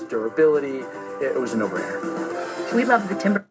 durability. It was a no-brainer. We love the Timber.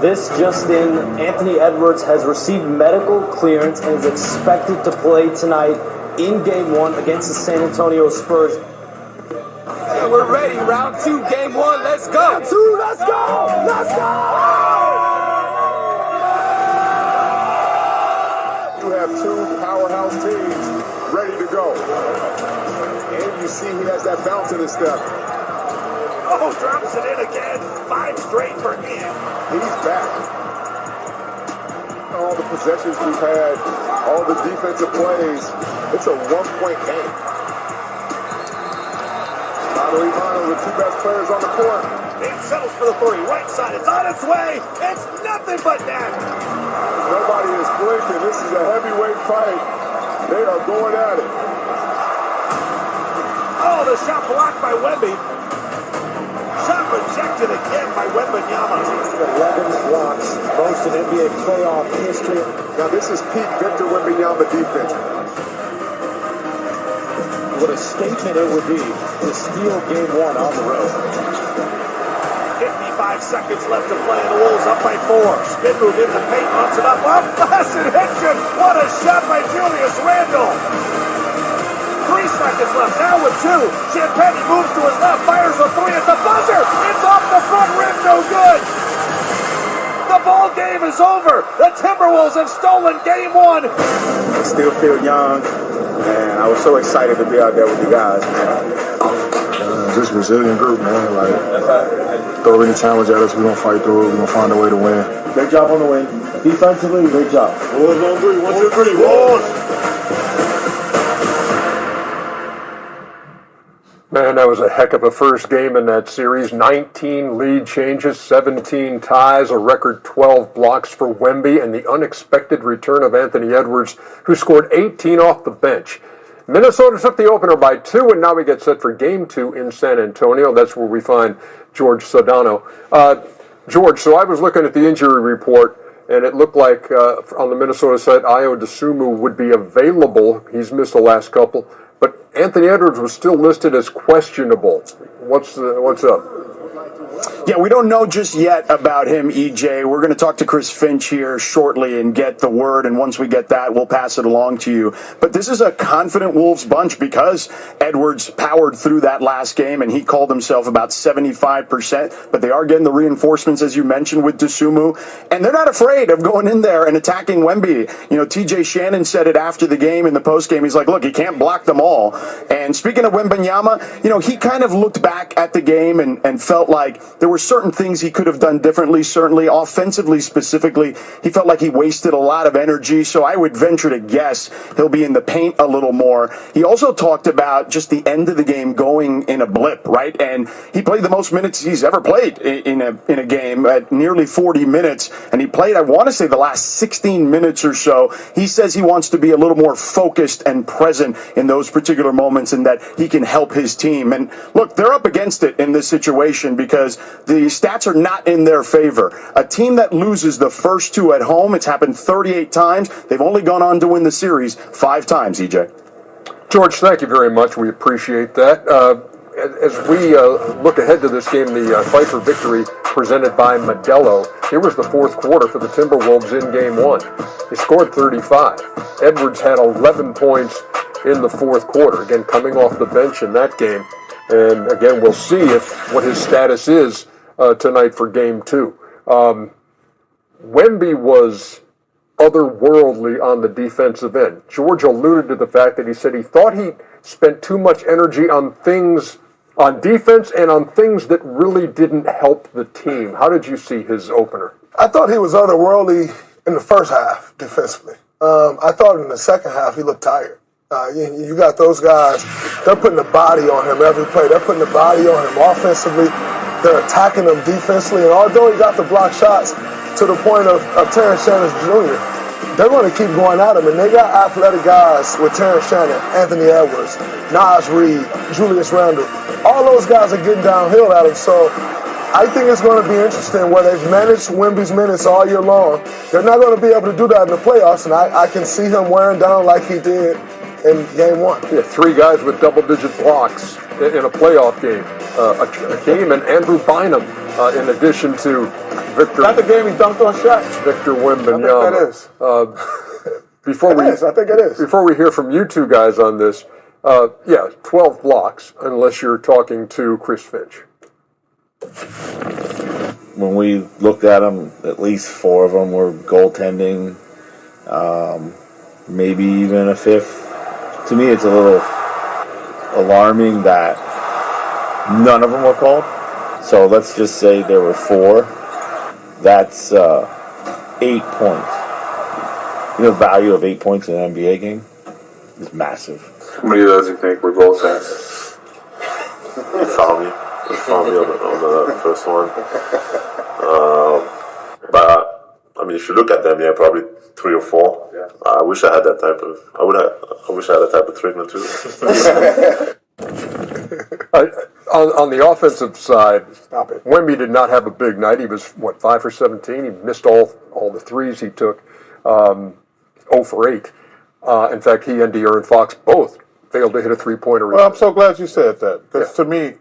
This just in, Anthony Edwards has received medical clearance and is expected to play tonight in Game 1 against the San Antonio Spurs. Hey, we're ready. Round 2, Game 1. Let's go. Round 2, let's go! Let's go! You have two powerhouse teams ready to go. And you see he has that bounce in his step. Oh, drops it in again. 5 straight for him. He's back. All the possessions we've had, all the defensive plays, it's a one-point game. Mano, the two best players on the court. It settles for the 3. Right side, it's on its way. It's nothing but net. Nobody is blinking. This is a heavyweight fight. They are going at it. Oh, the shot blocked by Wemby. Shot rejected again by Wembanyama. 11 blocks, most in NBA playoff history. Now this is peak Victor Wembanyama defense. What a statement it would be to steal Game 1 on the road. 55 seconds left to play, and the Wolves up by 4. Spin move in the paint, runs it up. Up, blasted, hits it. What a shot by Julius Randle. 3 seconds left, now with 2. Champagny moves to his left, fires a 3 at the buzzer. It's off the front rim, no good. The ball game is over. The Timberwolves have stolen Game 1. I still feel young, and I was so excited to be out there with you guys, man. Just a resilient group, man. Like, throw any challenge at us, we're going to fight through it. We're going to find a way to win. Great job on the win. Defensively, great job. Wolves on 3. 1, 2, 3. Wolves! Man, that was a heck of a first game in that series. 19 lead changes, 17 ties, a record 12 blocks for Wemby, and the unexpected return of Anthony Edwards, who scored 18 off the bench. Minnesota took the opener by 2, and now we get set for Game 2 in San Antonio. That's where we find George Sodano. George, so I was looking at the injury report, and it looked like on the Minnesota side, Ayo Dosunmu would be available. He's missed the last couple. But Anthony Edwards was still listed as questionable. What's up? Yeah, we don't know just yet about him, EJ. We're going to talk to Chris Finch here shortly and get the word, and once we get that, we'll pass it along to you. But this is a confident Wolves bunch because Edwards powered through that last game, and he called himself about 75%. But they are getting the reinforcements, as you mentioned, with Dosunmu, and they're not afraid of going in there and attacking Wemby. You know, TJ Shannon said it after the game, in the postgame. He's like, look, he can't block them all. And speaking of Wembanyama, you know, he kind of looked back at the game and felt like there were certain things he could have done differently, certainly offensively specifically. He felt like he wasted a lot of energy, so I would venture to guess he'll be in the paint a little more. He also talked about just the end of the game going in a blip, right? And he played the most minutes he's ever played in a game at nearly 40 minutes, and he played, I want to say, the last 16 minutes or so. He says he wants to be a little more focused and present in those particular moments and that he can help his team. And look, they're up against it in this situation because the stats are not in their favor. A team that loses the first 2 at home, it's happened 38 times. They've only gone on to win the series 5 times, EJ. George, thank you very much. We appreciate that. As we look ahead to this game, the fight for victory presented by Modelo, here was the fourth quarter for the Timberwolves in Game 1. They scored 35. Edwards had 11 points in the fourth quarter, again, coming off the bench in that game. And again, we'll see what his status is tonight for Game 2. Wemby was otherworldly on the defensive end. George alluded to the fact that he said he thought he spent too much energy on things On defense and on things that really didn't help the team, how did you see his opener? I thought he was otherworldly in the first half defensively. I thought in the second half he looked tired. You got those guys, they're putting the body on him every play. They're putting the body on him offensively. They're attacking him defensively. And although he got the block shots to the point of Terrence Shannon Jr., they're going to keep going at him. And they got athletic guys with Terrence Shannon, Anthony Edwards, Naz Reid, Julius Randle. All those guys are getting downhill at him. So I think it's going to be interesting where they've managed Wemby's minutes all year long. They're not going to be able to do that in the playoffs, and I can see him wearing down like he did in Game 1. Yeah, 3 guys with double-digit blocks in a playoff game. Hakeem and Andrew Bynum, in addition to Victor. Not the game he dunked on Shaq. Victor Wembanyama. I think that is. I think it is. Before we hear from you two guys on this, 12 blocks, unless you're talking to Chris Finch. When we looked at them, at least 4 of them were goaltending, maybe even a 5th. To me, it's a little alarming that none of them were called. So let's just say there were 4. That's 8 points. You know, the value of 8 points in an NBA game is massive. How many of those do you think were goal sets? You found me on the first one. But I mean, if you look at them, yeah, probably 3 or 4. Yeah. I wish I had that type of. I wish I had that type of treatment too. On the offensive side, Wemby did not have a big night. He was 5 for 17. He missed all the threes he took. 0 for 8. In fact, he and De'Aaron Fox both failed to hit a 3-pointer. Well, I'm so glad you said that, because to me,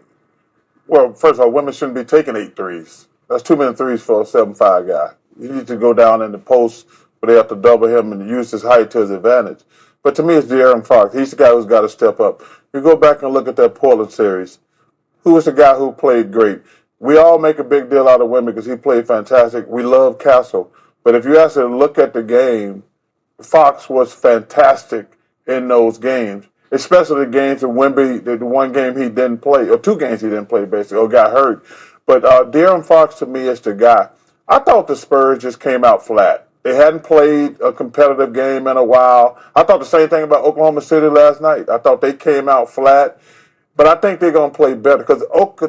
well, first of all, women shouldn't be taking 8 threes. That's too many threes for a 7'5" guy. You need to go down in the post where they have to double him and use his height to his advantage. But to me, it's De'Aaron Fox. He's the guy who's got to step up. You go back and look at that Portland series. Who was the guy who played great? We all make a big deal out of Wemby because he played fantastic. We love Castle. But if you actually look at the game, Fox was fantastic in those games, especially the games that Wemby, the one game he didn't play, or 2 games he didn't play, basically, or got hurt. But De'Aaron Fox, to me, is the guy. I thought the Spurs just came out flat. They hadn't played a competitive game in a while. I thought the same thing about Oklahoma City last night. I thought they came out flat. But I think they're going to play better because,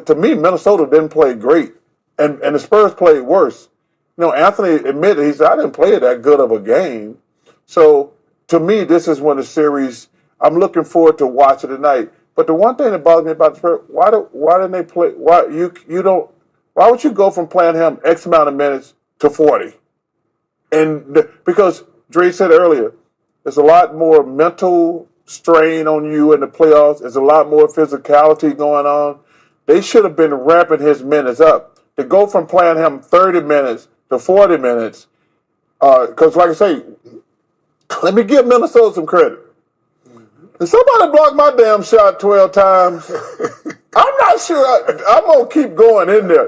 to me, Minnesota didn't play great, and the Spurs played worse. You know, Anthony admitted, he said, I didn't play that good of a game. So, to me, this is when the series, I'm looking forward to watching tonight. But the one thing that bothers me about the Spurs, why didn't they play, why would you go from playing him X amount of minutes to 40? And because Dre said earlier, there's a lot more mental strain on you in the playoffs. There's a lot more physicality going on. They should have been ramping his minutes up. To go from playing him 30 minutes to 40 minutes, because like I say, let me give Minnesota some credit. If somebody blocked my damn shot 12 times, I'm not sure I'm going to keep going in there.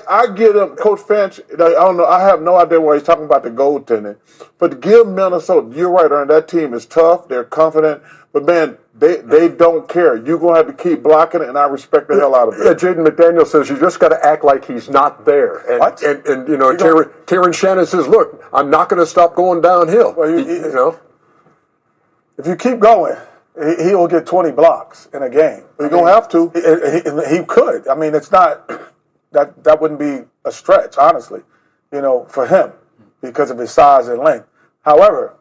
I give them, Coach Finch, I don't know, I have no idea why he's talking about the goaltending. But to give Minnesota, you're right, Aaron, that team is tough, they're confident, but man, they don't care. You're going to have to keep blocking it, and I respect the hell out of it. Yeah, Jaden McDaniel says you just got to act like he's not there. And, what? And you know, Terrence Shannon says, look, I'm not going to stop going downhill. Well, you know? If you keep going, he will get 20 blocks in a game. He's going to have to. He could. I mean, it's not, that wouldn't be a stretch, honestly, you know, for him because of his size and length. However,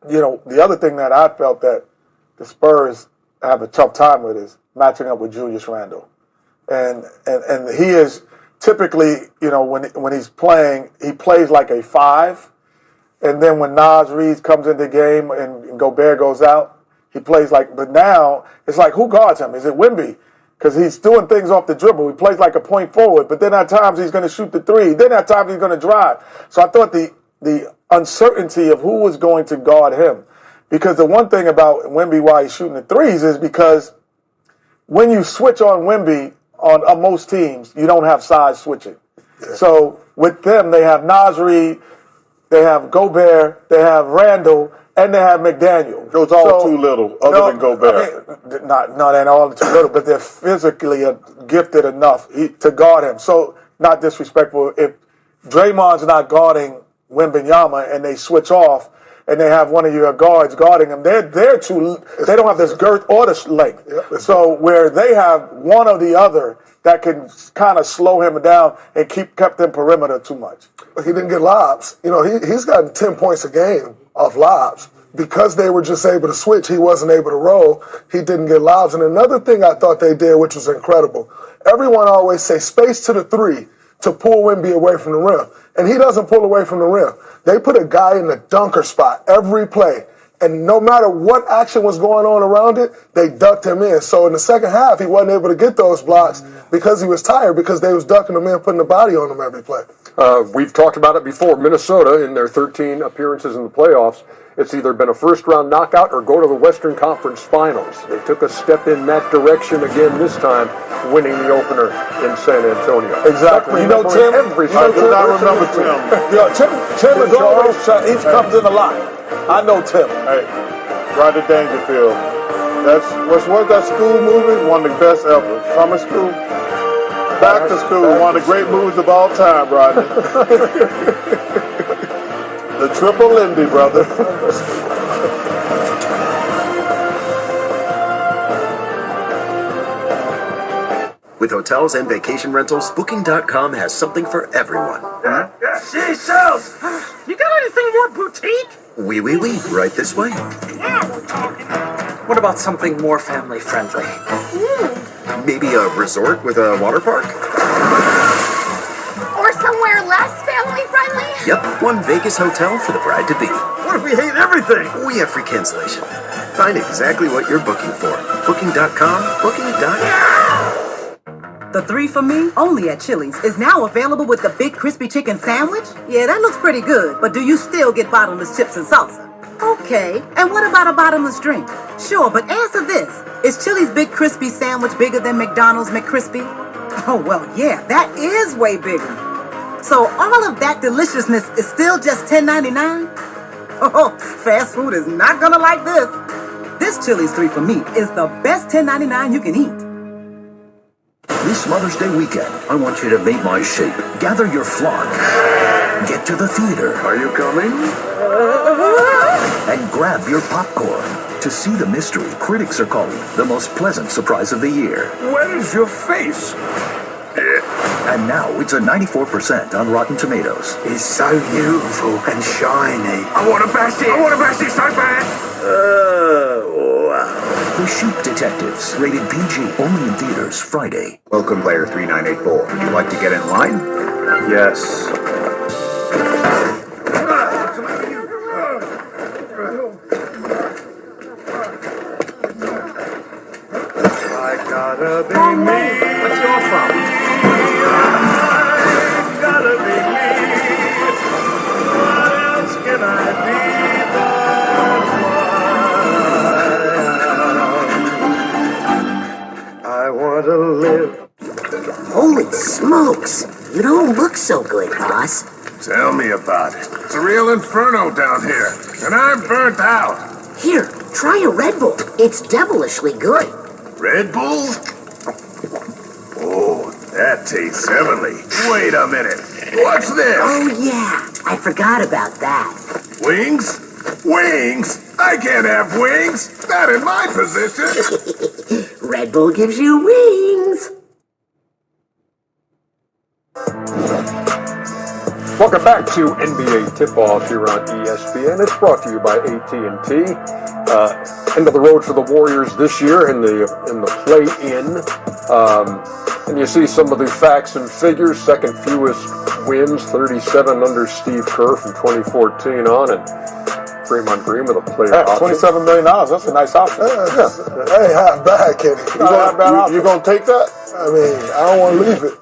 you know, the other thing that I felt that the Spurs have a tough time with is matching up with Julius Randle. And he is typically, you know, when he's playing, he plays like a 5. And then when Naz Reid comes into the game and Gobert goes out, he plays like, but now it's like, who guards him? Is it Wemby? Because he's doing things off the dribble. He plays like a point forward, but then at times he's going to shoot the 3. Then at times he's going to drive. So I thought the uncertainty of who was going to guard him. Because the one thing about Wemby, why he's shooting the 3s, is because when you switch on Wemby on most teams, you don't have size switching. Yeah. So with them, they have Naz Reid, they have Gobert, they have Randall, and they have McDaniel. It was all too little, other than Gobert. I mean, not all too little, but they're physically gifted enough to guard him. So, not disrespectful, if Draymond's not guarding Wembanyama and they switch off and they have one of your guards guarding him, they don't have this girth or this length. So where they have one or the other that can kind of slow him down and kept them perimeter too much. He didn't get lobs. You know, he's gotten 10 points a game off lobs. Because they were just able to switch, he wasn't able to roll. He didn't get lobs. And another thing I thought they did, which was incredible, everyone always say space to the three to pull Wemby away from the rim. And he doesn't pull away from the rim. They put a guy in the dunker spot every play. And no matter what action was going on around it, they ducked him in. So in the second half, he wasn't able to get those blocks because he was tired, because they was ducking him in, putting the body on him every play. We've talked about it before. Minnesota, in their 13 appearances in the playoffs, it's either been a first-round knockout or go to the Western Conference Finals. They took a step in that direction again this time, winning the opener in San Antonio. Exactly. You know, Tim, I do not remember Tim. Tim is always he comes in a lot. I know Tim. Hey, Rodney Dangerfield. What's that school movie? One of the best ever. Summer School. Back to School. One of the great movies of all time, Rodney. The Triple Lindy, brother. With hotels and vacation rentals, Booking.com has something for everyone. She sells. You got anything more boutique? Oui, right this way. Yeah, we're talking. What about something more family friendly? Maybe a resort with a water park? Or somewhere less family friendly? Yep, one Vegas hotel for the bride-to-be. What if we hate everything? We have free cancellation. Find exactly what you're booking for. Booking.com, Booking.com. The 3 for Me, only at Chili's, is now available with the Big Crispy Chicken Sandwich. Yeah, that looks pretty good, but do you still get bottomless chips and salsa? Okay, and what about a bottomless drink? Sure, but answer this. Is Chili's Big Crispy Sandwich bigger than McDonald's McCrispy? Oh, well, yeah, that is way bigger. So all of that deliciousness is still just $10.99? Oh, fast food is not gonna like this. This Chili's 3 for Me is the best $10.99 you can eat. This Mother's Day weekend, I want you to meet my shape. Gather your flock. Get to the theater. Are you coming? And grab your popcorn to see the mystery critics are calling the most pleasant surprise of the year. Where is your face? And now it's a 94% on Rotten Tomatoes. He's so beautiful and shiny. I want to bash it. I want to bash it so bad. The Sheep Detectives, rated PG, only in theaters Friday. Welcome, player 3984. Would you like to get in line? Yes. I gotta be me. What's your problem? I gotta be me. What else can I be but I want to live. Holy smokes! You don't look so good, boss. Tell me about it. It's a real inferno down here, and I'm burnt out. Here, try a Red Bull. It's devilishly good. Red Bull? Oh, that tastes heavenly. Wait a minute. What's this? Oh, yeah. I forgot about that. Wings? Wings? I can't have wings. Not in my position. Red Bull gives you wings. Welcome back to NBA Tip-Off here on ESPN. It's brought to you by AT&T. End of the road for the Warriors this year in the play-in. And you see some of the facts and figures. Second fewest wins, 37 under Steve Kerr from 2014 on, and Draymond Green with a player option. $27 million. That's a nice option. That ain't half bad, Kenny. You gonna take that? I mean, I don't want to leave it.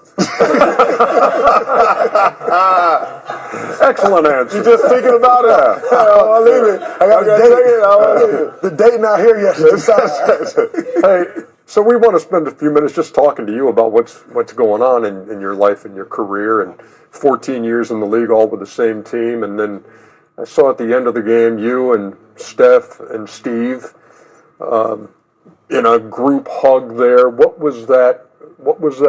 Excellent answer. You just thinking about it? I don't want to leave it. I got a date. The date not here yet. Hey, so we want to spend a few minutes just talking to you about what's going on in your life and your career, and 14 years in the league, all with the same team. And then I saw at the end of the game, you and Steph and Steve in a group hug there. What was that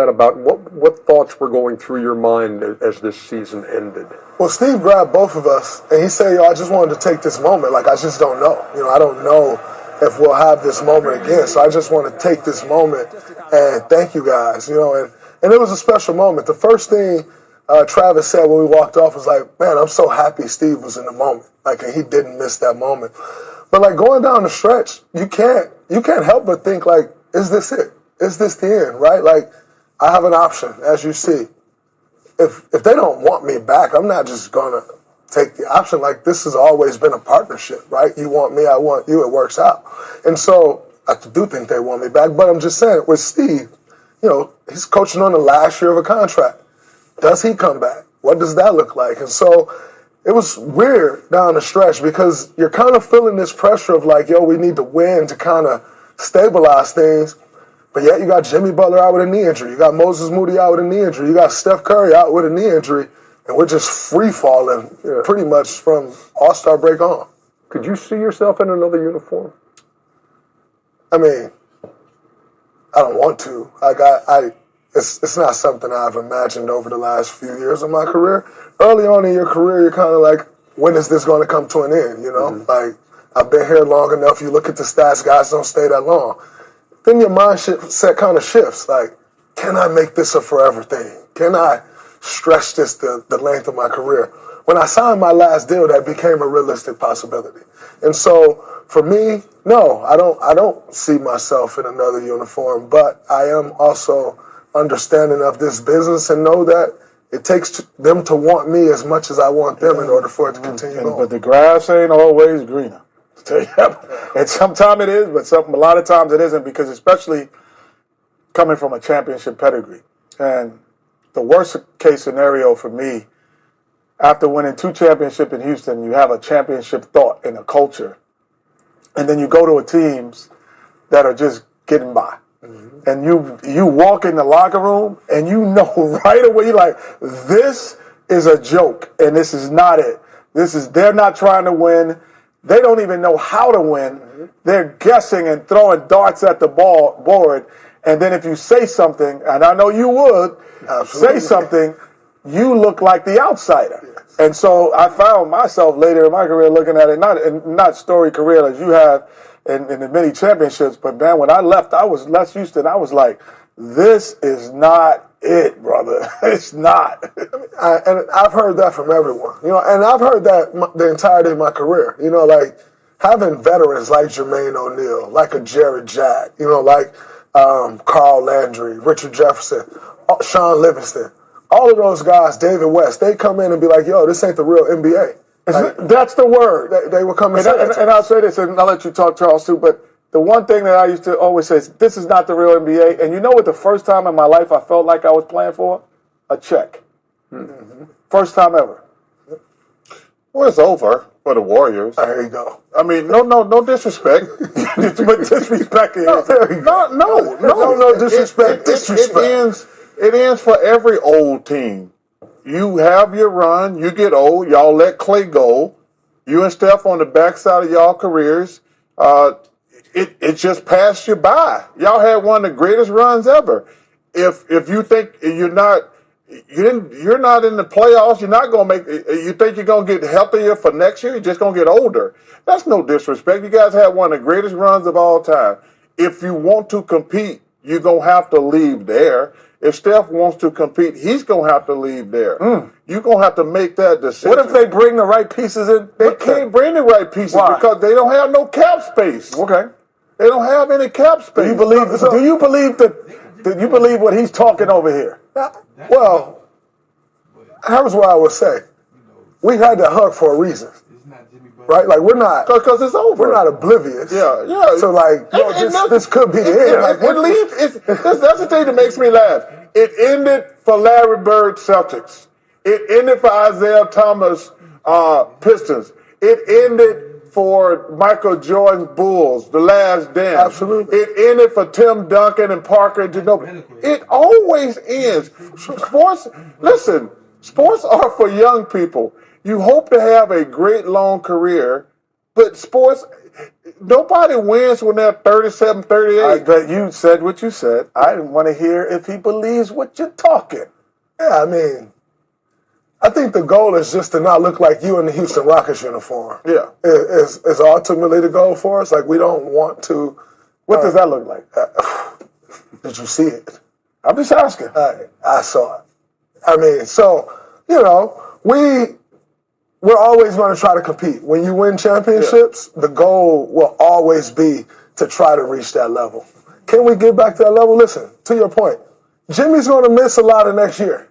about? What thoughts were going through your mind as this season ended? Well, Steve grabbed both of us, and he said, I just wanted to take this moment. Like, I just don't know. I don't know if we'll have this moment again. So I just want to take this moment and thank you guys, and it was a special moment. The first thing Travis said when we walked off was like, man, I'm so happy Steve was in the moment. Like, and he didn't miss that moment. But like going down the stretch, you can't help but think like, is this it? Is this the end, right? Like, I have an option, as you see. If they don't want me back, I'm not just gonna take the option. Like, this has always been a partnership, right? You want me, I want you, it works out. And so I do think they want me back, but I'm just saying, with Steve, he's coaching on the last year of a contract. Does he come back? What does that look like? And so it was weird down the stretch because you're kind of feeling this pressure of like, we need to win to kind of stabilize things. But yet you got Jimmy Butler out with a knee injury. You got Moses Moody out with a knee injury. You got Steph Curry out with a knee injury. And we're just free-falling pretty much from All-Star break on. Could you see yourself in another uniform? I mean, I don't want to. It's not something I've imagined over the last few years of my career. Early on in your career, you're kind of like, when is this going to come to an end, Like, I've been here long enough. You look at the stats, guys don't stay that long. Then your mindset kind of shifts. Like, can I make this a forever thing? Can I stretch this the length of my career? When I signed my last deal, that became a realistic possibility. And so for me, no, I don't see myself in another uniform, but I am also understanding of this business and know that it takes them to want me as much as I want them in order for it to continue on. But the grass ain't always greener. And sometimes it is, but a lot of times it isn't, because especially coming from a championship pedigree. And the worst case scenario for me, after winning 2 championships in Houston, you have a championship thought and a culture. And then you go to teams that are just getting by. Mm-hmm. And you walk in the locker room and you know right away, you're like, this is a joke and this is not it. They're not trying to win. They don't even know how to win. Mm-hmm. They're guessing and throwing darts at the board. And then if you say something, and I know you would, say something, you look like the outsider. Yes. And so I found myself later in my career looking at it, not story career as you have in the many championships, but man, when I left, I was Les Houston. I was like, this is not it, brother. It's not. And I've heard that from everyone, and I've heard that the entirety of my career, like having veterans like Jermaine O'Neal, like a Jared Jack, like Carl Landry, Richard Jefferson, Sean Livingston, all of those guys, David West, they come in and be like, this ain't the real NBA. Like, that's the word. They will come and say that. And I'll say this, and I'll let you talk, Charles, too, but the one thing that I used to always say is, this is not the real NBA. And you know what the first time in my life I felt like I was playing for? A check. Mm-hmm. First time ever. Well, it's over for the Warriors. There you go. I mean, no disrespect. But disrespect is. No disrespect. It ends for every old team. You have your run. You get old. Y'all let Clay go. You and Steph on the backside of y'all careers. It just passed you by. Y'all had one of the greatest runs ever. If you think you're not in the playoffs, you're not gonna make. You think you're gonna get healthier for next year? You're just gonna get older. That's no disrespect. You guys had one of the greatest runs of all time. If you want to compete, you're gonna have to leave there. If Steph wants to compete, he's gonna have to leave there. You're gonna have to make that decision. What if they bring the right pieces in? They can't bring the right pieces. Why? Because they don't have no cap space. Okay. They don't have any cap space. Do you believe what he's talking over here? Well, here's what I would say. We had that hug for a reason. Right? Like, we're not... Because it's over. We're not oblivious. Yeah. So, like, this could be the end. Like, that's the thing that makes me laugh. It ended for Larry Bird Celtics. It ended for Isaiah Thomas Pistons. It ended for Michael Jordan Bulls, The Last Dance. Absolutely. It ended for Tim Duncan and Parker Ginobili. It always ends. Sports are for young people. You hope to have a great long career, But sports, nobody wins when they're 37, 38. But you said what you said. I want to hear if he believes what you're talking. Yeah, I mean, I think the goal is just to not look like you in the Houston Rockets uniform. Yeah. Is ultimately the goal for us. Like, we don't want to. What does that look like? Did you see it? I'm just asking. I saw it. I mean, so, you know, we're always going to try to compete. When you win championships, the goal will always be to try to reach that level. Can we get back to that level? Listen, to your point, Jimmy's going to miss a lot of next year.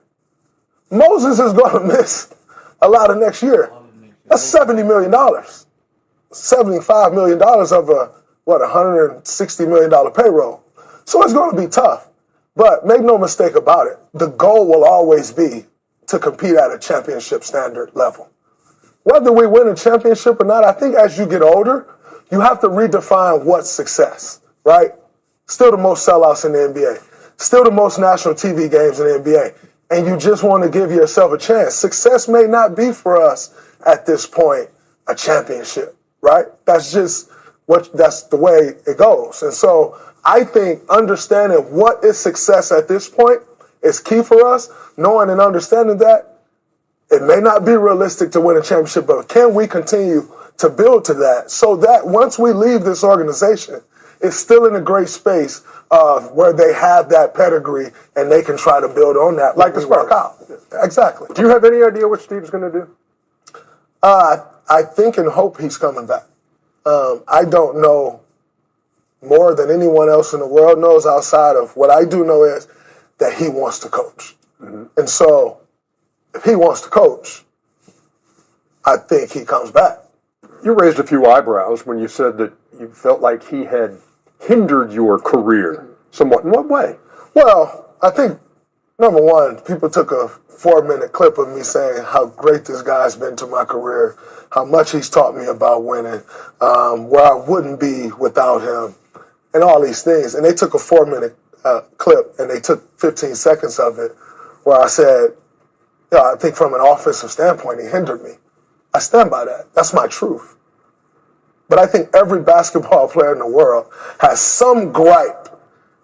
Moses is going to miss a lot of next year. That's $70 million. $75 million of a, $160 million payroll. So it's going to be tough. But make no mistake about it, the goal will always be to compete at a championship standard level. Whether we win a championship or not, I think as you get older, you have to redefine what's success, right? Still the most sellouts in the NBA. Still the most national TV games in the NBA. And you just want to give yourself a chance. Success may not be for us at this point a championship, right? That's the way it goes. And so I think understanding what is success at this point is key for us, knowing and understanding that it may not be realistic to win a championship, but can we continue to build to that so that once we leave this organization, it's still in a great space of where they have that pedigree and they can try to build on that like the Spurs. Exactly. Do you have any idea what Steve's going to do? I think and hope he's coming back. I don't know more than anyone else in the world knows outside of what I do know is that he wants to coach. Mm-hmm. And so if he wants to coach, I think he comes back. You raised a few eyebrows when you said that you felt like he had hindered your career somewhat. In what way? Well, I think, number one, people took a 4-minute clip of me saying how great this guy's been to my career, how much he's taught me about winning, where I wouldn't be without him, and all these things. And they took a 4-minute clip, and they took 15 seconds of it, where I said, I think from an offensive standpoint, he hindered me. I stand by that. That's my truth. But I think every basketball player in the world has some gripe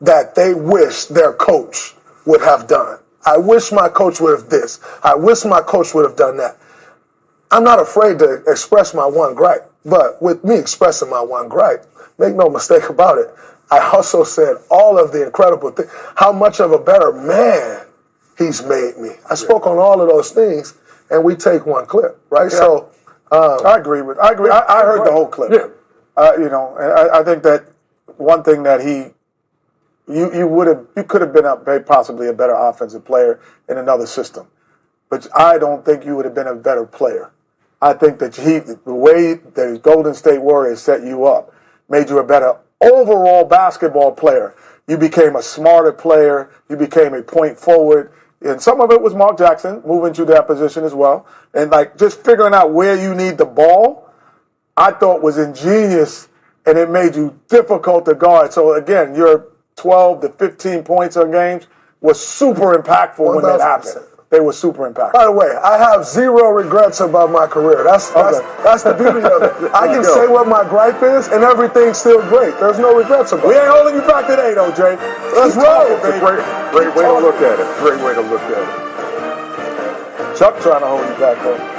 that they wish their coach would have done. I wish my coach would have this. I wish my coach would have done that. I'm not afraid to express my one gripe. But with me expressing my one gripe, make no mistake about it, I also said all of the incredible things, how much of a better man he's made me. I spoke on all of those things, and we take one clip, right? Yeah. So I agree. I heard the whole clip. Yeah. I think that one thing that you could have been possibly a better offensive player in another system, but I don't think you would have been a better player. I think that the way the Golden State Warriors set you up made you a better overall basketball player. You became a smarter player. You became a point forward. And some of it was Mark Jackson moving to that position as well. And just figuring out where you need the ball, I thought was ingenious, and it made you difficult to guard. So again, your 12 to 15 points on games was super impactful when that happened. They were super impactful. By the way, I have zero regrets about my career. That's the beauty of it. I can say what my gripe is, and everything's still great. There's no regrets about it. We ain't holding you back today, though, Jay. Let's roll. It's a great way to look at it. Great way to look at it. Chuck trying to hold you back, though.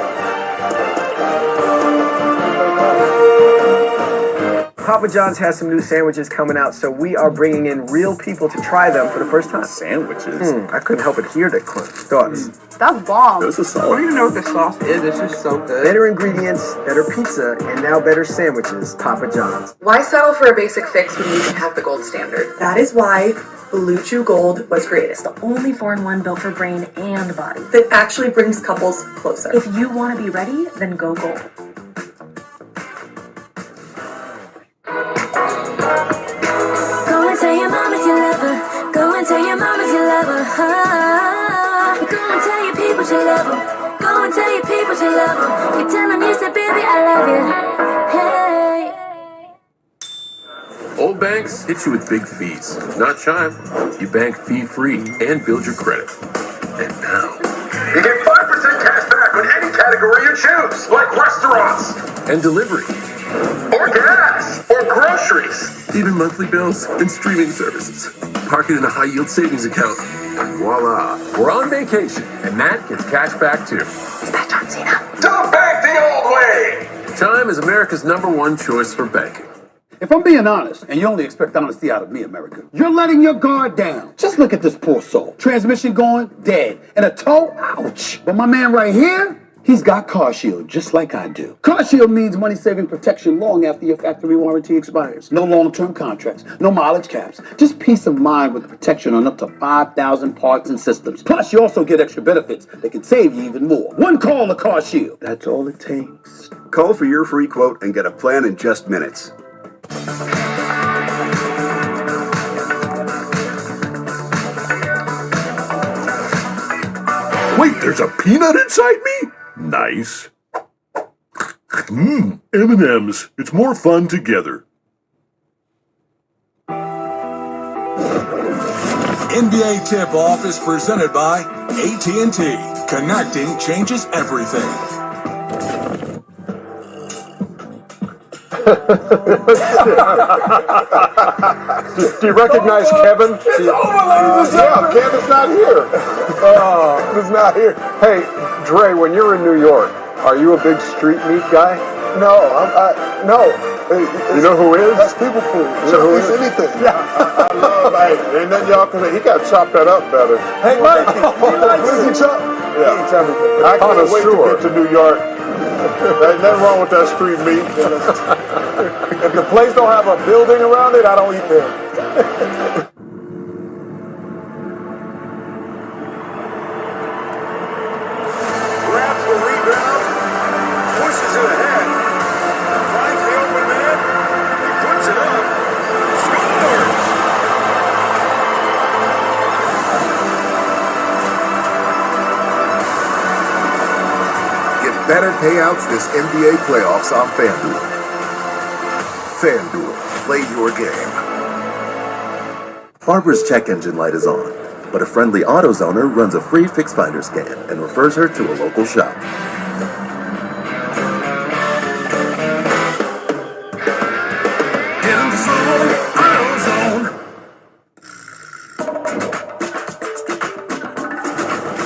Papa John's has some new sandwiches coming out, so we are bringing in real people to try them for the first time. Sandwiches? I couldn't help but hear that, Clint. Thoughts? That's bomb. This is I don't even know what the sauce is. It's just so good. Better ingredients, better pizza, and now better sandwiches. Papa John's. Why settle for a basic fix when you can have the gold standard? That is why Blue Chew Gold was created. It's the only 4-in-1 built for brain and body that actually brings couples closer. If you want to be ready, then go gold. Go and tell your mom if you love her. Go and tell your mom if you love her. Go and tell your people you love them. Go and tell your people you love them. You tell them you said, baby, I love you. Hey. Old banks hit you with big fees. Not Chime. You bank fee-free and build your credit. And now you get 5% cash back on any category you choose, like restaurants and delivery. or gas, or groceries, even monthly bills and streaming services. Park it in a high-yield savings account. And voila, we're on vacation, and that gets cash back too. Is that John Cena? Don't bank the old way! Chime is America's #1 choice for banking. If I'm being honest, and you only expect honesty out of me, America, you're letting your guard down. Just look at this poor soul. Transmission going, dead. And a toe, ouch. But my man right here, he's got Car Shield, just like I do. Car Shield means money-saving protection long after your factory warranty expires. No long-term contracts, no mileage caps. Just peace of mind with protection on up to 5,000 parts and systems. Plus, you also get extra benefits that can save you even more. One call to Car Shield. That's all it takes. Call for your free quote and get a plan in just minutes. Wait, there's a peanut inside me? Nice. M&M's. It's more fun together. NBA Tip-Off is presented by AT&T. Connecting changes everything. Do you recognize Kevin? Yeah, Kevin's not here. He's not here. Hey, Dre, when you're in New York, are you a big street meat guy? No, no. You know who is? That's people food. You know who He's is? anything. I love, hey, ain't nothing y'all can say. He got to chop that up better. Hey, Mike, does he chop? Yeah. He eats everything. I can't wait to get to New York. There's nothing wrong with that street meat. If the place don't have a building around it, I don't eat there. Grabs the rebound, pushes it ahead, finds the open man, he puts it up, scores! Get better payouts this NBA playoffs on FanDuel. FanDuel, play your game. Barbara's check engine light is on, but a friendly AutoZoner runs a free Fix Finder scan and refers her to a local shop. In the zone, AutoZone.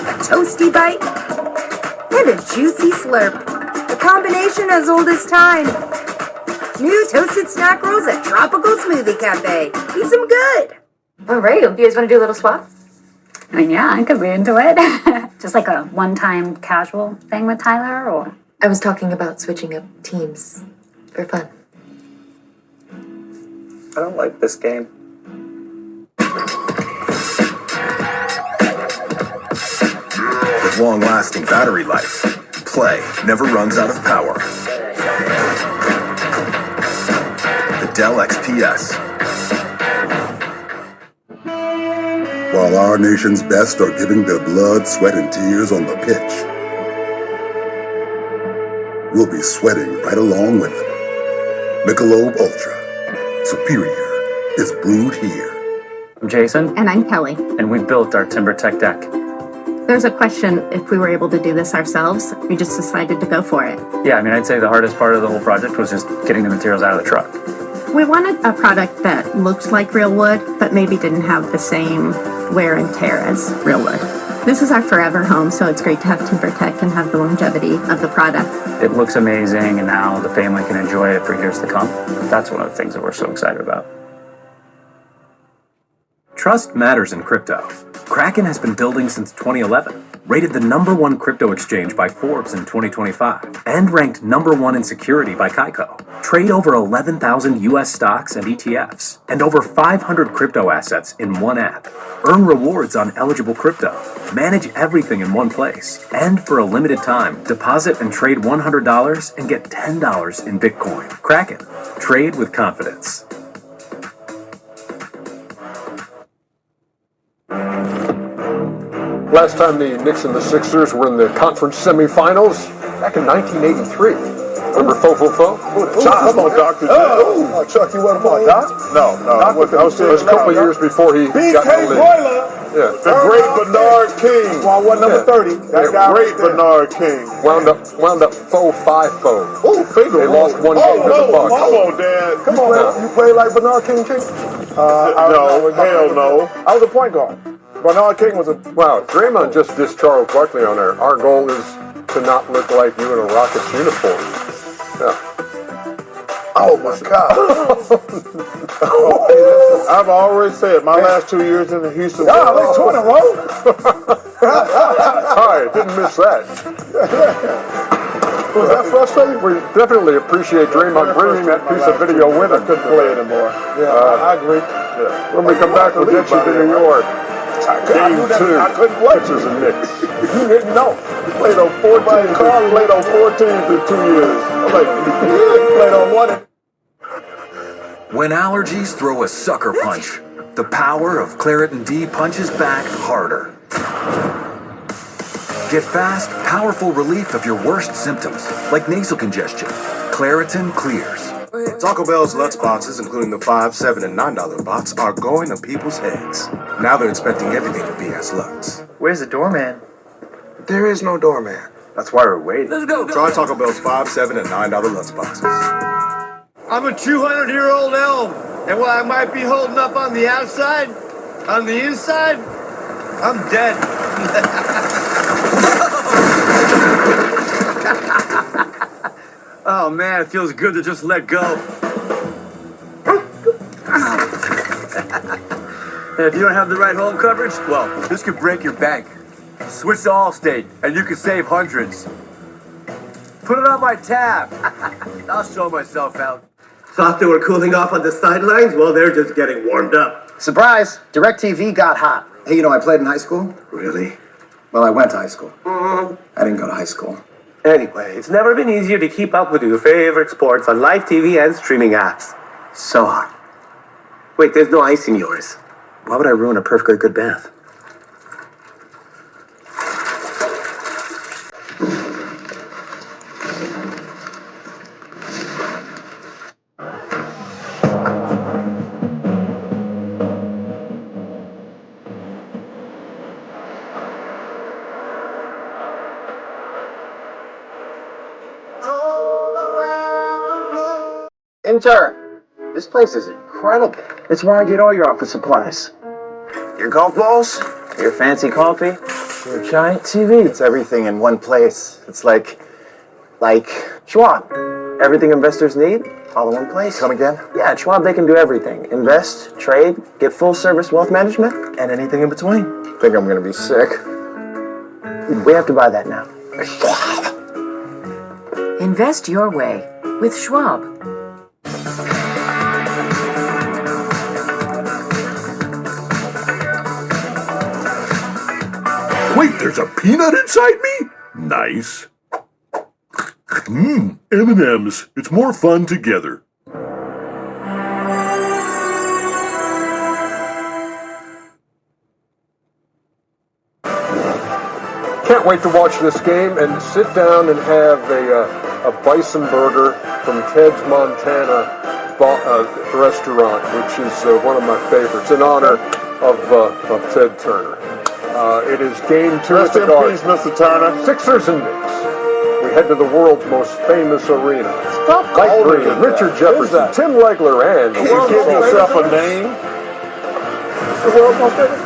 A toasty bite and a juicy slurp. A combination as old as time. New toasted snack rolls at Tropical Smoothie Cafe. Eat some good. All right, you guys want to do a little swap? I mean, yeah, I could be into it. Just like a one-time casual thing with Tyler, or? I was talking about switching up teams for fun. I don't like this game. With long-lasting battery life, play never runs out of power. The Dell XPS. While our nation's best are giving their blood, sweat, and tears on the pitch, we'll be sweating right along with them. Michelob Ultra. Superior is brewed here. I'm Jason. And I'm Kelly. And we built our TimberTech deck. There's a question if we were able to do this ourselves. We just decided to go for it. Yeah, I mean, I'd say the hardest part of the whole project was just getting the materials out of the truck. We wanted a product that looked like real wood, but maybe didn't have the same wear and tear as real wood. This is our forever home, so it's great to have TimberTech and have the longevity of the product. It looks amazing, and now the family can enjoy it for years to come. That's one of the things that we're so excited about. Trust matters in crypto. Kraken has been building since 2011, rated the #1 crypto exchange by Forbes in 2025, and ranked #1 in security by Kaiko. Trade over 11,000 US stocks and ETFs, and over 500 crypto assets in one app. Earn rewards on eligible crypto. Manage everything in one place. And for a limited time, deposit and trade $100 and get $10 in Bitcoin. Kraken. Trade with confidence. Last time the Knicks and the Sixers were in the conference semifinals, back in 1983. Remember Fo? Come on, Dr. Oh, Chuck, you want to play, Doc? No, I was it was a couple years before he got the league. Boiler. Yeah. The great Bernard King. Well, what number 30? That guy Great right there. Bernard King. Wound up 4-5-4. Oh, finger. They lost one game to the Bucks. Come on, Dad. Come on, man. You play like Bernard King, King? No, hell no. I was a point guard. Bernard King was a... Wow, Draymond just dissed Charles Barkley on there. Our goal is to not look like you in a Rockets uniform. Yeah. Oh, my God. I've already said my last 2 years in the Houston. Yeah, they 2 in a row. All right, didn't miss that. Was that frustrating? We definitely appreciate Draymond bringing that piece of video with him. Couldn't play anymore. Yeah, I agree. Yeah. When we come back, we'll get you to New York. Game 2, I couldn't play. Sixers and Knicks. You didn't know. He played on 14 teams in 2 years. I'm like, He played on 1. When allergies throw a sucker punch, the power of Claritin D punches back harder. Get fast, powerful relief of your worst symptoms, like nasal congestion. Claritin clears. Taco Bell's Lutz boxes, including the $5, $7, and $9 box, are going to people's heads. Now they're expecting everything to be as Lutz. Where's the doorman? There is no doorman. That's why we're waiting. Let's go. Try Taco Bell's $5, $7, and $9 Lutz boxes. I'm a 200-year-old elm, and while I might be holding up on the outside, on the inside, I'm dead. Oh man, it feels good to just let go. And if you don't have the right home coverage, well, this could break your bank. Switch to Allstate, and you can save hundreds. Put it on my tab. I'll show myself out. Thought they were cooling off on the sidelines? Well, they're just getting warmed up. Surprise! DirecTV got hot. Hey, you know, I played in high school. Really? Well, I went to high school. I didn't go to high school. Anyway, it's never been easier to keep up with your favorite sports on live TV and streaming apps. So hot. Wait, there's no ice in yours. Why would I ruin a perfectly good bath? Intern, this place is incredible. It's where I get all your office supplies. Your golf balls, Your fancy coffee, your giant TV. it's everything in one place. It's like Schwab. Everything investors need, all in one place. Come again? Yeah, at Schwab they can do everything. Invest, trade, get full service wealth management, and anything in between. I think I'm gonna be sick. We have to buy that now. Invest your way with Schwab. Wait, there's a peanut inside me? Nice. M&M's. It's more fun together. Can't wait to watch this game and sit down and have a bison burger from Ted's Montana restaurant, which is one of my favorites, in honor of Ted Turner. It is game 2 Rest at the in Garden. peace, Mr. Turner. Sixers and Knicks. We head to the world's most famous arena. Stop Mike calling Green, it Richard that. Jefferson, Tim Legler, and You give yourself a name. The world's most famous.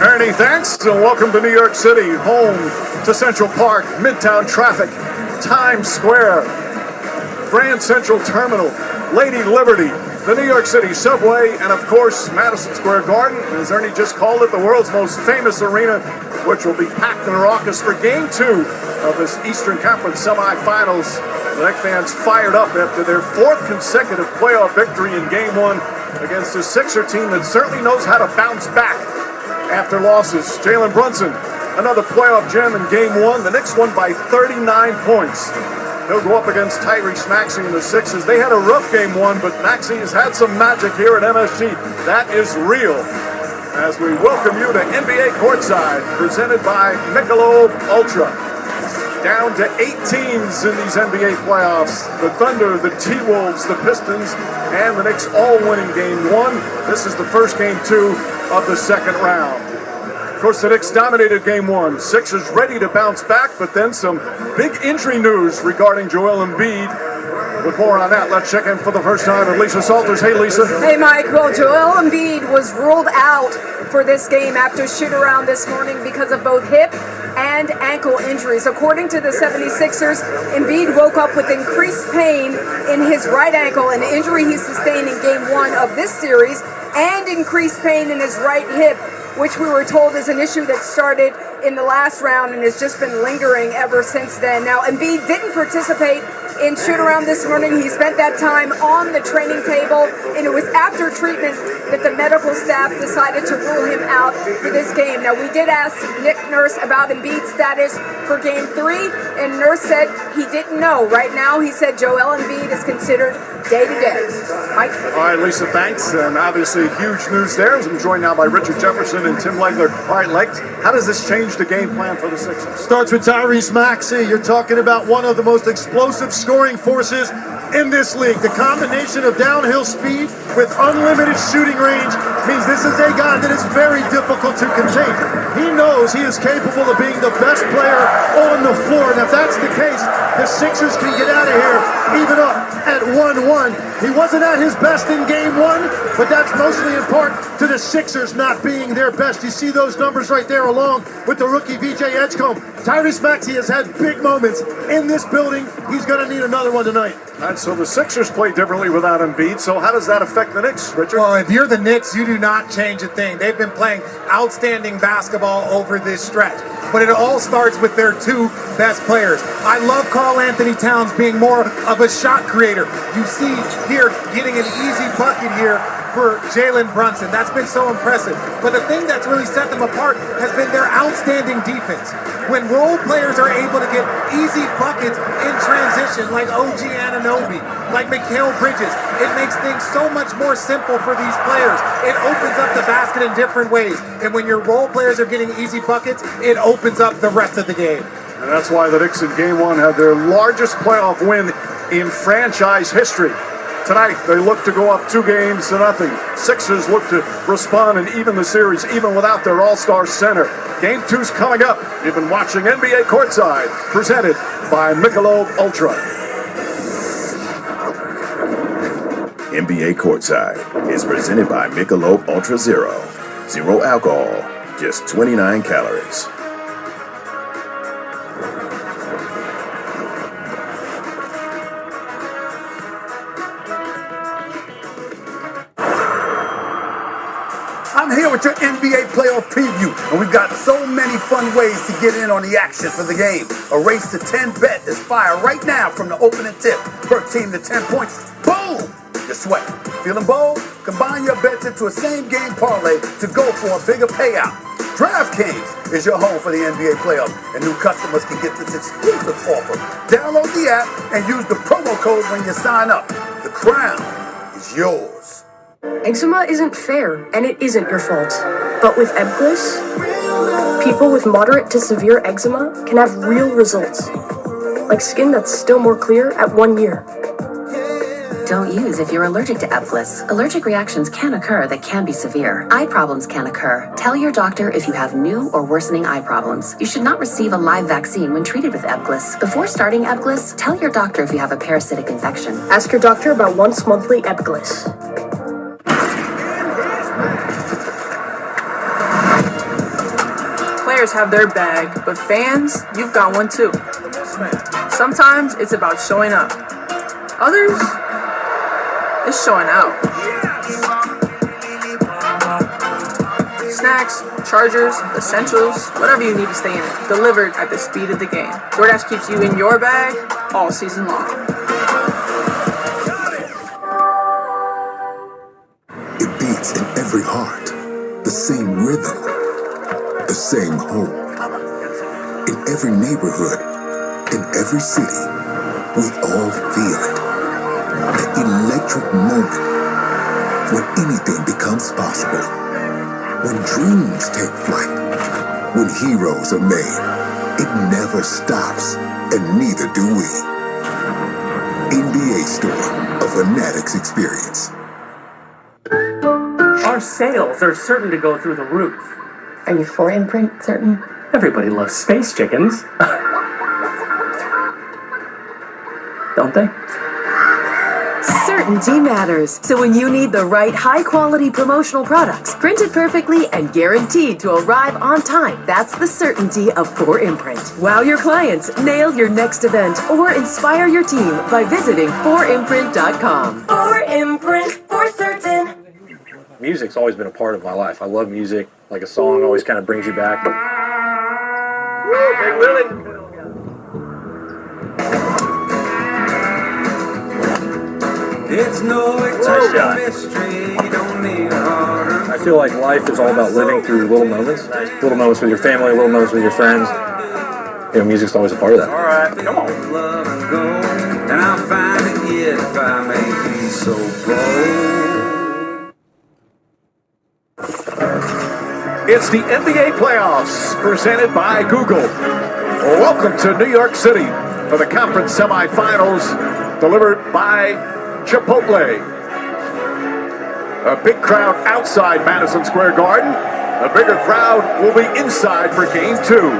Ernie, thanks, and welcome to New York City, home to Central Park, Midtown traffic, Times Square, Grand Central Terminal, Lady Liberty, the New York City subway, and of course, Madison Square Garden, as Ernie just called it, the world's most famous arena, which will be packed and raucous for Game 2 of this Eastern Conference semifinals. The Knicks fans fired up after their 4th consecutive playoff victory in Game 1 against a Sixer team that certainly knows how to bounce back after losses. Jalen Brunson, another playoff gem in Game 1. The Knicks won by 39 points. He'll go up against Tyrese Maxey and the Sixers. They had a rough Game 1, but Maxey has had some magic here at MSG. That is real. As we welcome you to NBA Courtside, presented by Michelob Ultra. Down to 8 teams in these NBA playoffs. The Thunder, the T-Wolves, the Pistons, and the Knicks all winning Game 1. This is the first Game 2 of the second round. Of course, the Knicks dominated game one. Sixers ready to bounce back, but then some big injury news regarding Joel Embiid. With more on that, let's check in for the first time with Lisa Salters. Hey, Lisa. Hey, Mike. Well, Joel Embiid was ruled out for this game after shoot-around this morning because of both hip and ankle injuries. According to the 76ers, Embiid woke up with increased pain in his right ankle, an injury he sustained in game one of this series, and increased pain in his right hip, which we were told is an issue that started in the last round and has just been lingering ever since then. Now, Embiid didn't participate in shoot-around this morning. He spent that time on the training table, and it was after treatment that the medical staff decided to rule him out for this game. Now, we did ask Nick Nurse about Embiid's status for game 3, and Nurse said he didn't know. Right now, he said Joel Embiid is considered day-to-day. Mike? All right, Lisa, thanks. And obviously, huge news there. As I'm joined now by Richard Jefferson and Tim Legler. All right, Legs, how does this change the game plan for the Sixers? Starts with Tyrese Maxey. You're talking about one of the most explosive scoring forces in this league. The combination of downhill speed with unlimited shooting range means this is a guy that is very difficult to contain. He knows he is capable of being the best player on the floor. And if that's the case, the Sixers can get out of here even up at 1-1. He wasn't at his best in game one, but that's mostly in part to the Sixers not being their best. You see those numbers right there along with the rookie VJ Edgecombe. Tyrese Maxey has had big moments in this building. He's going to need another one tonight. All right, so the Sixers play differently without Embiid. So how does that affect the Knicks, Richard? Well, if you're the Knicks, you do not change a thing. They've been playing outstanding basketball over this stretch. But it all starts with their two best players. I love Karl Anthony Towns being more of a shot creator. You see here getting an easy bucket here for Jalen Brunson. That's been so impressive. But the thing that's really set them apart has been their outstanding defense. When role players are able to get easy buckets in transition, like OG Anunoby, like Mikal Bridges, it makes things so much more simple for these players. It opens up the basket in different ways. And when your role players are getting easy buckets, it opens up the rest of the game. And that's why the Knicks in game one had their largest playoff win in franchise history. Tonight, they look to go up 2-0. Sixers look to respond and even the series, even without their all-star center. Game 2's coming up. You've been watching NBA Courtside, presented by Michelob Ultra. NBA Courtside is presented by Michelob Ultra Zero. Zero alcohol, just 29 calories. I'm here with your NBA playoff preview, and we've got so many fun ways to get in on the action for the game. A race to 10 bet is fire right now from the opening tip. Per team to 10 points. Boom! You're sweating. Feeling bold? Combine your bets into a same-game parlay to go for a bigger payout. DraftKings is your home for the NBA playoffs, and new customers can get this exclusive offer. Download the app and use the promo code when you sign up. The crown is yours. Eczema isn't fair, and it isn't your fault. But with Ebglyss, people with moderate to severe eczema can have real results. Like skin that's still more clear at 1 year. Don't use if you're allergic to Ebglyss. Allergic reactions can occur that can be severe. Eye problems can occur. Tell your doctor if you have new or worsening eye problems. You should not receive a live vaccine when treated with Ebglyss. Before starting Ebglyss, tell your doctor if you have a parasitic infection. Ask your doctor about once monthly Ebglyss. Players have their bag, but fans, you've got one too. Sometimes it's about showing up. Others, it's showing out. Snacks, chargers, essentials, whatever you need to stay in it, delivered at the speed of the game. DoorDash keeps you in your bag all season long. It beats in every heart, the same rhythm, the same hope. In every neighborhood, in every city, we all feel it. That electric moment when anything becomes possible. When dreams take flight. When heroes are made. It never stops, and neither do we. NBA Store, a Fanatics experience. Our sales are certain to go through the roof. Are you for imprint certain? Everybody loves space chickens. Don't they? Certainty matters. So when you need the right high-quality promotional products, printed perfectly and guaranteed to arrive on time, that's the certainty of 4imprint. Wow your clients, nail your next event, or inspire your team by visiting 4imprint.com. 4imprint, for certain. Music's always been a part of my life. I love music. Like a song always kind of brings you back. Woo, Big Willie. It's no mystery, you don't need I feel like life is all about living through little moments with your family, little moments with your friends. You know, music's always a part of that. All right, come on. And I'll find it if I may be so bold. It's the NBA playoffs presented by Google. Welcome to New York City for the conference semifinals delivered by Chipotle. A big crowd outside Madison Square Garden. A bigger crowd will be inside for Game 2.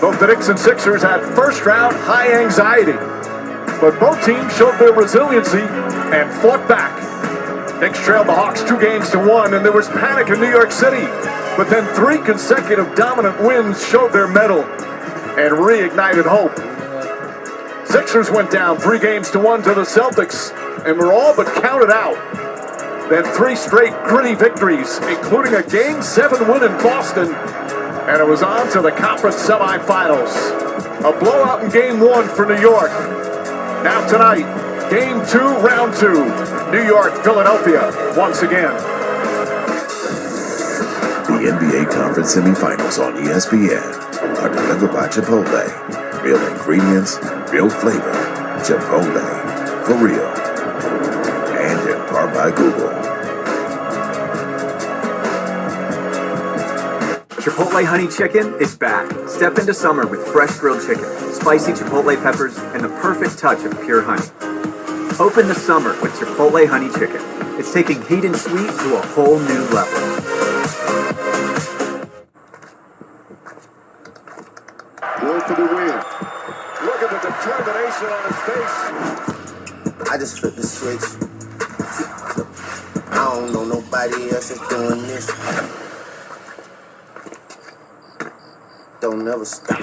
Both the Knicks and Sixers had first-round high anxiety, but both teams showed their resiliency and fought back. Knicks trailed the Hawks 2-1, and there was panic in New York City. But then 3 consecutive dominant wins showed their mettle and reignited hope. Sixers went down 3-1 to the Celtics and were all but counted out. Then 3 straight gritty victories, including a Game 7 win in Boston, and it was on to the conference semifinals. A blowout in Game 1 for New York. Now tonight, Game 2, Round 2. New York, Philadelphia, once again. The NBA Conference Semifinals on ESPN are delivered by Chipotle. Real ingredients, real flavor. Chipotle. For real. And in part by Google. Chipotle Honey Chicken is back. Step into summer with fresh grilled chicken, spicy Chipotle peppers, and the perfect touch of pure honey. Open the summer with Chipotle Honey Chicken. It's taking heat and sweet to a whole new level. Good for the win. Look at the determination on his face. I just flipped the switch. I don't know nobody else is doing this. Don't never stop.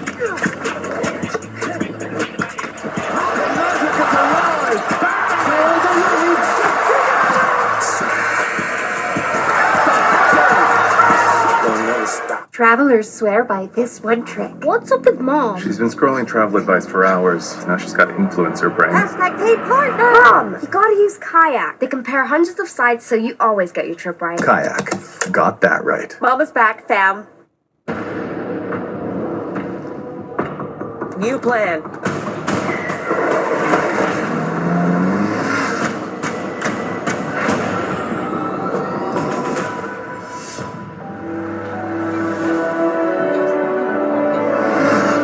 Travelers swear by this one trick. What's up with Mom? She's been scrolling travel advice for hours. Now she's got influencer brain. Hey, partner! Mom, you gotta use Kayak. They compare hundreds of sites so you always get your trip right. Kayak. Got that right. Mama's back, fam. New plan.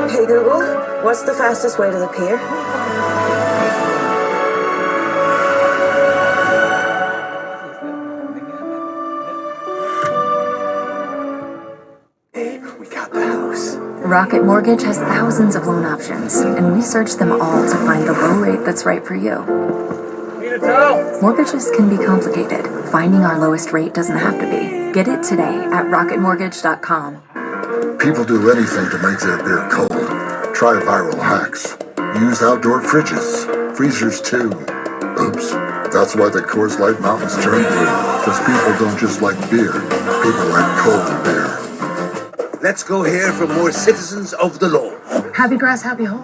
Hey Google, what's the fastest way to the pier? We got the house. Rocket Mortgage has thousands of loan options, and we search them all to find the low rate that's right for you. Mortgages can be complicated. Finding our lowest rate doesn't have to be. Get it today at rocketmortgage.com. People do anything to make their beer cold. Try viral hacks. Use outdoor fridges, freezers too. Oops, that's why the Coors Light Mountains turn blue. Because people don't just like beer, people like cold beer. Let's go hear from more citizens of the law. Happy grass, happy hole.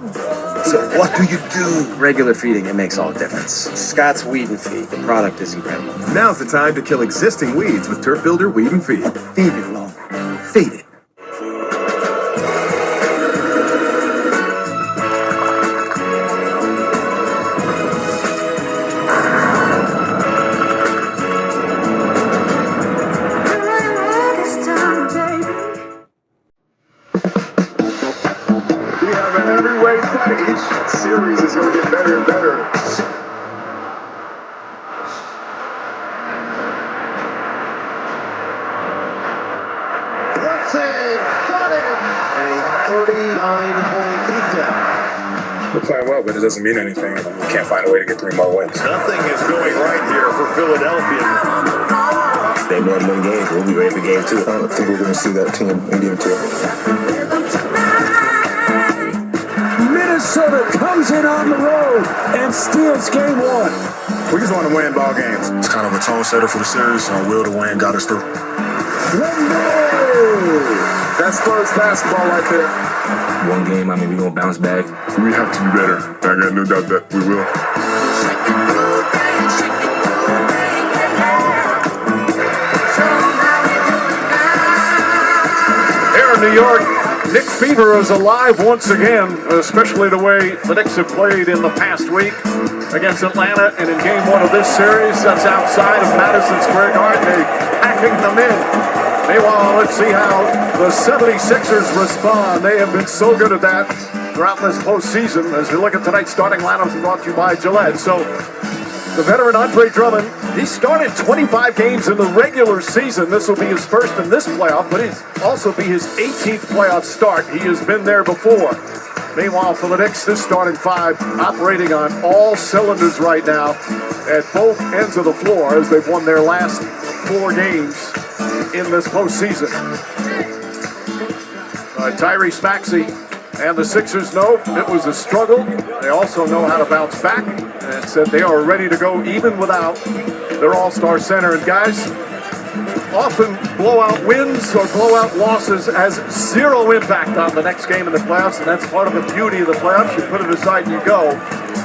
So what do you do? Regular feeding, it makes all the difference. Scott's Weed and Feed. The product is incredible. Now's the time to kill existing weeds with Turf Builder Weed and Feed. Feed it, Long. Feed it. Each series is going to get better and better. Got it! A 39-point beatdown. We're playing well, but it doesn't mean anything if we can't find a way to get 3 more wins. Nothing is going right here for Philadelphia. They won 1 game. We'll be ready for game 2. I don't think we're going to see that team in game 2. Minnesota comes in on the road and steals game 1. We just want to win ball games. It's kind of a tone setter for the series, so will to win got us through. That's Spurs basketball right there. 1 game, I mean, we're going to bounce back. We have to be better. I got no doubt that we will. Here in New York, Nick Fever is alive once again, especially the way the Knicks have played in the past week against Atlanta, and in game 1 of this series, that's outside of Madison Square Garden. They're packing them in. Meanwhile, let's see how the 76ers respond. They have been so good at that throughout this postseason. As we look at tonight's starting lineups brought to you by Gillette. So, the veteran Andre Drummond, he started 25 games in the regular season. This will be his first in this playoff, but it'll also be his 18th playoff start. He has been there before. Meanwhile, for the Knicks, this starting 5 operating on all cylinders right now at both ends of the floor as they've won their last 4 games in this postseason. Tyrese Maxey and the Sixers know it was a struggle. They also know how to bounce back and said they are ready to go even without their all-star center. And guys, often blowout wins or blowout losses has 0 impact on the next game in the playoffs, and that's part of the beauty of the playoffs. You put it aside and you go,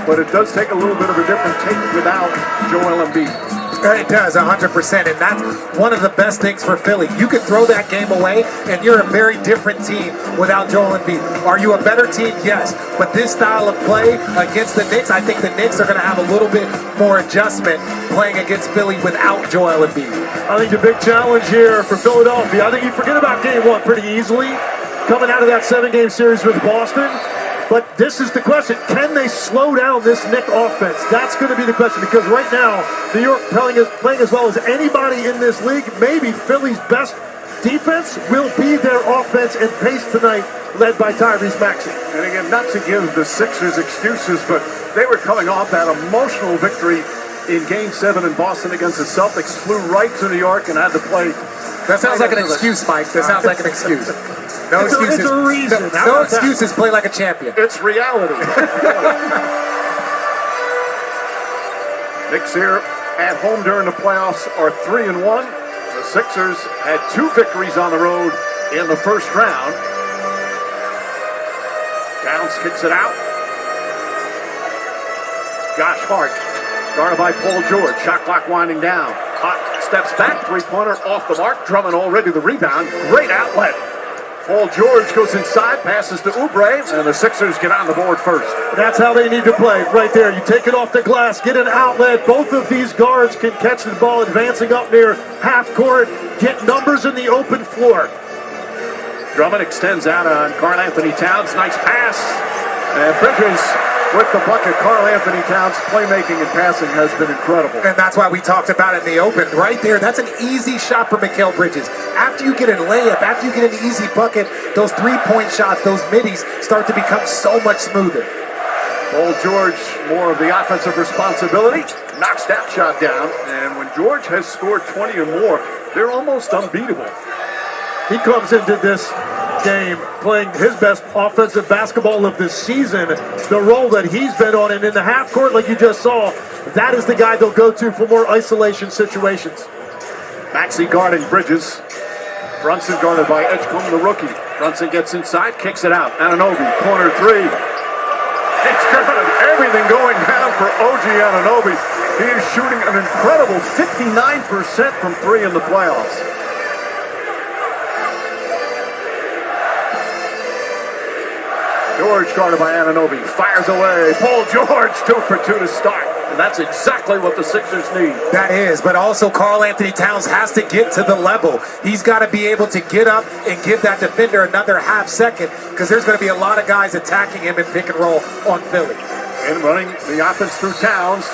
but it does take a little bit of a different take without Joel Embiid. It does, 100%, and that's one of the best things for Philly. You can throw that game away, and you're a very different team without Joel Embiid. Are you a better team? Yes, but this style of play against the Knicks, I think the Knicks are going to have a little bit more adjustment playing against Philly without Joel Embiid. I think the big challenge here for Philadelphia, I think you forget about game 1 pretty easily, coming out of that 7-game series with Boston. But this is the question. Can they slow down this Knick offense? That's going to be the question, because right now, New York playing as well as anybody in this league. Maybe Philly's best defense will be their offense and pace tonight, led by Tyrese Maxey. And again, not to give the Sixers excuses, but they were coming off that emotional victory in Game 7 in Boston against the Celtics, flew right to New York and had to play. That sounds like an excuse, Mike. That sounds like an excuse. No excuses. It's a reason. No excuses. Play like a champion. It's reality. Knicks here at home during the playoffs are 3-1. The Sixers had 2 victories on the road in the first round. Downs kicks it out. Josh Hart, guarded by Paul George. Shot clock winding down. Hart steps back, 3-pointer off the mark. Drummond already the rebound. Great outlet. Paul George goes inside, passes to Oubre, and the Sixers get on the board first. That's how they need to play, right there. You take it off the glass, get an outlet. Both of these guards can catch the ball advancing up near half court, get numbers in the open floor. Drummond extends out on Karl Anthony Towns. Nice pass. And Bridges with the bucket. Karl Anthony Towns' playmaking and passing has been incredible. And that's why we talked about it in the open. Right there, that's an easy shot for Mikal Bridges. After you get a layup, after you get an easy bucket, those 3-point shots, those middies start to become so much smoother. Paul George, more of the offensive responsibility, knocks that shot down. And when George has scored 20 or more, they're almost unbeatable. He comes into this game playing his best offensive basketball of the season. The role that he's been on, and in the half court, like you just saw, that is the guy they'll go to for more isolation situations. Maxey guarding Bridges. Brunson guarded by Edgecombe, the rookie. Brunson gets inside, kicks it out. Anunoby, corner 3. It's good. Everything going down for OG Anunoby. He is shooting an incredible 59% from 3 in the playoffs. George guarded by Anunoby, fires away. Paul George 2 for 2 to start. And that's exactly what the Sixers need. That is, but also Karl Anthony Towns has to get to the level. He's got to be able to get up and give that defender another half second, because there's going to be a lot of guys attacking him in pick and roll on Philly. And running the offense through Towns.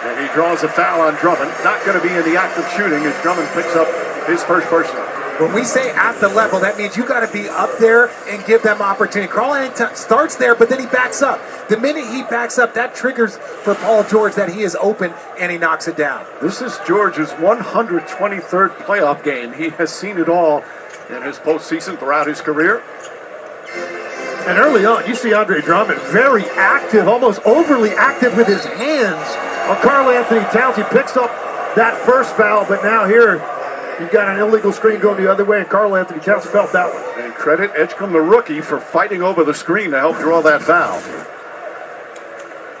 And he draws a foul on Drummond. Not going to be in the act of shooting as Drummond picks up his first personal. When we say at the level, that means you got to be up there and give them opportunity. Karl-Anthony starts there, but then he backs up. The minute he backs up, that triggers for Paul George that he is open and he knocks it down. This is George's 123rd playoff game. He has seen it all in his postseason throughout his career. And early on, you see Andre Drummond very active, almost overly active with his hands on Karl-Anthony Towns. He picks up that first foul, but now here you've got an illegal screen going the other way, and Karl-Anthony Towns felt that one. And credit Edgecombe, the rookie, for fighting over the screen to help draw that foul.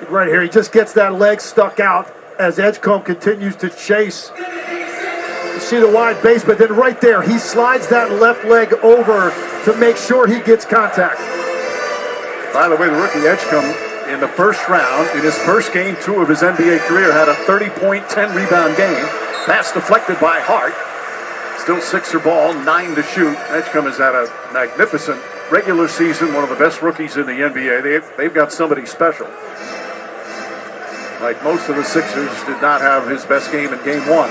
Right here, he just gets that leg stuck out as Edgecombe continues to chase. You see the wide base, but then right there, he slides that left leg over to make sure he gets contact. By the way, the rookie Edgecombe in the first round, in his first game, 2 of his NBA career, had a 30-point, 10-rebound game. Pass deflected by Hart. Still Sixer ball, 9 to shoot. Edgecombe has had a magnificent regular season, one of the best rookies in the NBA. They've got somebody special. Like most of the Sixers did not have his best game in game 1.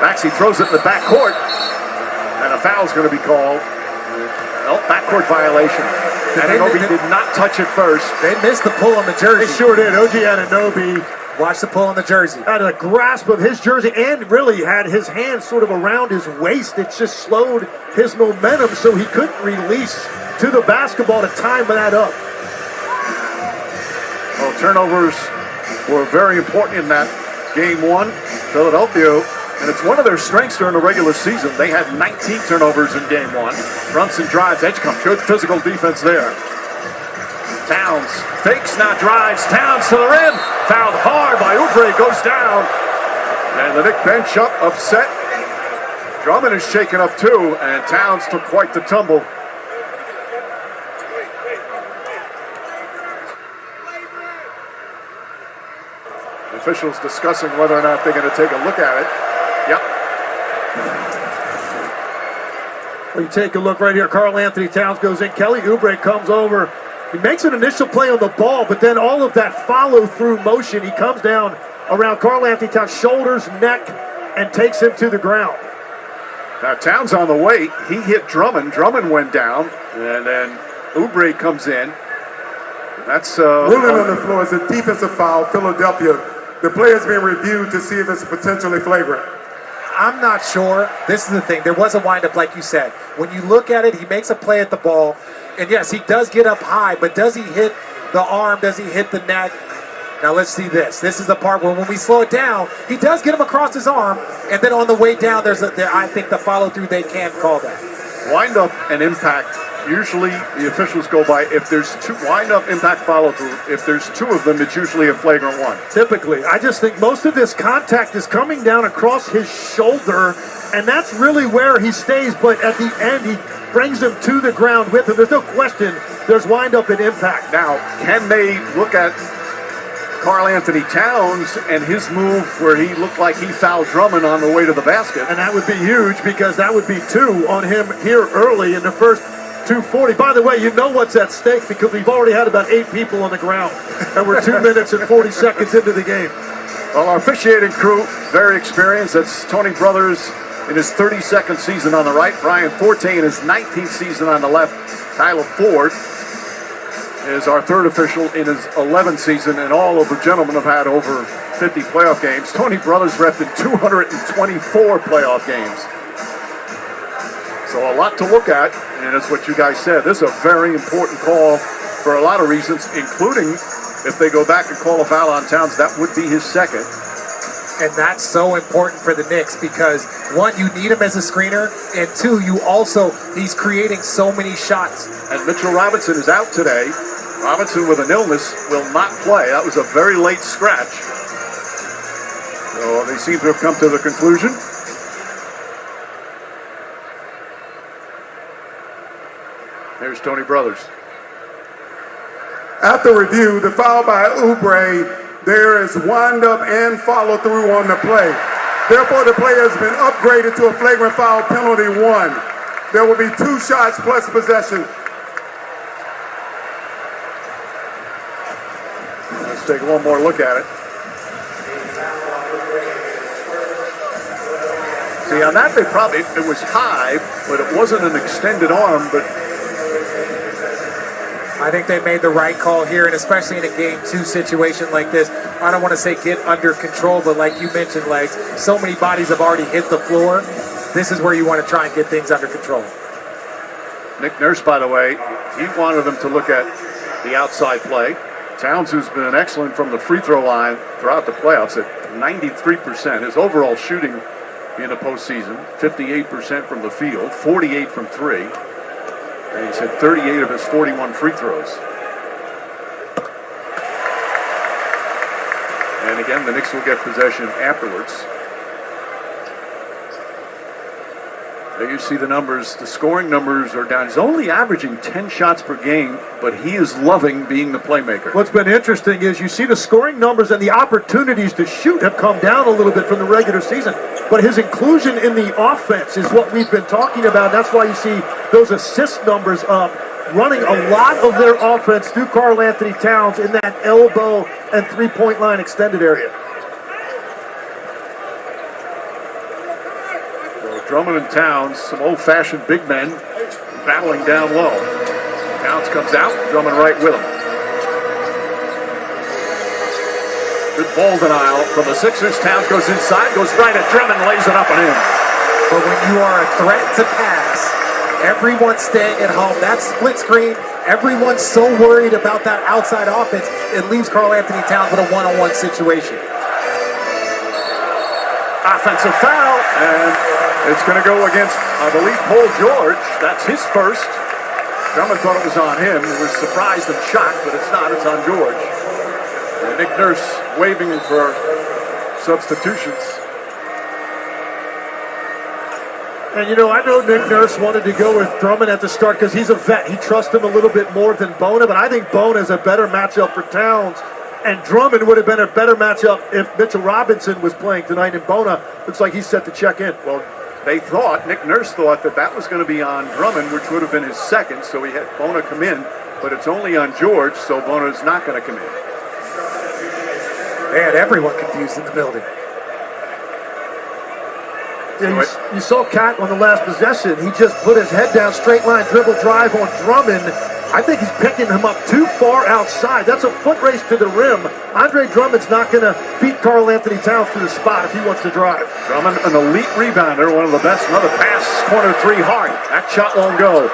Maxey throws it in the backcourt, and a foul's going to be called. Oh, backcourt violation. Anunoby did not touch it first. They missed the pull on the jersey. They sure did. OG Anunoby. Watch the pull on the jersey. Had a grasp of his jersey and really had his hand sort of around his waist. It just slowed his momentum so he couldn't release to the basketball to time that up. Well, turnovers were very important in that game 1. Philadelphia, and it's one of their strengths during the regular season. They had 19 turnovers in game 1. Brunson drives, Edgecombe, good physical defense there. Towns fakes, now drives. Towns to the rim. Fouled hard by Oubre, goes down. And the Knick bench up, upset. Drummond is shaken up too, and Towns took quite the tumble. Officials discussing whether or not they're going to take a look at it. Yep. We take a look right here. Karl-Anthony Towns goes in. Kelly Oubre comes over. He makes an initial play on the ball, but then all of that follow-through motion, he comes down around Karl-Anthony Towns' shoulders, neck, and takes him to the ground. Now Towns on the way. He hit Drummond. Drummond went down, and then Oubre comes in. That's ruling on the floor is a defensive foul. Philadelphia. The play is being reviewed to see if it's potentially flagrant. I'm not sure. This is the thing. There was a windup, like you said. When you look at it, he makes a play at the ball. And yes, he does get up high, but does he hit the arm? Does he hit the neck? Now let's see this. This is the part where when we slow it down, he does get him across his arm. And then on the way down, I think the follow through, they can call that. Wind up and impact. Usually the officials go by, if there's 2 wind up, impact, follow through. If there's 2 of them, it's usually a flagrant 1. Typically. I just think most of this contact is coming down across his shoulder, and that's really where he stays. But at the end, he brings him to the ground with him. There's no question there's wind up and impact. Now, can they look at Karl-Anthony Towns and his move where he looked like he fouled Drummond on the way to the basket? And that would be huge, because that would be 2 on him here early in the first 2:40. By the way, you know what's at stake, because we've already had about 8 people on the ground, and we're 2 minutes and 40 seconds into the game. Well, our officiating crew, very experienced. That's Tony Brothers in his 32nd season on the right. Brian Forte in his 19th season on the left. Tyler Ford is our 3rd official in his 11th season, and all of the gentlemen have had over 50 playoff games. Tony Brothers repped in 224 playoff games. So a lot to look at, and it's what you guys said. This is a very important call for a lot of reasons, including if they go back and call a foul on Towns, that would be his 2nd. And that's so important for the Knicks, because 1, you need him as a screener, and 2, he's creating so many shots. And Mitchell Robinson is out today. Robinson with an illness will not play. That was a very late scratch. So they seem to have come to the conclusion. Here's Tony Brothers. After review, the foul by Oubre, there is wind up and follow through on the play. Therefore, the play has been upgraded to a flagrant foul penalty 1. There will be 2 shots plus possession. Let's take one more look at it. See, on that it was high, but it wasn't an extended arm, but I think they made the right call here, and especially in a Game 2 situation like this. I don't want to say get under control, but like you mentioned, Legs, so many bodies have already hit the floor. This is where you want to try and get things under control. Nick Nurse, by the way, he wanted them to look at the outside play. Towns, who's been excellent from the free throw line throughout the playoffs at 93%. His overall shooting in the postseason, 58% from the field, 48 from three. And he's had 38 of his 41 free throws. And again, the Knicks will get possession afterwards. There you see the numbers. The scoring numbers are down. He's only averaging 10 shots per game, but he is loving being the playmaker. What's been interesting is you see the scoring numbers and the opportunities to shoot have come down a little bit from the regular season. But his inclusion in the offense is what we've been talking about. That's why you see those assist numbers up, running a lot of their offense through Karl Anthony Towns in that elbow and three-point line extended area. Drummond and Towns, some old-fashioned big men battling down low. Towns comes out, Drummond right with him. Good ball denial from the Sixers. Towns goes inside, goes right at Drummond, lays it up and in. But when you are a threat to pass, everyone's staying at home. That split screen, everyone's so worried about that outside offense, it leaves Karl Anthony Towns with a one-on-one situation. Offensive foul, and it's going to go against, I believe, Paul George. That's his first. Drummond thought it was on him. He was surprised and shocked, but it's not. It's on George. And Nick Nurse waving for substitutions. And, you know, I know Nick Nurse wanted to go with Drummond at the start because he's a vet. He trusts him a little bit more than Bona, but I think Bona is a better matchup for Towns. And Drummond would have been a better matchup if Mitchell Robinson was playing tonight, and Bona looks like he's set to check in. Well, Nick Nurse thought that was going to be on Drummond, which would have been his second, so he had Bona come in, but it's only on George, so Bona is not going to come in. They had everyone confused in the building. Yeah, you saw Cat on the last possession. He just put his head down, straight line dribble drive on Drummond. I think he's picking him up too far outside. That's a foot race to the rim. Andre Drummond's not going to beat Karl Anthony Towns to the spot if he wants to drive. Drummond, an elite rebounder, one of the best. Another pass, corner three, hard. That shot won't go.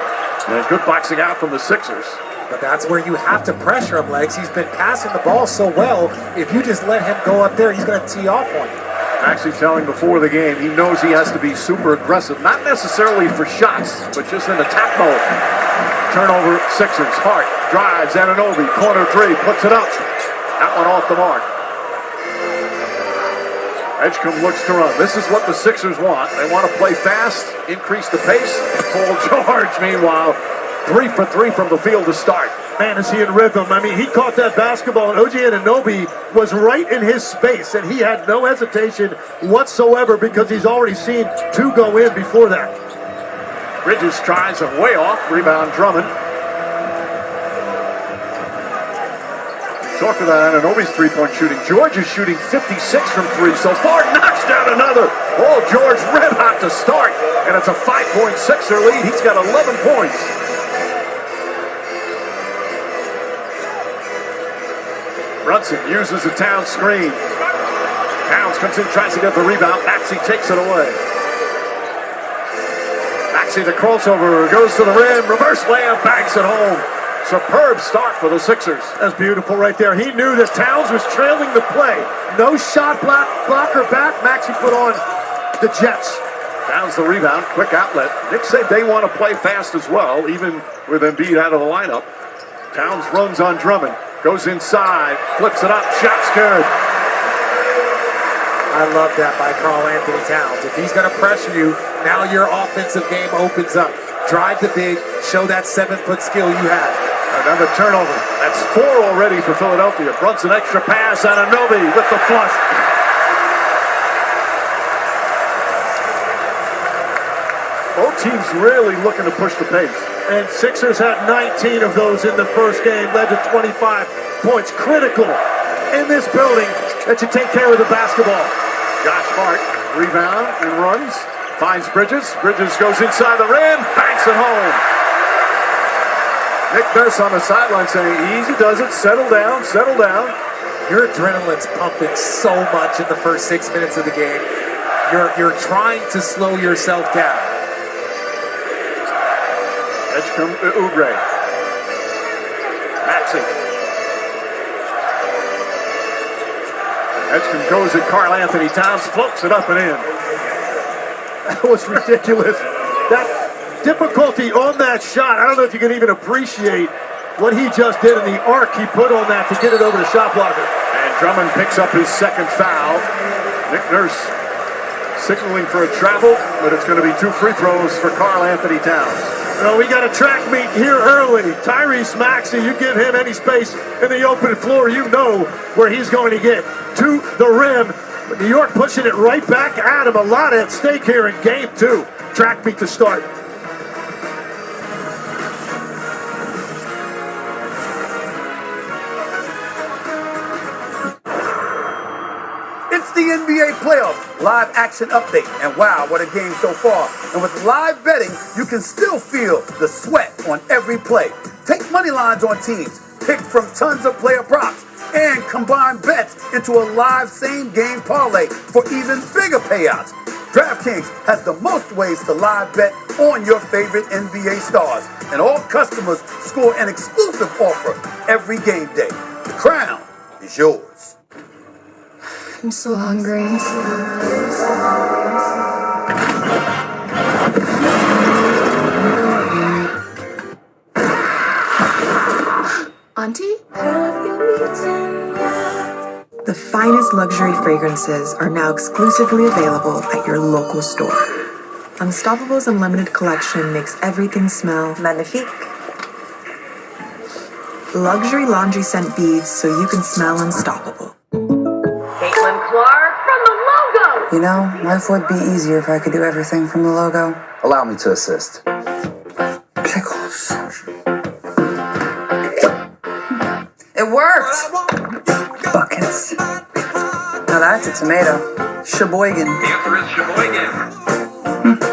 And good boxing out from the Sixers. But that's where you have to pressure him, Legs. He's been passing the ball so well. If you just let him go up there, he's going to tee off on you. Actually telling before the game, he knows he has to be super aggressive. Not necessarily for shots, but just in attack mode. Turnover, Sixers. Hart drives, Anunoby, corner three, puts it up. That one off the mark. Edgecombe looks to run. This is what the Sixers want. They want to play fast, increase the pace. Paul George, meanwhile, 3 for 3 from the field to start. Man, is he in rhythm. I mean, he caught that basketball, and OG Anunoby was right in his space, and he had no hesitation whatsoever because he's already seen 2 go in before that. Bridges tries it way off. Rebound, Drummond. Talk about Anunoby's three-point shooting. George is shooting 56 from 3 so far. Knocks down another. Oh, George red hot to start, and it's a 5-point Sixer lead. He's got 11 points. Brunson uses a Towns screen. Towns comes in, tries to get the rebound. Maxey takes it away. Maxey, the crossover, goes to the rim. Reverse layup, banks it home. Superb start for the Sixers. That's beautiful right there. He knew that Towns was trailing the play. No shot blocker back. Maxey put on the Jets. Towns the rebound, quick outlet. Knicks said they want to play fast as well, even with Embiid out of the lineup. Towns runs on Drummond. Goes inside, flips it up, shot's good. I love that by Karl Anthony Towns. If he's going to pressure you, now your offensive game opens up. Drive the big, show that 7-foot skill you have. Another turnover. That's 4 already for Philadelphia. Brunson extra pass, Anunoby with the flush. Both teams really looking to push the pace. And Sixers had 19 of those in the first game, led to 25 points. Critical in this building that you take care of the basketball. Josh Hart, rebound and runs. Finds Bridges. Bridges goes inside the rim, banks it home. Nick Nurse on the sideline saying, easy does it, settle down, settle down. Your adrenaline's pumping so much in the first 6 minutes of the game. You're trying to slow yourself down. Edgecombe to Oubre. Maxey. Edgecombe goes at Karl Anthony Towns, floats it up and in. That was ridiculous. That difficulty on that shot, I don't know if you can even appreciate what he just did in the arc he put on that to get it over the shot blocker. And Drummond picks up his second foul. Nick Nurse signaling for a travel, but it's going to be 2 free throws for Karl Anthony Towns. Well, we got a track meet here early. Tyrese Maxey, you give him any space in the open floor, you know where he's going to get to the rim. But New York pushing it right back at him. A lot at stake here in game 2. Track meet to start. It's the NBA playoffs, live action update. And wow, what a game so far. And with live betting, you can still feel the sweat on every play. Take money lines on teams, pick from tons of player props, and combine bets into a live same-game parlay for even bigger payouts. DraftKings has the most ways to live bet on your favorite NBA stars. And all customers score an exclusive offer every game day. The crown is yours. I'm so hungry. Auntie? The finest luxury fragrances are now exclusively available at your local store. Unstoppable's Unlimited Collection makes everything smell magnifique. Luxury laundry scent beads so you can smell unstoppable. Caitlin Clark from the logo. You know, life would be easier if I could do everything from the logo. Allow me to assist. Pickles. It worked! Buckets. Now that's a tomato. Sheboygan. The answer is Sheboygan.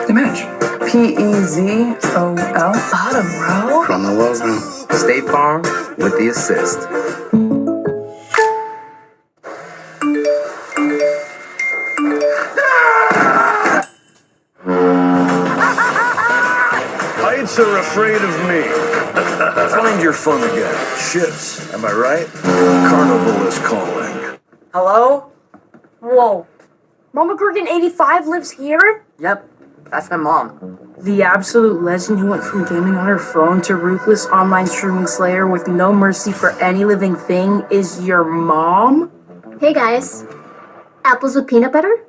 The match. P-E-Z-O-L. Bottom row? From the logo. State Farm with the assist. Heights are afraid of me. Find your fun again. Ships, am I right? Carnival is calling. Hello? Whoa. Mama Kurgan 85 lives here? Yep, that's my mom. The absolute legend who went from gaming on her phone to ruthless online streaming slayer with no mercy for any living thing is your mom? Hey guys. Apples with peanut butter?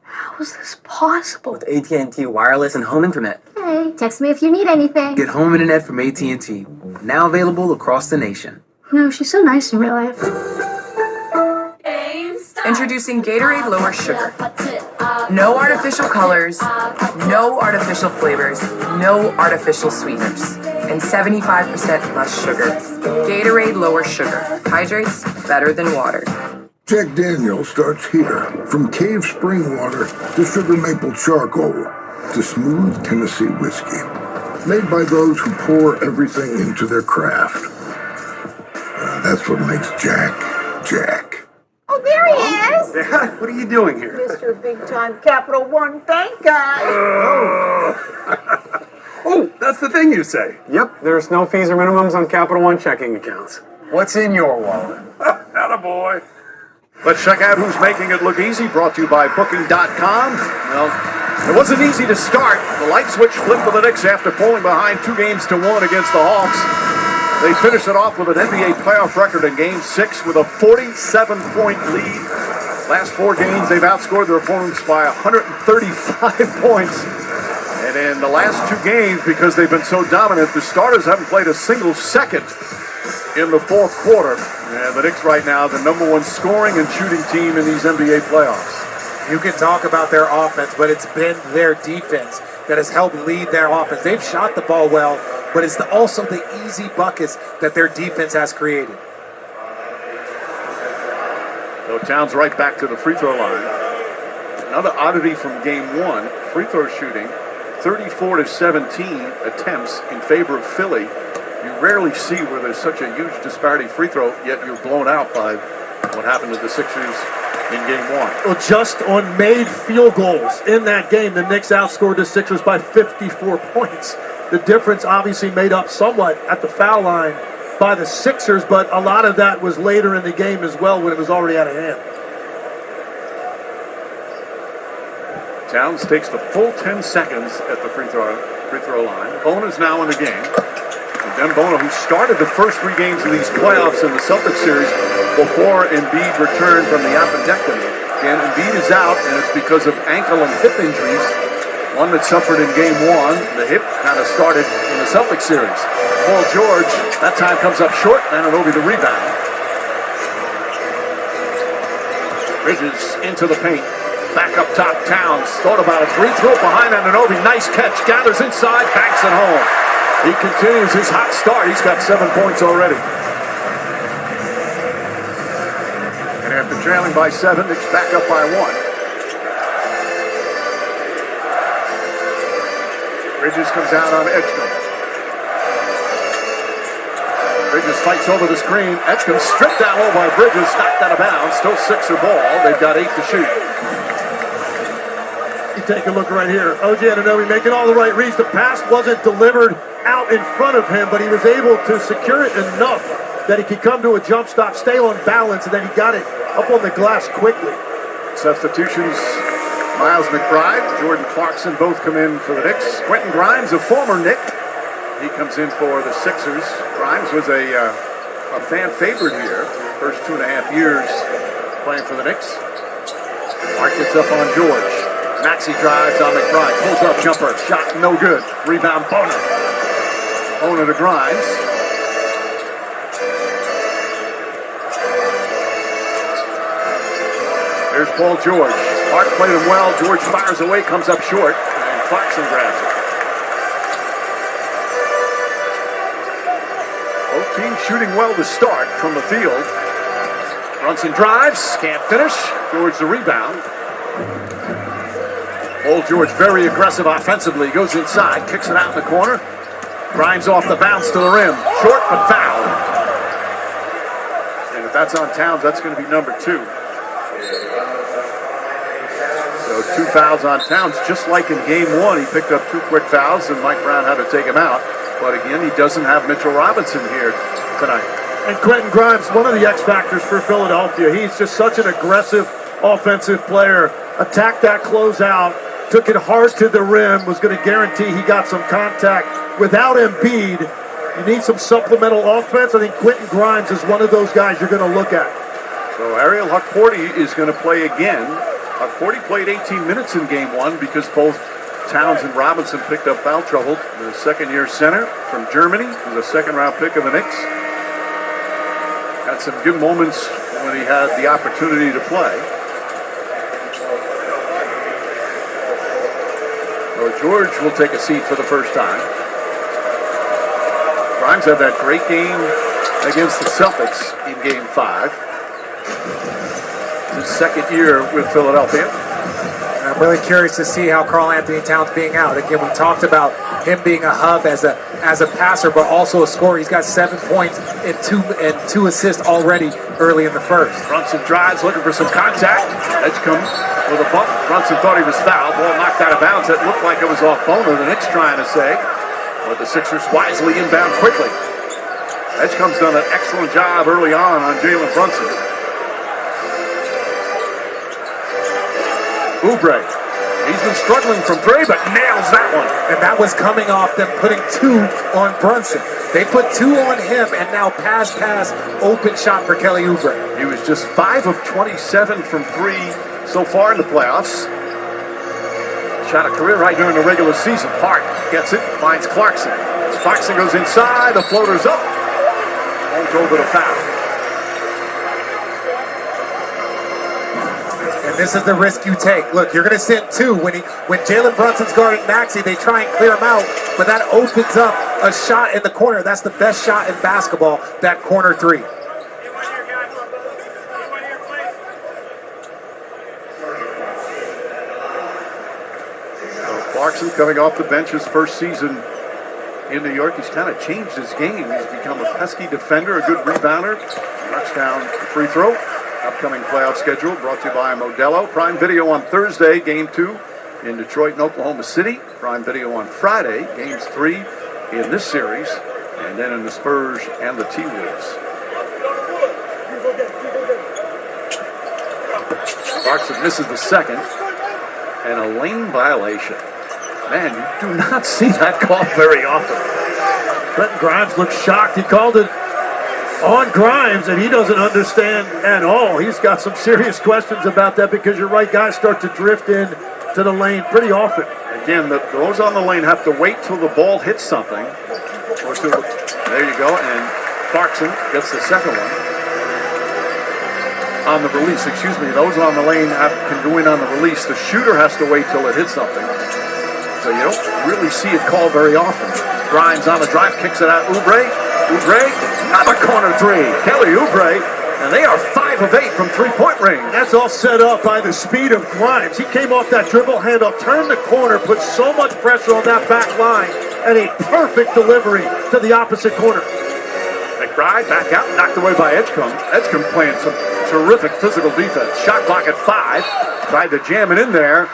How is this possible? With AT&T wireless and home internet. Hey, text me if you need anything. Get home internet from AT&T. Now available across the nation. No, she's so nice in real life. Introducing Gatorade Lower Sugar. No artificial colors, no artificial flavors, no artificial sweeteners, and 75% less sugar. Gatorade Lower Sugar. Hydrates better than water. Jack Daniels starts here. From cave spring water to sugar maple charcoal to smooth Tennessee whiskey. Made by those who pour everything into their craft. That's what makes Jack, Jack. Oh, there he is! Dad, what are you doing here? Mr. Big Time Capital One Bank Guy. Oh, that's the thing you say. Yep, there's no fees or minimums on Capital One checking accounts. What's in your wallet? Attaboy. Let's check out who's making it look easy, brought to you by Booking.com. Well, it wasn't easy to start. The light switch flipped for the Knicks after falling behind 2-1 against the Hawks. They finished it off with an NBA playoff record in Game 6 with a 47-point lead. Last 4 games, they've outscored their opponents by 135 points. And in the last 2 games, because they've been so dominant, the starters haven't played a single second in the fourth quarter. And the Knicks right now, the #1 scoring and shooting team in these NBA playoffs. You can talk about their offense, but it's been their defense that has helped lead their offense. They've shot the ball well, but it's also the easy buckets that their defense has created. So Towns right back to the free throw line. Another oddity from game one, free throw shooting, 34 to 17 attempts in favor of Philly. You rarely see where there's such a huge disparity free throw, yet you're blown out by what happened to the Sixers in game one. Well, just on made field goals in that game, the Knicks outscored the Sixers by 54 points. The difference obviously made up somewhat at the foul line by the Sixers, but a lot of that was later in the game as well when it was already out of hand. Towns takes the full 10 seconds at the free throw line. Bona's now in the game. And then Bona, who started the first 3 games of these playoffs in the Celtics series before Embiid returned from the appendectomy. Again, Embiid is out, and it's because of ankle and hip injuries. One that suffered in game one. The hip kind of started in the Celtics series. Paul George, that time comes up short, and Anunoby the rebound. Bridges into the paint. Back up top, Towns thought about a three, throw it behind Anunoby. Nice catch, gathers inside, banks it home. He continues his hot start. He's got 7 points already. And after trailing by 7, Knicks back up by 1. Bridges comes out on Edgecombe. Bridges fights over the screen. Edgecombe stripped down low by Bridges, knocked out of bounds. Still Sixer ball. They've got 8 to shoot. You take a look right here. OG Anunoby making all the right reads. The pass wasn't delivered out in front of him, but he was able to secure it enough that he could come to a jump stop, stay on balance, and then he got it up on the glass quickly. Substitutions, Miles McBride, Jordan Clarkson both come in for the Knicks. Quentin Grimes, a former Knick, he comes in for the Sixers. Grimes was a fan favorite here, first 2.5 years playing for the Knicks. Mark gets up on George. Maxey drives on McBride, pulls up jumper, shot no good. Rebound Bona. Bona to Grimes. There's Paul George. Hart played him well. George fires away, comes up short, and Clarkson grabs it. Both teams shooting well to start from the field. Brunson drives, can't finish. George the rebound. Paul George very aggressive offensively. Goes inside, kicks it out in the corner. Grimes off the bounce to the rim. Short but fouled. And if that's on Towns, that's going to be number 2. So 2 fouls on Towns. Just like in game 1, he picked up 2 quick fouls and Mike Brown had to take him out. But again, he doesn't have Mitchell Robinson here tonight. And Quentin Grimes, one of the X factors for Philadelphia. He's just such an aggressive offensive player. Attacked that closeout. Took it hard to the rim, was going to guarantee he got some contact. Without Embiid, you need some supplemental offense. I think Quentin Grimes is one of those guys you're going to look at. So Ariel Hukporti is going to play again. Hukporti played 18 minutes in game 1 because both Towns and Robinson picked up foul trouble. The second-year center from Germany was a second-round pick of the Knicks. Had some good moments when he had the opportunity to play. So George will take a seat for the first time. Grimes had that great game against the Celtics in game 5. His second year with Philadelphia. I'm really curious to see how Karl Anthony Towns being out. Again, we talked about him being a hub as a passer, but also a scorer. He's got 7 points and two assists already early in the first. Brunson drives, looking for some contact. Edgecombe with a bump. Brunson thought he was fouled. Ball knocked out of bounds. It looked like it was off Bona, the Knicks trying to say. But the Sixers wisely inbound quickly. Edgecombe's done an excellent job early on Jalen Brunson. Oubre. He's been struggling from 3, but nails that one. And that was coming off them putting 2 on Brunson. They put 2 on him, and now pass, open shot for Kelly Oubre. He was just 5 of 27 from 3 so far in the playoffs. Shot a career high during the regular season. Hart gets it, finds Clarkson. Clarkson goes inside, the floater's up. Won't go to the foul. And this is the risk you take. Look, you're going to send 2. When Jalen Brunson's guarding Maxey, they try and clear him out, but that opens up a shot in the corner. That's the best shot in basketball, that corner 3. Clarkson coming off the bench his first season in New York. He's kind of changed his game. He's become a pesky defender, a good rebounder. Knocks down the free throw. Upcoming playoff schedule brought to you by Modelo. Prime Video on Thursday, Game 2 in Detroit and Oklahoma City. Prime Video on Friday, Games 3 in this series. And then in the Spurs and the T-Wolves. Clarkson misses the second. And a lane violation. Man, you do not see that call very often. Quentin Grimes looks shocked. He called it on Grimes, and he doesn't understand at all. He's got some serious questions about that because you're right, guys start to drift in to the lane pretty often. Again, those on the lane have to wait till the ball hits something. There you go, and Clarkson gets the second one. On the release, those on the lane can go in on the release. The shooter has to wait till it hits something. So you don't really see it called very often. Grimes on the drive, kicks it out. Oubre, another corner three. Kelly Oubre, and they are 5 of 8 from three-point range. That's all set up by the speed of Grimes. He came off that dribble handoff, turned the corner, put so much pressure on that back line, and a perfect delivery to the opposite corner. McBride back out, knocked away by Edgecombe. Edgecombe playing some terrific physical defense. Shot clock at 5. Tried to jam it in there.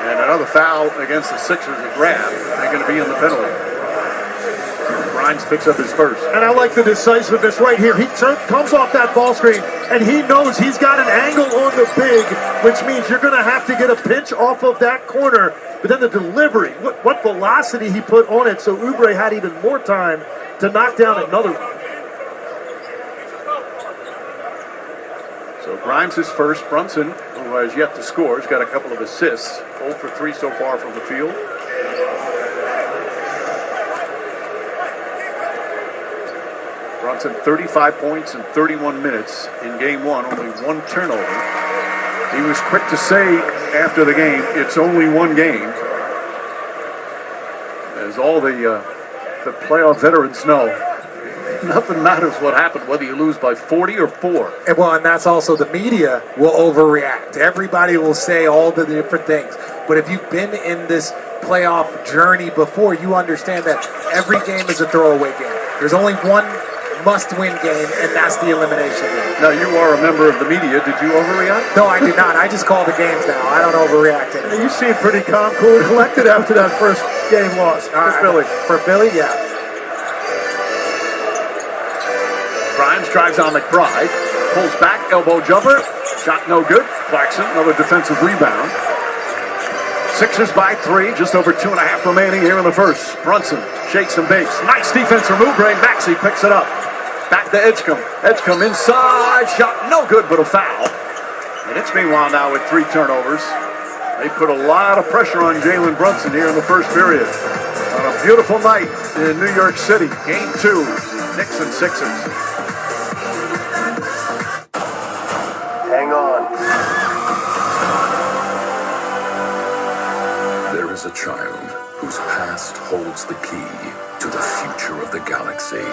And another foul against the Sixers, a grab. They're going to be in the penalty. Grimes picks up his first. And I like the decisiveness right here. He comes off that ball screen, and he knows he's got an angle on the big, which means you're going to have to get a pinch off of that corner. But then the delivery, what velocity he put on it, so Oubre had even more time to knock down another one. So Grimes is first. Brunson, who has yet to score, has got a couple of assists. 0 for 3 so far from the field. Brunson 35 points in 31 minutes in game 1, only 1 turnover. He was quick to say after the game, it's only 1 game. As all the playoff veterans know, nothing matters what happened, whether you lose by 40 or 4. And that's also the media will overreact. Everybody will say all the different things. But if you've been in this playoff journey before, you understand that every game is a throwaway game. There's only one must-win game, and that's the elimination game. Now, you are a member of the media. Did you overreact? No, I did not. I just call the games now. I don't overreact anymore. You seem pretty calm, cool, and collected after that first game loss. Philly. For Philly, yeah. Grimes drives on McBride, pulls back, elbow jumper, shot no good. Clarkson, another defensive rebound. Sixers by 3, just over 2.5 remaining here in the first. Brunson shakes and bakes. Nice defense from Oubre. Maxey picks it up. Back to Edgecombe. Edgecombe inside, shot no good, but a foul. And it's meanwhile now with 3 turnovers. They put a lot of pressure on Jalen Brunson here in the first period. On a beautiful night in New York City. Game 2, Knicks and Sixers. Hang on. There is a child whose past holds the key to the future of the galaxy.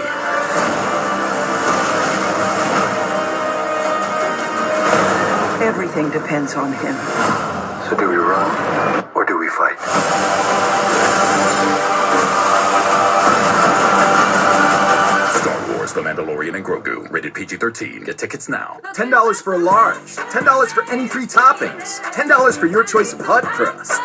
Everything depends on him. So do we run or do we fight? Star Wars, The Mandalorian, and Grogu. Rated PG-13. Get tickets now. $10 for a large. $10 for any 3 toppings. $10 for your choice of hot crust.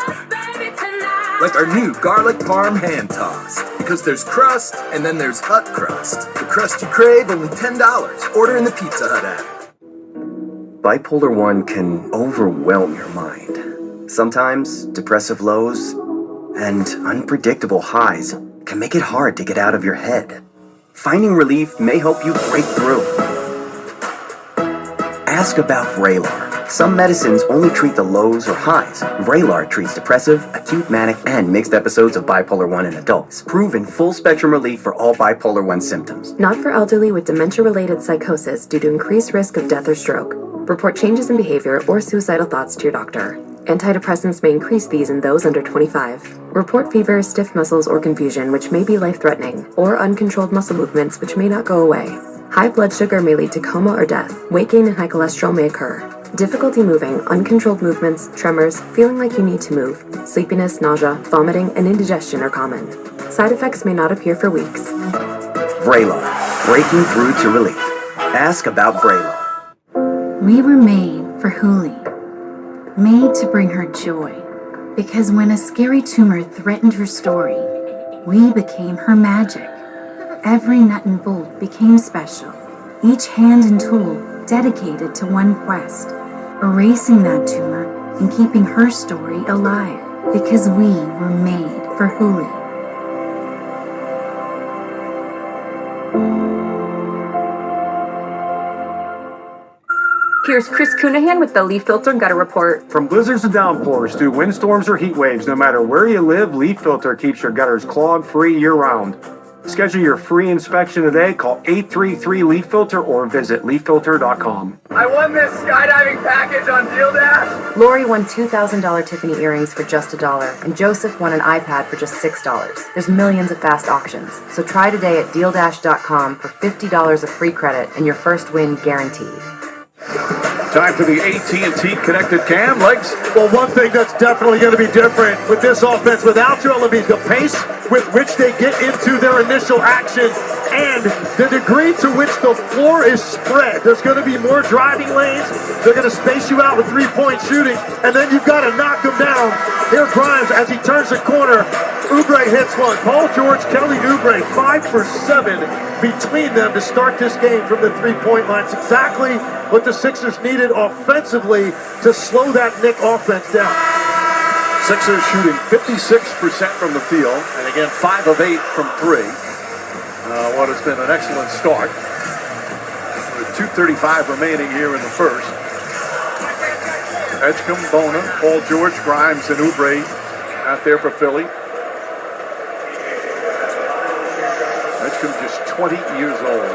Like our new garlic parm hand tossed. Because there's crust, and then there's hut crust. The crust you crave, only $10. Order in the Pizza Hut app. Bipolar 1 can overwhelm your mind. Sometimes depressive lows and unpredictable highs can make it hard to get out of your head. Finding relief may help you break through. Ask about Vraylar. Some medicines only treat the lows or highs. Vraylar treats depressive, acute manic, and mixed episodes of bipolar 1 in adults. Proven full-spectrum relief for all bipolar 1 symptoms. Not for elderly with dementia-related psychosis due to increased risk of death or stroke. Report changes in behavior or suicidal thoughts to your doctor. Antidepressants may increase these in those under 25. Report fever, stiff muscles, or confusion, which may be life-threatening, or uncontrolled muscle movements, which may not go away. High blood sugar may lead to coma or death. Weight gain and high cholesterol may occur. Difficulty moving, uncontrolled movements, tremors, feeling like you need to move, sleepiness, nausea, vomiting, and indigestion are common. Side effects may not appear for weeks. Vraylar, breaking through to relief. Ask about Vraylar. We were made for Huli, made to bring her joy. Because when a scary tumor threatened her story, we became her magic. Every nut and bolt became special. Each hand and tool dedicated to one quest, erasing that tumor and keeping her story alive. Because we were made for Huli. Here's Chris Cunahan with the Leaf Filter Gutter Report. From blizzards and downpours to windstorms or heat waves, no matter where you live, Leaf Filter keeps your gutters clog-free year-round. Schedule your free inspection today. Call 833-LEAF-FILTER or visit leaffilter.com. I won this skydiving package on Deal Dash. Lori won $2,000 Tiffany earrings for just $1, and Joseph won an iPad for just $6. There's millions of fast auctions, so try today at DealDash.com for $50 of free credit and your first win guaranteed. Time for the AT&T Connected Cam. Legs? Well, one thing that's definitely going to be different with this offense without Joel Embiid, the pace with which they get into their initial action and the degree to which the floor is spread. There's going to be more driving lanes. They're going to space you out with three-point shooting, and then you've got to knock them down. Here Grimes, as he turns the corner, Oubre hits one. Paul George, Kelly Oubre, 5 for 7 between them to start this game from the three-point line. It's exactly what the Sixers needed offensively to slow that Knick offense down. Sixers shooting 56% from the field, and again 5 of 8 from 3. What has been an excellent start. With 2:35 remaining here in the first. Edgecombe, Bona, Paul George, Grimes, and Oubre out there for Philly. Edgecombe just 20 years old.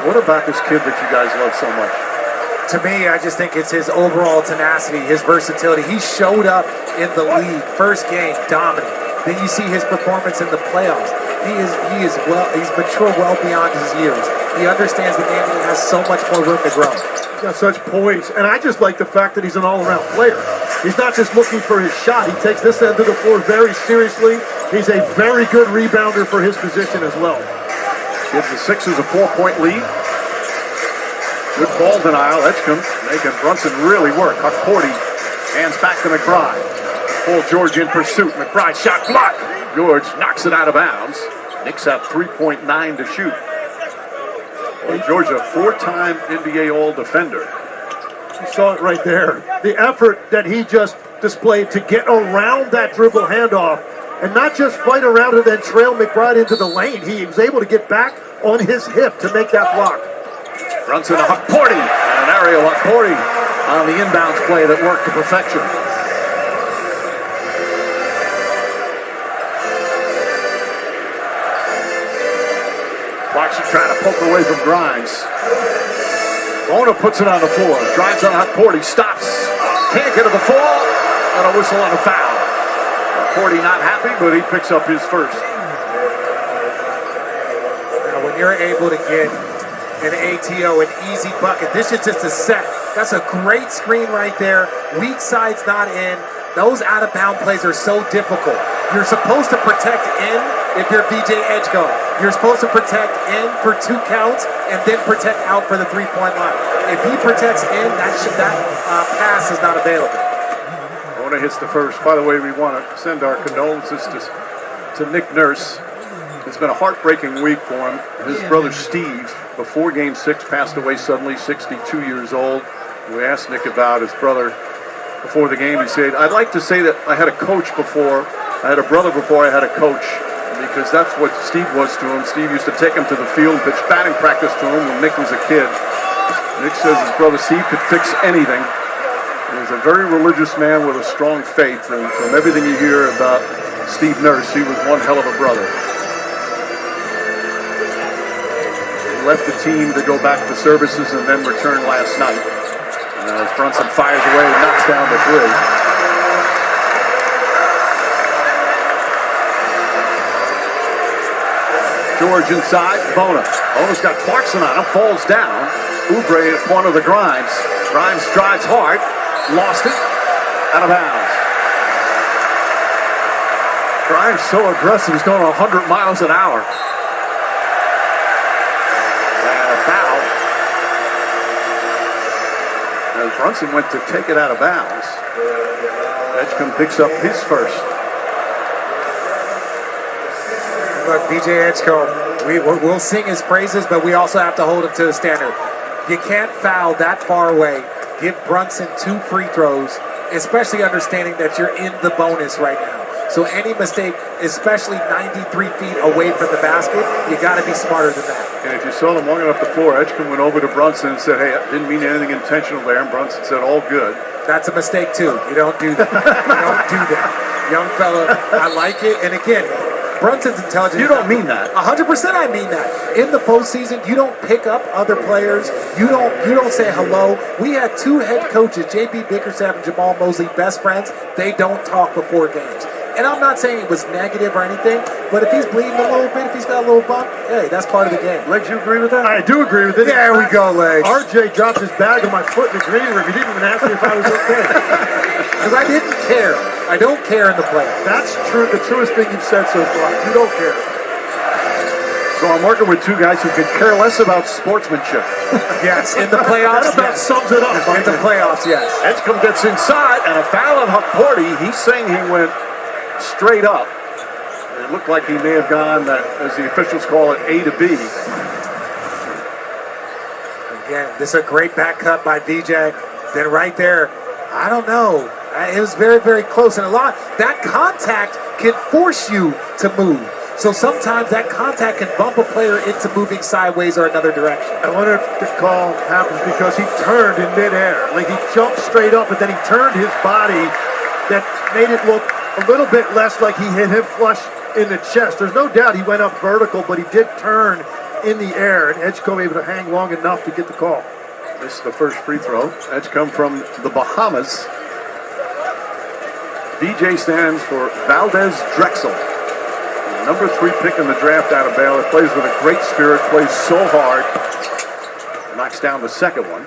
What about this kid that you guys love so much? To me, I just think it's his overall tenacity, his versatility. He showed up in the league, first game, dominant. Then you see his performance in the playoffs. He's mature well beyond his years. He understands the game and he has so much more room to grow. He's got such poise, and I just like the fact that he's an all-around player. He's not just looking for his shot. He takes this end of the floor very seriously. He's a very good rebounder for his position as well. Gives the Sixers a 4-point lead. Good ball denial. Edgecombe making Brunson really work. Huckporty hands back to McBride. Paul George in pursuit. McBride shot blocked. George knocks it out of bounds. Knicks have 3.9 to shoot. Well, George, a 4-time NBA All-Defender. You saw it right there. The effort that he just displayed to get around that dribble handoff and not just fight around it and trail McBride into the lane. He was able to get back on his hip to make that block. Brunson to Huckporty. And Ariel Huckporty on the inbounds play that worked to perfection. Clarkson trying to poke away from Grimes. Bona puts it on the floor. Drives on Huckporty. Stops. Can't get to the fall. And a whistle on a foul. Huckporty not happy, but he picks up his first. Now, when you're able to get an ATO, an easy bucket, this is just a set. That's a great screen right there. Weak side's not in. Those out-of-bound plays are so difficult. You're supposed to protect in if you're VJ Edgecombe. You're supposed to protect in for 2 counts and then protect out for the three-point line. If he protects in, that pass is not available. Bona hits the first. By the way, we want to send our condolences to Nick Nurse. It's been a heartbreaking week for him. His brother Steve, before Game 6, passed away suddenly, 62 years old. We asked Nick about his brother before the game. He said, I'd like to say that I had a coach before. I had a brother before I had a coach, because that's what Steve was to him. Steve used to take him to the field, pitch batting practice to him when Nick was a kid. Nick says his brother Steve could fix anything. He's a very religious man with a strong faith, and from everything you hear about Steve Nurse, he was one hell of a brother. He left the team to go back to services and then returned last night. As Brunson fires away and knocks down the 3. George inside. Bona's got Clarkson on him. Falls down. Oubre in front of the Grimes. Grimes drives hard. Lost it. Out of bounds. Grimes so aggressive. He's going 100 miles an hour. And a foul. As Brunson went to take it out of bounds. Edgecombe picks up his first. Look, BJ Edgecombe, we'll sing his praises, but we also have to hold him to the standard. You can't foul that far away. Give Brunson 2 free throws, especially understanding that you're in the bonus right now. So any mistake, especially 93 feet away from the basket, you got to be smarter than that. And if you saw them long enough the floor, Edgecombe went over to Brunson and said, hey, I didn't mean anything intentional there. And Brunson said, all good. That's a mistake, too. You don't do that. You don't do that. Young fella, I like it. And again, Brunson's intelligent. You don't mean that. 100% I mean that. In the postseason, you don't pick up other players. You don't say hello. We had 2 head coaches, J.P. Bickerstaff and Jamal Mosley, best friends. They don't talk before games. And I'm not saying it was negative or anything, but if he's bleeding a little bit, if he's got a little bump, hey, that's part of the game. Legs, you agree with that? I do agree with it. There we go, Legs. RJ dropped his bag on my foot in the green room. He didn't even ask me if I was okay. Because I didn't care. I don't care in the playoffs. That's true. The truest thing you've said so far. You don't care. So I'm working with 2 guys who could care less about sportsmanship. Yes, in the playoffs. That about sums it up. In the playoffs, yes. Edgecombe gets inside, and a foul on Huckporty. He's saying he went straight up. It looked like he may have gone, as the officials call it, A to B. Again, this is a great back cut by VJ. Then right there, I don't know. It was very, very close. And that contact can force you to move. So sometimes that contact can bump a player into moving sideways or another direction. I wonder if the call happens because he turned in midair. Like he jumped straight up, but then he turned his body. That made it look a little bit less like he hit him flush in the chest. There's no doubt he went up vertical, but he did turn in the air, and Edgecombe able to hang long enough to get the call. This is the first free throw. Edgecombe from the Bahamas. DJ stands for Valdez Drexel. The number 3 pick in the draft out of Baylor. Plays with a great spirit, plays so hard. Knocks down the second one.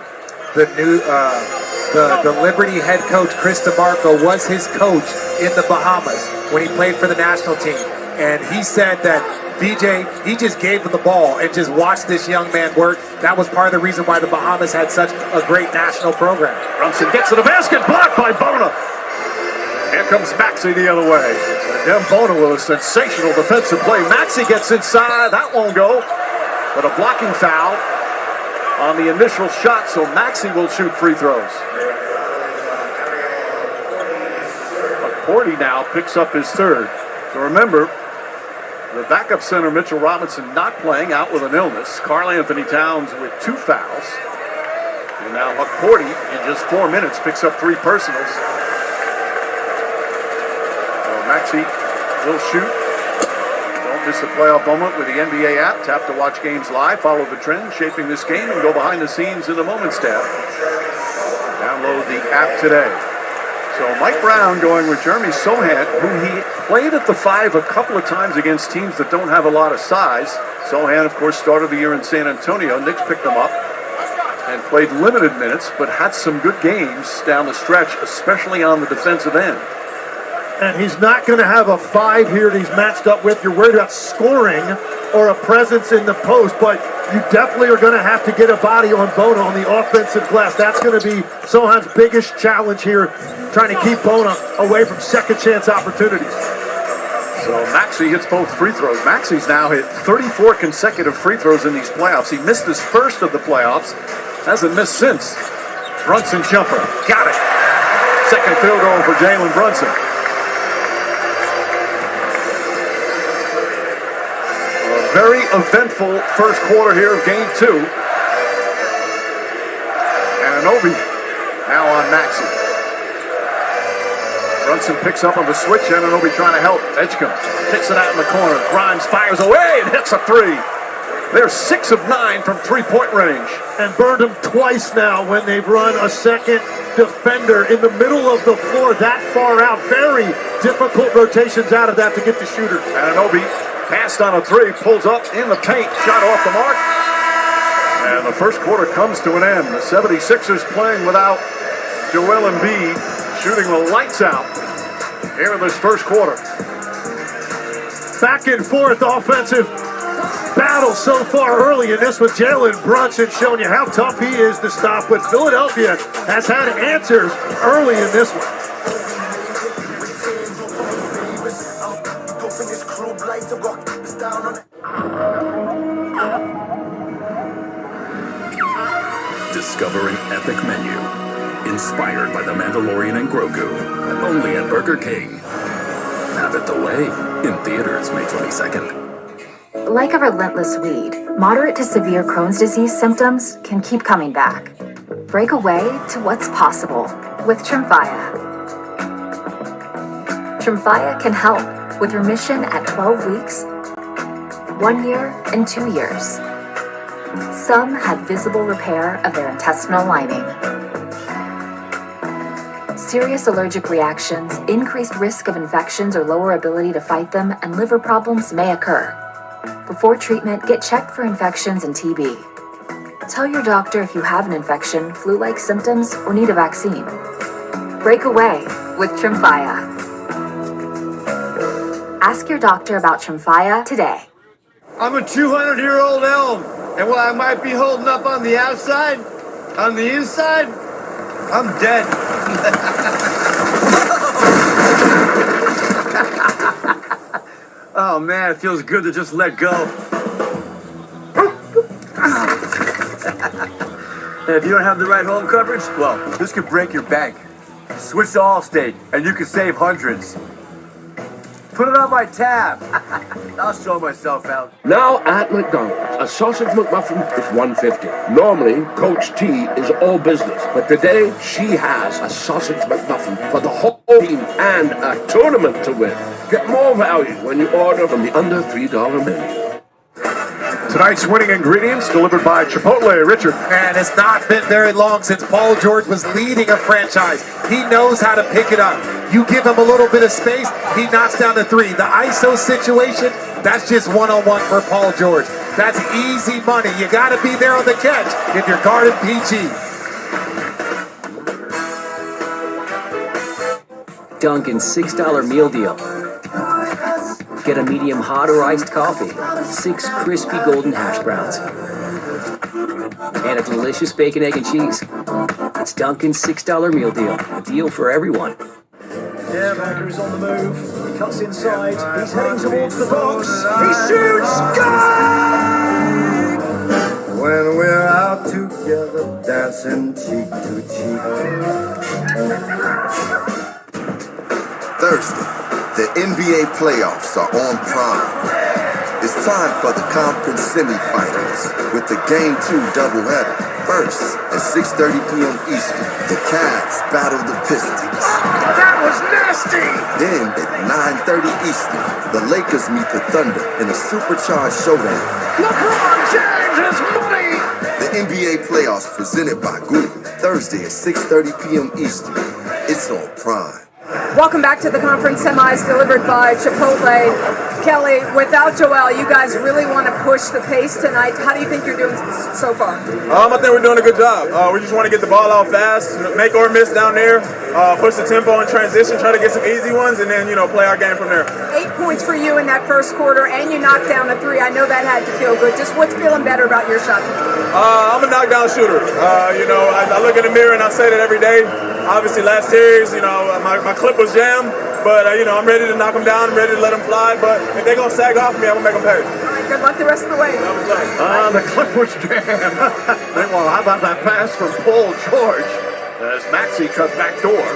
The Liberty head coach, Chris DeMarco, was his coach in the Bahamas when he played for the national team. And he said that VJ, he just gave him the ball and just watched this young man work. That was part of the reason why the Bahamas had such a great national program. Brunson gets to the basket, blocked by Bona. Here comes Maxey the other way. Dem Bona with a sensational defensive play. Maxey gets inside, that won't go. But a blocking foul on the initial shot, so Maxey will shoot free throws. Porty now picks up his third. So remember, the backup center, Mitchell Robinson, not playing, out with an illness. Karl Anthony Towns with 2 fouls. And now Huck Porty, in just 4 minutes, picks up 3 personals. So Maxey will shoot. Don't miss a playoff moment with the NBA app. Tap to watch games live. Follow the trend shaping this game and go behind the scenes in the Moments tab. Download the app today. So Mike Brown going with Jeremy Sohan, who he played at the 5 a couple of times against teams that don't have a lot of size. Sohan, of course, started the year in San Antonio. Knicks picked him up and played limited minutes, but had some good games down the stretch, especially on the defensive end. And he's not going to have a 5 here that he's matched up with. You're worried about scoring or a presence in the post, but you definitely are going to have to get a body on Bona on the offensive glass. That's going to be Sohan's biggest challenge here, trying to keep Bona away from second chance opportunities. So Maxey hits both free throws. Maxey's now hit 34 consecutive free throws in these playoffs. He missed his first of the playoffs. Hasn't missed since. Brunson jumper. Got it. Second field goal for Jalen Brunson. A very eventful first quarter here of game 2. Anunoby now on Maxey. Brunson picks up on the switch. Anunoby trying to help. Edgecombe kicks it out in the corner. Grimes fires away and hits a 3. They're 6 of 9 from 3-point range. And burned them twice now when they've run a second defender in the middle of the floor that far out. Very difficult rotations out of that to get the shooter. Anunoby Passed on a three, pulls up in the paint, shot off the mark. And the first quarter comes to an end. The 76ers playing without Joel Embiid, shooting the lights out here in this first quarter. Back and forth offensive battle so far early in this with Jalen Brunson showing you how tough he is to stop. But Philadelphia has had answers early in this one. Discover an epic menu inspired by the Mandalorian and Grogu, only at Burger King. Have it the way in theaters May 22nd. Like a relentless weed, moderate to severe Crohn's disease symptoms can keep coming back. Break away to what's possible with Tremfya. Tremfya can help with remission at 12 weeks, 1 year, and 2 years. Some had visible repair of their intestinal lining. Serious allergic reactions, increased risk of infections or lower ability to fight them, and liver problems may occur. Before treatment, get checked for infections and TB. Tell your doctor if you have an infection, flu-like symptoms, or need a vaccine. Break away with Tremfya. Ask your doctor about Tremfya today. I'm a 200-year-old elm, and while I might be holding up on the outside, on the inside, I'm dead. Oh man, it feels good to just let go. If you don't have the right home coverage, well, this could break your bank. Switch to Allstate, and you can save hundreds. Put it on my tab. I'll show myself out. Now at McDonald's, a sausage McMuffin is $1.50. Normally, Coach T is all business, but today she has a sausage McMuffin for the whole team and a tournament to win. Get more value when you order from the under $3 menu. Tonight's winning ingredients delivered by Chipotle. Richard. And it's not been very long since Paul George was leading a franchise. He knows how to pick it up. You give him a little bit of space, he knocks down the three. The ISO situation, that's just one-on-one for Paul George. That's easy money. You got to be there on the catch if you're guarding PG. Dunkin' $6 meal deal. Get a medium hot or iced coffee, 6 crispy golden hash browns, and a delicious bacon, egg, and cheese. It's Dunkin's $6 meal deal. A deal for everyone. Yeah, Backer is on the move. He cuts inside. He's heading towards the box. He shoots. Goal! When we're out together, dancing cheek to cheek. Thursday, the NBA playoffs are on Prime. It's time for the conference semifinals with the Game 2 doubleheader. First, at 6:30 p.m. Eastern, the Cavs battle the Pistons. That was nasty! Then, at 9:30 Eastern, the Lakers meet the Thunder in a supercharged showdown. LeBron James has money! The NBA playoffs presented by Google. Thursday at 6:30 p.m. Eastern. It's on Prime. Welcome back to the conference semis delivered by Chipotle. Kelly, without Joel, you guys really want to push the pace tonight. How do you think you're doing so far? I think we're doing a good job. We just want to get the ball out fast, make or miss down there, push the tempo in transition, try to get some easy ones, and then, play our game from there. 8 points for you in that first quarter, and you knocked down a 3. I know that had to feel good. Just what's feeling better about your shot? I'm a knockdown shooter. I look in the mirror and I say that every day. Obviously, last series, my clip was jammed, but I'm ready to knock them down. I'm ready to let them fly. But if they're gonna sag off me, I'm gonna make them pay. All right, good luck the rest of the way. The clip was jammed. Well, how about that pass from Paul George as Maxey cuts back door.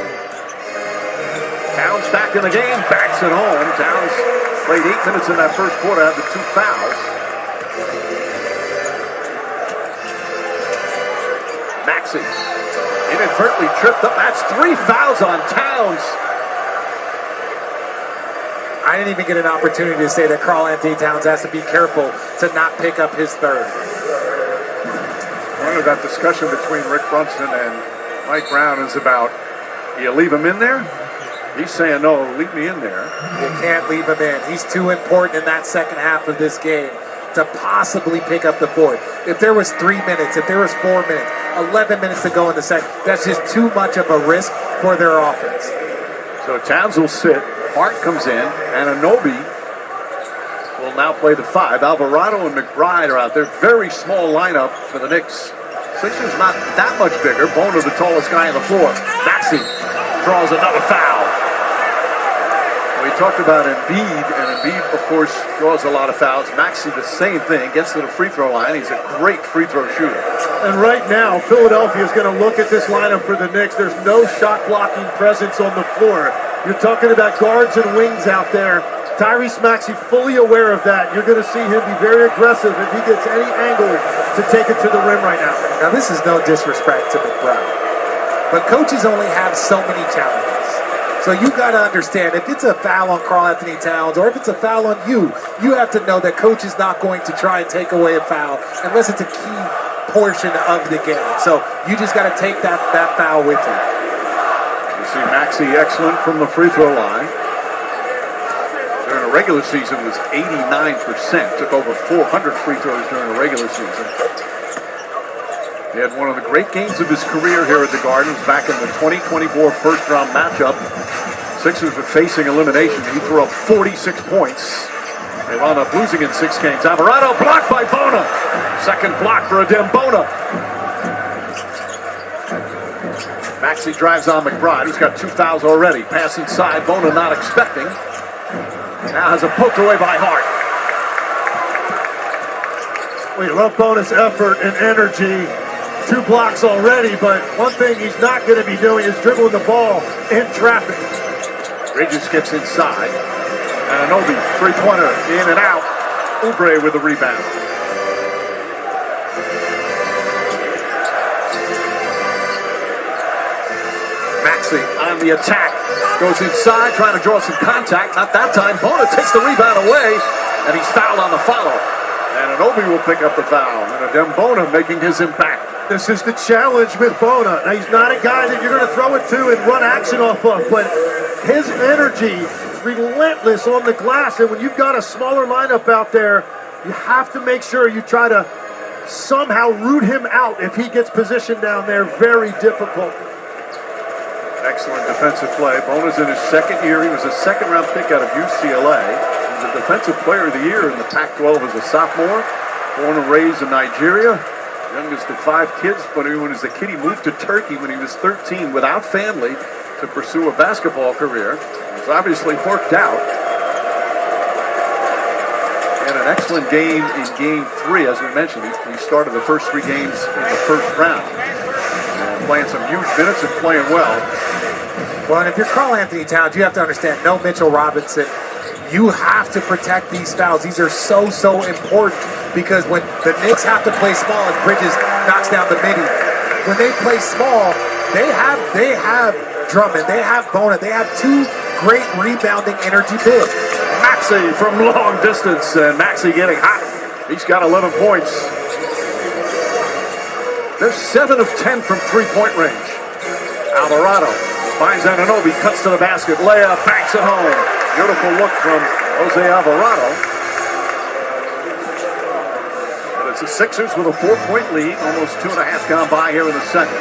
Towns back in the game, backs it home. Towns played 8 minutes in that first quarter, had the 2 fouls. Maxey inadvertently tripped up. That's 3 fouls on Towns. I didn't even get an opportunity to say that Karl Anthony Towns has to be careful to not pick up his third. Part of that discussion between Rick Brunson and Mike Brown is about, do you leave him in there He's saying, no, leave me in there. You can't leave him in. He's too important in that second half of this game to possibly pick up the board. If there was 3 minutes, if there was 4 minutes, 11 minutes to go in the second, that's just too much of a risk for their offense. So Towns will sit. Hart comes in. Anunoby will now play the 5. Alvarado and McBride are out there. Very small lineup for the Knicks. Sixers not that much bigger. Bona, the tallest guy on the floor. Maxey draws another foul. We talked about Embiid, and Embiid, of course, draws a lot of fouls. Maxey, the same thing, gets to the free throw line. He's a great free throw shooter. And right now, Philadelphia is going to look at this lineup for the Knicks. There's no shot blocking presence on the floor. You're talking about guards and wings out there. Tyrese Maxey fully aware of that. You're going to see him be very aggressive if he gets any angle to take it to the rim right now. Now, this is no disrespect to McBride, but coaches only have so many challenges. So you got to understand, if it's a foul on Karl Anthony Towns or if it's a foul on you, you have to know that coach is not going to try and take away a foul unless it's a key portion of the game. So you just got to take that foul with you. You see Maxey excellent from the free throw line. During the regular season was 89%. Took over 400 free throws during the regular season. He had one of the great games of his career here at the Gardens back in the 2024 first-round matchup. Sixers were facing elimination. He threw up 46 points. They wound up losing in 6 games. Alvarado blocked by Bona. Second block for Adem Bona. Maxey drives on McBride, who's got 2 fouls already. Pass inside, Bona not expecting. Now has a poked away by Hart. We love Bona's effort and energy. 2 blocks already, but one thing he's not going to be doing is dribbling the ball in traffic. Bridges gets inside. Anunoby, three-pointer, in and out. Oubre with the rebound. Maxey on the attack. Goes inside, trying to draw some contact. Not that time. Bona takes the rebound away, and he's fouled on the follow. Anunoby will pick up the foul. And Adem Bona making his impact. This is the challenge with Bona. Now, he's not a guy that you're going to throw it to and run action off of, but his energy is relentless on the glass. And when you've got a smaller lineup out there, you have to make sure you try to somehow root him out if he gets positioned down there. Very difficult. Excellent defensive play. Bona's in his second year. He was a second-round pick out of UCLA. He was a defensive player of the year in the Pac-12 as a sophomore. Born and raised in Nigeria. Youngest of 5 kids, but when he was a kid, he moved to Turkey when he was 13 without family to pursue a basketball career. It's obviously worked out. And an excellent game in Game 3, as we mentioned. He started the first 3 games in the first round. And playing some huge minutes and playing well. Well, and if you're Karl Anthony Towns, you have to understand, no Mitchell Robinson. You have to protect these fouls. These are so important because when the Knicks have to play small and Bridges knocks down the midi, when they play small, they have Drummond, they have Bona, they have 2 great rebounding energy bigs. Maxey from long distance, and Maxey getting hot. He's got 11 points. They're 7 of 10 from 3-point range. Alvarado finds Anunoby, cuts to the basket, layup, banks it home. Beautiful look from Jose Alvarado. But it's the Sixers with a 4-point lead. Almost 2.5 gone by here in the second.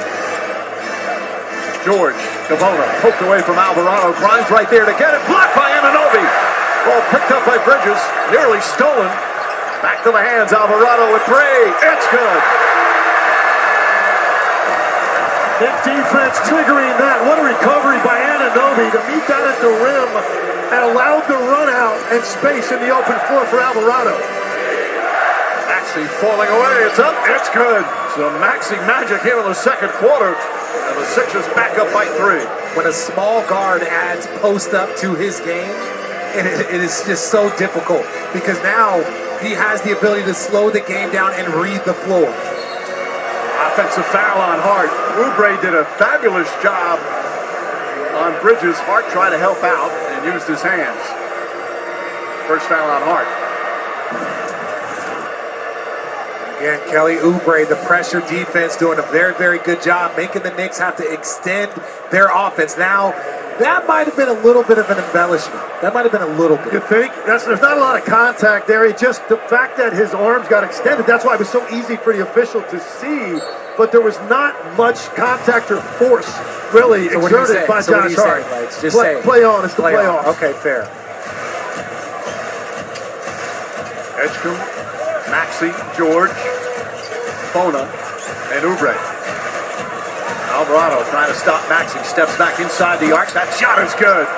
George, Bona, poked away from Alvarado. Grimes right there to get it. Blocked by Anunoby. Ball picked up by Bridges. Nearly stolen. Back to the hands. Alvarado with 3. It's good. That defense triggering that. What a recovery by Anunoby to meet that at the rim and allowed the run out and space in the open floor for Alvarado. Maxey falling away. It's up. It's good. So Maxey magic here in the second quarter. And the Sixers back up by 3. When a small guard adds post up to his game, it is just so difficult because now he has the ability to slow the game down and read the floor. Offensive foul on Hart. Oubre did a fabulous job on Bridges. Hart tried to help out and used his hands. First foul on Hart. Again, Kelly Oubre, the pressure defense, doing a very good job, making the Knicks have to extend their offense. Now, That might have been a little bit of an embellishment. That might have been a little bit. You think? There's not a lot of contact there. It just, the fact that his arms got extended, that's why it was so easy for the official to see. But there was not much contact or force really exerted by Josh Hart. Just say play on. It's the play on. Okay, fair. Edgecombe, Maxey, George, Bona, and Oubre. Alvarado trying to stop Maxey. Steps back inside the arc. That shot is good.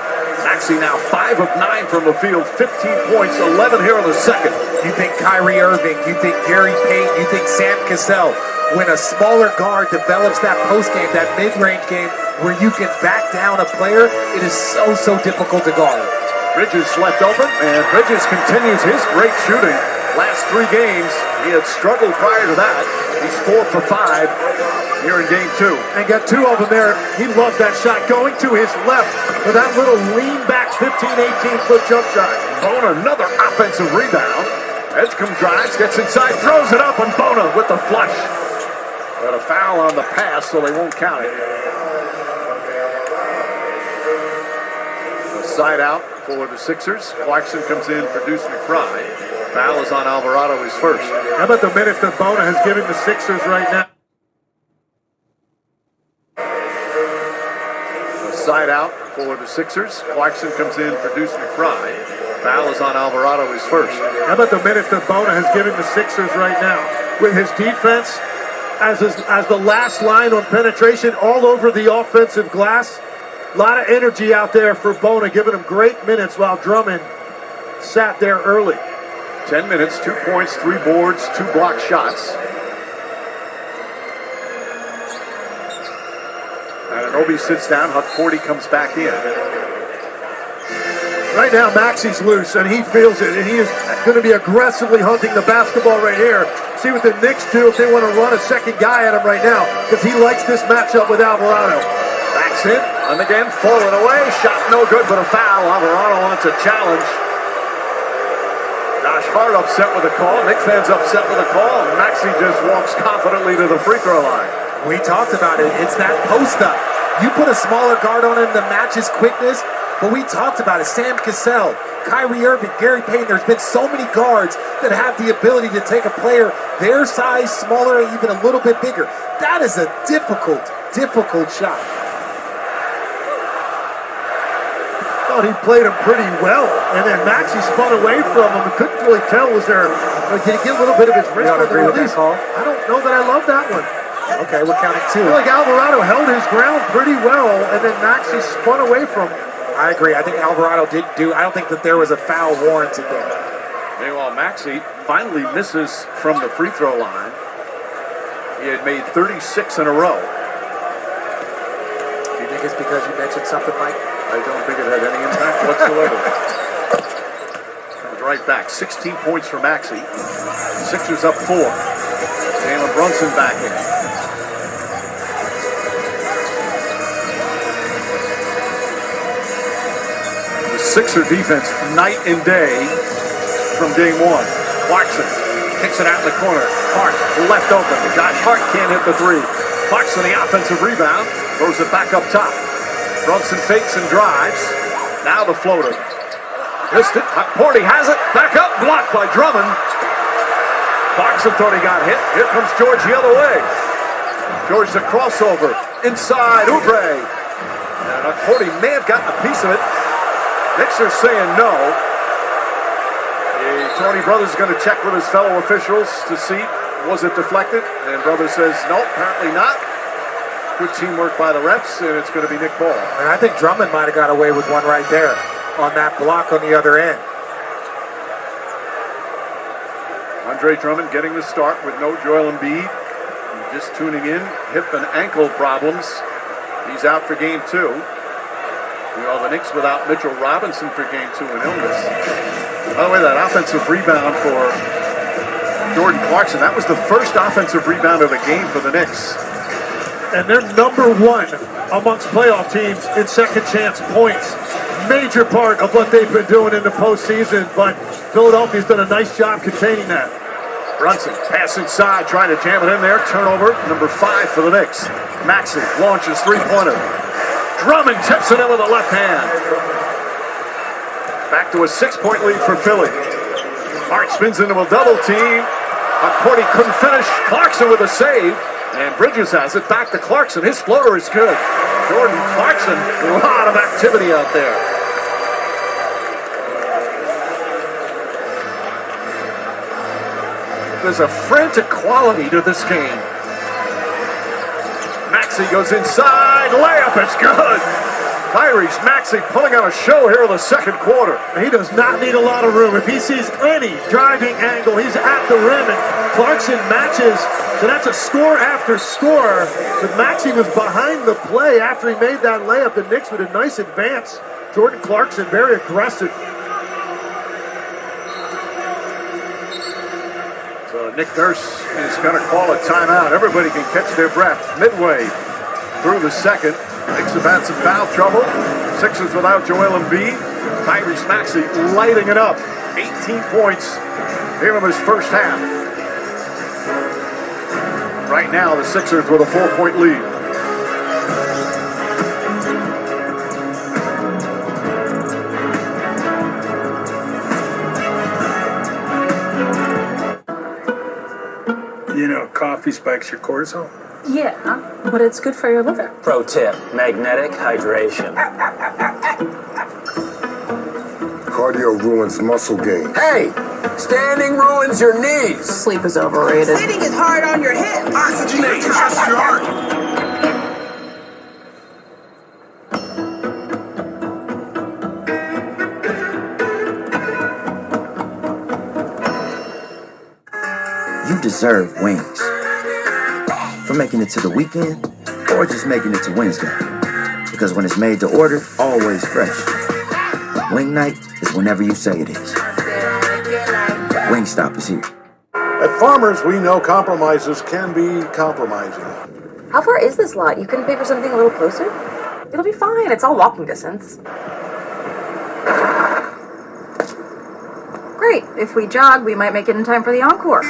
Maxey now 5 of 9 from the field. 15 points, 11 here in the second. You think Kyrie Irving, you think Gary Payton, you think Sam Cassell. When a smaller guard develops that post game, that mid-range game, where you can back down a player, it is so difficult to guard. Bridges left open, and Bridges continues his great shooting. Last 3 games, he had struggled prior to that. He's 4 for 5 here in game 2. And got 2 of them there. He loved that shot going to his left for that little lean back 15, 18-foot jump shot. Bona, another offensive rebound. Edgecombe drives, gets inside, throws it up, and Bona with the flush. But a foul on the pass, so they won't count it. A side out for the Sixers. Clarkson comes in for Deuce McBride. Foul is on Alvarado, his first. How about the minutes that Bona has given the Sixers right now? A side out for the Sixers. Clarkson comes in for Deuce McBride. Foul is on Alvarado, his first. How about the minutes that Bona has given the Sixers right now? With his defense as the last line on penetration all over the offensive glass. A lot of energy out there for Bona, giving him great minutes while Drummond sat there early. 10 minutes, 2 points, 3 boards, 2 block shots. And Obi sits down. Huck-Forty comes back in. Right now, Maxey's loose, and he feels it, and he is going to be aggressively hunting the basketball right here. See what the Knicks do if they want to run a second guy at him right now, because he likes this matchup with Alvarado. Backs in, and again, falling away. Shot no good, but a foul. Alvarado wants a challenge. Josh Hart upset with the call. Knicks fans upset with the call. Maxey just walks confidently to the free throw line. We talked about it. It's that post up. You put a smaller guard on him to match his quickness. But we talked about it. Sam Cassell, Kyrie Irving, Gary Payton. There's been so many guards that have the ability to take a player their size, smaller, even a little bit bigger. That is a difficult shot. Thought he played him pretty well, and then Maxey spun away from him. I couldn't really tell. Did he get a little bit of his wrist on the release? I don't know that I love that one. Okay, we're counting 2. I feel like Alvarado held his ground pretty well, and then Maxey spun away from him. I agree. I think Alvarado did do. I don't think that there was a foul warranted there. Meanwhile, Maxey finally misses from the free throw line. He had made 36 in a row. Do you think it's because you mentioned something, Mike? I don't think it had any impact whatsoever. Comes right back. 16 points for Maxey. Sixers up 4. Jalen Brunson back in. Sixer defense night and day from game 1. Clarkson kicks it out in the corner. Hart left open. Josh Hart can't hit the 3. Clarkson the offensive rebound. Throws it back up top. Brunson fakes and drives. Now the floater. Missed it. Huck-Forty has it. Back up. Blocked by Drummond. Clarkson thought he got hit. Here comes George the other way. George the crossover. Inside Oubre. And Huck-Forty may have gotten a piece of it. Knicks are saying no. Tony Brothers is going to check with his fellow officials to see, was it deflected? And Brothers says, no, apparently not. Good teamwork by the refs, and it's going to be Nick Ball. And I think Drummond might have got away with one right there on that block on the other end. Andre Drummond getting the start with no Joel Embiid. Just tuning in, hip and ankle problems. He's out for game 2. The Knicks without Mitchell Robinson for game 2 in illness. By the way, that offensive rebound for Jordan Clarkson, that was the first offensive rebound of the game for the Knicks. And they're number 1 amongst playoff teams in second chance points. Major part of what they've been doing in the postseason, but Philadelphia's done a nice job containing that. Brunson, pass inside, trying to jam it in there. Turnover, number 5 for the Knicks. Maxey launches 3-pointer. Drummond tips it in with a left hand. Back to a 6-point lead for Philly. Hart spins into a double team. McCourty couldn't finish. Clarkson with a save. And Bridges has it back to Clarkson. His floater is good. Jordan Clarkson, a lot of activity out there. There's a frantic quality to this game. Maxey goes inside. Layup is good. Tyrese Maxey pulling out a show here in the second quarter. He does not need a lot of room. If he sees any driving angle, he's at the rim, and Clarkson matches. So that's a score after score. But Maxey was behind the play after he made that layup. The Knicks with a nice advance. Jordan Clarkson very aggressive. So Nick Nurse is going to call a timeout. Everybody can catch their breath midway through the second. Knicks have had some foul trouble. Sixers without Joel Embiid. Tyrese Maxey lighting it up. 18 points here in this first half. Right now, the Sixers with a 4-point lead. You know, coffee spikes your cortisol. Yeah, but it's good for your liver. Pro tip, magnetic hydration. Cardio ruins muscle gain. Hey, standing ruins your knees. Sleep is overrated. Sitting is hard on your hips. Oxygenate just your heart. You deserve wings. For making it to the weekend, or just making it to Wednesday. Because when it's made to order, always fresh. Wing night is whenever you say it is. Wingstop is here. At Farmers, we know compromises can be compromising. How far is this lot? You couldn't pay for something a little closer? It'll be fine. It's all walking distance. Great. If we jog, we might make it in time for the encore.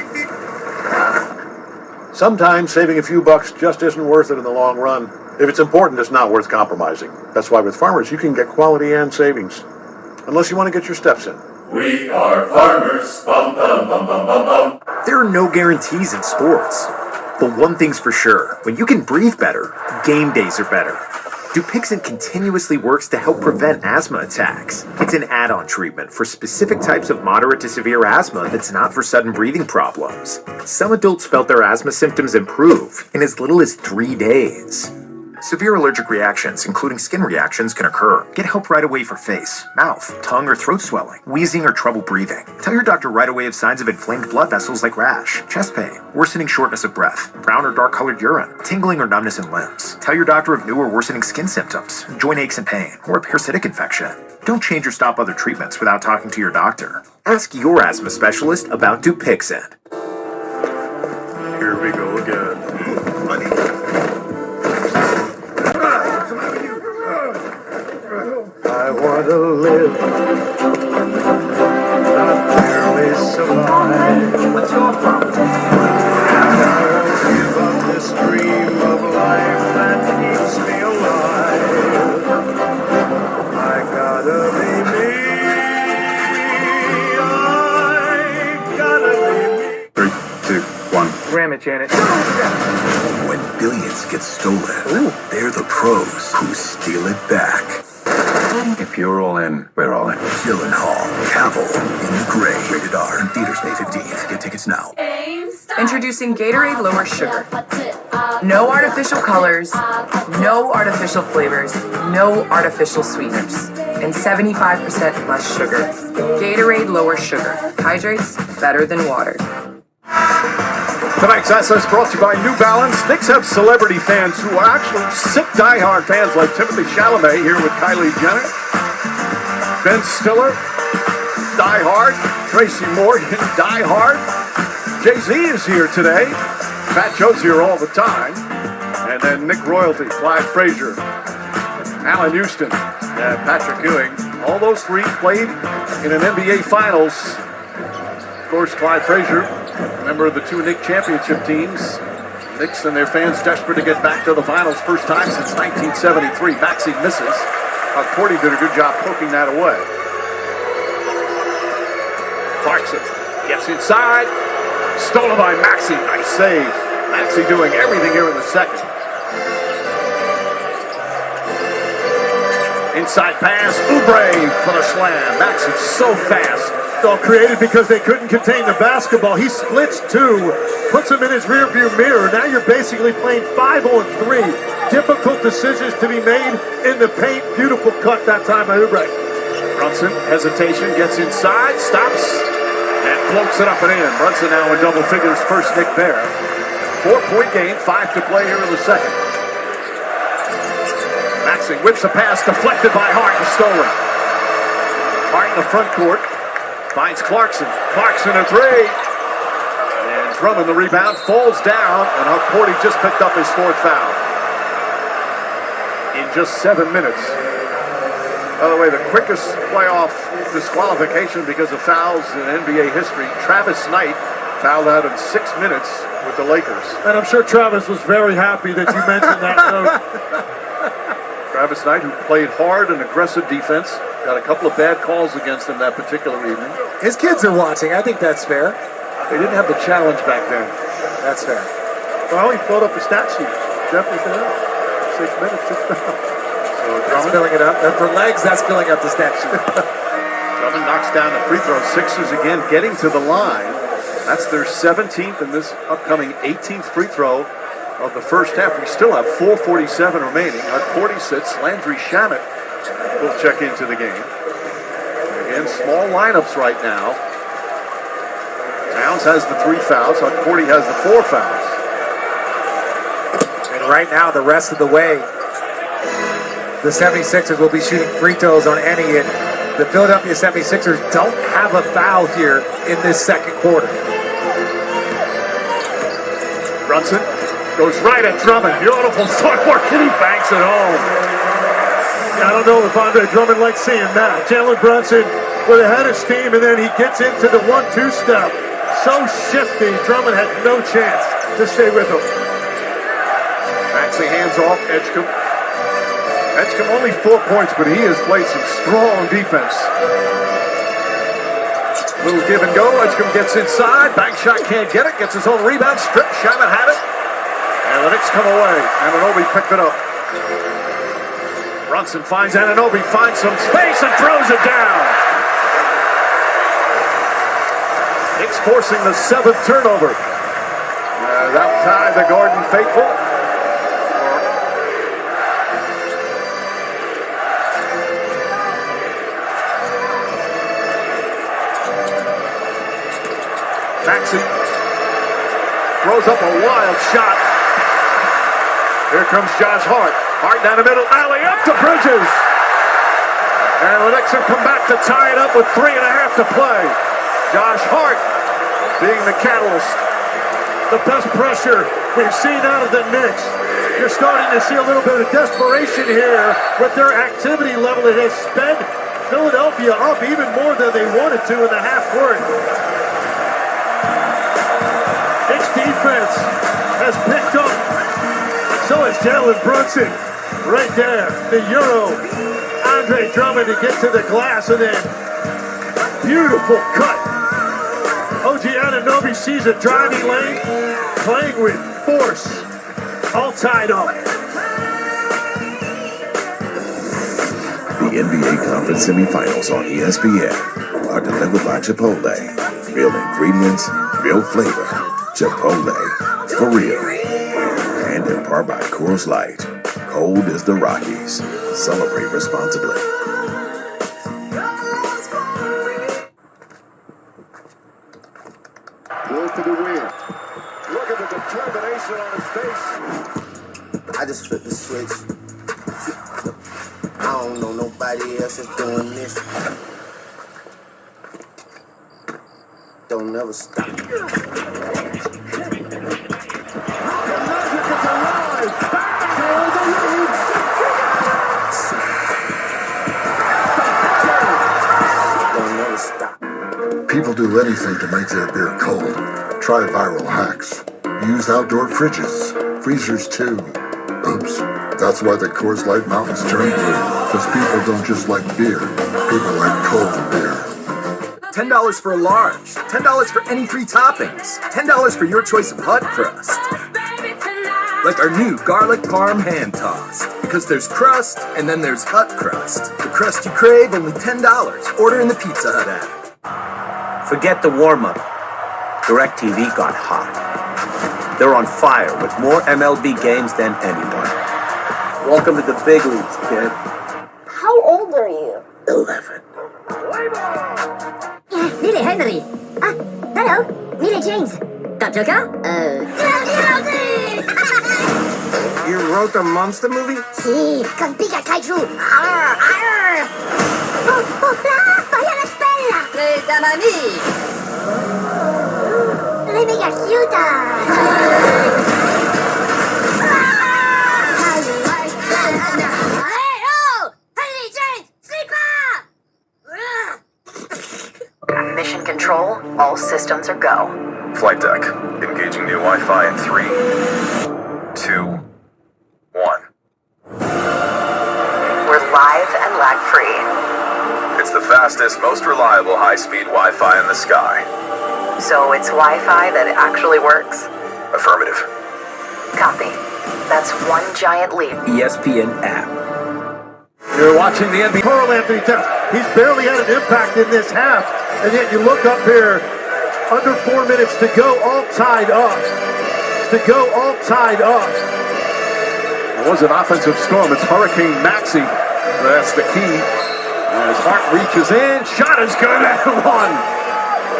Sometimes saving a few bucks just isn't worth it in the long run. If it's important, it's not worth compromising. That's why with Farmers, you can get quality and savings. Unless you want to get your steps in. We are farmers. Bum, bum, bum, bum, bum, bum. There are no guarantees in sports. But one thing's for sure, when you can breathe better, game days are better. Dupixent continuously works to help prevent asthma attacks. It's an add-on treatment for specific types of moderate to severe asthma that's not for sudden breathing problems. Some adults felt their asthma symptoms improve in as little as 3 days. Severe allergic reactions, including skin reactions, can occur. Get help right away for face, mouth, tongue, or throat swelling, wheezing, or trouble breathing. Tell your doctor right away of signs of inflamed blood vessels like rash, chest pain, worsening shortness of breath, brown or dark-colored urine, tingling or numbness in limbs. Tell your doctor of new or worsening skin symptoms, joint aches and pain, or a parasitic infection. Don't change or stop other treatments without talking to your doctor. Ask your asthma specialist about Dupixent. Here we go again. I want to live, not merely survive. What's your problem? And I won't give up this dream of life that keeps me alive. I gotta be me. I gotta be me. 3, 2, 1. Ram it, Janet. When billions get stolen, they're the pros who steal it back. If you're all in, we're all in. Gyllenhaal, Cavill, in the Gray. Rated R. In theaters May 15th. Get tickets now. Introducing Gatorade Lower Sugar. No artificial colors, no artificial flavors, no artificial sweeteners, and 75% less sugar. Gatorade Lower Sugar. Hydrates better than water. Tonight's SS brought to you by New Balance. Knicks have celebrity fans who are actually sick diehard fans like Timothy Chalamet here with Kylie Jenner. Ben Stiller, diehard. Tracy Morgan, diehard. Jay-Z is here today. Fat Joe's here all the time. And then Nick Royalty, Clyde Frazier, Allen Houston, and Patrick Ewing. All those three played in an NBA Finals. Of course, Clyde Frazier, member of the two Knicks championship teams. Knicks and their fans desperate to get back to the finals. First time since 1973. Maxey misses. Cordy did a good job poking that away. Clarkson gets inside. Stolen by Maxey. Nice save. Maxey doing everything here in the second. Inside pass. Oubre for the slam. Maxey so fast. All created because they couldn't contain the basketball. He splits two, puts him in his rearview mirror. Now you're basically playing 5-on-3. Difficult decisions to be made in the paint. Beautiful cut that time by Oubre. Brunson, hesitation, gets inside, stops, and floats it up and in. Brunson now in double figures, first Nick there. 4-point game, 5 to play here in the second. Maxey whips a pass, deflected by Hart and stolen. Hart in the front court. Finds Clarkson. Clarkson a three. And Drummond the rebound falls down, and Cordy just picked up his fourth foul. In just 7 minutes. By the way, the quickest playoff disqualification because of fouls in NBA history. Travis Knight fouled out in 6 minutes with the Lakers. And I'm sure Travis was very happy that you mentioned that note. Travis Knight, who played hard and aggressive defense, got a couple of bad calls against him that particular evening. His kids are watching. I think that's fair. They didn't have the challenge back then. That's fair. Well, he filled up the stat sheet. Jeffrey said, 6 minutes, 6 fouls. So that's filling it up. And for legs, that's filling up the stat sheet. Drummond knocks down the free throw. Sixers again getting to the line. That's their 17th and this upcoming 18th free throw of the first half. We still have 4:47 remaining. Cordy sits. Landry Shamet will check into the game. Again, small lineups right now. Towns has the 3 fouls. Cordy has the 4 fouls. And right now, the rest of the way, the 76ers will be shooting free throws on any. And the Philadelphia 76ers don't have a foul here in this second quarter. Brunson goes right at Drummond. Beautiful footwork, and he banks it home. I don't know if Andre Drummond likes seeing that. Jalen Brunson with a head of steam, and then he gets into the 1-2 step. So shifty, Drummond had no chance to stay with him. Maxey hands off, Edgecombe. Edgecombe only 4 points, but he has played some strong defense. Little give and go. Edgecombe gets inside. Bank shot, can't get it. Gets his own rebound. Strip. Shaman had it. And the Knicks come away. Anunoby picked it up. Brunson finds Anunoby, finds some space and throws it down. Knicks forcing the 7th turnover. That time the Gordon faithful. Maxey throws up a wild shot. Here comes Josh Hart. Hart down the middle, alley up to Bridges. And the Knicks have come back to tie it up with 3.5 to play. Josh Hart being the catalyst. The best pressure we've seen out of the Knicks. You're starting to see a little bit of desperation here with their activity level. It has sped Philadelphia up even more than they wanted to in the half court. Knicks defense has picked up. So has Jalen Brunson. Right there, the Euro. Andre Drummond to get to the glass, and then beautiful cut. OG Anunoby sees a driving lane, playing with force, all tied up. The NBA Conference semifinals on ESPN are delivered by Chipotle. Real ingredients, real flavor. Chipotle, for real. And in part by Coors Light. Cold as the Rockies. Celebrate responsibly. Goes for the win. Look at the determination on his face. I just flipped the switch. Flip. I don't know nobody else is doing this. Don't never stop. People do anything to make their beer cold. Try viral hacks. use outdoor fridges, freezers too. Oops, that's why the Coors Light Mountains turn blue. Because people don't just like beer, people like cold beer. $10 for a large. $10 for any 3 toppings. $10 for your choice of hot crust. Like our new garlic parm hand tossed. Because there's crust, and then there's hot crust. The crust you crave, only $10. Order in the Pizza Hut app. Forget the warm-up. DirecTV got hot. They're on fire with more MLB games than anyone. Welcome to the big leagues, kid. How old are you? 11. Billy Henry. Ah, hello. Billy James. Joker? You wrote the monster movie? Si, con pica kaiju. Arr, arr. Oh, oh, là, vaya la spella. Les amami. Les mega Mission control, all systems are go. Flight deck, engaging new Wi-Fi in 3, 2, 1. We're live and lag-free. It's the fastest, most reliable high-speed Wi-Fi in the sky. So it's Wi-Fi that actually works? Affirmative. Copy. That's one giant leap. ESPN app. You're watching the NBA. Carl Anthony Towns. He's barely had an impact in this half, and yet you look up here, under 4 minutes to go, all tied up. It was an offensive storm. It's Hurricane Maxey. That's the key. As Hart reaches in, shot is good and one.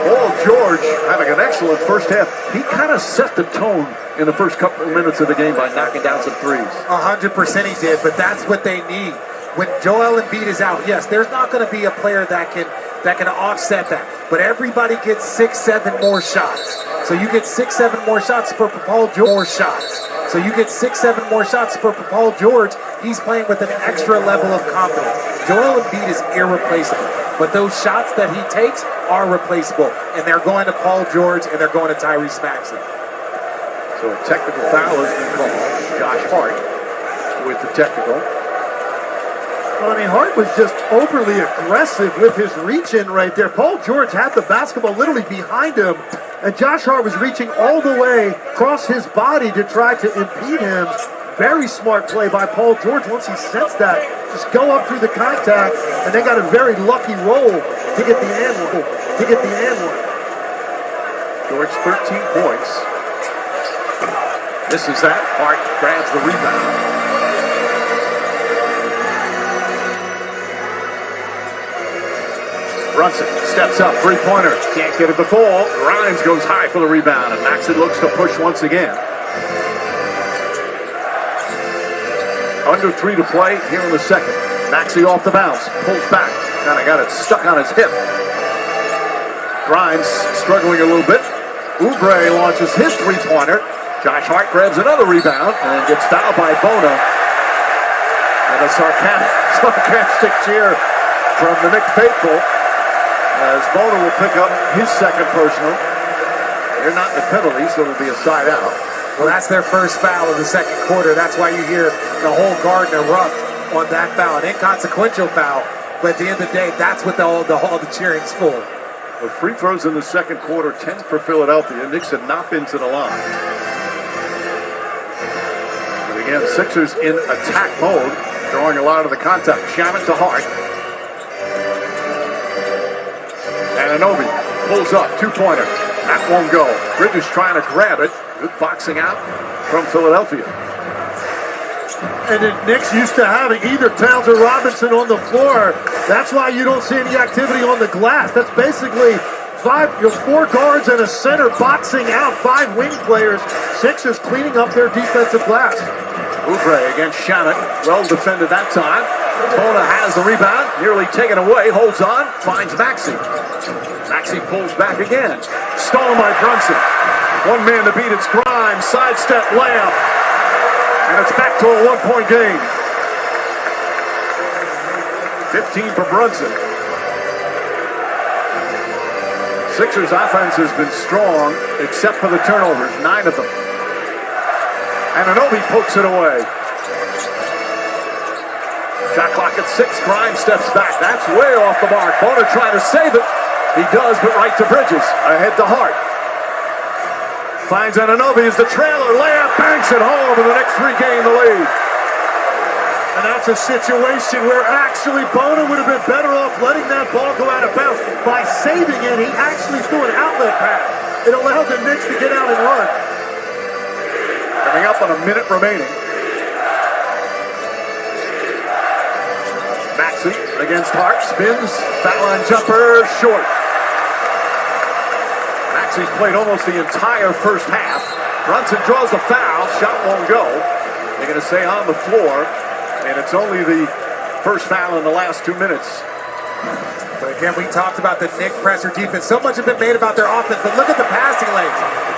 Paul George having an excellent first half. He kind of set the tone in the first couple of minutes of the game by knocking down some threes. 100% he did, but that's what they need. When Joel Embiid is out, yes, there's not going to be a player that can offset that. But everybody gets 6-7 more shots. So you get 6-7 more shots for Paul George. So you get 6-7 more shots for Paul George. He's playing with an extra level of confidence. Joel Embiid is irreplaceable. But those shots that he takes are replaceable. And they're going to Paul George and they're going to Tyrese Maxey. So a technical foul has been called. Josh Hart with the technical. Well, I mean, Hart was just overly aggressive with his reach-in right there. Paul George had the basketball literally behind him, and Josh Hart was reaching all the way across his body to try to impede him. Very smart play by Paul George once he sensed that. Just go up through the contact, and they got a very lucky roll to get the and one. George 13 points. This is that. Hart grabs the rebound. Brunson steps up, three-pointer, can't get it to fall. Grimes goes high for the rebound, and Maxey looks to push once again. Under 3 to play here in the second. Maxey off the bounce, pulls back, kind of got it stuck on his hip. Grimes struggling a little bit. Oubre launches his three-pointer. Josh Hart grabs another rebound and gets fouled by Bona. And a sarcastic cheer from the Knick faithful, as Bona will pick up his second personal. They're not in the penalty, so it'll be a side out. Well, that's their first foul of the second quarter. That's why you hear the whole garden erupt on that foul. An inconsequential foul, but at the end of the day, that's what all the cheering's for. The free throws in the second quarter, 10 for Philadelphia. Knicks have not been to the line. And again, Sixers in attack mode, drawing a lot of the contact. Shaman to Hart. Anunoby pulls up, two-pointer. That won't go. Bridges trying to grab it. Good boxing out from Philadelphia. And the Knicks used to having either Towns or Robinson on the floor. That's why you don't see any activity on the glass. That's basically 4 guards and a center boxing out 5 wing players. Sixers cleaning up their defensive glass. Oubre against Shannon. Well defended that time. Bona has the rebound, nearly taken away, holds on, finds Maxey. Maxey pulls back again. Stolen by Brunson. One man to beat, it's Grimes. Sidestep layup. And it's back to a 1-point game. 15 for Brunson. Sixers offense has been strong, except for the turnovers, 9 of them. And Anunoby pokes it away. Shot clock at 6. Grimes steps back. That's way off the mark. Bona trying to save it. He does, but right to Bridges. Ahead to Hart. Finds Anunoby as the trailer. Layup, banks it home, and the Knicks regain the lead. And that's a situation where actually Bona would have been better off letting that ball go out of bounds. By saving it, he actually threw an outlet pass. It allowed the Knicks to get out and run. Coming up on a minute remaining. Maxey against Hart. Spins. Foul line jumper. Short. Maxey's played almost the entire first half. Brunson draws the foul. Shot won't go. They're going to stay on the floor. And it's only the first foul in the last 2 minutes. But again, we talked about the Knick pressure defense. So much has been made about their offense, but look at the passing lanes.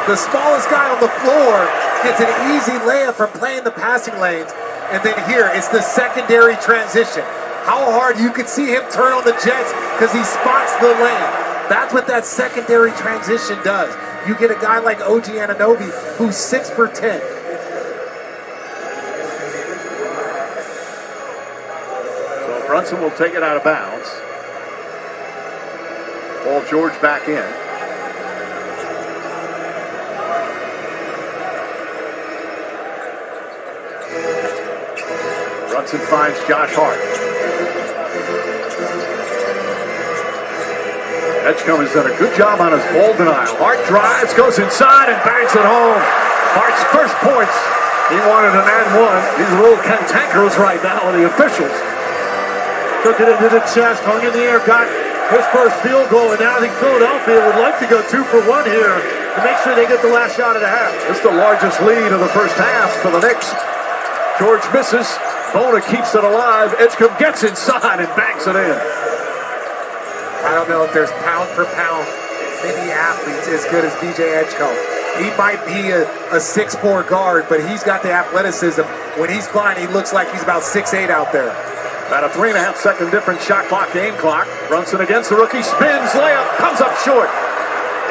The smallest guy on the floor gets an easy layup from playing the passing lanes. And then here, it's the secondary transition. How hard you could see him turn on the Jets because he spots the lane. That's what that secondary transition does. You get a guy like OG Anunoby who's 6 for 10. Brunson will take it out of bounds. Paul George back in. Brunson finds Josh Hart. Edgecombe has done a good job on his ball denial. Hart drives, goes inside, and bangs it home. Hart's first points. He wanted an and one. He's a little cantankerous right now with the officials. Took it into the chest, hung in the air, got his first field goal, and now I think Philadelphia would like to go 2 for 1 here to make sure they get the last shot of the half. It's the largest lead of the first half for the Knicks. George misses. Bona keeps it alive. Edgecombe gets inside and bangs it in. I don't know if there's pound for pound many athletes as good as DJ Edgecombe. He might be a 6'4" guard, but he's got the athleticism. When he's flying, he looks like he's about 6'8" out there. About a 3.5 second difference, shot clock, game clock. Brunson against the rookie, spins, layup, comes up short.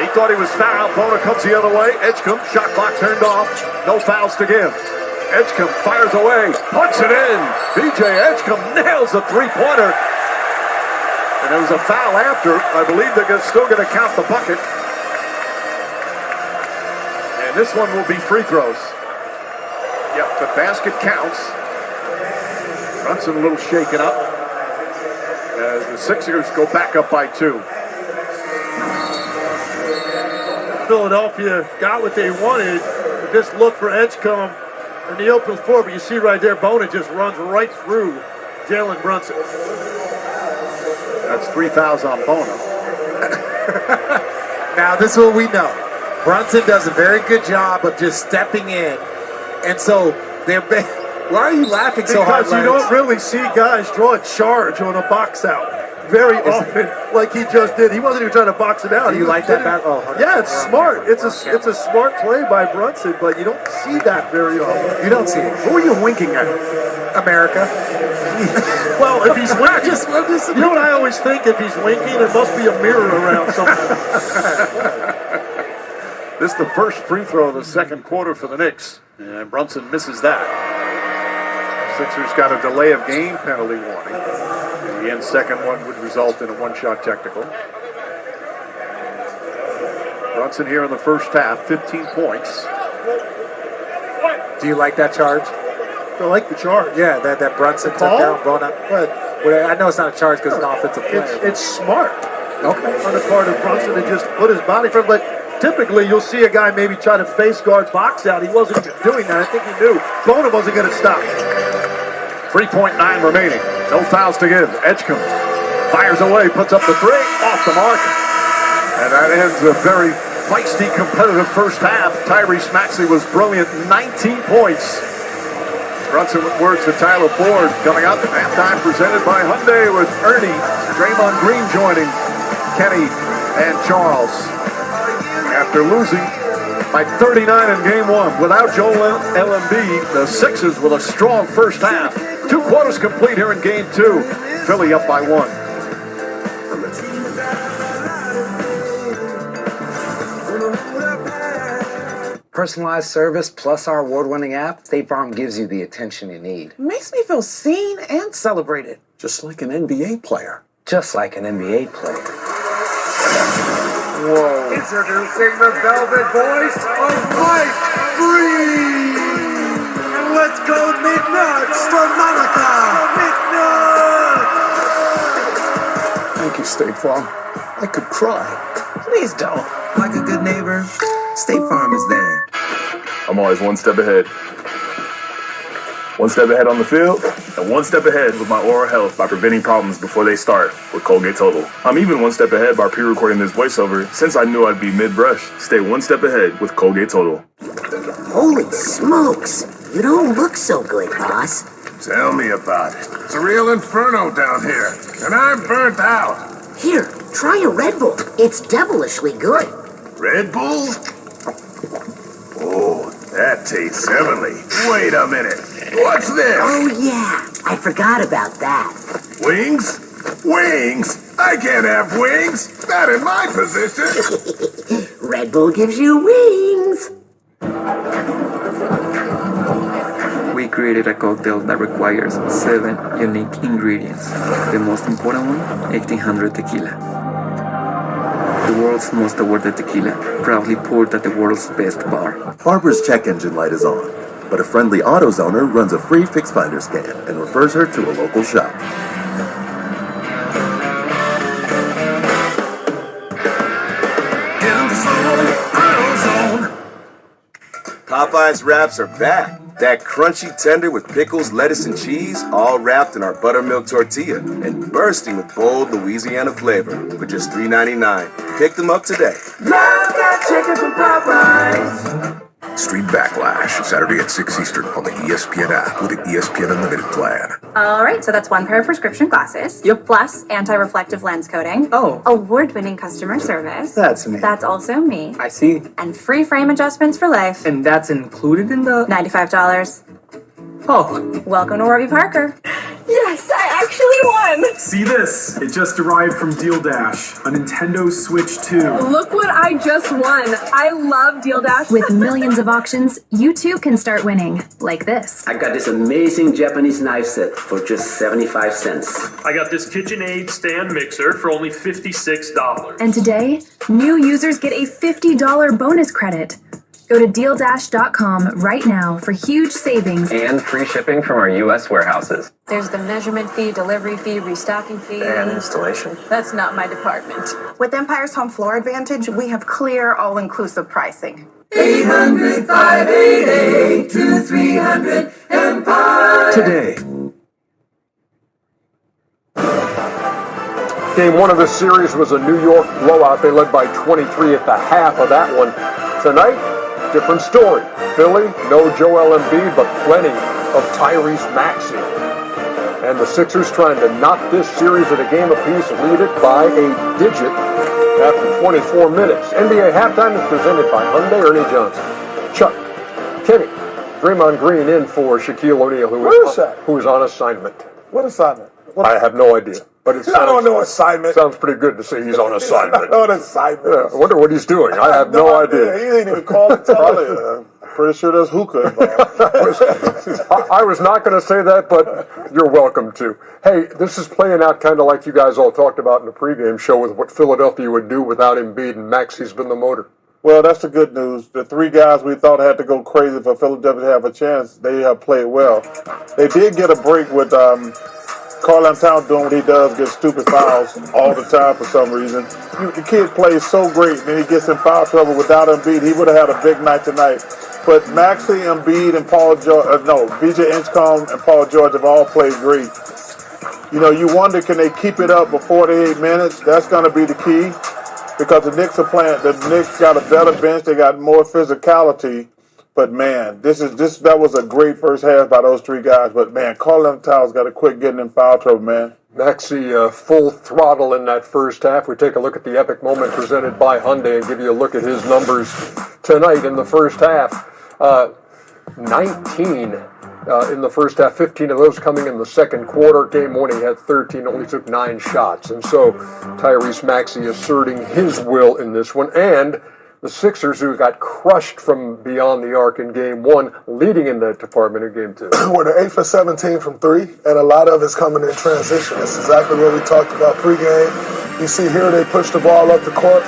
He thought he was fouled. Bona comes the other way. Edgecombe, shot clock turned off. No fouls to give. Edgecombe fires away, puts it in. BJ Edgecombe nails the three-pointer. And there was a foul after. I believe they're still going to count the bucket. And this one will be free throws. Yep, the basket counts. Brunson a little shaken up as the Sixers go back up by 2. Philadelphia got what they wanted with this look for Edgecombe in the open floor, but you see right there, Bona just runs right through Jalen Brunson. That's 3 fouls on Bona. Now, this is what we know. Brunson does a very good job of just stepping in, and so they're... Why are you laughing so hard, Because you don't really see guys draw a charge on a box out very often, like he just did. He wasn't even trying to box it out. Do you like that? Yeah, it's smart. It's a smart play by Brunson, but you don't see that very often. You don't see it. Who are you winking at? America. Well, if he's winking, you know what I always think? If he's winking, there must be a mirror around somewhere. This is the first free throw of the second quarter for the Knicks, and Brunson misses that. Sixers got a delay of game penalty warning. In the end, second one would result in a one-shot technical. Brunson here in the first half, 15 points. Do you like that charge? I like the charge. Yeah, that Brunson took down Bona. Well, I know it's not a charge because it's an offensive player. It's smart. Okay. On the part of Brunson to just put his body front, but typically you'll see a guy maybe try to face guard box out. He wasn't even doing that. I think he knew Bona wasn't going to stop. 3.9 remaining. No fouls to give. Edgecombe fires away, puts up the three, off the mark. And that ends a very feisty, competitive first half. Tyrese Maxey was brilliant, 19 points. Brunson with words to Tyler Ford. Coming up, halftime presented by Hyundai with Ernie, Draymond Green joining Kenny and Charles. After losing by 39 in game 1 without Joel Embiid, the Sixers with a strong first half. 2 quarters complete here in game 2. Philly up by 1. Personalized service plus our award-winning app, State Farm gives you the attention you need. Makes me feel seen and celebrated. Just like an NBA player. Just like an NBA player. Whoa. Introducing the velvet voice of Mike Free. Let's go McNuts for Monica. McNuts. Thank you, State Farm. I could cry. Please don't. Like a good neighbor, State Farm is there. I'm always one step ahead. One step ahead on the field, and one step ahead with my oral health by preventing problems before they start with Colgate Total. I'm even one step ahead by pre-recording this voiceover since I knew I'd be mid-brush. Stay one step ahead with Colgate Total. Holy smokes. You don't look so good, boss. Tell me about it. It's a real inferno down here, and I'm burnt out. Here, try a Red Bull. It's devilishly good. Red Bull? Oh, that tastes heavenly. Wait a minute. What's this? Oh, yeah. I forgot about that. Wings? Wings? I can't have wings. Not in my position. Red Bull gives you wings. We created a cocktail that requires 7 unique ingredients. The most important one, 1800 tequila. The world's most awarded tequila, proudly poured at the world's best bar. Barbara's check engine light is on, but a friendly AutoZoner runs a free Fix Finder scan and refers her to a local shop. Popeye's wraps are back. That crunchy tender with pickles, lettuce, and cheese, all wrapped in our buttermilk tortilla and bursting with bold Louisiana flavor for just $3.99. Pick them up today. Love that chicken from Popeyes. Stream Backlash, Saturday at 6 Eastern on the ESPN app with the ESPN Unlimited plan. All right, so that's 1 pair of prescription glasses. Yep. Plus anti-reflective lens coating. Oh. Award-winning customer service. That's me. That's also me. I see. And free frame adjustments for life. And that's included in the... $95. Oh. Welcome to Warby Parker. Yes, I actually won! See this? It just arrived from Deal Dash, a Nintendo Switch 2. Look what I just won. I love Deal Dash. With millions of auctions, you too can start winning, like this. I got this amazing Japanese knife set for just 75 cents. I got this KitchenAid stand mixer for only $56. And today, new users get a $50 bonus credit. Go to DealDash.com right now for huge savings. And free shipping from our U.S. warehouses. There's the measurement fee, delivery fee, restocking fee. And installation. That's not my department. With Empire's Home Floor Advantage, we have clear, all-inclusive pricing. 800-588-2300 Empire. Today. Game 1 of this series was a New York blowout. They led by 23 at the half of that one. Tonight, different story. Philly, no Joel Embiid, but plenty of Tyrese Maxey. And the Sixers trying to knock this series at a game apiece, lead it by a digit after 24 minutes. NBA halftime is presented by Hyundai. Ernie Johnson, Chuck, Kenny, Draymond Green in for Shaquille O'Neal, who is on assignment. What assignment? I have no idea. But it I don't know assignment. Sounds pretty good to say he's on assignment. No assignment. Yeah, I wonder what he's doing. I have no idea. He ain't even called to tell me. Pretty sure there's hookah involved. I was not going to say that, but you're welcome to. Hey, this is playing out kind of like you guys all talked about in the pregame show with what Philadelphia would do without Embiid, and Maxey's been the motor. Well, that's the good news. The 3 guys we thought had to go crazy for Philadelphia to have a chance, they have played well. They did get a break with Karl-Anthony Towns doing what he does, get stupid fouls all the time for some reason. The kid plays so great, and then he gets in foul trouble without Embiid. He would have had a big night tonight. But Maxey, Embiid, and Paul George, VJ Inchcombe and Paul George have all played great. You know, you wonder, can they keep it up for 48 minutes? That's going to be the key, because the Knicks got a better bench. They got more physicality. But man, that was a great first half by those 3 guys. But man, Karl-Anthony Towns got to quit getting in foul trouble, man. Maxey full throttle in that first half. We take a look at the epic moment presented by Hyundai and give you a look at his numbers tonight in the first half. 19 in the first half, 15 of those coming in the second quarter. Game 1, he had 13, only took 9 shots. And so Tyrese Maxey asserting his will in this one. And The Sixers, who got crushed from beyond the arc in Game 1, leading in that department in Game 2. Well, they're 8 for 17 from 3, and a lot of it's coming in transition. That's exactly what we talked about pregame. You see here, they push the ball up the court.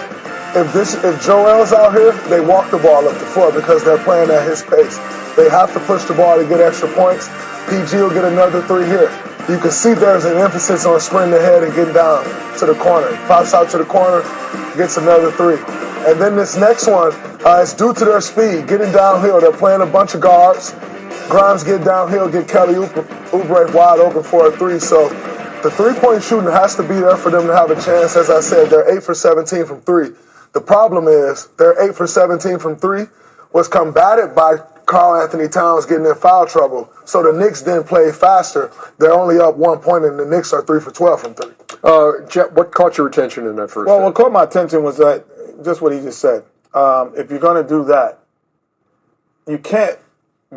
If Joel's out here, they walk the ball up the floor because they're playing at his pace. They have to push the ball to get extra points. PG will get another 3 here. You can see there's an emphasis on sprinting ahead and getting down to the corner. Pops out to the corner, gets another 3. And then this next one, it's due to their speed, getting downhill. They're playing a bunch of guards. Grimes get downhill, get Kelly Oubre wide open for a 3. So the three-point shooting has to be there for them to have a chance. As I said, they're 8 for 17 from 3. The problem is they're 8 for 17 from 3 was combated by Karl Anthony Towns getting in foul trouble. So the Knicks didn't play faster. They're only up 1 point, and the Knicks are 3 for 12 from 3. Jet, what caught your attention in that first Well, half? what caught my attention was that, just what he just said. If you're going to do that, you can't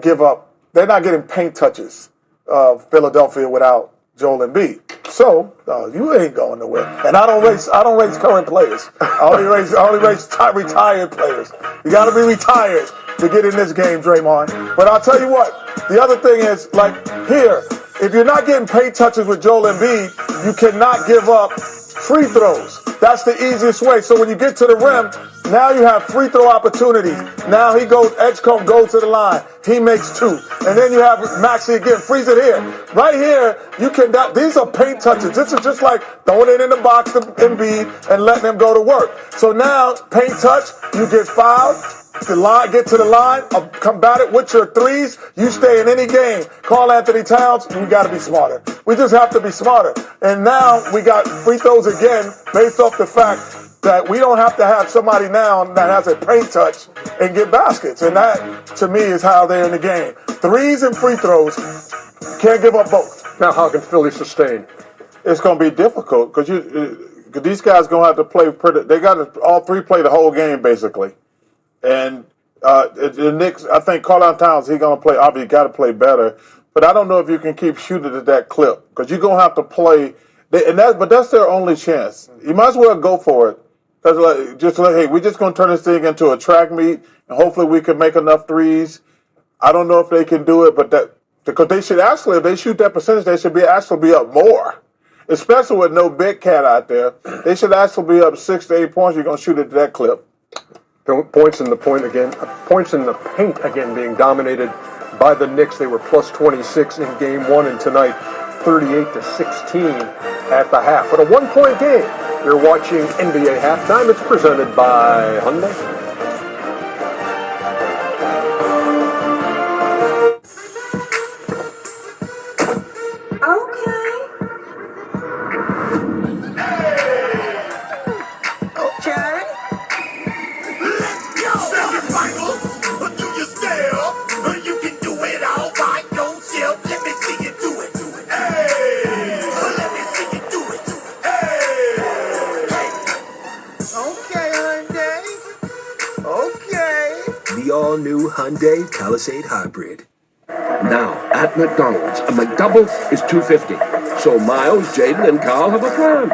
give up. They're not getting paint touches, Philadelphia, without Joel Embiid. So you ain't going nowhere. And I don't race current players. I only race retired players. You got to be retired to get in this game, Draymond. But I'll tell you what. The other thing is, like here, if you're not getting paint touches with Joel Embiid, you cannot give up free throws. That's the easiest way. So when you get to the rim, now you have free throw opportunities. Now he goes, Edgecombe goes to the line. He makes 2. And then you have Maxey again, freeze it here. Right here, you can, these are paint touches. This is just like throwing it in the box to Embiid and letting him go to work. So now, paint touch, you get fouled. The line, get to the line, combat it with your 3s. You stay in any game. Karl Anthony Towns, we got to be smarter. We just have to be smarter. And now we got free throws again based off the fact that we don't have to have somebody now that has a paint touch and get baskets. And that, to me, is how they're in the game. 3s and free throws, can't give up both. Now, how can Philly sustain? It's going to be difficult because these guys going to have to play they got to all 3 play the whole game, basically. And the Knicks, I think Karl Towns, he's going to play, obviously got to play better. But I don't know if you can keep shooting at that clip because you're going to have to play. But that's their only chance. You might as well go for it. Hey, we're just going to turn this thing into a track meet, and hopefully we can make enough 3s. I don't know if they can do it, but because they should actually, if they shoot that percentage, they should actually be up more. Especially with no big cat out there. They should actually be up 6 to 8 points. You're going to shoot at that clip. Points in the paint again being dominated by the Knicks. They were plus 26 in Game 1, and tonight 38 to 16 at the half. But a 1-point game. You're watching NBA Halftime. It's presented by Hyundai. The all-new Hyundai Palisade Hybrid. Now, at McDonald's, a McDouble is $2.50. So Miles, Jaden, and Carl have a plan.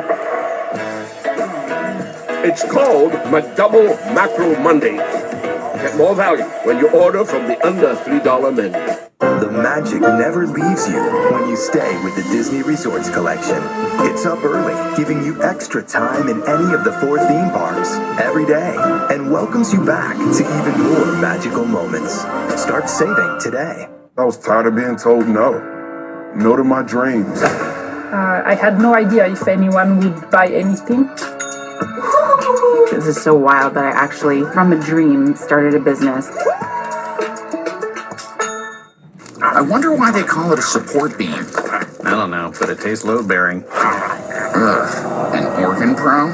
It's called McDouble Macro Monday. Get more value when you order from the under $3 menu. The magic never leaves you when you stay with the Disney Resorts Collection. It's up early, giving you extra time in any of the 4 theme parks every day, and welcomes you back to even more magical moments. Start saving today. I was tired of being told no. No to my dreams. I had no idea if anyone would buy anything. This is so wild that I actually, from a dream, started a business. I wonder why they call it a support beam. I don't know, but it tastes load-bearing. An organ pro?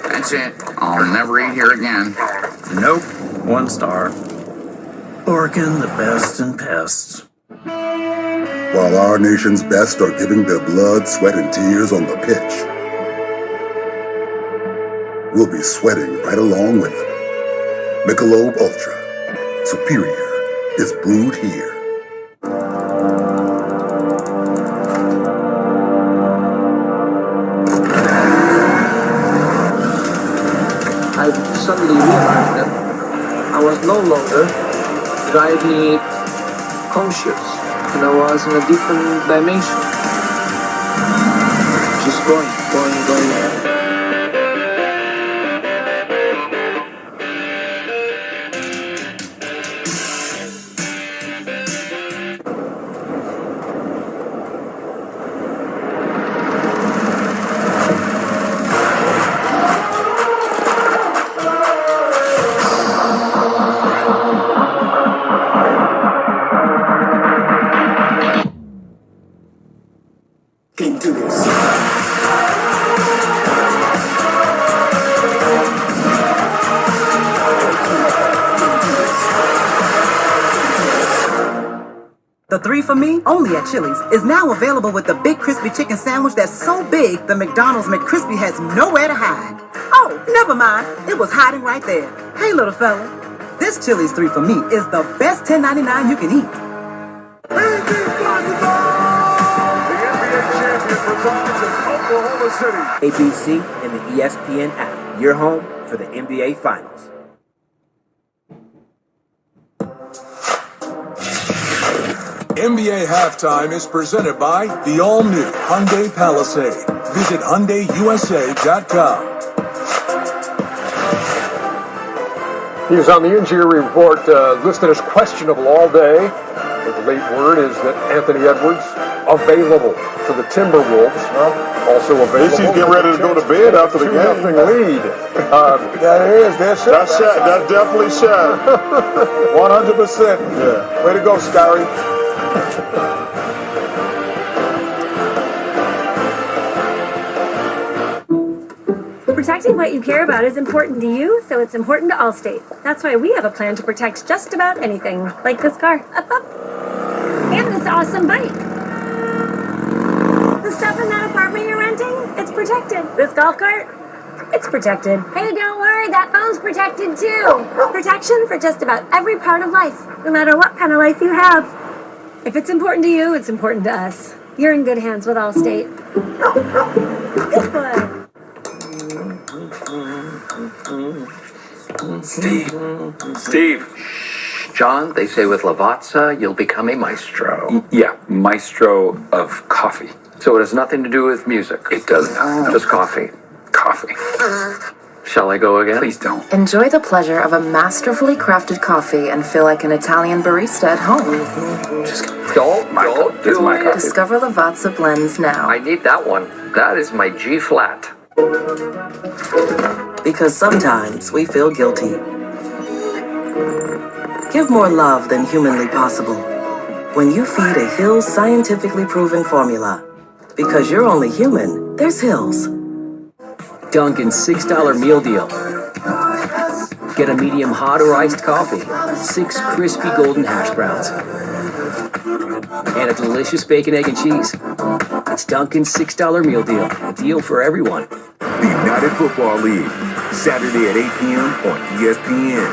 That's it. I'll never eat here again. Nope. 1 star. Organ, the best in pests. While our nation's best are giving their blood, sweat, and tears on the pitch, we'll be sweating right along with them. Michelob Ultra. Superior is brewed here. I suddenly realized that I was no longer driving conscious, and I was in a different dimension. Just going. Into this. The 3 for Me, only at Chili's, is now available with the big crispy chicken sandwich that's so big the McDonald's McCrispy has nowhere to hide. Oh, never mind. It was hiding right there. Hey, little fella. This Chili's 3 for Me is the best $10.99 you can eat. The NBA champion resides in Oklahoma City. ABC and the ESPN app, your home for the NBA Finals. NBA Halftime is presented by the all-new Hyundai Palisade. Visit HyundaiUSA.com. He was on the injury report listed as questionable all day. But the late word is that Anthony Edwards available for the Timberwolves. Also available. He's getting ready to go to bed after the game. 2-0 lead. That's shot. That's definitely shot. 100%. Yeah. Way to go, Scary. Protecting what you care about is important to you, so it's important to Allstate. That's why we have a plan to protect just about anything, like this car. Up. And this awesome bike. The stuff in that apartment you're renting, it's protected. This golf cart, it's protected. Hey, don't worry, that phone's protected too. Protection for just about every part of life, no matter what kind of life you have. If it's important to you, it's important to us. You're in good hands with Allstate. Good boy. Steve. John, they say with Lavazza, you'll become a maestro. Yeah, maestro of coffee. So it has nothing to do with music. It doesn't. Just coffee. Coffee. Shall I go again? Please don't. Enjoy the pleasure of a masterfully crafted coffee and feel like an Italian barista at home. Just don't This is my coffee. Discover Lavazza blends now. I need that one. That is my G flat. Because sometimes we feel guilty. Give more love than humanly possible when you feed a Hill's scientifically proven formula. Because you're only human, there's Hill's. Dunkin' $6 meal deal. Get a medium hot or iced coffee, 6 crispy golden hash browns, and a delicious bacon, egg, and cheese. It's Dunkin's $6 meal deal. A deal for everyone. The United Football League, Saturday at 8 p.m. on ESPN.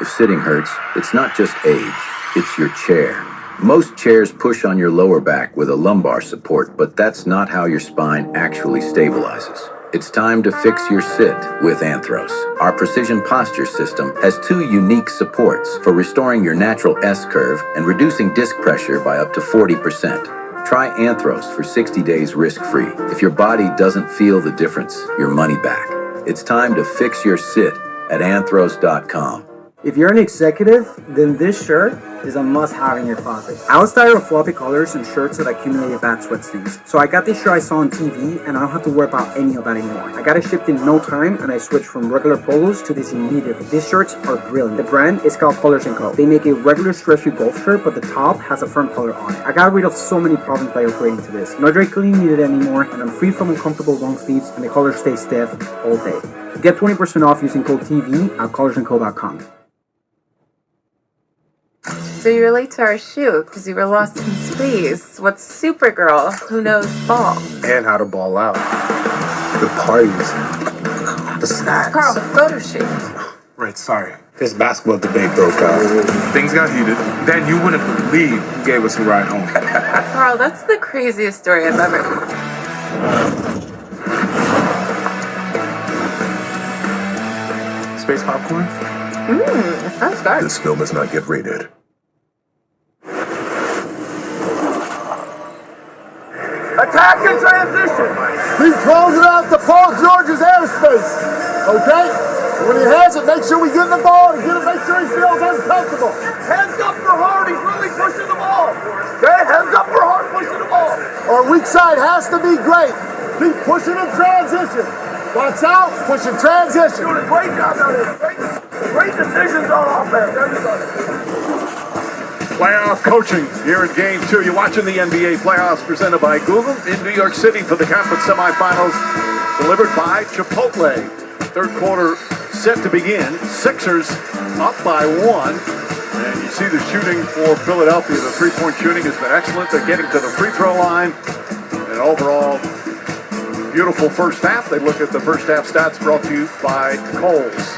If sitting hurts, it's not just age, it's your chair. Most chairs push on your lower back with a lumbar support, but that's not how your spine actually stabilizes. It's time to fix your sit with Anthros. Our precision posture system has 2 unique supports for restoring your natural S-curve and reducing disc pressure by up to 40%. Try Anthros for 60 days risk-free. If your body doesn't feel the difference, your money back. It's time to fix your sit at anthros.com. If you're an executive, then this shirt is a must-have in your closet. I was tired of floppy colors and shirts that accumulated bad sweat stains. So I got this shirt I saw on TV, and I don't have to worry about any of that anymore. I got it shipped in no time, and I switched from regular polos to this immediately. These shirts are brilliant. The brand is called Colors & Co. They make a regular stretchy golf shirt, but the top has a firm color on it. I got rid of so many problems by upgrading to this. No dry cleaning needed anymore, and I'm free from uncomfortable long sleeves, and the colors stay stiff all day. Get 20% off using code TV at colorsandco.com. So you were late to our shoot because you were lost in space. What's Supergirl? Who knows ball? And how to ball out. The parties. The snacks. Carl, the photo shoot. Right, sorry. This basketball debate broke out. Things got heated. Then you wouldn't believe who gave us a ride home. Carl, that's the craziest story I've ever heard. Space popcorn? That's dark. This film is not yet rated. Attack in transition. He throws it out to Paul George's airspace. Okay? When he has it, make sure we get the ball and make sure he feels uncomfortable. Hands up for Hart. He's really pushing the ball. Okay? Hands up for Hart pushing the ball. Our weak side has to be great. Keep pushing in transition. Watch out. Pushing transition. Doing a great job out there. Great decisions on offense. Everybody. Playoff coaching here in Game 2. You're watching the NBA playoffs presented by Google in New York City for the conference semifinals, delivered by Chipotle. Third quarter set to begin. Sixers up by 1. And you see the shooting for Philadelphia. The three-point shooting has been excellent. They're getting to the free throw line. And overall, beautiful first half. They look at the first half stats brought to you by Kohl's.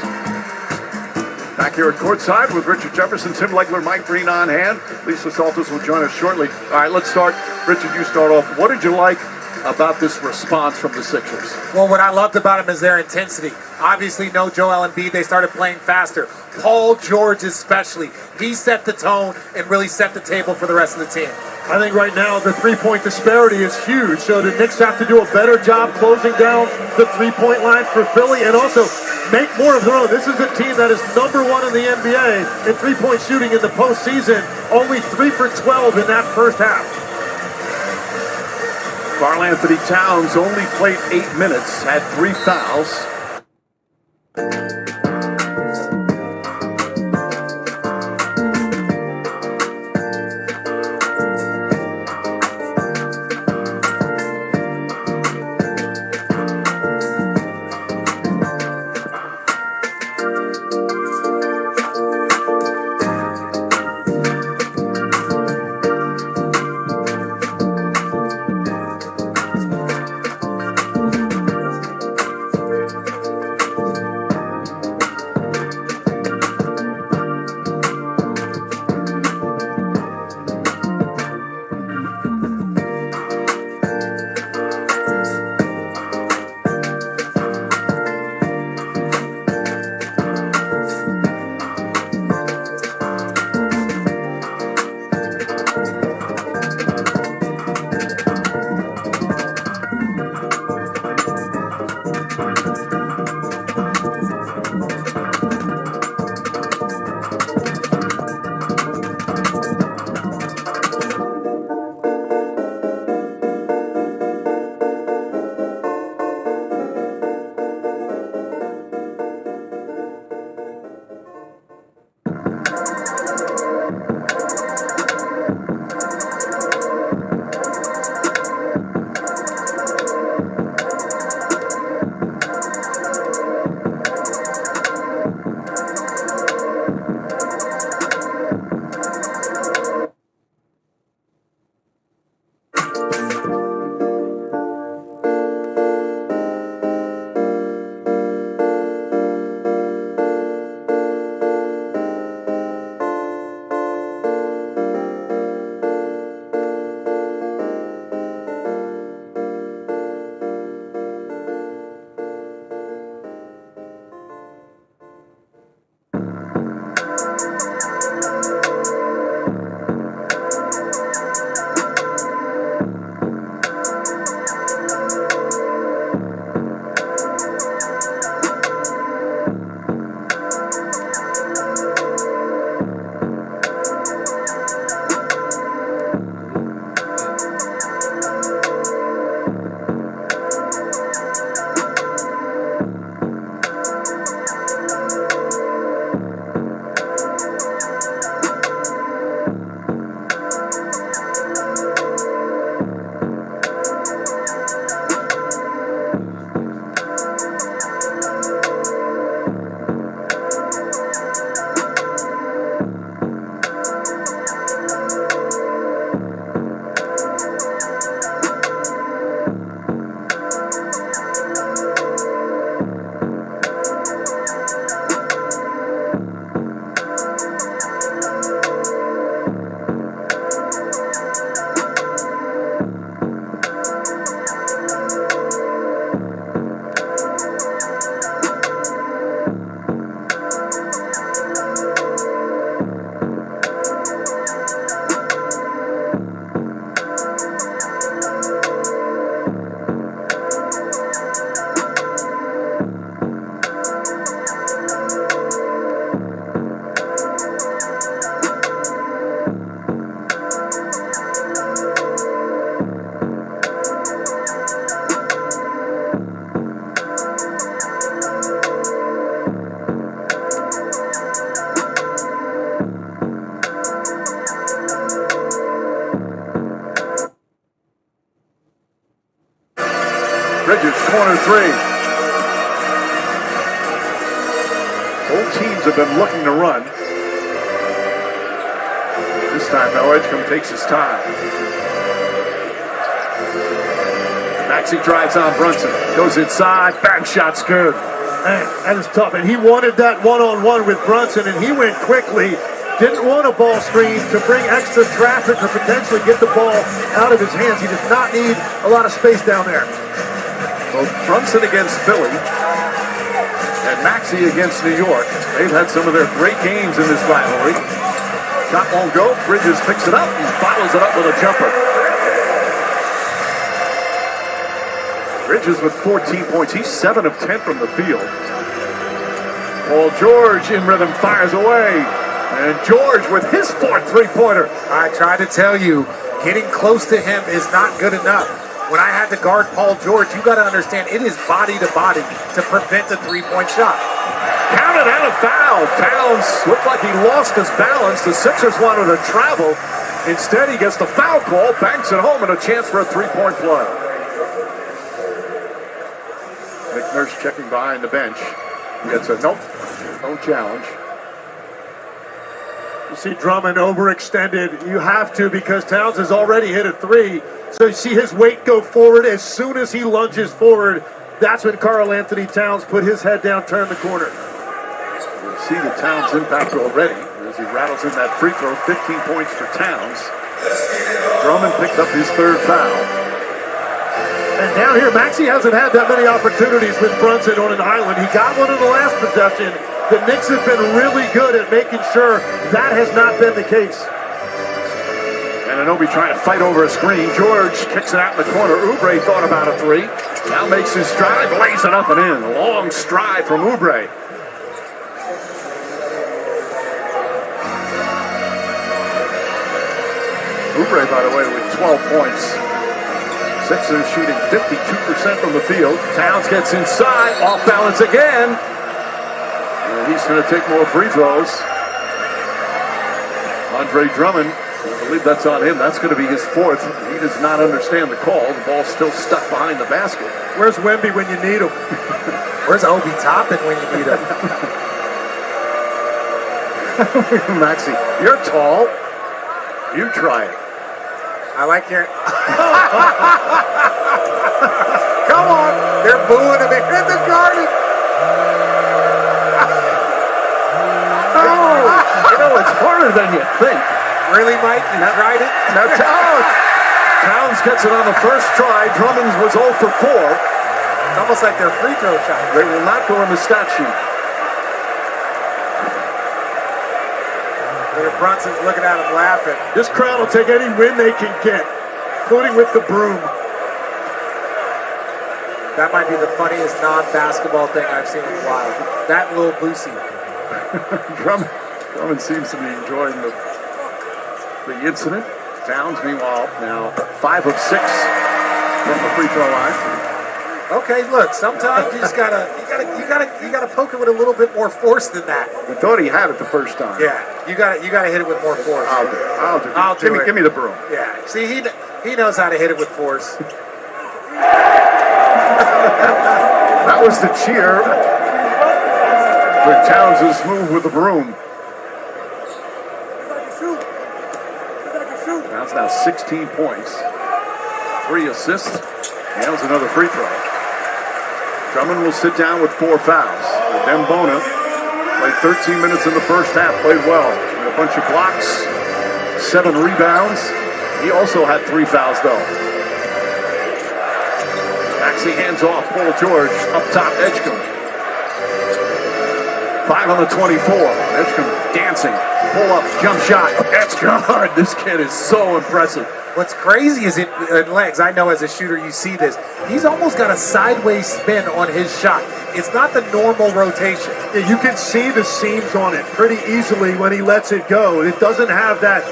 Back here at courtside with Richard Jefferson, Tim Legler, Mike Breen on hand. Lisa Salters will join us shortly. All right, let's start. Richard, you start off. What did you like about this response from the Sixers? Well, what I loved about them is their intensity. Obviously, no Joel Embiid. They started playing faster. Paul George especially. He set the tone and really set the table for the rest of the team. I think right now the three-point disparity is huge. So the Knicks have to do a better job closing down the three-point line for Philly and also make more of their own. This is a team that is number 1 in the NBA in three-point shooting in the postseason. Only 3 for 12 in that first half. Karl Anthony Towns only played 8 minutes, had 3 fouls. three. Both teams have been looking to run. This time, though, Edgecombe takes his time. Maxey drives on Brunson. Goes inside. Back shot's good. Man, that is tough. And he wanted that one-on-one with Brunson, and he went quickly. Didn't want a ball screen to bring extra traffic or potentially get the ball out of his hands. He does not need a lot of space down there. Both Brunson against Philly and Maxey against New York. They've had some of their great games in this rivalry. Shot won't go. Bridges picks it up and follows it up with a jumper. Bridges with 14 points. He's 7 of 10 from the field. Paul George in rhythm fires away. And George with his fourth three-pointer. I tried to tell you, getting close to him is not good enough. When I had to guard Paul George, you got to understand it is body to body to prevent a three-point shot. Counted and a foul. Towns looked like he lost his balance. The Sixers wanted to travel. Instead, he gets the foul call, banks it home, and a chance for a three-point play. Nick Nurse checking behind the bench. Gets a nope, no challenge. You see Drummond overextended. You have to, because Towns has already hit a three. So you see his weight go forward. As soon as he lunges forward, that's when Karl Anthony Towns put his head down, turned the corner. You'll see the Towns impact already as he rattles in that free throw. 15 points for Towns. Drummond picked up his third foul. And down here, Maxey hasn't had that many opportunities with Brunson on an island. He got one in the last possession. The Knicks have been really good at making sure that has not been the case. And Anunoby trying to fight over a screen. George kicks it out in the corner. Oubre thought about a three. Now makes his stride, lays it up and in. A long stride from Oubre. Oubre, by the way, with 12 points. Sixers shooting 52% from the field. Towns gets inside, off balance again. And he's going to take more free throws. Andre Drummond, I believe that's on him. That's going to be his fourth. He does not understand the call. The ball's still stuck behind the basket. Where's Wemby when you need him? Where's Obi Toppin when you need him? Maxey, you're tall. You try it. I like your... Come on. They're booing him in the garden. You know, it's harder than you think. Really, Mike? You tried it? Now Towns gets it on the first try. Drummond was 0 for 4. It's almost like their free throw shot. They will not go in the stat sheet. Brunson's looking at him laughing. This crowd will take any win they can get, including with the broom. That might be the funniest non-basketball thing I've seen in a while. That little Boosie. Drummond seems to be enjoying the incident. Towns, meanwhile, now 5 of 6 from the free throw line. Okay, look. Sometimes you just gotta poke it with a little bit more force than that. I thought he had it the first time. Yeah, you gotta hit it with more force. I'll do it. Give me the broom. Yeah. See, he knows how to hit it with force. That was the cheer for Towns' move with the broom. Towns now 16 points, 3 assists. Nails another free throw. Drummond will sit down with 4 fouls. Dembona played 13 minutes in the first half, played well. With a bunch of blocks, 7 rebounds. He also had 3 fouls, though. Maxey hands off Paul George, up top Edgecombe. 5 on the 24. Edgecombe dancing. Pull up, jump shot. That's good. This kid is so impressive. What's crazy is in legs. I know as a shooter you see this. He's almost got a sideways spin on his shot. It's not the normal rotation. Yeah, you can see the seams on it pretty easily when he lets it go. It doesn't have that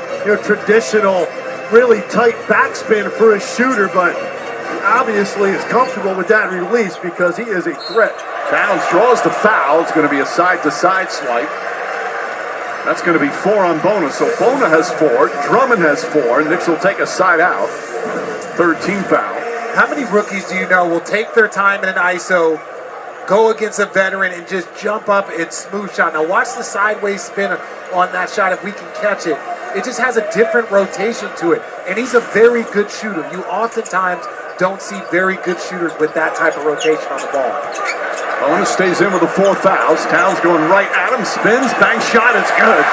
traditional, really tight backspin for a shooter, but obviously is comfortable with that release because he is a threat. Towns draws the foul. It's going to be a side-to-side swipe. That's going to be 4 on Bona. So Bona has 4. Drummond has 4. Knicks will take a side out. 13 foul. How many rookies do you know will take their time in an ISO, go against a veteran, and just jump up and smooth shot? Now watch the sideways spin on that shot if we can catch it. It just has a different rotation to it, and he's a very good shooter. You oftentimes don't see very good shooters with that type of rotation on the ball. Owen stays in with the 4 fouls. Towns going right at him, spins, bank shot, it's good.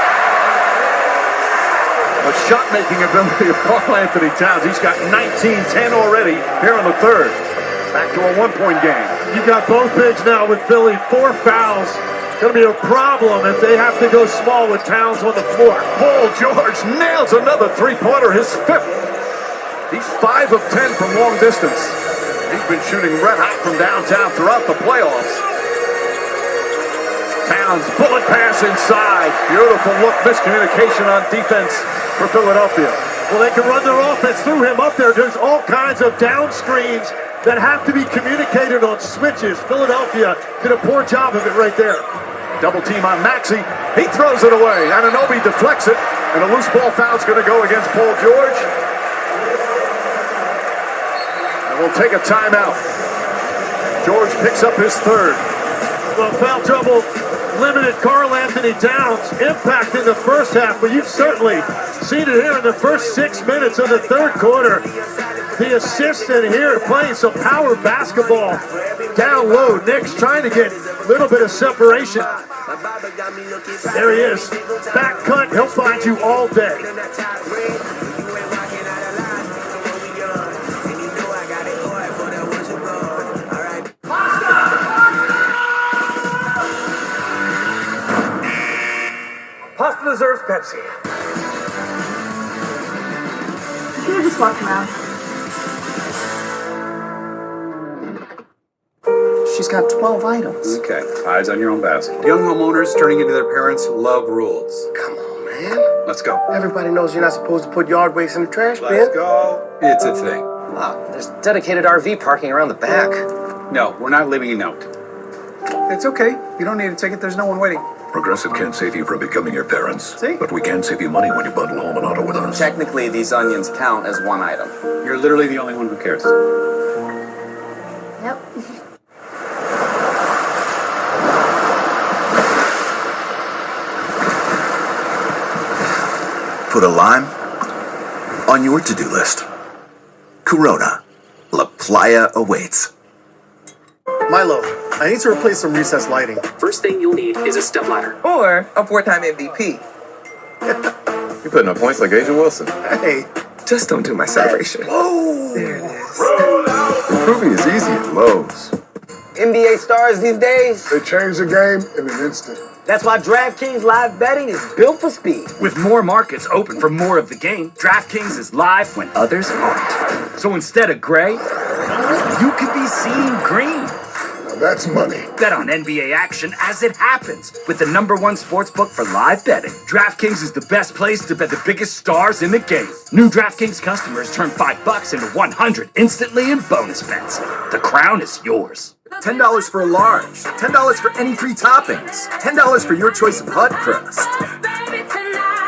The shot-making ability of Karl-Anthony Towns. He's got 19-10 already here in the third. Back to a one-point game. You got both bigs now with Philly. 4 fouls. Going to be a problem if they have to go small with Towns on the floor. Paul George nails another three-pointer, his 5th. He's 5 of 10 from long distance. He's been shooting red hot from downtown throughout the playoffs. Towns, bullet pass inside. Beautiful look, miscommunication on defense for Philadelphia. Well, they can run their offense through him up there. There's all kinds of down screens that have to be communicated on switches. Philadelphia did a poor job of it right there. Double team on Maxey. He throws it away. Anunoby deflects it. And a loose ball foul's going to go against Paul George. And we'll take a timeout. George picks up his 3rd. Well, foul trouble limited Karl-Anthony Towns' impact in the first half, but you've certainly seen it here in the first 6 minutes of the third quarter. The assistant here playing some power basketball down low. Nick's trying to get a little bit of separation. There he is. Back cut. He'll find you all day. Pasta deserves Pepsi. Should have just walked around. She's got 12 items. Okay, eyes on your own basket. Young homeowners turning into their parents love rules. Come on, man. Let's go. Everybody knows you're not supposed to put yard waste in the trash bin. Let's go. It's a thing. Wow, there's dedicated RV parking around the back. No, we're not leaving a note. It's okay. You don't need a ticket. There's no one waiting. Progressive can't save you from becoming your parents. See? But we can save you money when you bundle home and auto with us. Technically, these onions count as one item. You're literally the only one who cares. Yep. Put a lime on your to-do list. Corona. La Playa awaits. Milo, I need to replace some recessed lighting. First thing you'll need is a stepladder. Or a 4-time MVP. You're putting up points like Asia Wilson. Hey, Just don't do my celebration. whoa! There it is. Improving is easy at Lowe's. NBA stars these days. They change the game in an instant. That's why DraftKings live betting is built for speed. With more markets open for more of the game, DraftKings is live when others aren't. So instead of gray, you could be seeing green. Now that's money. Bet on NBA action as it happens with the #1 sportsbook for live betting. DraftKings is the best place to bet the biggest stars in the game. New DraftKings customers turn $5 into $100 instantly in bonus bets. The crown is yours. $10 for a large, $10 for any 3 toppings, $10 for your choice of hot crust.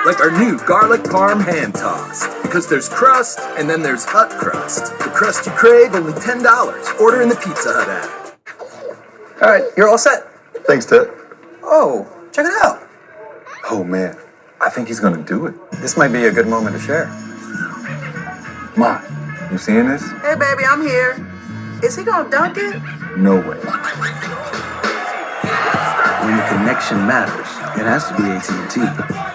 Like our new garlic parm hand tossed. Because there's crust, and then there's hot crust. The crust you crave, only $10. Order in the Pizza Hut app. All right, you're all set. Thanks, Ted. Oh, check it out. Oh, man. I think he's gonna do it. This might be a good moment to share. Ma, you seeing this? Hey, baby, I'm here. Is he gonna dunk it? No way. When the connection matters, it has to be AT&T.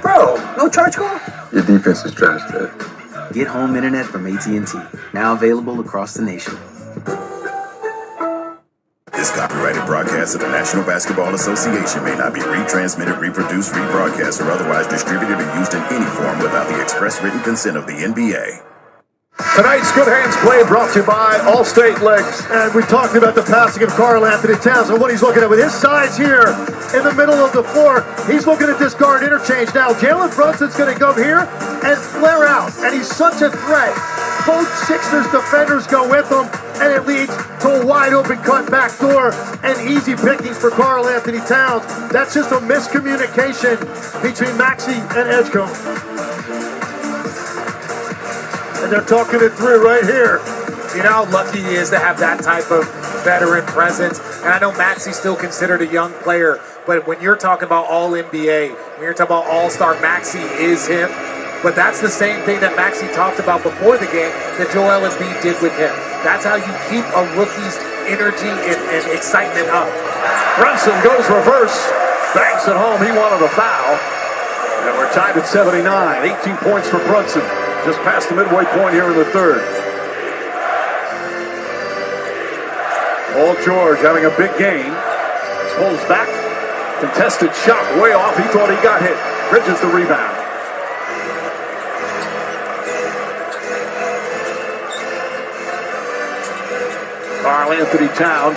Bro, no charge call? Your defense is trash, Ted. Get home internet from AT&T, now available across the nation. This copyrighted broadcast of the National Basketball Association may not be retransmitted, reproduced, rebroadcast, or otherwise distributed or used in any form without the express written consent of the NBA. Tonight's Good Hands Play brought to you by Allstate Legs. And we talked about the passing of Karl-Anthony Towns and what he's looking at with his size here in the middle of the floor. He's looking at this guard interchange now. Jalen Brunson's going to go here and flare out. And he's such a threat. Both Sixers defenders go with him, and it leads to a wide open cut back door and easy pickings for Karl-Anthony Towns. That's just a miscommunication between Maxey and Edgecombe. And they're talking it through right here. You know how lucky he is to have that type of veteran presence. And I know Maxi's still considered a young player, but when you're talking about All-NBA, when you're talking about All-Star, Maxi is him. But that's the same thing that Maxi talked about before the game that Joel Embiid did with him. That's how you keep a rookie's energy and excitement up. Brunson goes reverse. Banks at home. He wanted a foul. And we're tied at 79. 18 points for Brunson. Just past the midway point here in the third. Paul George having a big game. Pulls back. Contested shot way off. He thought he got hit. Bridges the rebound. Karl-Anthony Towns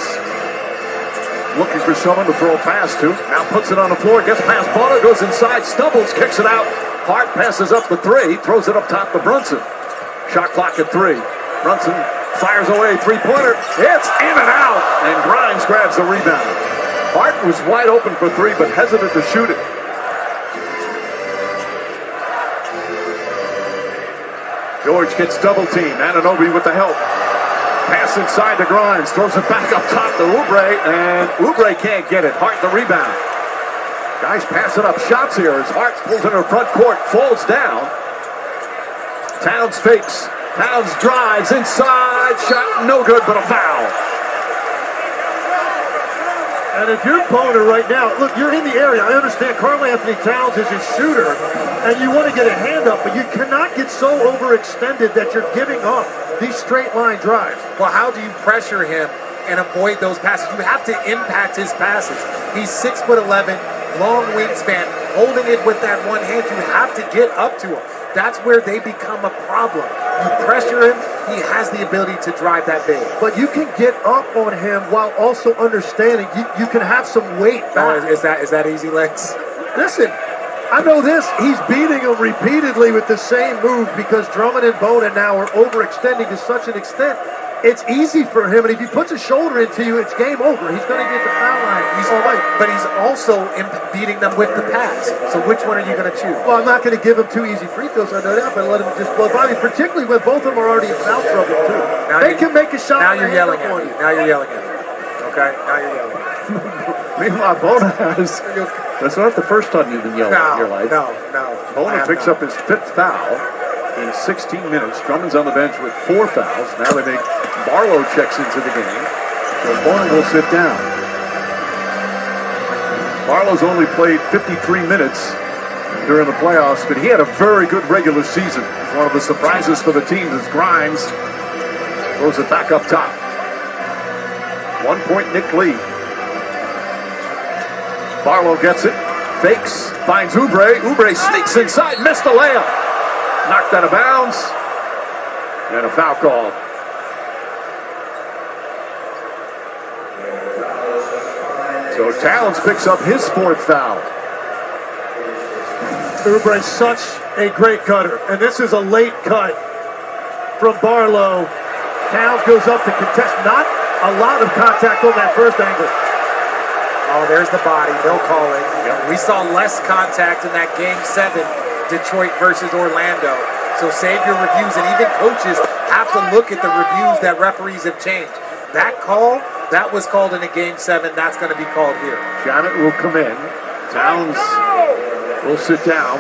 looking for someone to throw a pass to. Now puts it on the floor, gets past Bonner, goes inside, stumbles, kicks it out. Hart passes up the three, throws it up top to Brunson. Shot clock at 3. Brunson fires away, three-pointer. It's in and out, and Grimes grabs the rebound. Hart was wide open for 3, but hesitant to shoot it. George gets double-teamed. Anunoby with the help. Pass inside to Grimes, throws it back up top to Oubre, and Oubre can't get it. Hart the rebound. Guys passing up shots here as Hart pulls into front court, falls down. Towns fakes. Towns drives inside, shot no good, but a foul. And if you're Boner right now, look, you're in the area. I understand Karl-Anthony Towns is a shooter, and you want to get a hand up, but you cannot get so overextended that you're giving up these straight line drives. Well, how do you pressure him and avoid those passes? You have to impact his passes. He's 6'11", long wingspan, holding it with that one hand. You have to get up to him. That's where they become a problem. You pressure him, he has the ability to drive that big. But you can get up on him while also understanding you can have some weight back. Is that easy, Lex? Listen, I know this. He's beating him repeatedly with the same move because Drummond and Bonin now are overextending to such an extent. It's easy for him, and if he puts a shoulder into you, it's game over. He's going to get the foul line. He's all right. But he's also beating them with the pass. So which one are you going to choose? Well, I'm not going to give him 2 easy free throws, I know that, but let him just blow by me, particularly when both of them are already in foul trouble, too. They can make a shot. Now you're yelling at me. Now you're yelling at me. Okay? Now you're yelling at me. Meanwhile, Bona has... That's not the first time you've been yelling in your life. No. Bona picks up his 5th foul in 16 minutes. Drummond's on the bench with 4 fouls. Now they make Barlow checks into the game. So Bona will sit down. Barlow's only played 53 minutes during the playoffs, but he had a very good regular season. One of the surprises for the team is Grimes throws it back up top. 1 point Nick Lee. Barlow gets it, fakes, finds Oubre. Oubre sneaks inside, missed the layup. Knocked out of bounds, and a foul call. So Towns picks up his 4th foul. Oubre's such a great cutter, and this is a late cut from Barlow. Towns goes up to contest. Not a lot of contact on that first angle. Oh, there's the body. They'll call it. Yep. We saw less contact in that Game 7, Detroit versus Orlando. So save your reviews, and even coaches have to look at the reviews that referees have changed. That call, that was called in a Game 7. That's going to be called here. Janet will come in. Towns will sit down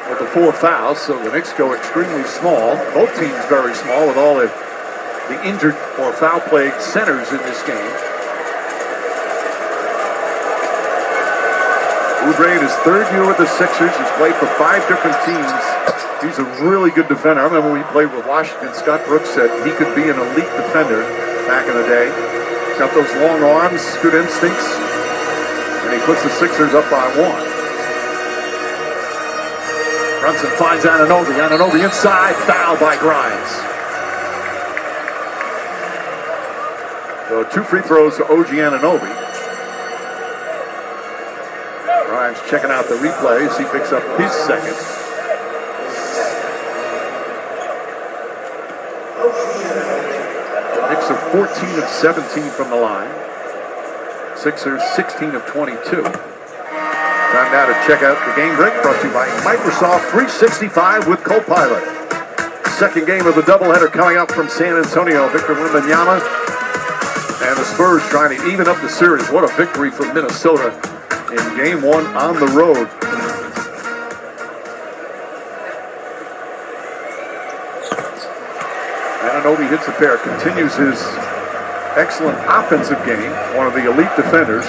with the 4 fouls, so the Knicks go extremely small. Both teams very small with all the injured or foul-plagued centers in this game. Oubre in his 3rd year with the Sixers. He's played for 5 different teams. He's a really good defender. I remember when he played with Washington, Scott Brooks said he could be an elite defender back in the day. He's got those long arms, good instincts, and he puts the Sixers up by 1. Brunson finds Anunoby. Anunoby inside, foul by Grimes. So 2 free throws to OG Anunoby. Grimes checking out the replays. He picks up his 2nd. The Knicks are 14 of 17 from the line. Sixers 16 of 22. Time now to check out the game break, brought to you by Microsoft 365 with Copilot. second game of the doubleheader coming up from San Antonio. Victor Wembanyama and the Spurs trying to even up the series. What a victory for Minnesota in game one on the road. Anunoby hits a pair, continues his excellent offensive game. One of the elite defenders.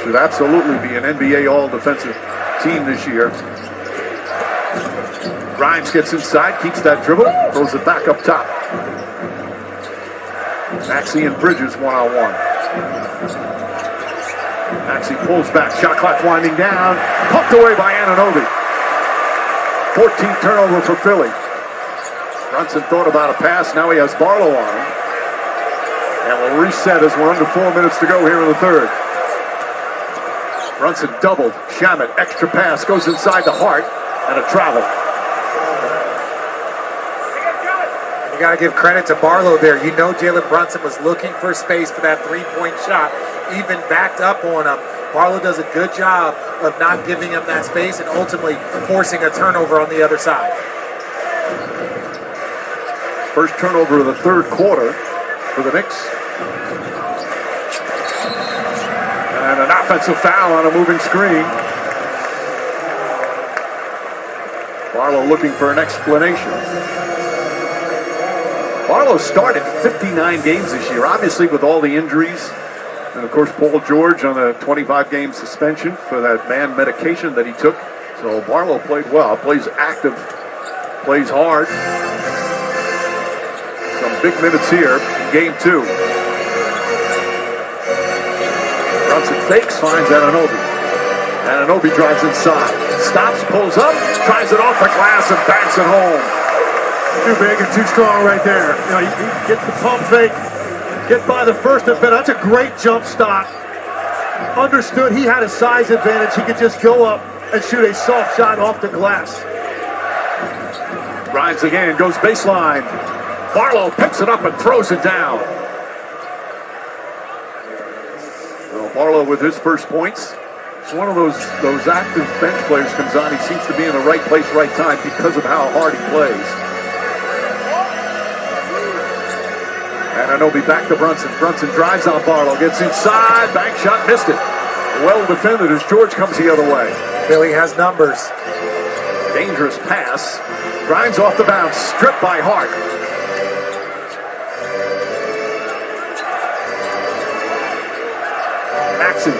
Should absolutely be an NBA all-defensive team this year. Grimes gets inside, keeps that dribble, throws it back up top. Maxey and Bridges one-on-one. Maxey pulls back, shot clock winding down, pumped away by Anunoby. 14th turnover for Philly. Brunson thought about a pass, now he has Barlow on him. And will reset as we're under 4 minutes to go here in the third. Brunson doubled, Shamet, extra pass, goes inside the Hart, and a travel. You got to give credit to Barlow there. You know Jalen Brunson was looking for space for that three-point shot, even backed up on him. Barlow does a good job of not giving him that space and ultimately forcing a turnover on the other side. First turnover of the third quarter for the Knicks. And an offensive foul on a moving screen. Barlow looking for an explanation. Barlow started 59 games this year, obviously with all the injuries. And of course, Paul George on a 25-game suspension for that man medication that he took. So Barlow played well, plays active, plays hard. Some big minutes here in game two. Brunson fakes, finds Anunoby. Anunoby drives inside. Stops, pulls up, tries it off the glass and backs it home. Too big and too strong right there. You know, he gets the pump fake, get by the first defender. That's a great jump stop. Understood he had a size advantage. He could just go up and shoot a soft shot off the glass. Drives again, goes baseline. Barlow picks it up and throws it down. Well, Barlow with his first points. It's one of those active bench players comes on. He seems to be in the right place, right time because of how hard he plays. Anunoby back to Brunson. Brunson drives on Barlow, gets inside, bank shot, missed it. Well defended as George comes the other way. Philly has numbers. Dangerous pass. Grimes off the bounce, stripped by Hart. Maxey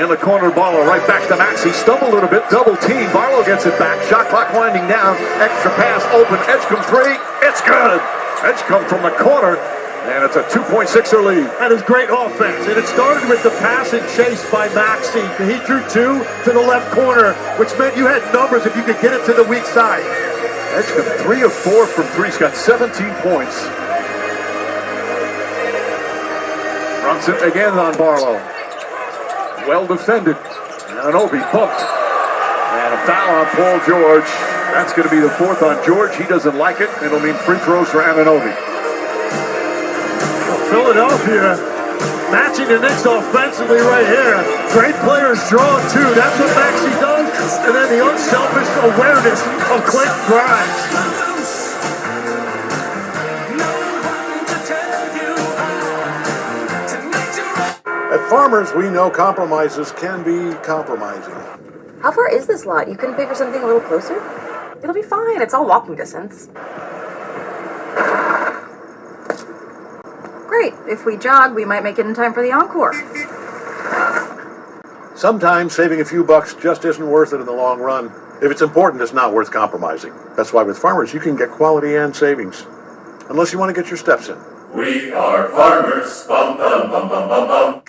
in the corner, Barlow right back to Maxey. Stumbled a little bit, double team. Barlow gets it back. Shot clock winding down. Extra pass, open. Edgecombe three. It's good. Edgecombe from the corner. And it's a 2.6er lead. That is great offense. And it started with the pass and chase by Maxey. He drew two to the left corner, which meant you had numbers if you could get it to the weak side. Edgecombe 3 of 4 from three. He's got 17 points. Brunson again on Barlow. Well defended. Anunoby bumped. And a foul on Paul George. That's going to be the fourth on George. He doesn't like it. It'll mean free throws for Anunoby. Philadelphia matching the Knicks offensively right here. Great players drawn too. That's what Maxey does. And then the unselfish awareness of Quentin Grimes. At Farmers, we know compromises can be compromising. How far is this lot? You couldn't pay for something a little closer? It'll be fine. It's all walking distance. Great. If we jog, we might make it in time for the encore. Sometimes saving a few bucks just isn't worth it in the long run. If it's important, it's not worth compromising. That's why with Farmers, you can get quality and savings. Unless you want to get your steps in. We are farmers. Bum, bum, bum, bum, bum, bum.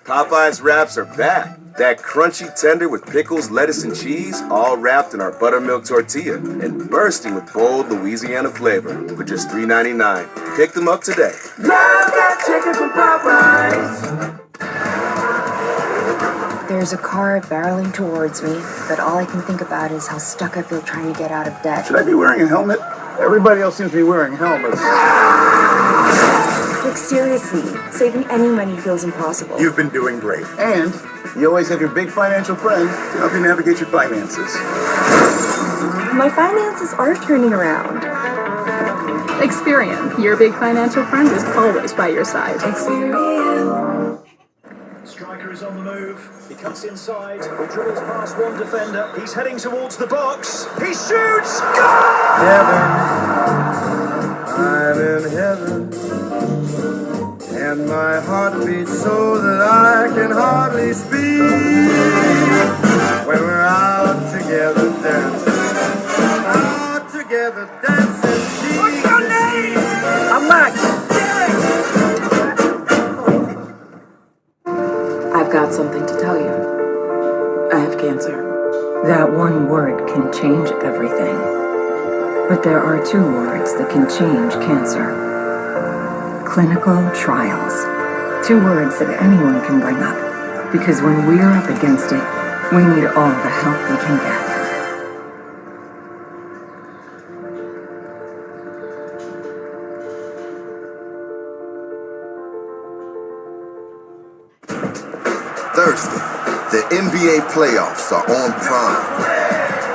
Popeye's wraps are back. That crunchy tender with pickles, lettuce, and cheese, all wrapped in our buttermilk tortilla and bursting with bold Louisiana flavor for just $3.99. Pick them up today. Love that chicken from Popeyes. There's a car barreling towards me, but all I can think about is how stuck I feel trying to get out of debt. Should I be wearing a helmet? Everybody else seems to be wearing helmets. Like, seriously, saving any money feels impossible. You've been doing great. And you always have your big financial friend to help you navigate your finances. My finances are turning around. Experian, your big financial friend, is always by your side. Striker is on the move. He cuts inside. He dribbles past one defender. He's heading towards the box. He shoots. Goal! Heaven, I'm in heaven, and my heart beats so that I can hardly speak. When we're out together dancing, What's your name? I'm Max. I've got something to tell you. I have cancer. That one word can change everything. But there are two words that can change cancer. Clinical trials. Two words that anyone can bring up. Because when we're up against it, we need all the help we can get. Thursday, the NBA playoffs are on Prime.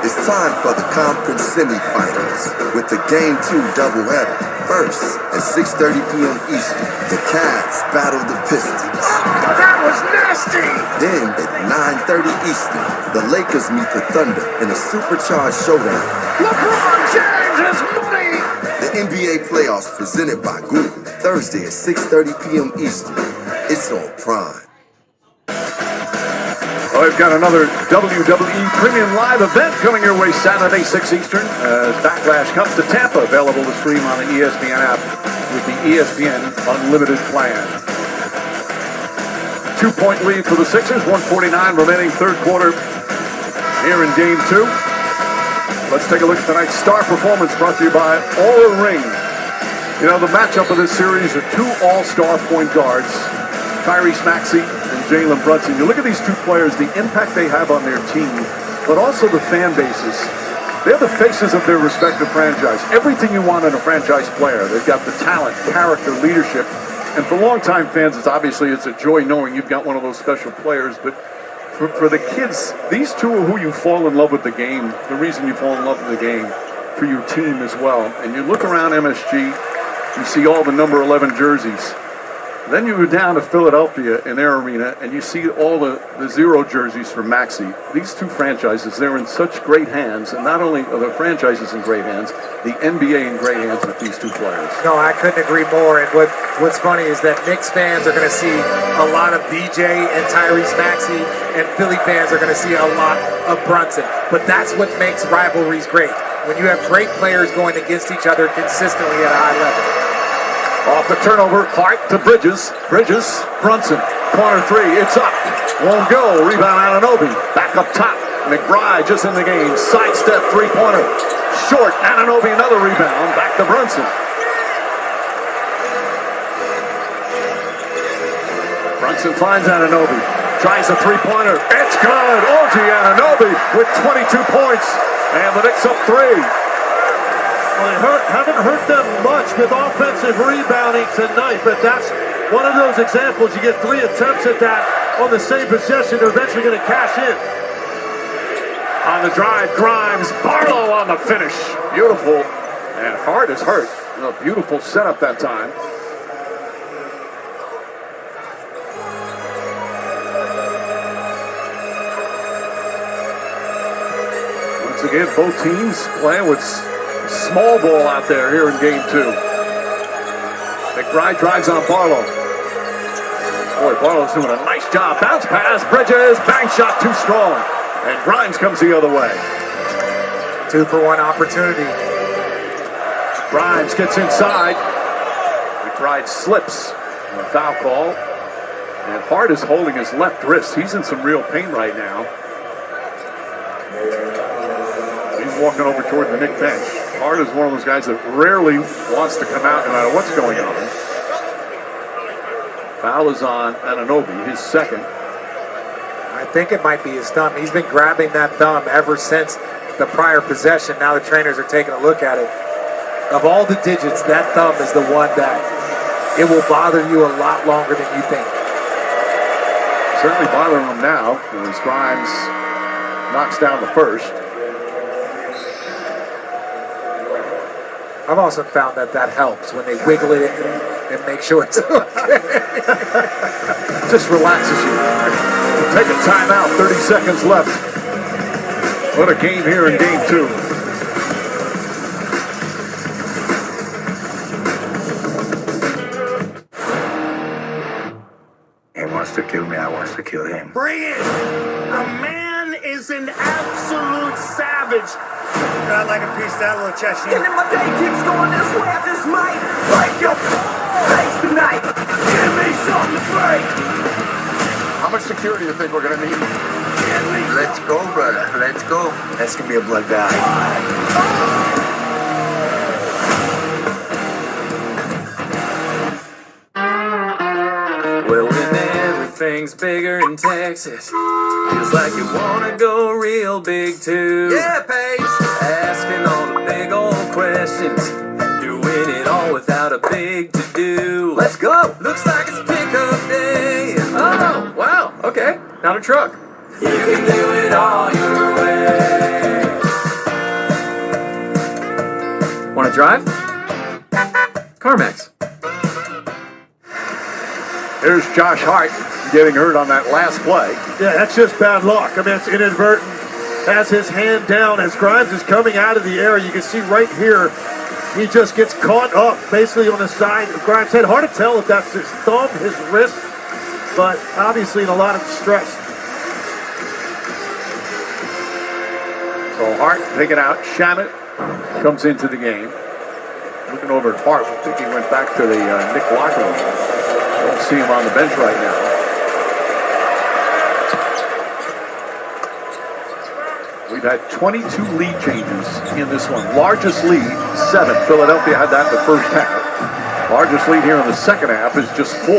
It's time for the conference semifinals with the Game 2 doubleheader. First, at 6:30 p.m. Eastern, the Cavs battle the Pistons. That was nasty! Then, at 9:30 Eastern, the Lakers meet the Thunder in a supercharged showdown. LeBron James is money! The NBA playoffs presented by Google, Thursday at 6:30 p.m. Eastern. It's on Prime. Well, we've got another WWE Premium Live event coming your way Saturday, 6 Eastern, as Backlash comes to Tampa, available to stream on the ESPN app with the ESPN Unlimited plan. 2-point lead for the Sixers, 1:49 remaining third quarter here in Game 2. Let's take a look at tonight's star performance brought to you by Aura Ring. You know, the matchup of this series are two all-star point guards, Tyrese Maxey and Jalen Brunson. You look at these two players, the impact they have on their team, but also the fan bases. They're the faces of their respective franchise. Everything you want in a franchise player. They've got the talent, character, leadership. And for longtime fans, it's a joy knowing you've got one of those special players. But for the kids, these two are who you fall in love with the game, the reason you fall in love with the game, for your team as well. And you look around MSG, you see all the number 11 jerseys. Then you go down to Philadelphia in their arena, and you see all the 0 jerseys from Maxey. These two franchises, they're in such great hands, and not only are the franchises in great hands, the NBA in great hands with these two players. No, I couldn't agree more. And what's funny is that Knicks fans are going to see a lot of DJ and Tyrese Maxey, and Philly fans are going to see a lot of Brunson. But that's what makes rivalries great, when you have great players going against each other consistently at a high level. Off the turnover, Hart to Bridges. Bridges, Brunson, corner three, it's up. Won't go, rebound Anunoby. Back up top, McBride just in the game. Sidestep, three-pointer. Short, Anunoby another rebound. Back to Brunson. Brunson finds Anunoby. Tries a three-pointer. It's good. OG Anunoby with 22 points. And the Knicks up 3. Well, haven't hurt them much with offensive rebounding tonight, but that's one of those examples. You get 3 attempts at that on the same possession, they're eventually going to cash in. On the drive, Grimes, Barlow on the finish. Beautiful. And Hart is hurt. A beautiful setup that time. Once again, both teams playing with small ball out there here in Game 2. McBride drives on Barlow. Boy, Barlow's doing a nice job. Bounce pass, Bridges, bank shot too strong. And Grimes comes the other way. 2-for-1 opportunity. Grimes gets inside. McBride slips on the foul call. And Hart is holding his left wrist. He's in some real pain right now. He's walking over toward the Knick bench. Hart is one of those guys that rarely wants to come out no matter what's going on. Foul is on Anunoby, his second. I think it might be his thumb. He's been grabbing that thumb ever since the prior possession. Now the trainers are taking a look at it. Of all the digits, that thumb is the one that it will bother you a lot longer than you think. Certainly bothering him now as Grimes knocks down the first. I've also found that helps when they wiggle it and make sure it's okay. Just relaxes you. Take a timeout, 30 seconds left. What a game here in game 2. He wants to kill me, I want to kill him. Bring it! The man is an absolute savage. I'd like a piece of that little chest. And if my day keeps going this way, I just might break your face tonight. Give me something to break. How much security do you think we're going to need? Let's go, brother. Let's go. That's gonna be a bloodbath. Well, when everything's bigger in Texas, feels like you wanna go real big too. Yeah, Paige. Asking all the big old questions, doing it all without a big to-do. Let's go. Looks like it's pickup day. Oh, wow, okay, not a truck. You can do it all your way. Wanna drive? CarMax. Here's Josh Hart getting hurt on that last play. Yeah, that's just bad luck. I mean, it's inadvertent. Has his hand down as Grimes is coming out of the air. You can see right here, he just gets caught up basically on the side of Grimes' head. Hard to tell if that's his thumb, his wrist, but obviously in a lot of stress. So Hart taken out. Shamet comes into the game. Looking over at Hart, I think he went back to the Nick locker room. Don't see him on the bench right now. We've had 22 lead changes in this one. Largest lead, 7. Philadelphia had that in the first half. Largest lead here in the second half is just 4.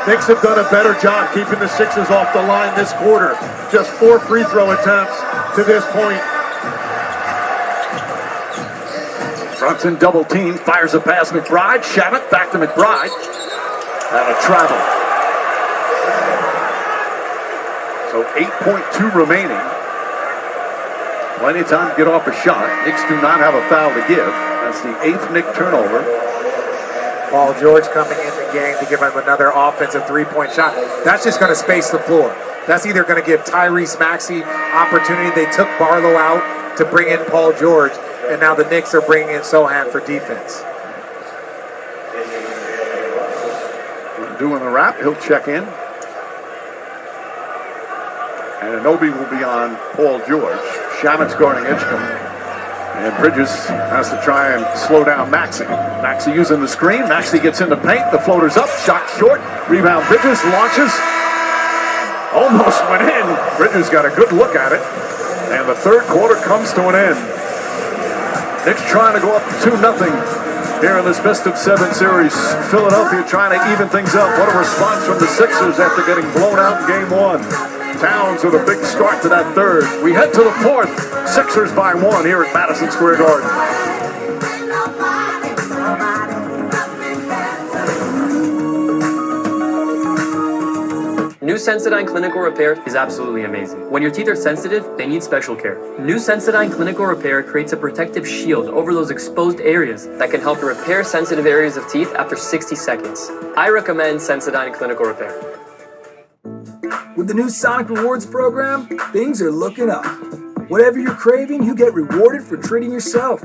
Knicks have done a better job keeping the Sixers off the line this quarter. Just 4 free throw attempts to this point. Brunson double team, fires a pass McBride. Shamet back to McBride. And a travel. So 8.2 remaining. Plenty of time to get off a shot. Knicks do not have a foul to give. That's the 8th Knick turnover. Paul George coming in the game to give him another offensive three-point shot. That's just going to space the floor. That's either going to give Tyrese Maxey opportunity. They took Barlow out to bring in Paul George, and now the Knicks are bringing in Sohan for defense. Doing the wrap, he'll check in. And Anobi will be on Paul George. Shamet's guarding Edgecombe. And Bridges has to try and slow down Maxey. Maxey using the screen. Maxey gets in the paint. The floater's up. Shot short. Rebound. Bridges launches. Almost went in. Bridges got a good look at it. And the third quarter comes to an end. Knicks trying to go up 2-0 here in this best of 7 series. Philadelphia trying to even things up. What a response from the Sixers after getting blown out in game 1. Towns with a big start to that third. We head to the 4th. Sixers by 1 here at Madison Square Garden. New Sensodyne Clinical Repair is absolutely amazing. When your teeth are sensitive, they need special care. New Sensodyne Clinical Repair creates a protective shield over those exposed areas that can help repair sensitive areas of teeth after 60 seconds. I recommend Sensodyne Clinical Repair. With the new Sonic Rewards program, things are looking up. Whatever you're craving, you get rewarded for treating yourself.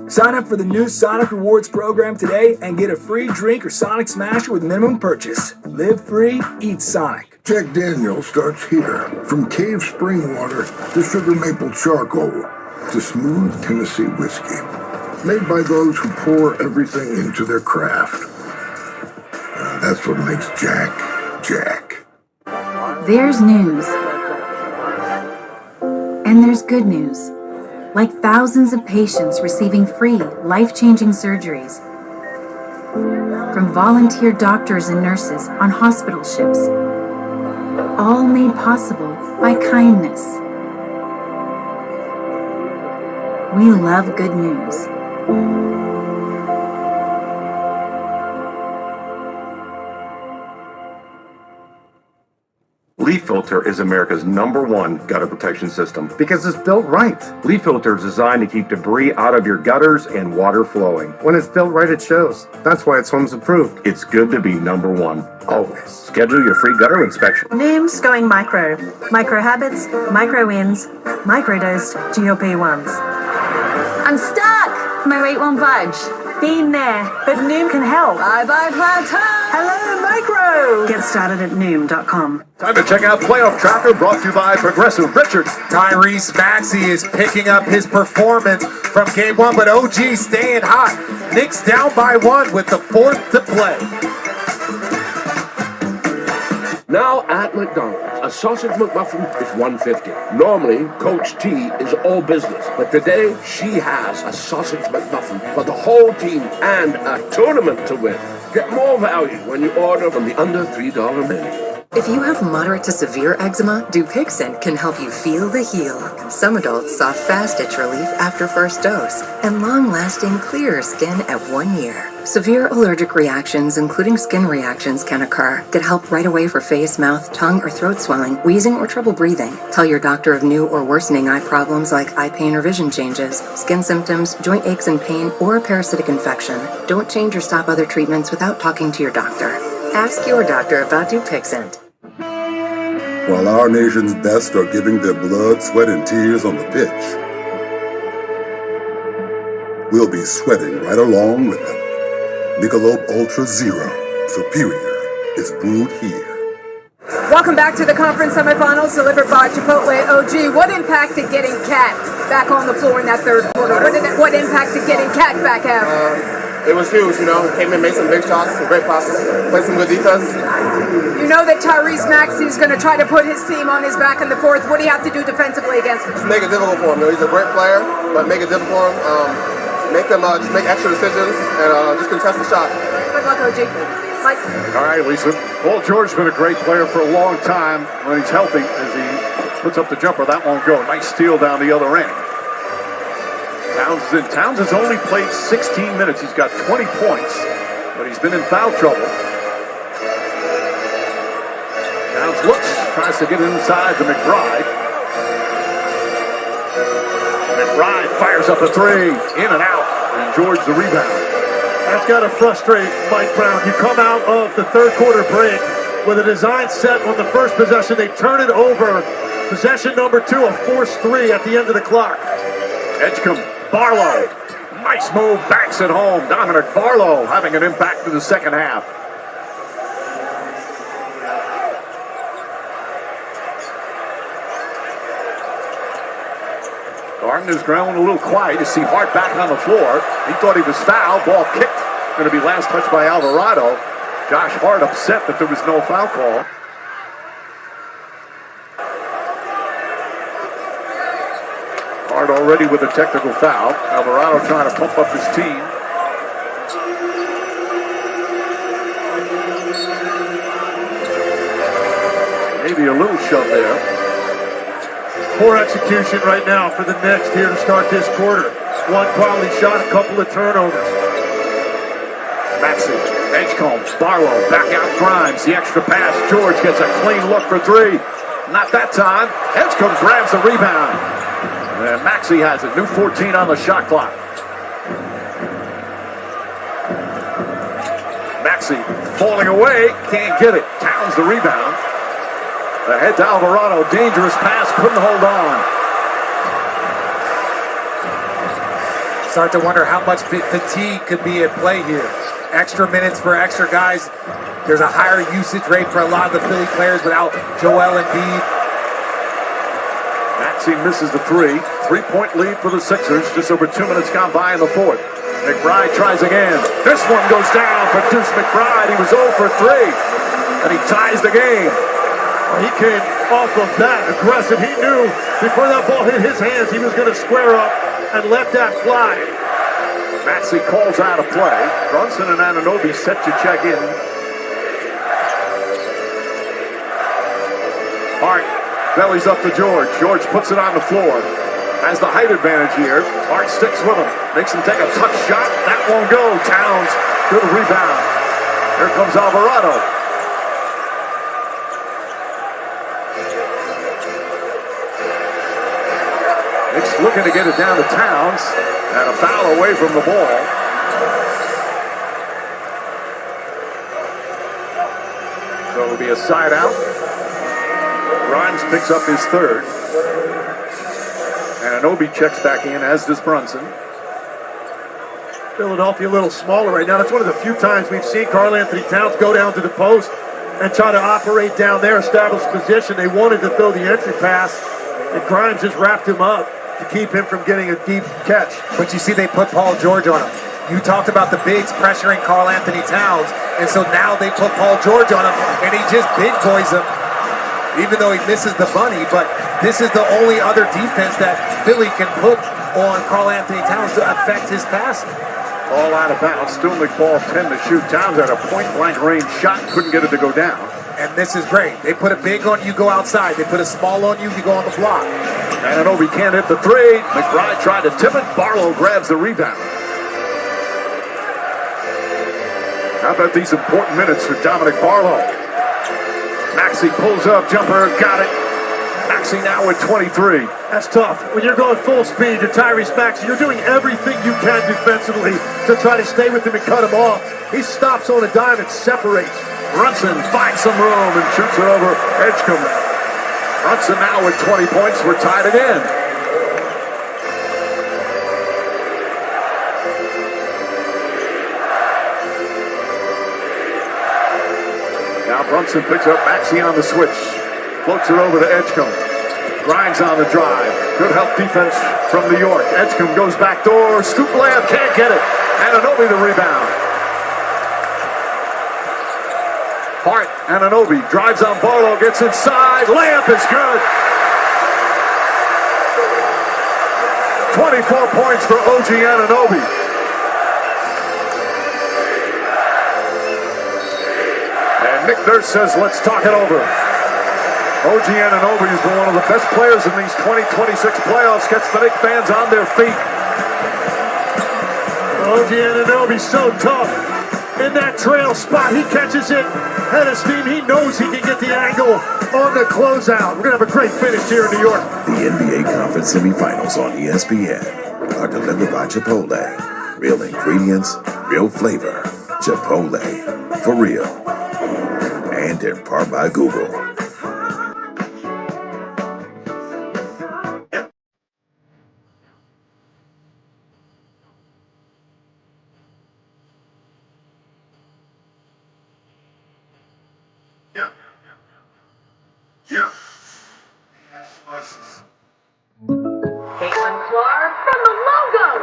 Sign up for the new Sonic Rewards program today and get a free drink or Sonic Smasher with minimum purchase. Live free, eat Sonic. Jack Daniel starts here. From cave spring water to sugar maple charcoal to smooth Tennessee whiskey. Made by those who pour everything into their craft. That's what makes Jack, Jack. There's news. And there's good news. Like thousands of patients receiving free, life-changing surgeries. From volunteer doctors and nurses on hospital ships. All made possible by kindness. We love good news. Lethal Filter is America's #1 gutter protection system. Because it's built right. Leaf Filter is designed to keep debris out of your gutters and water flowing. When it's built right, it shows. That's why it's Homes Approved. It's good to be #1. Always. Schedule your free gutter inspection. Noom's going micro. Micro habits, micro wins, microdosed GLP-1s. I'm stuck! My weight won't budge. Been there, but Noom can help. Bye-bye plateau! Hello, Micro! Get started at Noom.com. Time to check out Playoff Tracker, brought to you by Progressive. Richard. Tyrese Maxey is picking up his performance from game 1, but OG staying hot. Knicks down by 1 with the 4th to play. Now at McDonald's, a sausage McMuffin is $1.50. Normally, Coach T is all business, but today she has a sausage McMuffin for the whole team and a tournament to win. Get more value when you order from the under $3 menu. If you have moderate to severe eczema, Dupixent can help you feel the heal. Some adults saw fast itch relief after first dose and long-lasting clear skin at 1 year. Severe allergic reactions, including skin reactions, can occur. Get help right away for face, mouth, tongue, or throat swelling, wheezing, or trouble breathing. Tell your doctor of new or worsening eye problems like eye pain or vision changes, skin symptoms, joint aches and pain, or a parasitic infection. Don't change or stop other treatments without talking to your doctor. Ask your doctor about Dupixent. While our nation's best are giving their blood, sweat, and tears on the pitch, we'll be sweating right along with them. Michelob Ultra Zero, superior, is brewed here. Welcome back to the conference semifinals delivered by Chipotle. OG, what impact did getting Cat back on the floor in that third quarter? What impact did getting Cat back have? It was huge, you know. Came in, made some big shots, some great passes, played some good defense. You know that Tyrese Maxey is going to try to put his team on his back in the fourth. What do you have to do defensively against him? Just make it difficult for him. You know, he's a great player, but make it difficult for him. Make them just make extra decisions and just contest the shot. Good luck, OG. Mike. All right, Lisa. Paul George's been a great player for a long time when he's healthy. As he puts up the jumper, that won't go. Nice steal down the other end. Towns has only played 16 minutes. He's got 20 points, but he's been in foul trouble. Towns looks, tries to get inside to McBride. McBride fires up a three, in and out, and George the rebound. That's got to frustrate Mike Brown. You come out of the third quarter break with a design set on the first possession. They turn it over. Possession number 2, a forced 3 at the end of the clock. Edgecombe, Barlow, nice move, backs it home. Dominic Barlow having an impact in the second half. Gardner's ground a little quiet. You see Hart back on the floor. He thought he was fouled. Ball kicked. Going to be last touched by Alvarado. Josh Hart upset that there was no foul call. Hart already with a technical foul. Alvarado trying to pump up his team. Maybe a little shove there. Poor execution right now for the Knicks here to start this quarter. One quality shot, a couple of turnovers. Maxey, Edgecombe, Barlow, back out Grimes. The extra pass. George gets a clean look for 3. Not that time. Edgecombe grabs the rebound. And Maxey has it. New 14 on the shot clock. Maxey falling away. Can't get it. Towns the rebound. Ahead to Alvarado. Dangerous pass. Couldn't hold on. Start to wonder how much fatigue could be at play here. Extra minutes for extra guys. There's a higher usage rate for a lot of the Philly players without Joel Embiid. Maxey misses the 3. 3-point lead for the Sixers. Just over 2 minutes gone by in the fourth. McBride tries again. This one goes down for Deuce McBride. He was 0 for 3. And he ties the game. He came off of that aggressive. He knew before that ball hit his hands, he was going to square up and let that fly. Maxey calls out a play. Brunson and Anunoby set to check in. Hart bellies up to George. George puts it on the floor. Has the height advantage here. Hart sticks with him. Makes him take a tough shot. That won't go. Towns, good rebound. Here comes Alvarado. It's looking to get it down to Towns, and a foul away from the ball. So it'll be a side out. Grimes picks up his third. And Anunoby checks back in, as does Brunson. Philadelphia a little smaller right now. That's one of the few times we've seen Karl Anthony Towns go down to the post and try to operate down there, establish position. They wanted to throw the entry pass, and Grimes just wrapped him up to keep him from getting a deep catch. But you see, they put Paul George on him. You talked about the bigs pressuring Karl Anthony Towns, and so now they put Paul George on him, and he just big boys him, even though he misses the bunny. But this is the only other defense that Philly can put on Karl Anthony Towns to affect his passing. All out of bounds. Still McBall 10 to shoot. Towns had a point-blank range shot, couldn't get it to go down. And this is great. They put a big on you, go outside. They put a small on you, you go on the block. And Anunoby can't hit the three. McBride tried to tip it. Barlow grabs the rebound. How about these important minutes for Dominic Barlow? Maxey pulls up, jumper, got it. Maxey now with 23. That's tough. When you're going full speed, you're Tyrese Maxey. You're doing everything you can defensively to try to stay with him and cut him off. He stops on a dime and separates. Brunson finds some room and shoots it over Edgecombe. Brunson now with 20 points. We're tied again. Now Brunson picks up Maxey on the switch. Floats it over to Edgecombe. Grimes on the drive. Good help defense from New York. Edgecombe goes back door. Scoop layup, can't get it. And Anunoby the rebound. Hart and Anunoby drives on Barlow, gets inside. Layup is good. 24 points for OG Anunoby. And Nick Nurse says, let's talk it over. OG Anunoby has been one of the best players in these 2026 playoffs. Gets the Knicks fans on their feet. OG Anunoby so tough. In that trail spot, he catches it. Head of steam, he knows he can get the angle on the closeout. We're going to have a great finish here in New York. The NBA Conference semifinals on ESPN are delivered by Chipotle. Real ingredients, real flavor. Chipotle, for real. And in part by Google.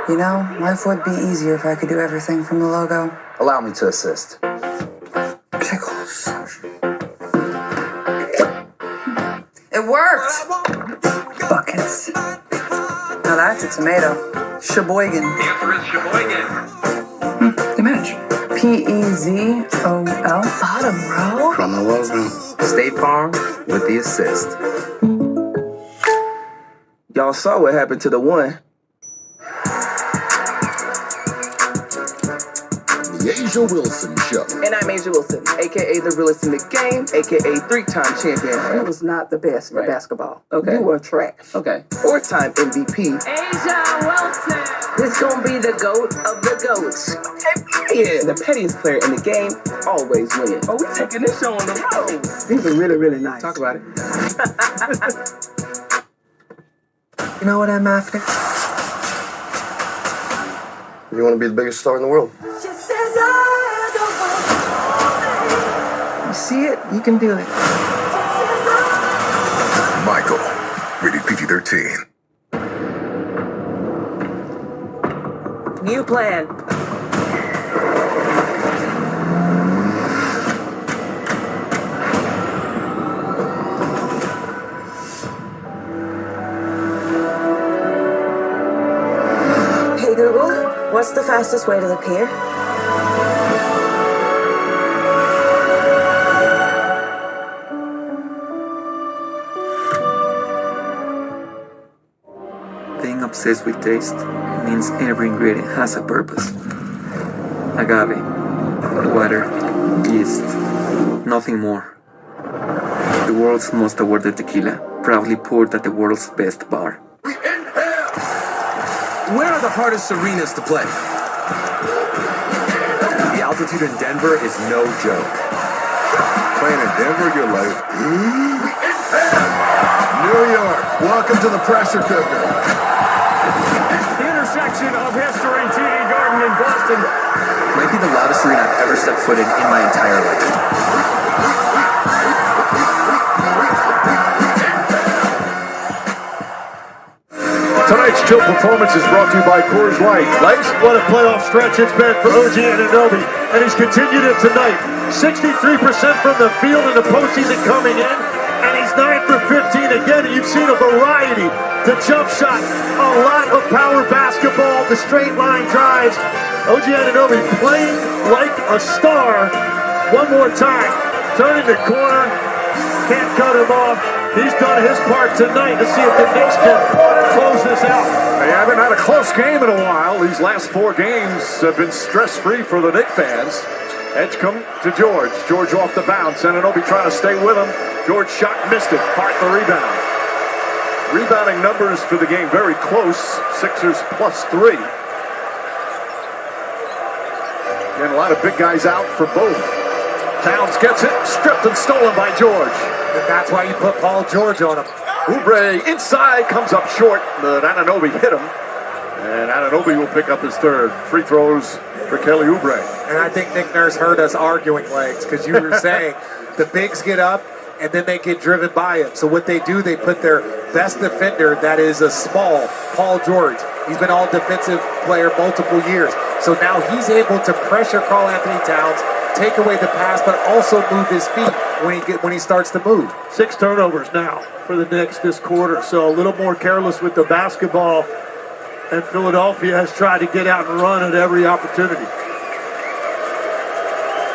You know, life would be easier if I could do everything from the logo. Allow me to assist. Pickles. It worked! Buckets. Now that's a tomato. Sheboygan. The answer is Sheboygan. They match. P-E-Z-O-L. Bottom row? From the logo. State Farm with the assist. Y'all saw what happened to the one. The Asia Wilson Show. And I'm Asia Wilson, a.k.a. the realest in the game, a.k.a. three-time champion. You was not the best at basketball. Okay. You were trash. Okay. Four-time MVP. Asia Wilson. This gonna be the GOAT of the GOATs. Okay, yeah. The pettiest player in the game always wins. Oh, we taking this show on the road. These are really, really nice. Talk about it. You know what I'm after? You want to be the biggest star in the world? You see it, you can do it. Michael, rated PG-13. New plan. Hey Google, what's the fastest way to the pier? Being obsessed with taste means every ingredient has a purpose. Agave, water, yeast, nothing more. The world's most awarded tequila, proudly poured at the world's best bar. We inhale Where are the hardest arenas to play? The altitude in Denver is no joke. Playing in Denver, you're like, New York, welcome to the pressure cooker. The intersection of history, TD Garden in Boston. Might be the loudest arena I've ever stepped foot in my entire life. Tonight's Chill Performance is brought to you by Coors Light. Legs? What a playoff stretch it's been for OG Anunoby, and he's continued it tonight. 63% from the field in the postseason coming in, and he's 9 for 15 again. And you've seen a variety. The jump shot, a lot of power basketball, the straight line drives. OG Anunoby playing like a star. One more time, turning the corner, can't cut him off. He's done his part tonight. Let's see if the Knicks can close this out. They haven't had a close game in a while. These last 4 games have been stress-free for the Knicks fans. Edgecombe to George. George off the bounce. Anunoby trying to stay with him. George shot, missed it. Hart the rebound. Rebounding numbers for the game very close. Sixers +3. And a lot of big guys out for both. Towns gets it, stripped and stolen by George. And that's why you put Paul George on him. Oubre inside, comes up short, but Anunoby hit him. And Anunoby will pick up his third. Free throws for Kelly Oubre. And I think Nick Nurse heard us arguing legs, because you were saying the bigs get up and then they get driven by him. So what they do, they put their best defender, that is a small, Paul George. He's been all defensive player multiple years. So now he's able to pressure Karl Anthony Towns, take away the pass, but also move his feet when he starts to move. 6 turnovers now for the Knicks this quarter, so a little more careless with the basketball, and Philadelphia has tried to get out and run at every opportunity.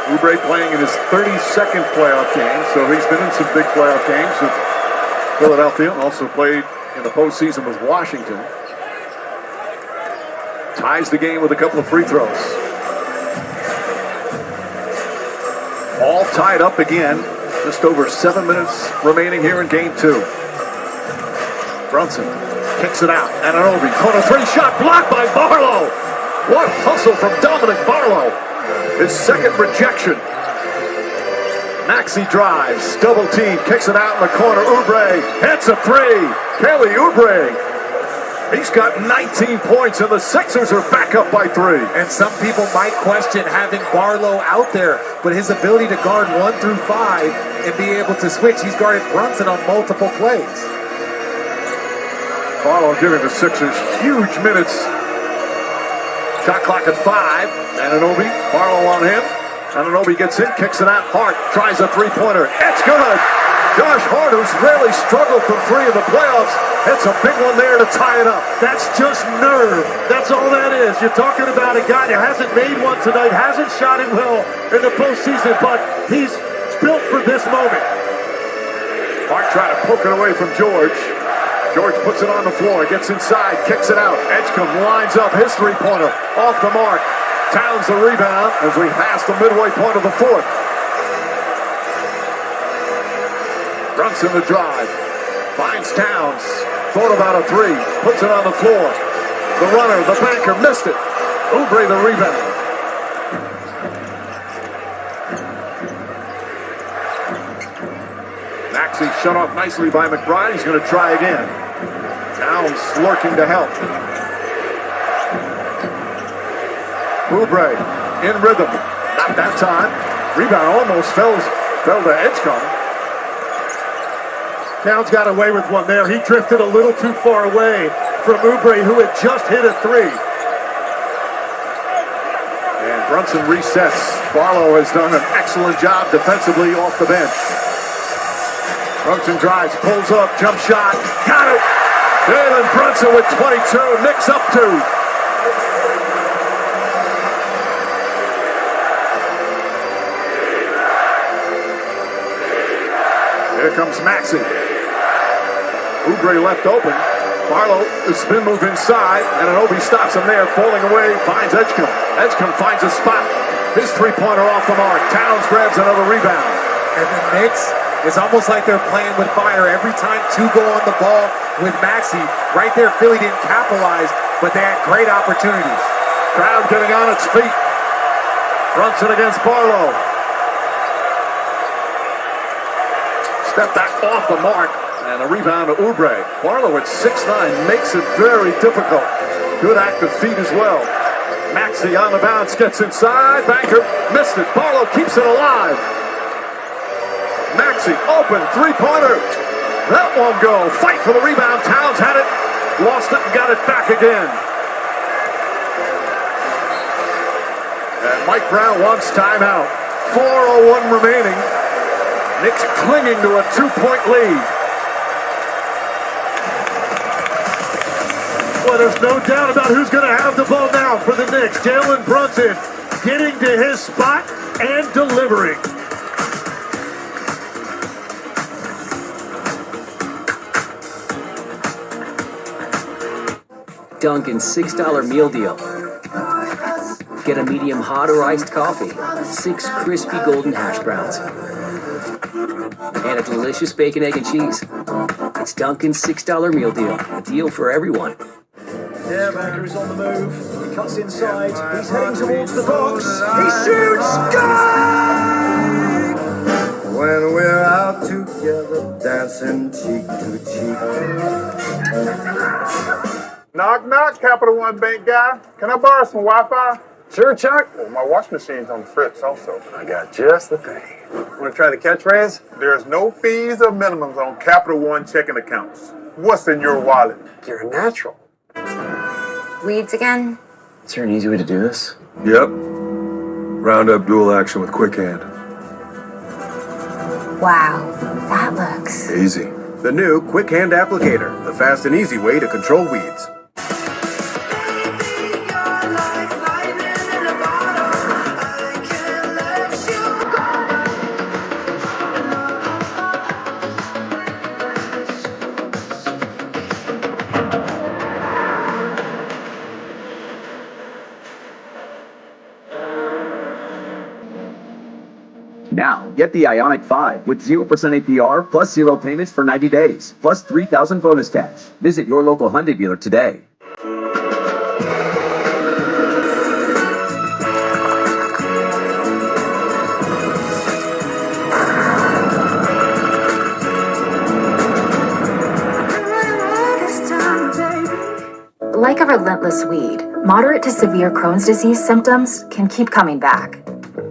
Oubre playing in his 32nd playoff game, so he's been in some big playoff games with Philadelphia, also played in the postseason with Washington. Ties the game with a couple of free throws. All tied up again. Just over 7 minutes remaining here in game 2. Brunson kicks it out. Anunoby, corner 3 shot blocked by Barlow. What hustle from Dominic Barlow. His second rejection. Maxey drives, double team, kicks it out in the corner. Oubre hits a 3. Kelly Oubre. He's got 19 points, and the Sixers are back up by 3. And some people might question having Barlow out there, but his ability to guard 1 through 5 and be able to switch, he's guarded Brunson on multiple plays. Barlow giving the Sixers huge minutes. Shot clock at 5. Anunoby, Barlow on him. Anunoby gets in, kicks it out. Hart tries a 3-pointer. It's good. Josh Hart, who's really struggled from 3 in the playoffs, hits a big one there to tie it up. That's just nerve. That's all that is. You're talking about a guy that hasn't made one tonight, hasn't shot it well in the postseason, but he's built for this moment. Hart trying to poke it away from George. George puts it on the floor, gets inside, kicks it out. Edgecombe lines up his 3-pointer off the mark. Towns the rebound as we pass the midway point of the 4th. Brunson the drive, finds Towns, thought about a 3, puts it on the floor. The runner, the banker, missed it. Oubre the rebound. Maxey shut off nicely by McBride. He's going to try again. Towns lurking to help. Oubre in rhythm. Not that time. Rebound almost fell to Edgecombe. Towns got away with one there. He drifted a little too far away from Oubre, who had just hit a 3. And Brunson resets. Barlow has done an excellent job defensively off the bench. Brunson drives, pulls up, jump shot, got it! Jalen Brunson with 22, Knicks up 2. Here comes Maxey. Oubre left open. Barlow, the spin move inside, and Anunoby stops him there, falling away, finds Edgecombe. Edgecombe finds a spot. His 3-pointer off the mark. Towns grabs another rebound. And the Knicks It's almost like they're playing with fire. Every time two go on the ball with Maxey, right there, Philly didn't capitalize, but they had great opportunities. Crowd getting on its feet. Brunson against Barlow. Step back off the mark. And a rebound to Oubre. Barlow at 6'9" makes it very difficult. Good active feet as well. Maxey on the bounce, gets inside. Banker missed it. Barlow keeps it alive. Maxey open, three-pointer. That won't go. Fight for the rebound. Towns had it, lost it, and got it back again. And Mike Brown wants timeout. 4:01 remaining. Knicks clinging to a 2-point lead. Well, there's no doubt about who's going to have the ball now for the Knicks. Jalen Brunson getting to his spot and delivering. Dunkin's $6 meal deal. Get a medium hot or iced coffee, 6 crispy golden hash browns, and a delicious bacon, egg, and cheese. It's Dunkin's $6 meal deal. A deal for everyone. Yeah, Banker is on the move. He cuts inside. He's heading towards the box. He shoots. Goal! When we're out together, dancing cheek to cheek. Knock, knock, Capital One Bank guy. Can I borrow some Wi-Fi? Sure, Chuck. Well, my wash machine's on the fritz also. I got just the thing. Want to try the catchphrase? There's no fees or minimums on Capital One checking accounts. What's in your wallet? You're a natural. Weeds again? Is there an easy way to do this? Yep. Roundup dual action with quick hand. Wow, that looks... Easy. The new Quick Hand Applicator, the fast and easy way to control weeds. Now, get the Ioniq 5 with 0% APR plus 0 payments for 90 days, plus 3,000 bonus cash. Visit your local Hyundai dealer today. Like a relentless weed, moderate to severe Crohn's disease symptoms can keep coming back.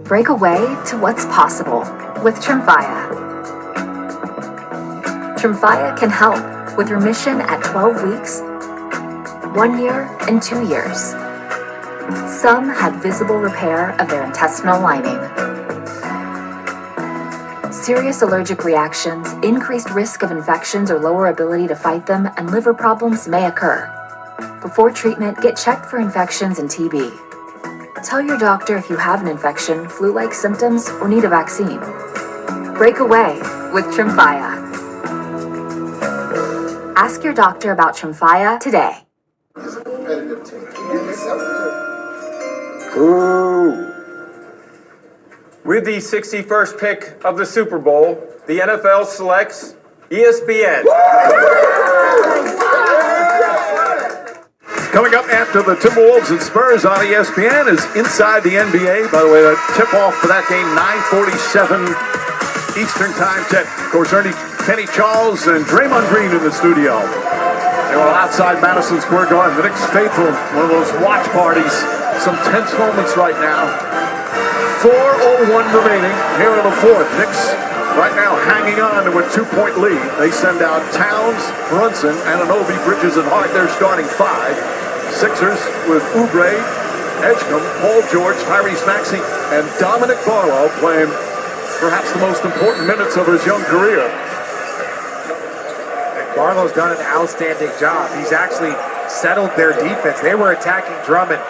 Break away to what's possible with Tremfya. Tremfya can help with remission at 12 weeks, 1 year, and 2 years. Some had visible repair of their intestinal lining. Serious allergic reactions, increased risk of infections or lower ability to fight them, and liver problems may occur. Before treatment, get checked for infections and TB. Tell your doctor if you have an infection, flu-like symptoms, or need a vaccine. Break away with Tremfya. Ask your doctor about Tremfya today. Ooh. With the 61st pick of the Super Bowl, the NFL selects ESPN. Coming up after the Timberwolves and Spurs on ESPN is Inside the NBA. By the way, the tip-off for that game, 9:47 Eastern Time check. Of course, Kenny Charles and Draymond Green in the studio. They were outside Madison Square Garden. The Knicks faithful, one of those watch parties. Some tense moments right now. 4:01 remaining here in the fourth. Knicks right now hanging on to a 2-point lead. They send out Towns, Brunson, Anunoby, Bridges, and Hart. They're starting 5. Sixers with Oubre, Edgecombe, Paul George, Tyrese Maxey, and Dominic Barlow playing perhaps the most important minutes of his young career. Barlow's done an outstanding job. He's actually settled their defense. They were attacking Drummond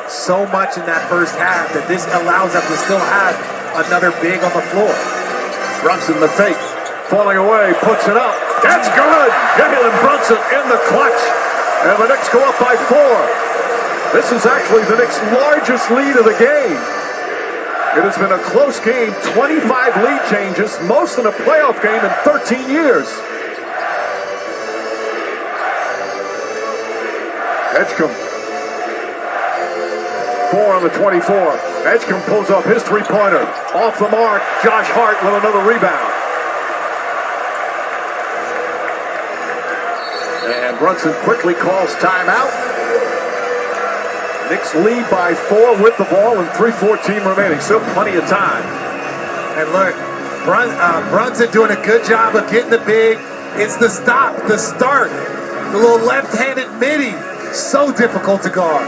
so much in that first half that this allows them to still have another big on the floor. Brunson the fake, falling away, puts it up. That's good! Jalen Brunson in the clutch. And the Knicks go up by 4. This is actually the Knicks' largest lead of the game. It has been a close game, 25 lead changes, most in a playoff game in 13 years. Edgecombe. 4 on the 24. Edgecombe pulls up his three-pointer. Off the mark, Josh Hart with another rebound. And Brunson quickly calls timeout. Knicks lead by 4 with the ball and 3:14 remaining. Still plenty of time. And look, Brunson doing a good job of getting the big. It's the stop, the start, the little left-handed midi. So difficult to guard.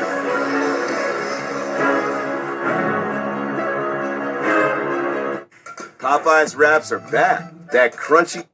Popeye's wraps are back. That crunchy.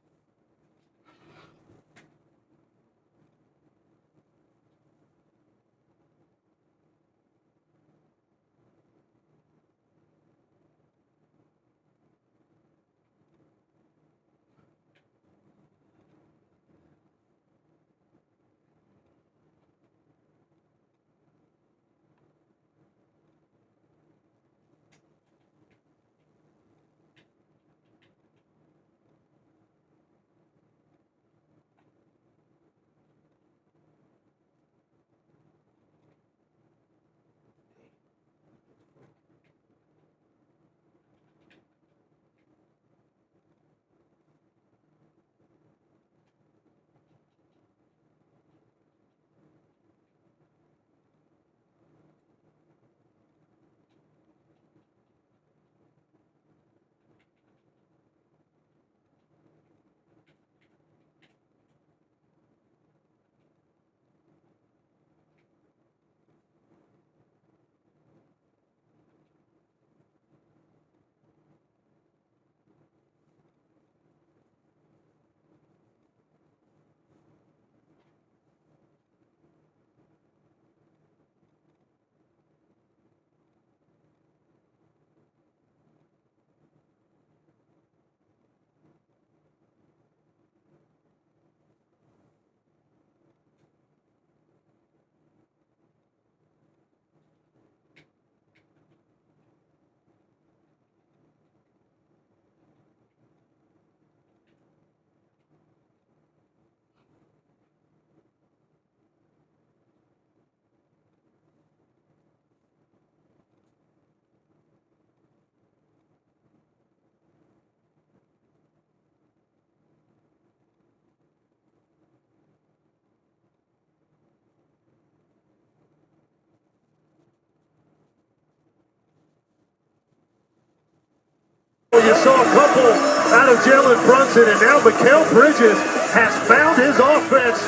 You saw a couple out of Jalen Brunson, and now Mikal Bridges has found his offense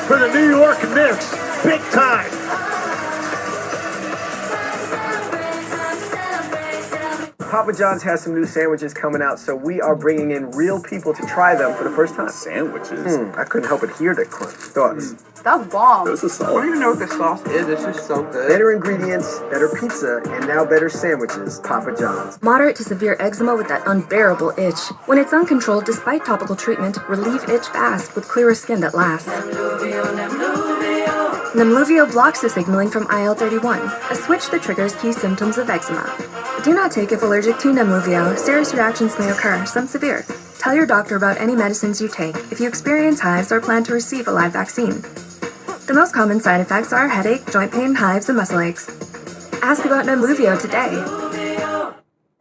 for the New York Knicks. Big time. Papa John's has some new sandwiches coming out, so we are bringing in real people to try them for the first time. Sandwiches? I couldn't help but hear the crunch. Thoughts? That's bomb. This is I don't even know what this sauce is. This is so good. Better ingredients, better pizza, and now better sandwiches. Papa John's. Moderate to severe eczema with that unbearable itch. When it's uncontrolled despite topical treatment, relieve itch fast with clearer skin that lasts. Nemluvio blocks the signaling from IL-31, a switch that triggers key symptoms of eczema. Do not take if allergic to Nemluvio. Serious reactions may occur, some severe. Tell your doctor about any medicines you take if you experience hives or plan to receive a live vaccine. The most common side effects are headache, joint pain, hives, and muscle aches. Ask about Nemluvio today.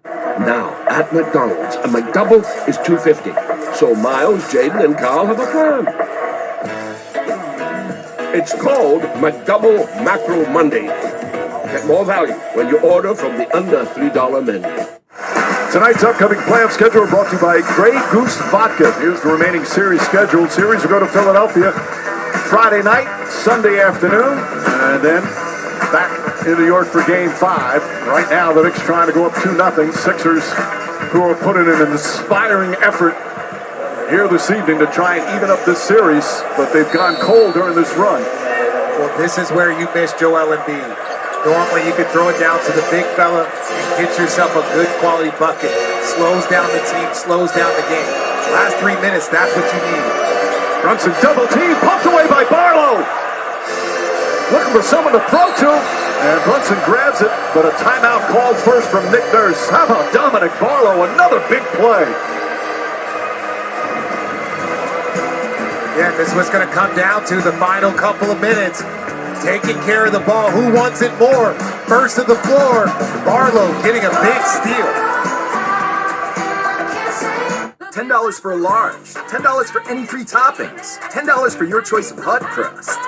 Now, at McDonald's, a McDouble is $2.50. So Miles, Jaden, and Carl have a plan. It's called McDouble Macro Monday. Get more value when you order from the under $3 menu. Tonight's upcoming playoff schedule brought to you by Grey Goose Vodka. Here's the remaining series schedule. Series will go to Philadelphia Friday night, Sunday afternoon, and then back in New York for Game 5. Right now, the Knicks trying to go up 2-0. Sixers, who are putting in an inspiring effort here this evening to try and even up this series, but they've gone cold during this run. Well, this is where you miss Joel Embiid. Normally, you could throw it down to the big fella and get yourself a good quality bucket. Slows down the team, slows down the game. Last 3 minutes, that's what you need. Brunson double team, pumped away by Barlow. Looking for someone to throw to. And Brunson grabs it, but a timeout called first from Nick Nurse. How about Dominic Barlow? Another big play. Yeah, this was going to come down to the final couple of minutes. Taking care of the ball. Who wants it more? First to the floor. Barlow getting a big steal. $10 for a large. $10 for any 3 toppings. $10 for your choice of hot crust.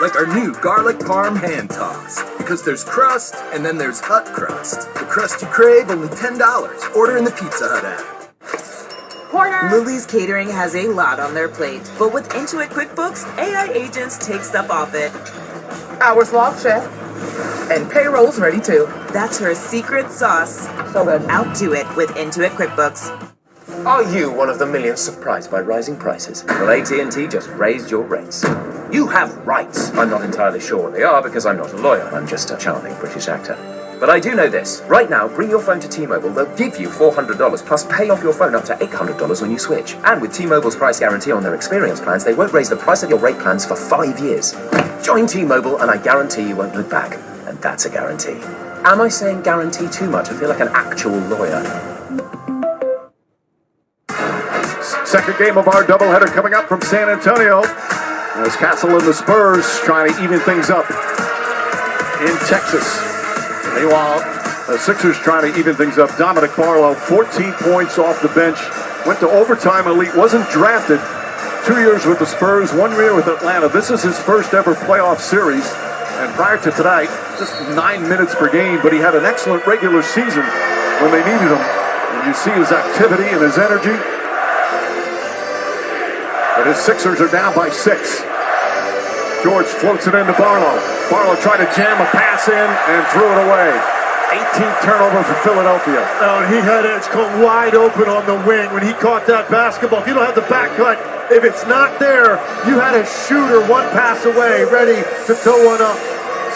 Like our new garlic parm hand tossed. Because there's crust, and then there's hut crust. The crust you crave, only $10. Order in the Pizza Hut app. Lily's Catering has a lot on their plate, but with Intuit QuickBooks, AI agents take stuff off it. Hours logged, chef. And payroll's ready too. That's her secret sauce. So good. Outdo it with Intuit QuickBooks. Are you one of the millions surprised by rising prices? Well, AT&T just raised your rates. You have rights. I'm not entirely sure what they are because I'm not a lawyer. I'm just a charming British actor. But I do know this. Right now, bring your phone to T-Mobile. They'll give you $400 plus pay off your phone up to $800 when you switch. And with T-Mobile's price guarantee on their experience plans, they won't raise the price of your rate plans for 5 years. Join T-Mobile and I guarantee you won't look back. And that's a guarantee. Am I saying guarantee too much? I feel like an actual lawyer. Second game of our doubleheader coming up from San Antonio. As Castle and the Spurs trying to even things up in Texas. Meanwhile, the Sixers trying to even things up. Dominic Barlow, 14 points off the bench. Went to overtime elite. Wasn't drafted. 2 years with the Spurs, 1 year with Atlanta. This is his first ever playoff series. And prior to tonight, just 9 minutes per game. But he had an excellent regular season when they needed him. And you see his activity and his energy. But his Sixers are down by 6. George floats it into Barlow. Barlow tried to jam a pass in and threw it away. 18th turnover for Philadelphia. Oh, he had Edge come wide open on the wing when he caught that basketball. If you don't have the back cut, if it's not there, you had a shooter 1 pass away, ready to tow one up.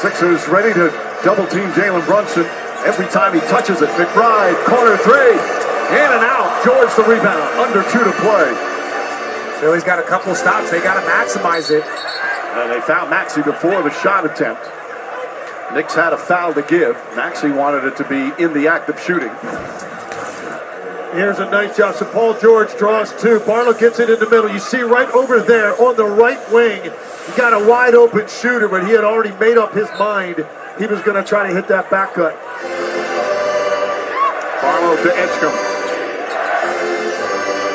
Sixers ready to double team Jalen Brunson. Every time he touches it, McBride, corner 3. In and out. George the rebound. Under 2 to play. Philly's got a couple stops. They got to maximize it. And they found Maxey before the shot attempt. Knicks had a foul to give. Maxey wanted it to be in the act of shooting. Here's a nice job. So Paul George draws 2. Barlow gets it in the middle. You see right over there on the right wing, he got a wide open shooter, but he had already made up his mind. He was going to try to hit that back cut. Barlow to Edgecombe.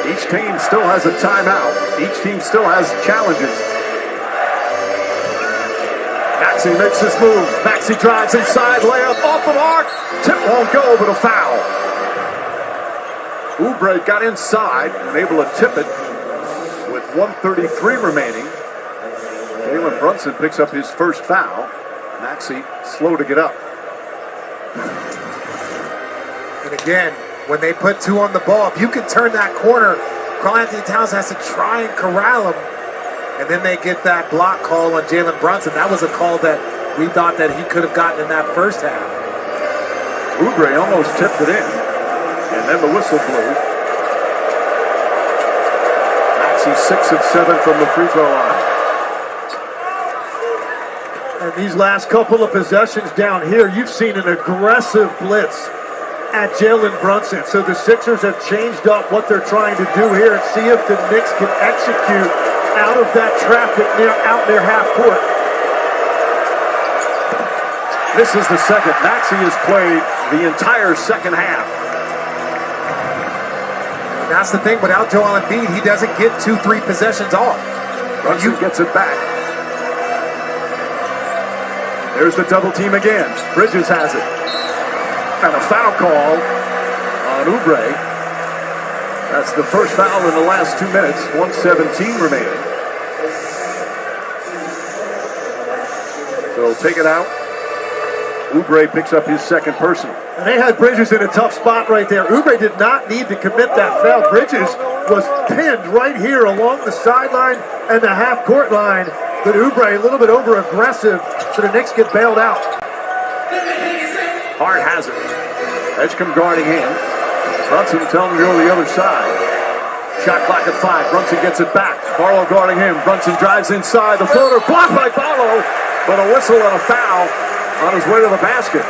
Each team still has a timeout. Each team still has challenges. Maxey makes his move. Maxey drives inside, layup off the mark. Tip won't go, but a foul. Oubre got inside and able to tip it with 1:33 remaining. Jalen Brunson picks up his first foul. Maxey slow to get up. And again, when they put 2 on the ball, if you can turn that corner, Karl-Anthony Towns has to try and corral him. And then they get that block call on Jalen Brunson. That was a call that we thought that he could have gotten in that first half. Oubre almost tipped it in. And then the whistle blew. Maxey 6 of 7 from the free throw line. And these last couple of possessions down here, you've seen an aggressive blitz at Jalen Brunson. So the Sixers have changed up what they're trying to do here and see if the Knicks can execute out of that traffic out near half court. This is the second. Maxey has played the entire second half. And that's the thing. Without Joel Embiid, he doesn't get 2-3 possessions off. Brunson gets it back. There's the double team again. Bridges has it. And a foul call on Oubre. That's the first foul in the last 2 minutes. 1:17 remaining. So take it out. Oubre picks up his second person. And they had Bridges in a tough spot right there. Oubre did not need to commit that foul. Bridges was pinned right here along the sideline and the half-court line. But Oubre a little bit over-aggressive, so the Knicks get bailed out. Hart has it. Edgecombe guarding him. Brunson telling him to go to the other side. Shot clock at 5. Brunson gets it back. Barlow guarding him. Brunson drives inside. The floater blocked by Barlow. with a whistle and a foul on his way to the basket.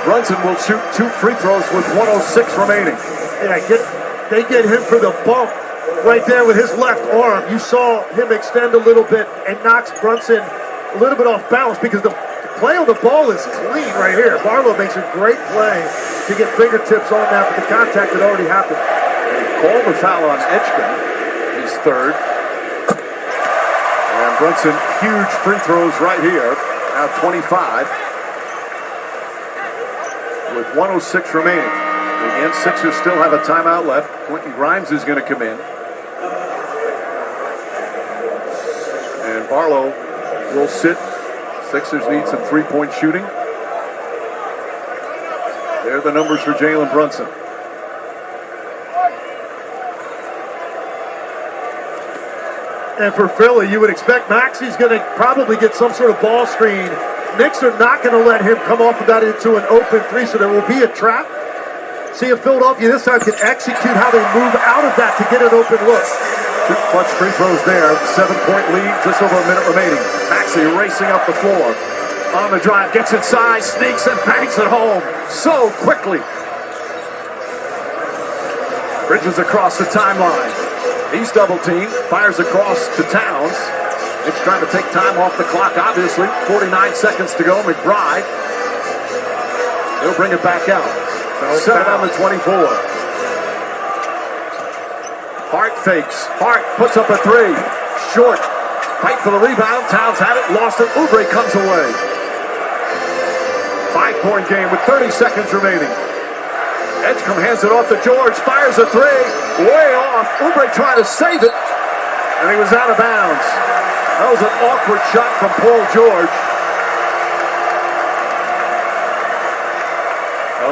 Brunson will shoot 2 free throws with 1:06 remaining. Yeah, they get him for the bump right there with his left arm. You saw him extend a little bit and knocks Brunson a little bit off balance because the play on the ball is clean right here. Barlow makes a great play to get fingertips on that, but the contact had already happened. They called the foul on Edgecombe, his third. And Brunson, huge free throws right here, now 25. With 1:06 remaining. Again, Sixers still have a timeout left. Quentin Grimes is going to come in. And Barlow will sit. Sixers need some three-point shooting. There are the numbers for Jalen Brunson. And for Philly, you would expect Maxi's going to probably get some sort of ball screen. Knicks are not going to let him come off of that into an open three, so there will be a trap. See if Philadelphia this time can execute how they move out of that to get an open look. 2 clutch free throws there. 7-point lead, just over a minute remaining. Maxey racing up the floor. On the drive, gets inside, sneaks and banks it home so quickly. Bridges across the timeline. He's double teamed, fires across to Towns. It's trying to take time off the clock, obviously. 49 seconds to go. McBride. He'll bring it back out. 7 on the 24. Hart fakes. Hart puts up a 3. Short. Fight for the rebound. Towns had it, lost it. Oubre comes away. 5-point game with 30 seconds remaining. Edgecombe hands it off to George. Fires a 3. Way off. Oubre trying to save it. And he was out of bounds. That was an awkward shot from Paul George.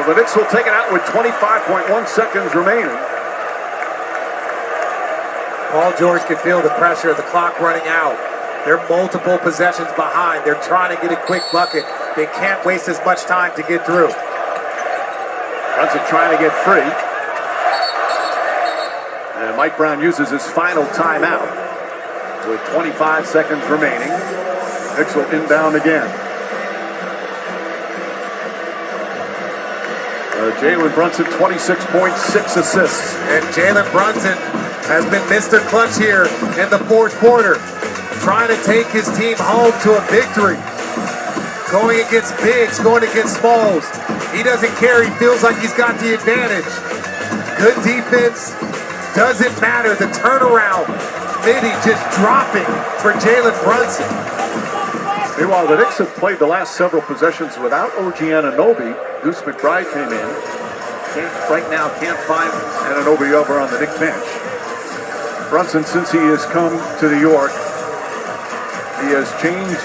The Knicks will take it out with 25.1 seconds remaining. Paul George can feel the pressure of the clock running out. They're multiple possessions behind. They're trying to get a quick bucket. They can't waste as much time to get through. Brunson trying to get free. And Mike Brown uses his final timeout with 25 seconds remaining. Knicks will inbound again. Jalen Brunson, 26 points, 6 assists. And Jalen Brunson has been Mr. Clutch here in the fourth quarter, trying to take his team home to a victory. Going against bigs, going against smalls. He doesn't care. He feels like he's got the advantage. Good defense. Doesn't matter. The turnaround. Midi just dropping for Jalen Brunson. Meanwhile, the Knicks have played the last several possessions without OG Anunoby. Deuce McBride came in. Right now can't find Anunoby over on the Knicks bench. Brunson, since he has come to New York, he has changed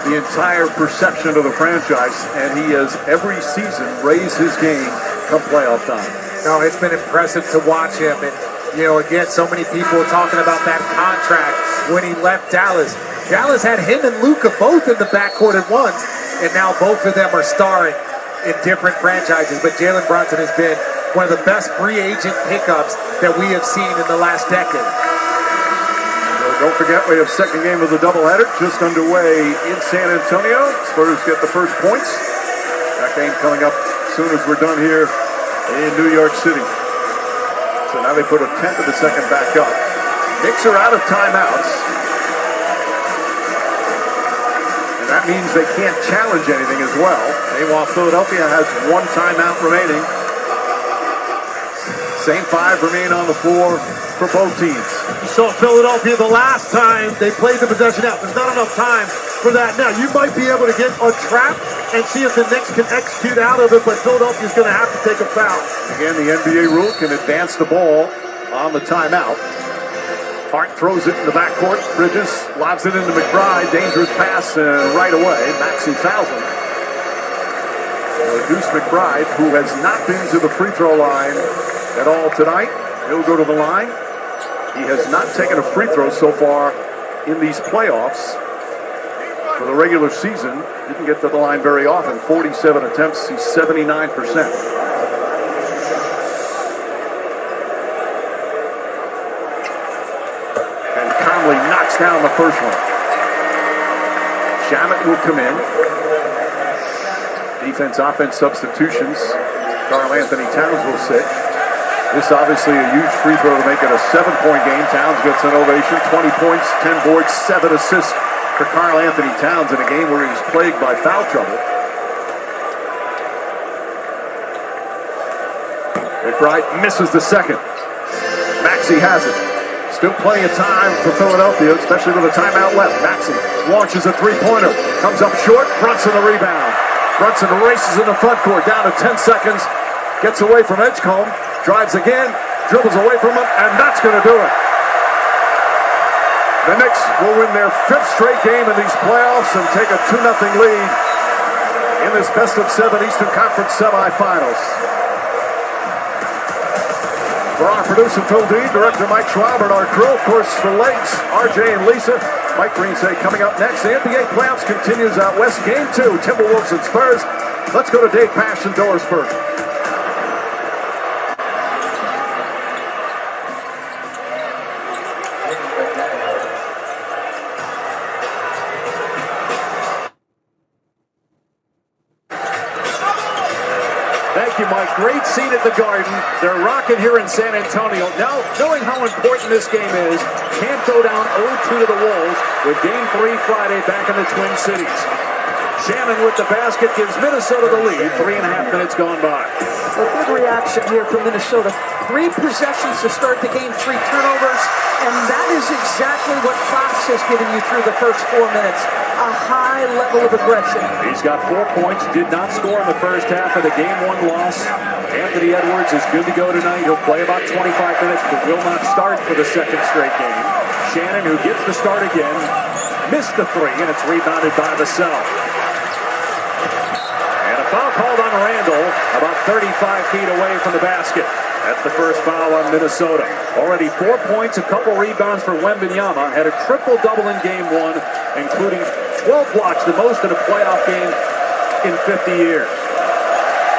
the entire perception of the franchise, and he has every season raised his game come playoff time. No, it's been impressive to watch him. And, again, so many people talking about that contract when he left Dallas. Dallas had him and Luka both in the backcourt at once, and now both of them are starring in different franchises. But Jalen Brunson has been one of the best free agent pickups that we have seen in the last decade. Don't forget, we have second game of the doubleheader just underway in San Antonio. Spurs get the first points. That game coming up as soon as we're done here in New York City. So now they put a tenth of a second back up. Knicks are out of timeouts. And that means they can't challenge anything as well. Meanwhile, Philadelphia has 1 timeout remaining. Same 5 remain on the floor for both teams. You saw Philadelphia the last time they played the possession out. There's not enough time for that now. You might be able to get a trap and see if the Knicks can execute out of it, but Philadelphia's going to have to take a foul. Again, the NBA rule can advance the ball on the timeout. Hart throws it in the backcourt. Bridges lobs it into McBride. Dangerous pass, and right away, Maxey fouls him. Deuce McBride, who has not been to the free throw line at all tonight, he'll go to the line. He has not taken a free throw so far in these playoffs. For the regular season, didn't get to the line very often. 47 attempts, he's 79%. now in the first one. Shamet will come in. Defense, offense substitutions. Karl Anthony Towns will sit. This obviously a huge free throw to make it a 7-point game. Towns gets an ovation. 20 points, 10 boards, 7 assists for Karl Anthony Towns in a game where he was plagued by foul trouble. McBride misses the second. Maxey has it. Still plenty of time for Philadelphia, especially with a timeout left. Maxey launches a three-pointer. Comes up short. Brunson the rebound. Brunson races in the front court. Down to 10 seconds. Gets away from Edgecombe. Drives again. Dribbles away from him. And that's going to do it. The Knicks will win their 5th straight game in these playoffs and take a 2-0 lead in this best-of-7 Eastern Conference semifinals. For our producer, Phil Dean, director Mike Schwab, and our crew, of course, for Legs, RJ and Lisa. Mike Green say coming up next, the NBA playoffs continues out west. Game 2, Timberwolves and Spurs. Let's go to Dave Pasch in Dorisburg. Thank you, Mike. Great scene at the Garden. They're rocking here in San Antonio. Now, knowing how important this game is, can't go down 0-2 to the Wolves with Game 3 Friday back in the Twin Cities. Shannon with the basket gives Minnesota the lead. 3.5 minutes gone by. A good reaction here from Minnesota. 3 possessions to start the game, 3 turnovers, and that is exactly what Fox has given you through the first 4 minutes. A high level of aggression. He's got 4 points, did not score in the first half of the Game 1 loss. Anthony Edwards is good to go tonight. He'll play about 25 minutes, but will not start for the 2nd straight game. Shannon, who gets the start again, missed the 3, and it's rebounded by Vassell. And a foul called on Randall, about 35 feet away from the basket. That's the first foul on Minnesota. Already 4 points, a couple rebounds for Wembanyama. Had a triple-double in Game 1, including 12 blocks, the most in a playoff game in 50 years.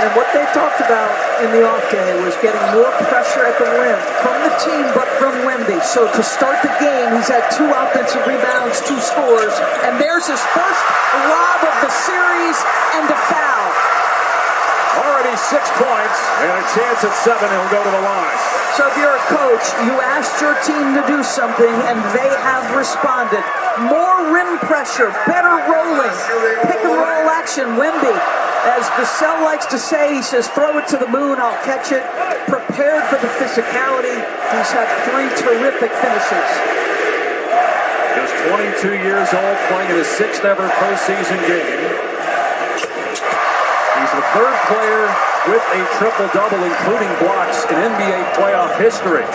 And what they talked about in the off day was getting more pressure at the rim from the team, but from Wemby. So to start the game, he's had 2 offensive rebounds, 2 scores, and there's his first lob of the series and a foul. Already 6 points and a chance at 7. He'll go to the line. So if you're a coach, you asked your team to do something, and they have responded. More rim pressure, better rolling, pick and roll action. Wemby, as Vassell likes to say, he says, throw it to the moon, I'll catch it. Prepared for the physicality. He's had 3 terrific finishes. Just 22 years old, playing in his 6th ever postseason game. He's the 3rd player with a triple-double, including blocks in NBA playoff history.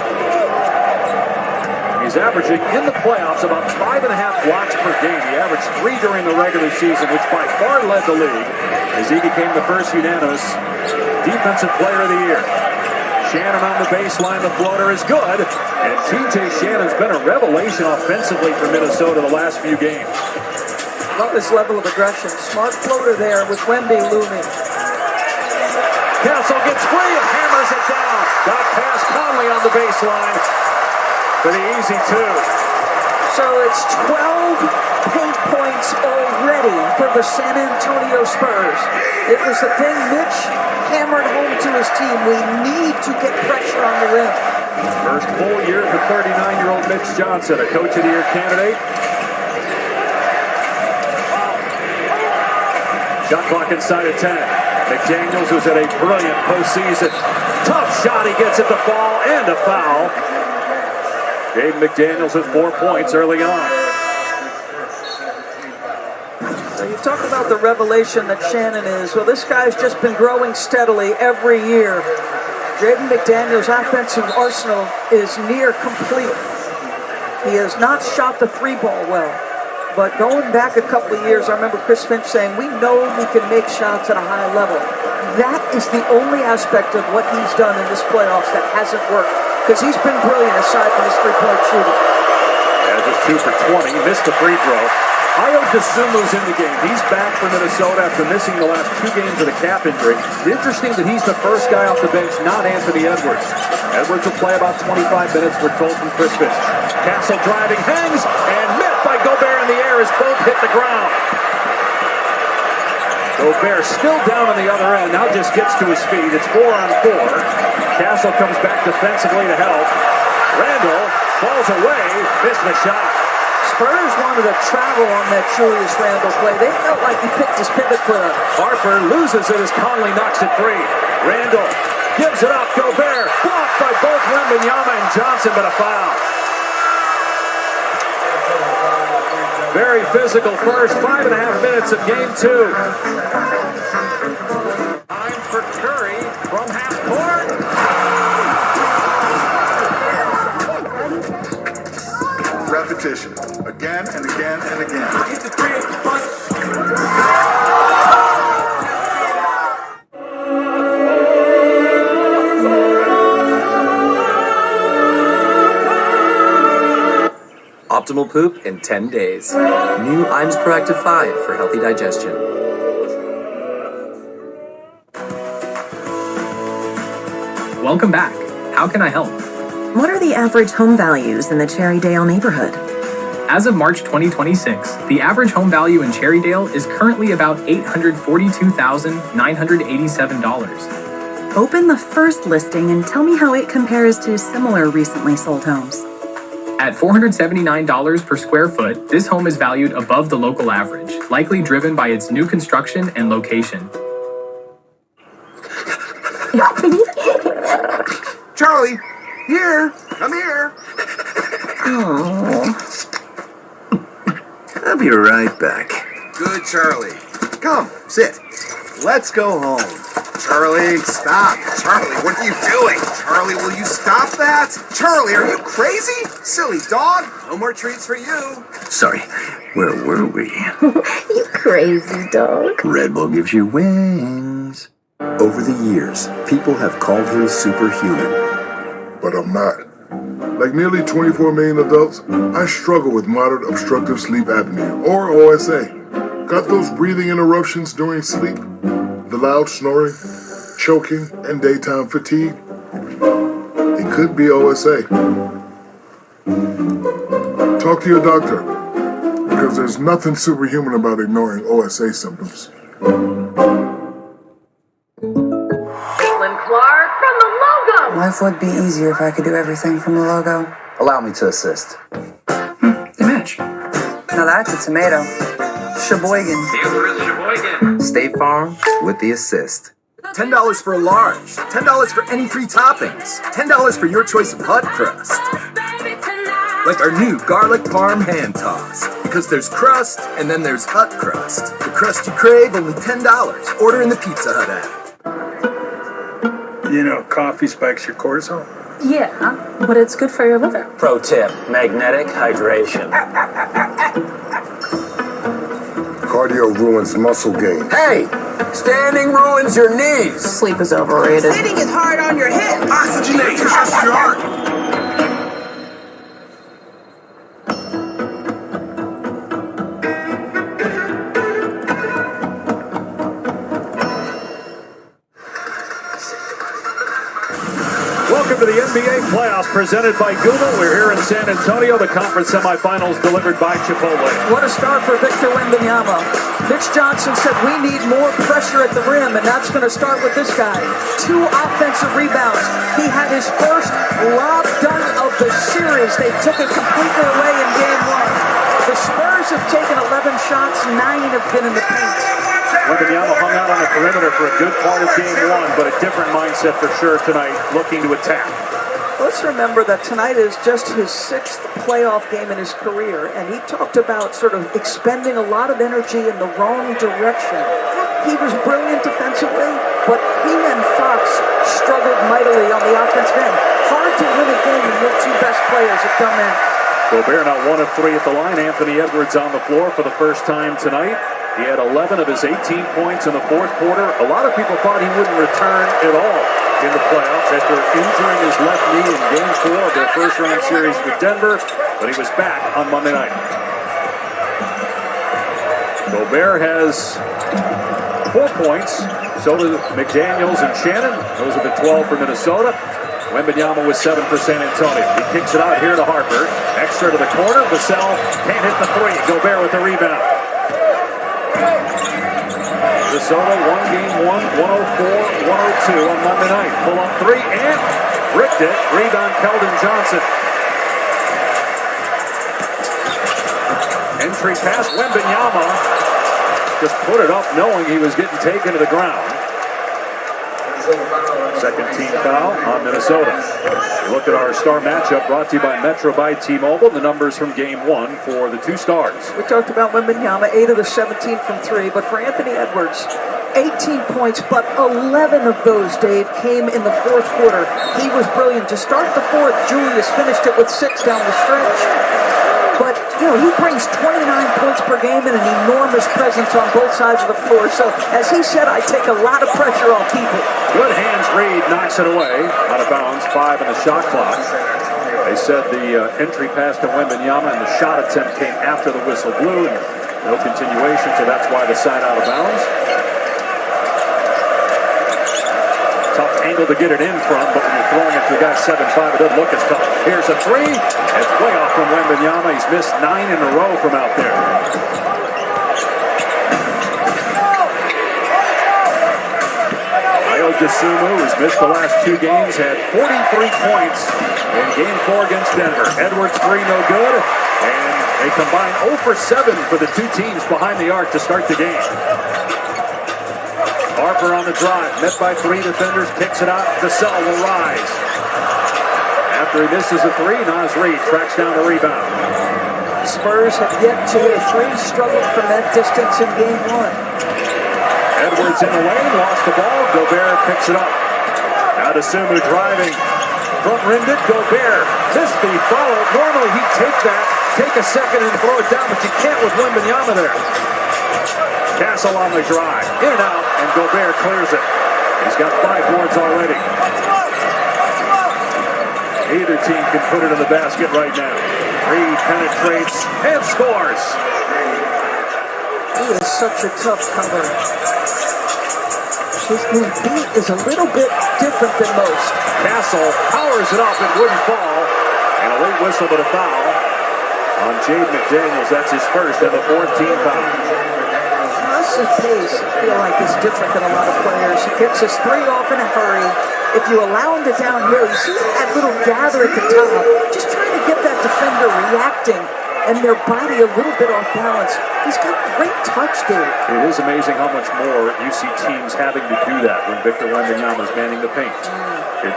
He's averaging in the playoffs about 5.5 blocks per game. He averaged 3 during the regular season, which by far led the league, as he became the first unanimous Defensive Player of the Year. Shannon on the baseline, the floater is good, and TJ Shannon's been a revelation offensively for Minnesota the last few games. Love his level of aggression. Smart floater there with Wemby looming. Castle gets free and hammers it down. Got past Conley on the baseline for the easy 2. So it's 12 paint points already for the San Antonio Spurs. It was the thing Mitch hammered home to his team. We need to get pressure on the rim. First full year for 39-year-old Mitch Johnson, a Coach of the Year candidate. Shot clock inside of 10. McDaniels was at a brilliant postseason. Tough shot, he gets it to fall, and a foul. Dave McDaniels with 4 points early on. So you talk about the revelation that Shannon is. Well, this guy's just been growing steadily every year. Jaden McDaniels' offensive arsenal is near complete. He has not shot the 3-ball well. But going back a couple of years, I remember Chris Finch saying, we know he can make shots at a high level. That is the only aspect of what he's done in this playoffs that hasn't worked. Because he's been brilliant aside from his 3-point shooting. Yeah, just 2 for 20. Missed the free throw. Ayo Dosunmu's in the game. He's back for Minnesota after missing the last 2 games with a calf injury. Interesting that he's the first guy off the bench, not Anthony Edwards. Edwards will play about 25 minutes, we're told from Chris Fish. Castle driving, hangs, and met by Gobert in the air as both hit the ground. Gobert still down on the other end, now just gets to his feet. It's 4-on-4. Castle comes back defensively to help. Randall falls away, missed the shot. Spurs wanted to travel on that Julius Randle play. They felt like he picked his pivot foot up. Harper loses it as Conley knocks it free. Randall gives it up. Gobert blocked by both Wembanyama and Johnson, but a foul. Very physical first 5.5 minutes of game 2. Time for Curry from half court. Repetition, again and again and again. Hit the three. Optimal poop in 10 days. New IMS Proactive 5 for healthy digestion. Welcome back. How can I help? What are the average home values in the Cherrydale neighborhood? As of March 2026, the average home value in Cherrydale is currently about $842,987. Open the first listing and tell me how it compares to similar recently sold homes. At $479 per square foot, this home is valued above the local average, likely driven by its new construction and location. Charlie, here, come here. Oh. I'll be right back. Good, Charlie. Come, sit. Let's go home. Charlie, stop. Charlie, what are you doing? Charlie, will you stop that? Charlie, are you crazy? Silly dog. No more treats for you. Sorry, where were we? You crazy dog. Red Bull gives you wings. Over the years, people have called him superhuman. But I'm not. Like nearly 24 million adults, I struggle with moderate obstructive sleep apnea, or OSA. Got those breathing interruptions during sleep? The loud snoring, choking, and daytime fatigue? It could be OSA. Talk to your doctor, because there's nothing superhuman about ignoring OSA symptoms. Caitlin Clark from the logo! Life would be easier if I could do everything from the logo. Allow me to assist. They match. Now that's a tomato. Sheboygan. State Farm with the assist. $10 for a large. $10 for any 3 toppings. $10 for your choice of hot crust. Like our new garlic parm hand tossed. Because there's crust, and then there's hot crust. The crust you crave, only $10. Order in the Pizza Hut app. You know, coffee spikes your cortisol. Yeah, but it's good for your liver. Pro tip, magnetic hydration. Cardio ruins muscle gain. Hey! Standing ruins your knees. Sleep is overrated. Sitting is hard on your hip. Oxygenation is your heart. Welcome to the NBA playoffs presented by Google. We're here in San Antonio. The conference semifinals delivered by Chipotle. What a start for Victor Wembanyama. Mitch Johnson said we need more pressure at the rim, and that's going to start with this guy. 2 offensive rebounds. He had his first lob dunk of the series. They took it completely away in game 1. The Spurs have taken 11 shots, 9 have been in the paint. Wembanyama hung out on the perimeter for a good part of game 1, but a different mindset for sure tonight, looking to attack. Let's remember that tonight is just his 6th playoff game in his career, and he talked about sort of expending a lot of energy in the wrong direction. He was brilliant defensively, but he and Fox struggled mightily on the offensive end. Hard to win a game when your 2 best players have come in. Gobert now 1 of 3 at the line. Anthony Edwards on the floor for the first time tonight. He had 11 of his 18 points in the 4th quarter. A lot of people thought he wouldn't return at all. in the playoffs after injuring his left knee in Game 4 of their first-round series with Denver, but he was back on Monday night. Gobert has 4 points. So do McDaniels and Shannon. Those are the 12 for Minnesota. Wembanyama with 7 for San Antonio. He kicks it out here to Harper. Extra to the corner. Vassell can't hit the three. Gobert with the rebound. Minnesota won game 1, 104-102 on Monday night. Pull up three and ripped it. Rebound Keldon Johnson. Entry pass Wembanyama. Just put it up knowing he was getting taken to the ground. Second team foul on Minnesota. We look at our star matchup brought to you by Metro by T-Mobile. The numbers from game 1 for the 2 stars. We talked about Wembanyama, 8 of the 17 from 3, but for Anthony Edwards, 18 points, but 11 of those, Dave, came in the fourth quarter. He was brilliant. To start the fourth, Julius finished it with 6 down the stretch. But, you know, he brings 29 points per game and an enormous presence on both sides of the floor. So, as he said, I take a lot of pressure off people. Good hands, Reed knocks it away. Out of bounds, 5 in the shot clock. They said the entry pass to Wembanyama and the shot attempt came after the whistle blew. And no continuation, so that's why the sign out of bounds. Tough angle to get it in from, but when you're throwing it to a guy 7'5", it doesn't look as tough. Here's a three. It's way off from Wembanyama. He's missed 9 in a row from out there. Ayo Dosunmu, who's missed the last 2 games, had 43 points in Game 4 against Denver. Edwards 3 no good, and they combine 0 for 7 for the 2 teams behind the arc to start the game. Harper on the drive, met by 3 defenders, kicks it out. Vassell will rise. After he misses a 3, Naz Reid tracks down the rebound. Spurs have yet to hit a 3, struggled from that distance in game 1. Edwards in the lane, lost the ball. Gobert picks it up. Now Dosunmu driving. Front rimmed it, Gobert missed the follow. Normally he'd take that, take a second and throw it down, but you can't with Wembanyama there. Castle on the drive, in and out, and Gobert clears it. He's got 5 boards already. Either team can put it in the basket right now. Reed penetrates and scores. He is such a tough cover. His beat is a little bit different than most. Castle powers it up, it wouldn't fall. And a late whistle, but a foul on Jaden McDaniels. That's his first and the 4th team foul. His pace, I feel like, is different than a lot of players. He kicks his 3 off in a hurry. If you allow him to downhill, you see that little gather at the top, just trying to get that defender reacting and their body a little bit off balance. He's got great touch, Dave. It is amazing how much more you see teams having to do that when Victor Wembanyama is manning the paint. It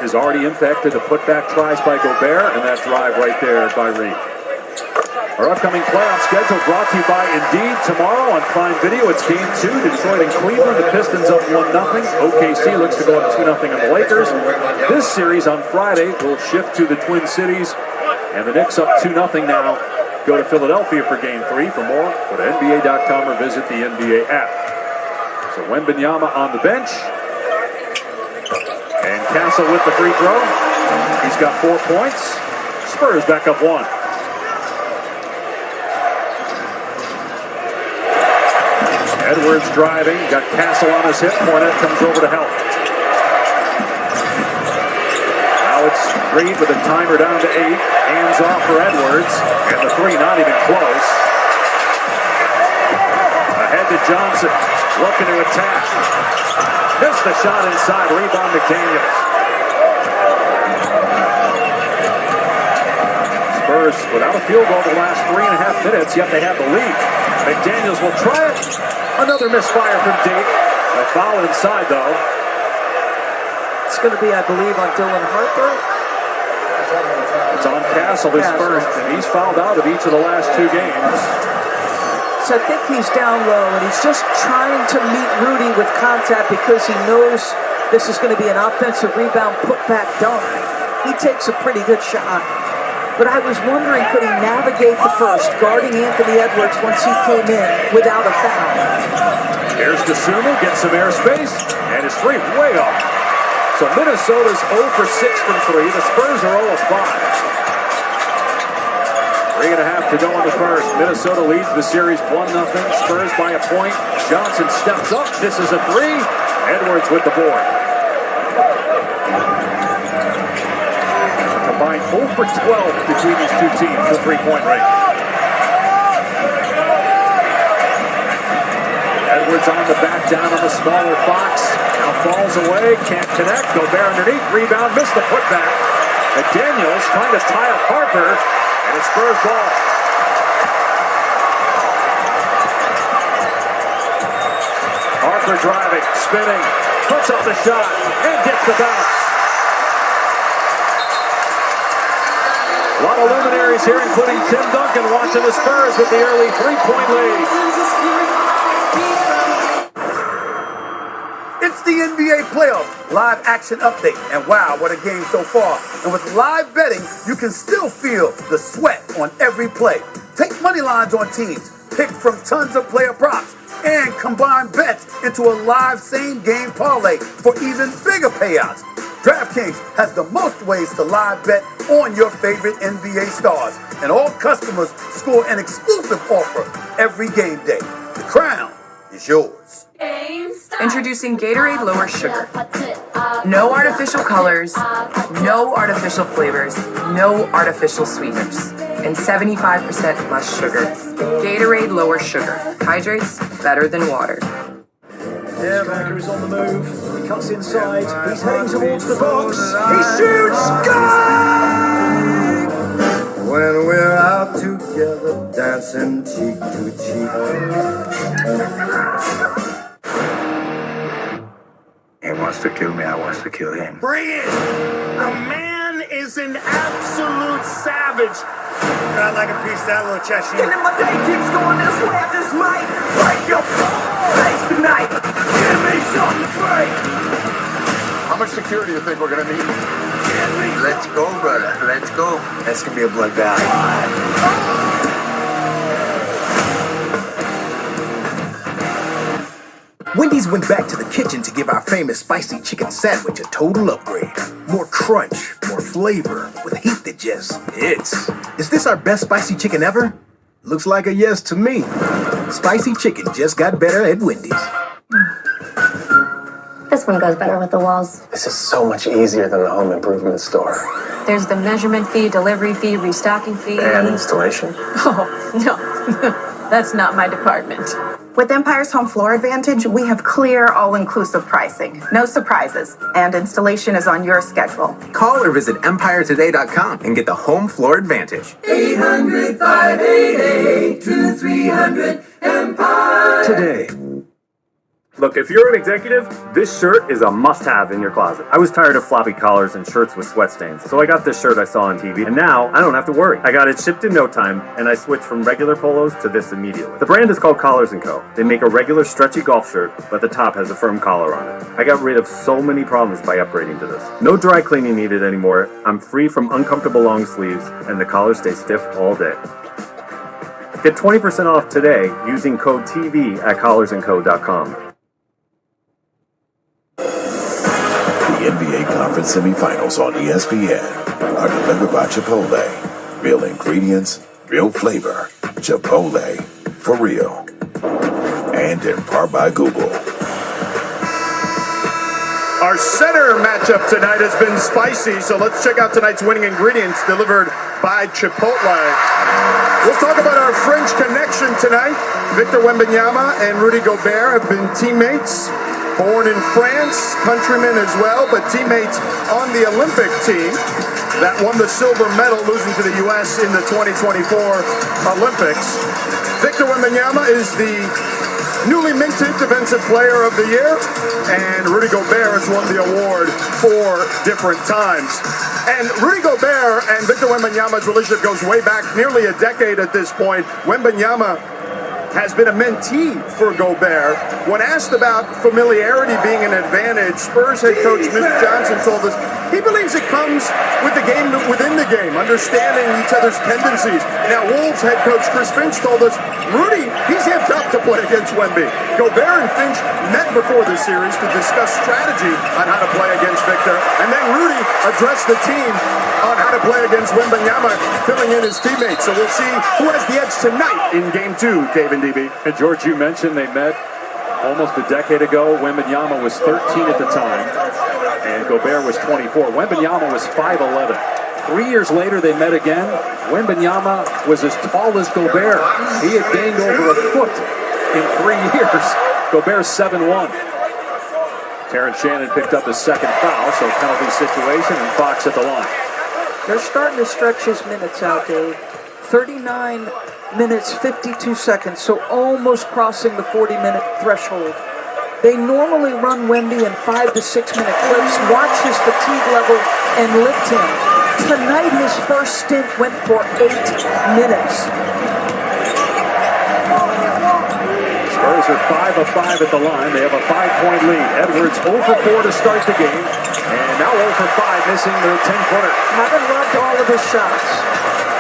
has already impacted the putback tries by Gobert and that drive right there by Reed. Our upcoming playoff schedule brought to you by Indeed. Tomorrow on Prime Video, it's Game 2. Detroit and Cleveland. The Pistons up 1-0. OKC looks to go up 2-0 on the Lakers. This series on Friday will shift to the Twin Cities. And the Knicks up 2-0 now. Go to Philadelphia for Game 3. For more, go to NBA.com or visit the NBA app. So Wembanyama on the bench. And Castle with the free throw. He's got 4 points. Spurs back up 1. Edwards driving, got Castle on his hip, Cornette comes over to help. Now it's Reed with a timer down to 8, hands off for Edwards, and the 3 not even close. Ahead to Johnson, looking to attack. Missed the shot inside, rebound McDaniels. Spurs without a field goal the last 3.5 minutes, yet they have the lead. McDaniels will try it. Another misfire from deep. A foul inside, though. It's going to be, I believe, on Dylan Harper. It's on Castle, his first, and he's fouled out of each of the last 2 games. So I think he's down low, and he's just trying to meet Rudy with contact because he knows this is going to be an offensive rebound put-back dunk. He takes a pretty good shot. But I was wondering, could he navigate the first, guarding Anthony Edwards once he came in without a foul? Here's Dosunmu, gets some airspace, and his 3 way off. So Minnesota's 0 for 6 from 3. The Spurs are 0 of 5. 3.5 to go in the first. Minnesota leads the series 1-0. Spurs by a point. Johnson steps up. This is a 3. Edwards with the board. Combined 0 for 12 between these two teams, the three-point rate. Edwards on the back down on the smaller Fox. Now falls away, can't connect. Gobert underneath, rebound, missed the putback. McDaniels trying to tie up Harper, and it's Spurs ball. Harper driving, spinning, puts up the shot, and gets the bounce. A lot of luminaries here, including Tim Duncan, watching the Spurs with the early three-point lead. It's the NBA playoffs live action update. And wow, what a game so far. And with live betting, you can still feel the sweat on every play. Take money lines on teams, pick from tons of player props, and combine bets into a live same-game parlay for even bigger payouts. DraftKings has the most ways to live bet on your favorite NBA stars. And all customers score an exclusive offer every game day. The crown is yours. Introducing Gatorade Lower Sugar. No artificial colors, no artificial flavors, no artificial sweeteners, and 75% less sugar. Gatorade Lower Sugar. Hydrates better than water. Yeah, Baker is on the move. He cuts inside. He's heading towards the box. He shoots. Goal! When we're out together, dancing cheek to cheek. He wants to kill me, I want to kill him. Bring it! The man is an absolute savage. I'd like a piece of that little Cheshire. And then my day keeps going this way. I just might break your face tonight. Give me something to break. How much security do you think we're going to need? Let's go, brother. Let's go. That's going to be a bloodbath. Wendy's went back to the kitchen to give our famous spicy chicken sandwich a total upgrade. More crunch, more flavor, with heat that just hits. Is this our best spicy chicken ever? Looks like a yes to me. Spicy chicken just got better at Wendy's. This one goes better with the walls. This is so much easier than the home improvement store. There's the measurement fee, delivery fee, restocking fee. And installation. Oh, no. That's not my department. With Empire's Home Floor Advantage, we have clear, all-inclusive pricing. No surprises. And installation is on your schedule. Call or visit EmpireToday.com and get the home floor advantage. 800-588-2300 Today. Look, if you're an executive, this shirt is a must-have in your closet. I was tired of floppy collars and shirts with sweat stains, so I got this shirt I saw on TV, and now I don't have to worry. I got it shipped in no time, and I switched from regular polos to this immediately. The brand is called Collars & Co. They make a regular stretchy golf shirt, but the top has a firm collar on it. I got rid of so many problems by upgrading to this. No dry cleaning needed anymore. I'm free from uncomfortable long sleeves, and the collars stay stiff all day. Get 20% off today using code TV at collarsandco.com. The NBA Conference semifinals on ESPN are delivered by Chipotle. Real ingredients, real flavor. Chipotle, for real. And in part by Google. Our center matchup tonight has been spicy, so let's check out tonight's winning ingredients delivered by Chipotle. We'll talk about our French connection tonight. Victor Wembanyama and Rudy Gobert have been teammates. Born in France, countrymen as well, but teammates on the Olympic team that won the silver medal, losing to the U.S. in the 2024 Olympics. Victor Wembanyama is the newly minted Defensive Player of the Year, and Rudy Gobert has won the award 4 different times. And Rudy Gobert and Victor Wembanyama's relationship goes way back, nearly a decade at this point. Wembanyama has been a mentee for Gobert. When asked about familiarity being an advantage, Spurs head coach Mr. Johnson told us He believes it comes with the game within the game, understanding each other's tendencies. Now, Wolves head coach Chris Finch told us, Rudy, he's amped up to play against Wemby. Gobert and Finch met before this series to discuss strategy on how to play against Victor, and then Rudy addressed the team on how to play against Wembanyama, filling in his teammates. So we'll see who has the edge tonight in Game 2, Dave and DB. And George, you mentioned they met almost a decade ago. Wembanyama was 13 at the time, and Gobert was 24. Wembanyama was 5'11". 3 years later, they met again. Wembanyama was as tall as Gobert. He had gained over a foot in 3 years. Gobert's 7'1". Terrence Shannon picked up his second foul, so penalty situation, and Fox at the line. They're starting to stretch his minutes out, Dave. 39 minutes, 52 seconds, so almost crossing the 40-minute threshold. They normally run Wemby in 5 to 6 minute clips, watch his fatigue level, and lift him. Tonight, his first stint went for 8 minutes. Spurs are 5 of 5 at the line. They have a 5-point lead. Edwards 0 for 4 to start the game, and now 0 for 5, missing the 10-footer. Haven't loved all of his shots.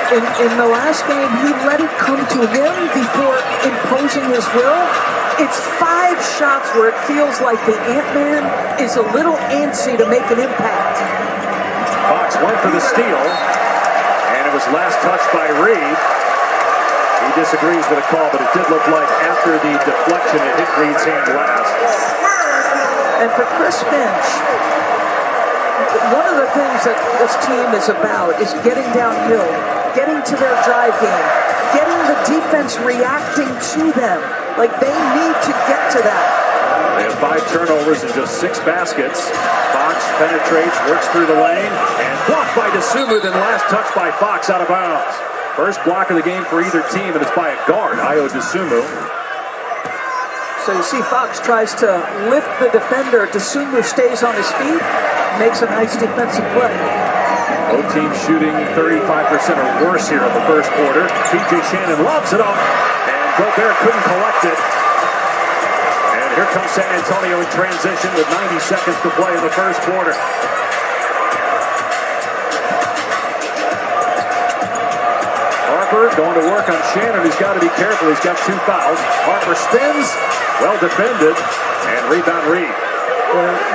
In the last game, he let it come to him before imposing his will. It's 5 shots where it feels like the Ant-Man is a little antsy to make an impact. Fox went for the steal, and it was last touched by Reed. He disagrees with the call, but it did look like after the deflection, it hit Reed's hand last. And for Chris Finch, one of the things that this team is about is getting downhill, getting to their drive game, getting the defense reacting to them. Like, they need to get to that. They have 5 turnovers and just 6 baskets. Fox penetrates, works through the lane, and blocked by DeSumo, then last touch by Fox out of bounds. First block of the game for either team, and it's by a guard, Ayo DeSumo. So you see Fox tries to lift the defender. DeSumo stays on his feet, makes a nice defensive play. Both teams shooting 35% or worse here in the first quarter. P.J. Shannon lobs it up, and Gobert couldn't collect it. And here comes San Antonio in transition with 90 seconds to play in the first quarter. Harper going to work on Shannon. He's got to be careful. He's got 2 fouls. Harper spins, well defended, and rebound Reed.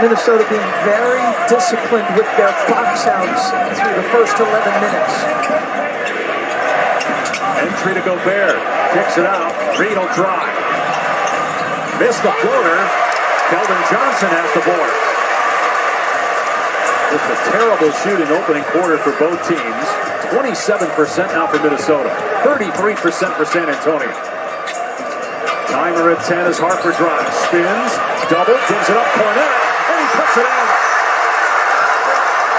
Minnesota being very disciplined with their box outs through the first 11 minutes. Entry to Gobert. Kicks it out. Reed will drive. Missed the floater. Keldon Johnson has the board. Just a terrible shooting opening quarter for both teams. 27% now for Minnesota. 33% for San Antonio. Timer at 10 as Harper drives. Spins. Double. Gives it up. Cornette. And he puts it in.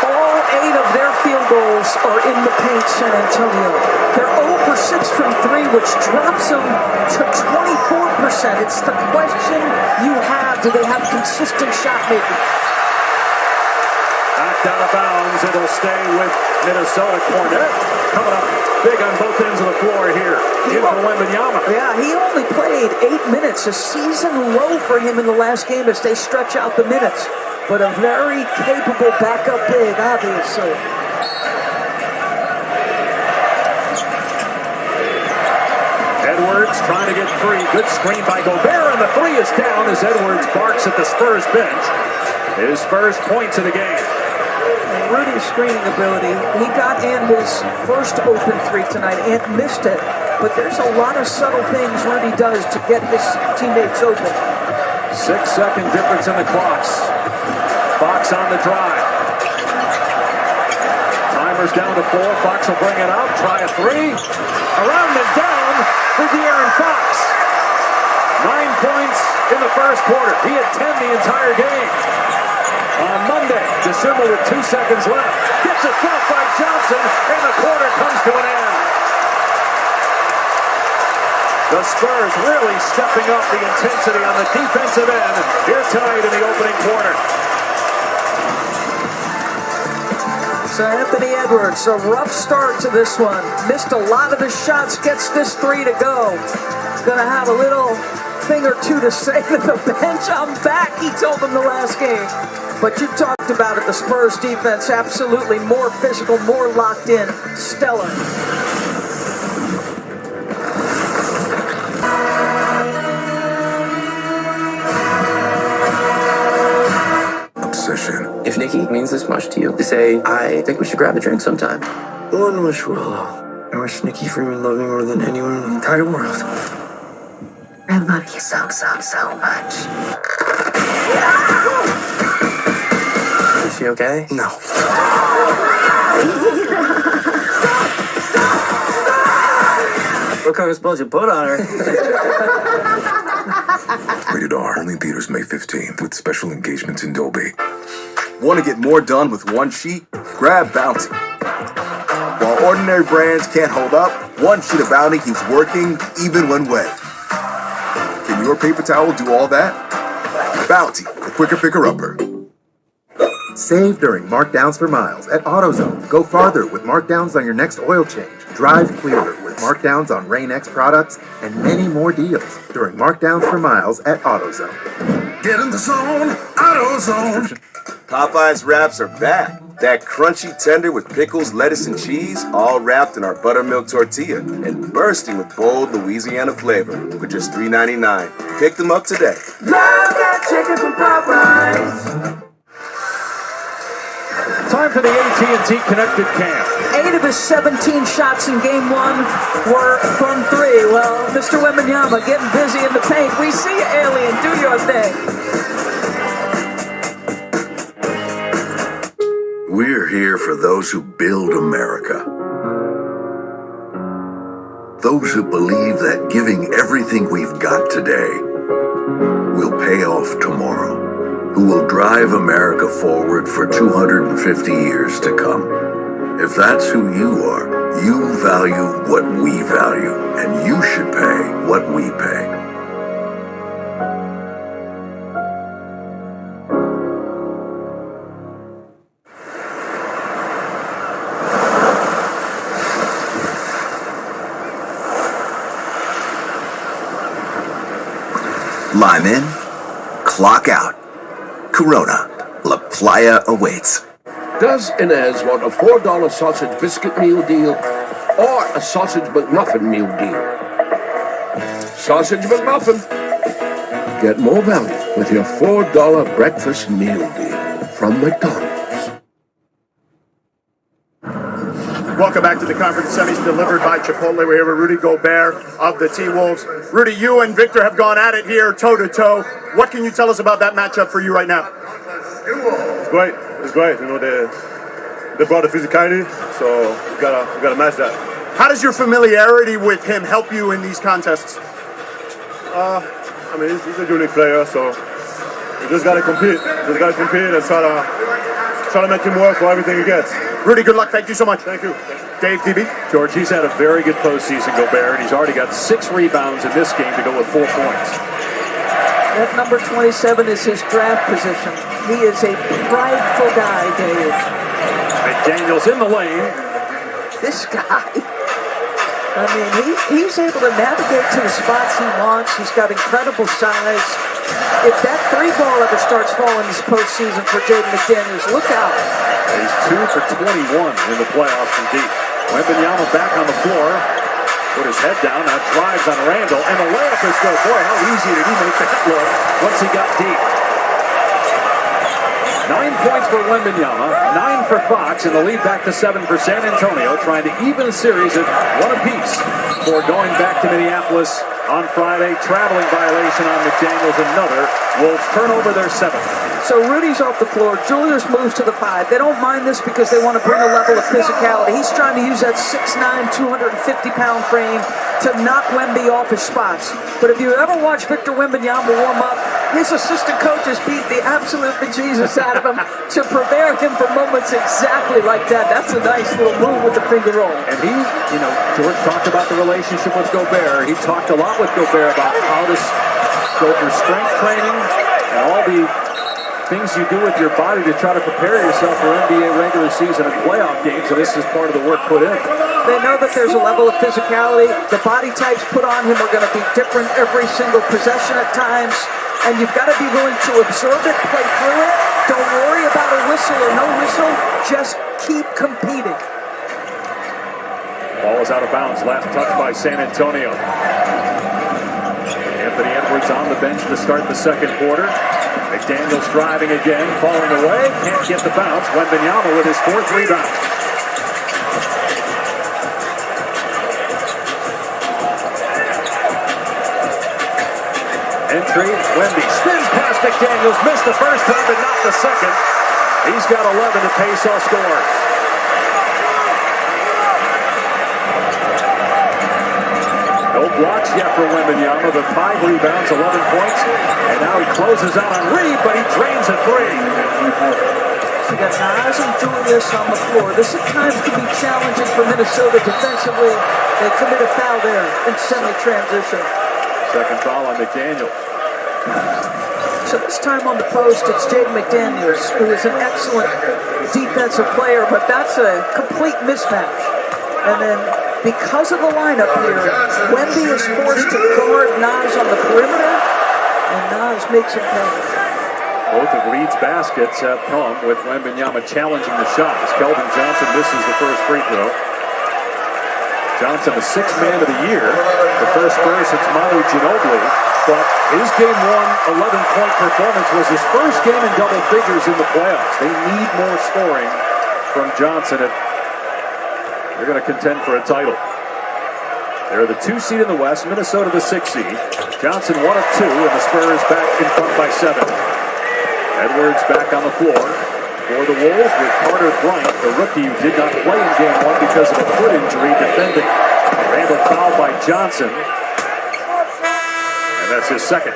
All 8 of their field goals are in the paint, San Antonio. They're 0 for 6 from 3, which drops them to 24%. It's the question you have. Do they have consistent shot making? Knocked out of bounds. It'll stay with Minnesota. Cornette coming up big on both ends of the floor here. In for Wembanyama. Yeah, he only played 8 minutes. A season low for him in the last game as they stretch out the minutes. But a very capable backup big, obviously. Edwards trying to get free. Good screen by Gobert, and the 3 is down as Edwards barks at the Spurs bench. His first points of the game. Rudy's screening ability. He got Ant his first open 3 tonight. Ant missed it, but there's a lot of subtle things Rudy does to get his teammates open. 6-second difference in the clocks. Fox on the drive. Timer's down to 4. Fox will bring it out. Try a 3. Around and down for De'Aaron Fox. 9 points in the first quarter. He had 10 the entire game. On Monday, DeSumo with 2 seconds left. Gets it blocked by Johnson, and the quarter comes to an end. The Spurs really stepping up the intensity on the defensive end here tonight in the opening quarter. So Anthony Edwards, a rough start to this one. Missed a lot of his shots, gets this 3 to go. Gonna have a little thing or two to say to the bench. I'm back, he told them the last game. But you talked about it, the Spurs defense, absolutely more physical, more locked in, stellar. Obsession. If Nikki means this much to you, say, I think we should grab a drink sometime. One wish will. I wish Nikki Freeman loved me more than anyone in the entire world. I love you so much. Is she okay? No. What kind of spells you put on her? Rated R. Only in theaters May 15th with special engagements in Dolby. Want to get more done with one sheet? Grab Bounty. While ordinary brands can't hold up, one sheet of Bounty keeps working even when wet. Can your paper towel do all that? Bounty, the quicker picker-upper. Save during markdowns for miles at AutoZone. Go farther with markdowns on your next oil change. Drive clearer with markdowns on Rain-X products and many more deals during markdowns for miles at AutoZone. Get in the zone, AutoZone. Popeye's wraps are back. That crunchy tender with pickles, lettuce, and cheese, all wrapped in our buttermilk tortilla and bursting with bold Louisiana flavor for just $3.99. Pick them up today. Love that chicken from Popeyes. Time for the AT&T Connected Cam. 8 of his 17 shots in game 1 were from 3. Well, Mr. Wembanyama getting busy in the paint. We see you, alien. Do your thing. We're here for those who build America. Those who believe that giving everything we've got today will pay off tomorrow. Who will drive America forward for 250 years to come. If that's who you are, you value what we value, and you should pay what we pay. Lime in, clock out. Corona, La Playa awaits. Does Inez want a $4 sausage biscuit meal deal or a sausage McMuffin meal deal? Sausage McMuffin. Get more value with your $4 breakfast meal deal from McDonald's. Welcome back to the conference semis delivered by Chipotle. We're here with Rudy Gobert of the T-Wolves. Rudy, you and Victor have gone at it here toe-to-toe. What can you tell us about that matchup for you right now? It's great. It's great. You know, they brought the physicality, so we gotta match that. How does your familiarity with him help you in these contests? I mean, he's a unique player, so we just gotta compete. Just gotta compete and try to make him work for everything he gets. Rudy, good luck. Thank you so much. Thank you. Dave, DB. George, he's had a very good postseason, Gobert, and he's already got 6 rebounds in this game to go with 4 points. That number 27 is his draft position. He is a prideful guy, Dave. McDaniels in the lane. This guy, I mean, he's able to navigate to the spots he wants. He's got incredible size. If that 3 ball ever starts falling this postseason for Jaden McDaniels, look out. He's 2 for 21 in the playoffs from deep. Wembanyama back on the floor. Put his head down, now drives on Randall, and the layup is good. Boy, how easy did he make that look once he got deep. 9 points for Wembanyama, 9 for Fox, and the lead back to 7 for San Antonio, trying to even the series at 1 apiece before going back to Minneapolis on Friday. Traveling violation on McDaniels, another. Wolves turnover their 7th. So Rudy's off the floor. Julius moves to the 5. They don't mind this because they want to bring a level of physicality. He's trying to use that 6'9", 250-pound frame to knock Wemby off his spots. But if you ever watch Victor Wembanyama warm up, his assistant coaches beat the absolute bejesus out of him to prepare him for moments exactly like that. That's a nice little move with the finger roll. And he, George talked about the relationship with Gobert. He talked a lot with Gobert about how to go through strength training and all the things you do with your body to try to prepare yourself for NBA regular season and playoff games, and this is part of the work put in. They know that there's a level of physicality. The body types put on him are going to be different every single possession at times. And you've got to be willing to absorb it, play through it. Don't worry about a whistle or no whistle. Just keep competing. Ball is out of bounds. Last touch by San Antonio. Anthony Edwards on the bench to start the second quarter. McDaniels driving again, falling away. Can't get the bounce. Wembanyama with his fourth rebound. Entry, Wemby spins past McDaniels, missed the first time but not the second. He's got 11 to pace all scores. No blocks yet for Wembanyama, but 5 rebounds, 11 points, and now he closes out on Reed, but he drains a 3. So you got Nas and Julius on the floor. This at times can be challenging for Minnesota defensively. They commit a foul there in semi-transition. Second foul on McDaniels. So this time on the post, it's Jaden McDaniels, who is an excellent defensive player, but that's a complete mismatch. And then because of the lineup here, Wemby is forced to guard Nas on the perimeter, and Nas makes him pay. Both of Reed's baskets have come with Wembanyama challenging the shots. Keldon Johnson misses the first free throw. Johnson, the 6th man of the year, the first Spurs since Manu Ginobili, but his game 1 11-point performance was his first game in double figures in the playoffs. They need more scoring from Johnson if they're going to contend for a title. They're the 2 seed in the West, Minnesota the 6 seed. Johnson 1 of 2, and the Spurs back in front by 7. Edwards back on the floor for the Wolves with Carter Bryant, the rookie who did not play in game 1 because of a foot injury, defending. Randall fouled by Johnson, and that's his second.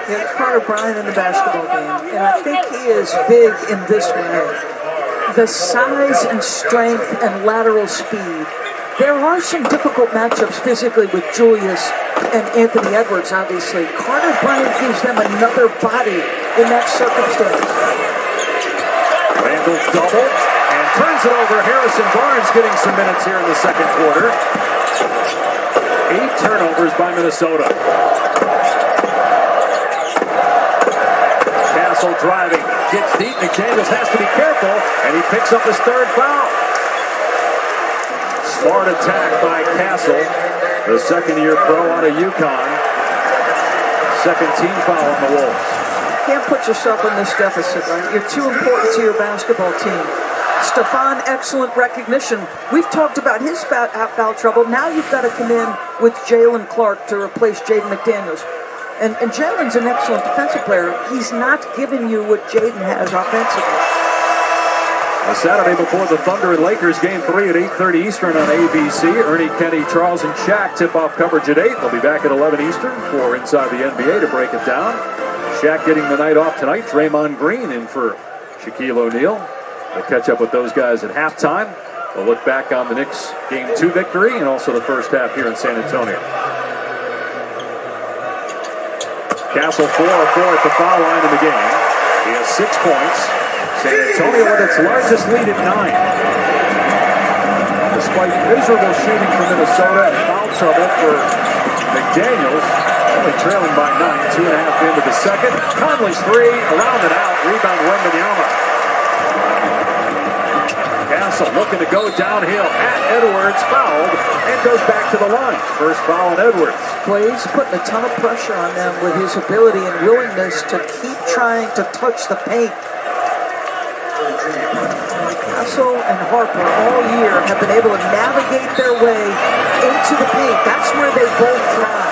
Yeah, Carter Bryant in the basketball game, and I think he is big in this way. The size and strength and lateral speed. There are some difficult matchups physically with Julius and Anthony Edwards, obviously. Carter Bryant gives them another body in that circumstance. Randall double and turns it over. Harrison Barnes getting some minutes here in the second quarter. 8 turnovers by Minnesota. Castle driving, gets deep. McDaniels has to be careful, and he picks up his 3rd foul. Smart attack by Castle, the second-year pro out of UConn. Second team foul on the Wolves. You can't put yourself in this deficit, right? You're too important to your basketball team. Stephon, excellent recognition. We've talked about his foul trouble. Now you've got to come in with Jalen Clark to replace Jaden McDaniels. And Jalen's an excellent defensive player. He's not giving you what Jaden has offensively. A Saturday before the Thunder and Lakers game 3 at 8:30 Eastern on ABC. Ernie, Kenny, Charles, and Shaq tip-off coverage at 8. They'll be back at 11 Eastern for Inside the NBA to break it down. Shaq getting the night off tonight. Draymond Green in for Shaquille O'Neal. We'll catch up with those guys at halftime. We'll look back on the Knicks game 2 victory and also the first half here in San Antonio. Castle 4 of 4 at the foul line in the game. He has 6 points. San Antonio with its largest lead at 9. Despite miserable shooting from Minnesota and foul trouble for McDaniels, only trailing by 9, 2.5 into the second. Conley's 3, around and out, rebound Wembanyama. Castle looking to go downhill at Edwards, fouled, and goes back to the line. First foul on Edwards. Well, he's putting a ton of pressure on them with his ability and willingness to keep trying to touch the paint. Castle and Harper all year have been able to navigate their way into the paint. That's where they both thrive.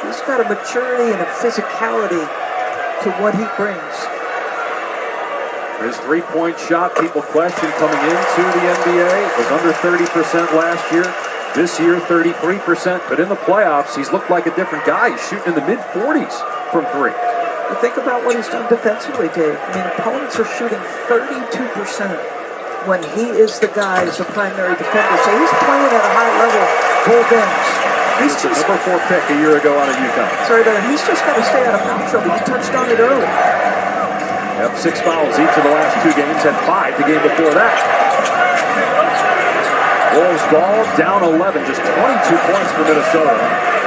He's got a maturity and a physicality to what he brings. His 3-point shot, people question coming into the NBA. It was under 30% last year. This year, 33%. But in the playoffs, he's looked like a different guy. He's shooting in the mid-40s from 3. You think about what he's done defensively, Dave. I mean, opponents are shooting 32% when he is the guy as a primary defender. So he's playing at a high level both ends. He's just number 4 pick a year ago out of UConn. Sorry, but he's just got to stay out of foul trouble. You touched on it earlier. Yep, 6 fouls each of the last 2 games, had 5 the game before that. Wolves ball down 11, just 22 points for Minnesota.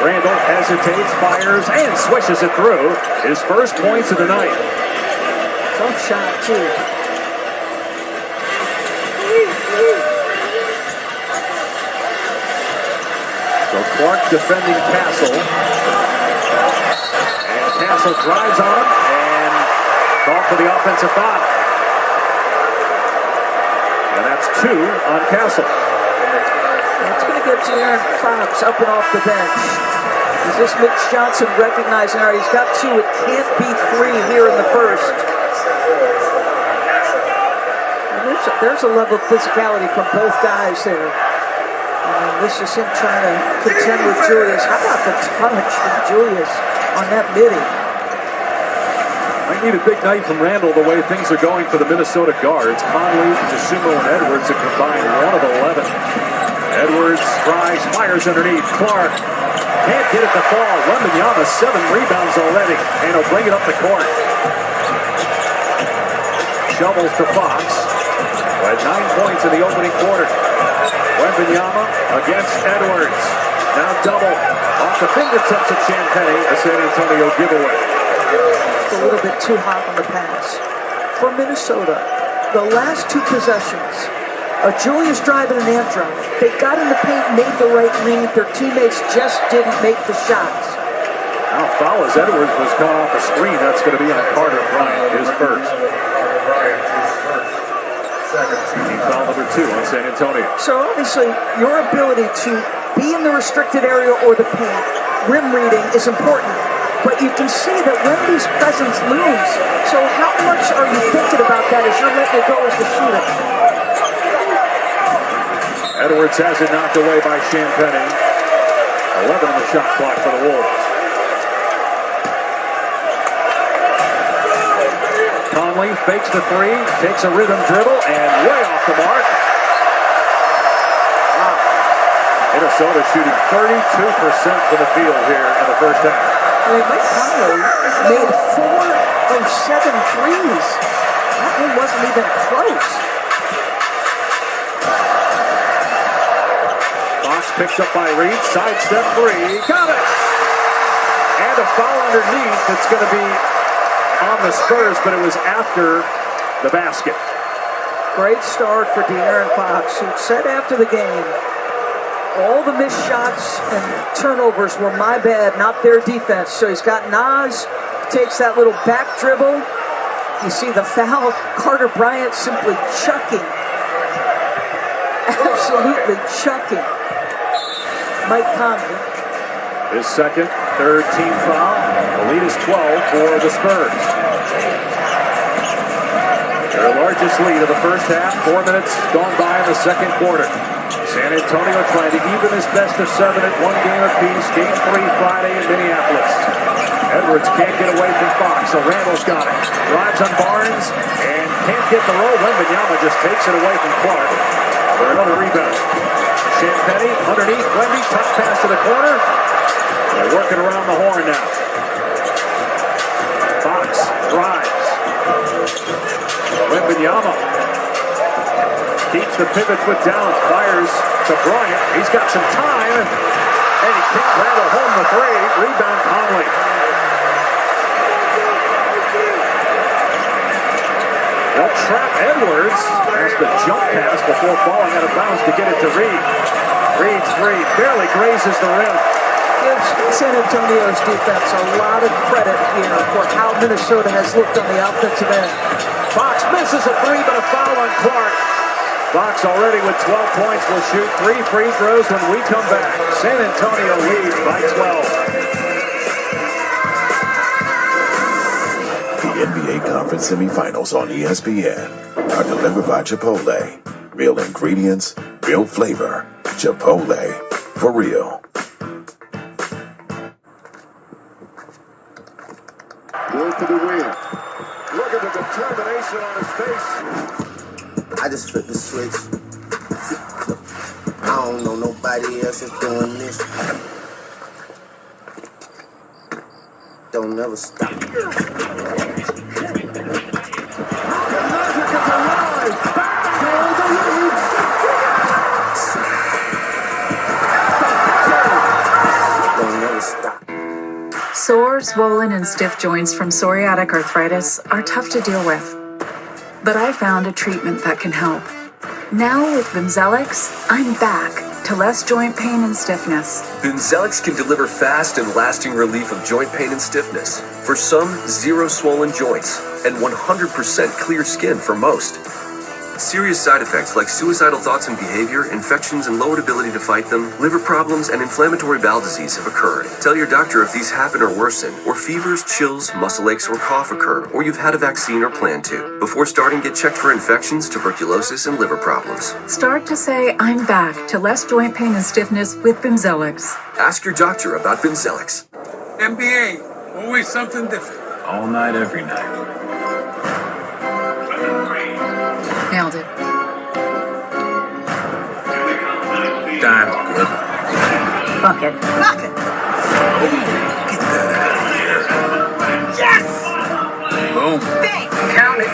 Randall hesitates, fires, and swishes it through. His first points of the night. Tough shot, too. So Clark defending Castle. And Castle drives on him and called for the offensive foul. And that's 2 on Castle. It's going to get De'Aaron Fox up and off the bench. Is this Mitch Johnson recognizing, all right, he's got 2, it can't be 3 here in the first. And there's a level of physicality from both guys there. And this is him trying to contend with Julius. How about the touch from Julius on that midi? I need a big night from Randall the way things are going for the Minnesota guards. Conley, DeSumo, and Edwards have combined 1 of 11. Edwards drives, fires underneath. Clark can't get it to fall. Wembanyama 7 rebounds already, and he'll bring it up the court. Shovels to Fox. At 9 points in the opening quarter. Wembanyama against Edwards. Now double off the fingertips of Champagnie. A San Antonio giveaway. It's a little bit too hot on the pass. For Minnesota, the last 2 possessions, Julius driving an ant drive. They got in the paint, made the right read. Their teammates just didn't make the shots. Now foul as Edwards was caught off the screen. That's going to be on Carter Bryant, his first. Team foul number 2 on San Antonio. So obviously, your ability to be in the restricted area or the paint, rim reading is important. But you can see that Wemby's presence looms. So how much are you thinking about that as you're letting it go as the shooter? Edwards has it knocked away by Champagnie. 11 on the shot clock for the Wolves. Conley fakes the 3, takes a rhythm dribble, and way off the mark. Wow. Minnesota shooting 32% from the field here in the first half. Mike Conley made 4 of 7 threes. That one wasn't even close. Fox picked up by Reed, sidestep 3, got it! And a foul underneath. It's going to be on the Spurs, but it was after the basket. Great start for De'Aaron Fox, who said after the game, all the missed shots and turnovers were my bad, not their defense. So he's got Nas, takes that little back dribble. You see the foul, Carter Bryant simply chucking. Absolutely chucking Mike Conley. His second, third team foul. The lead is 12 for the Spurs. Their largest lead of the first half, 4 minutes gone by in the second quarter. San Antonio trying to even his best of 7 at 1 game apiece. Game 3 Friday in Minneapolis. Edwards can't get away from Fox, so Randall's got it. Drives on Barnes and can't get the roll. Wembanyama just takes it away from Clark for another rebound. Champagnie underneath Wemby, touch pass to the corner. They're working around the horn now. Fox drives. Wembanyama keeps the pivot foot down, fires to Bryant. He's got some time, and he can't rattle home the 3. Rebound Conley. They'll trap Edwards. Has the jump pass before falling out of bounds to get it to Reed. Reed's 3 barely grazes the rim. Gives San Antonio's defense a lot of credit here for how Minnesota has looked on the offensive end. Fox misses a 3, but a foul on Clark. Fox already with 12 points will shoot 3 free throws when we come back. San Antonio leads by 12. The NBA Conference semifinals on ESPN are delivered by Chipotle. Real ingredients, real flavor. Chipotle, for real. Go for the win. Look at the determination on his face. I just flipped the switch. I don't know nobody else is doing this. Don't never stop. The magic is alive. Back for the lead. stop. Sore, swollen, and stiff joints from psoriatic arthritis are tough to deal with. But I found a treatment that can help. Now with Bimzelx, I'm back to less joint pain and stiffness. Bimzelx can deliver fast and lasting relief of joint pain and stiffness. For some, 0 swollen joints and 100% clear skin for most. Serious side effects like suicidal thoughts and behavior, infections and lowered ability to fight them, liver problems, and inflammatory bowel disease have occurred. Tell your doctor if these happen or worsen, or fevers, chills, muscle aches, or cough occur, or you've had a vaccine or plan to. Before starting, get checked for infections, tuberculosis, and liver problems. Start to say I'm back to less joint pain and stiffness with Bimzelx. Ask your doctor about Bimzelx. NBA, always something different. All night, every night. Nailed it. Damn good. Bucket. Bucket. Get that out of here. Yes! Boom. Bang! Count it.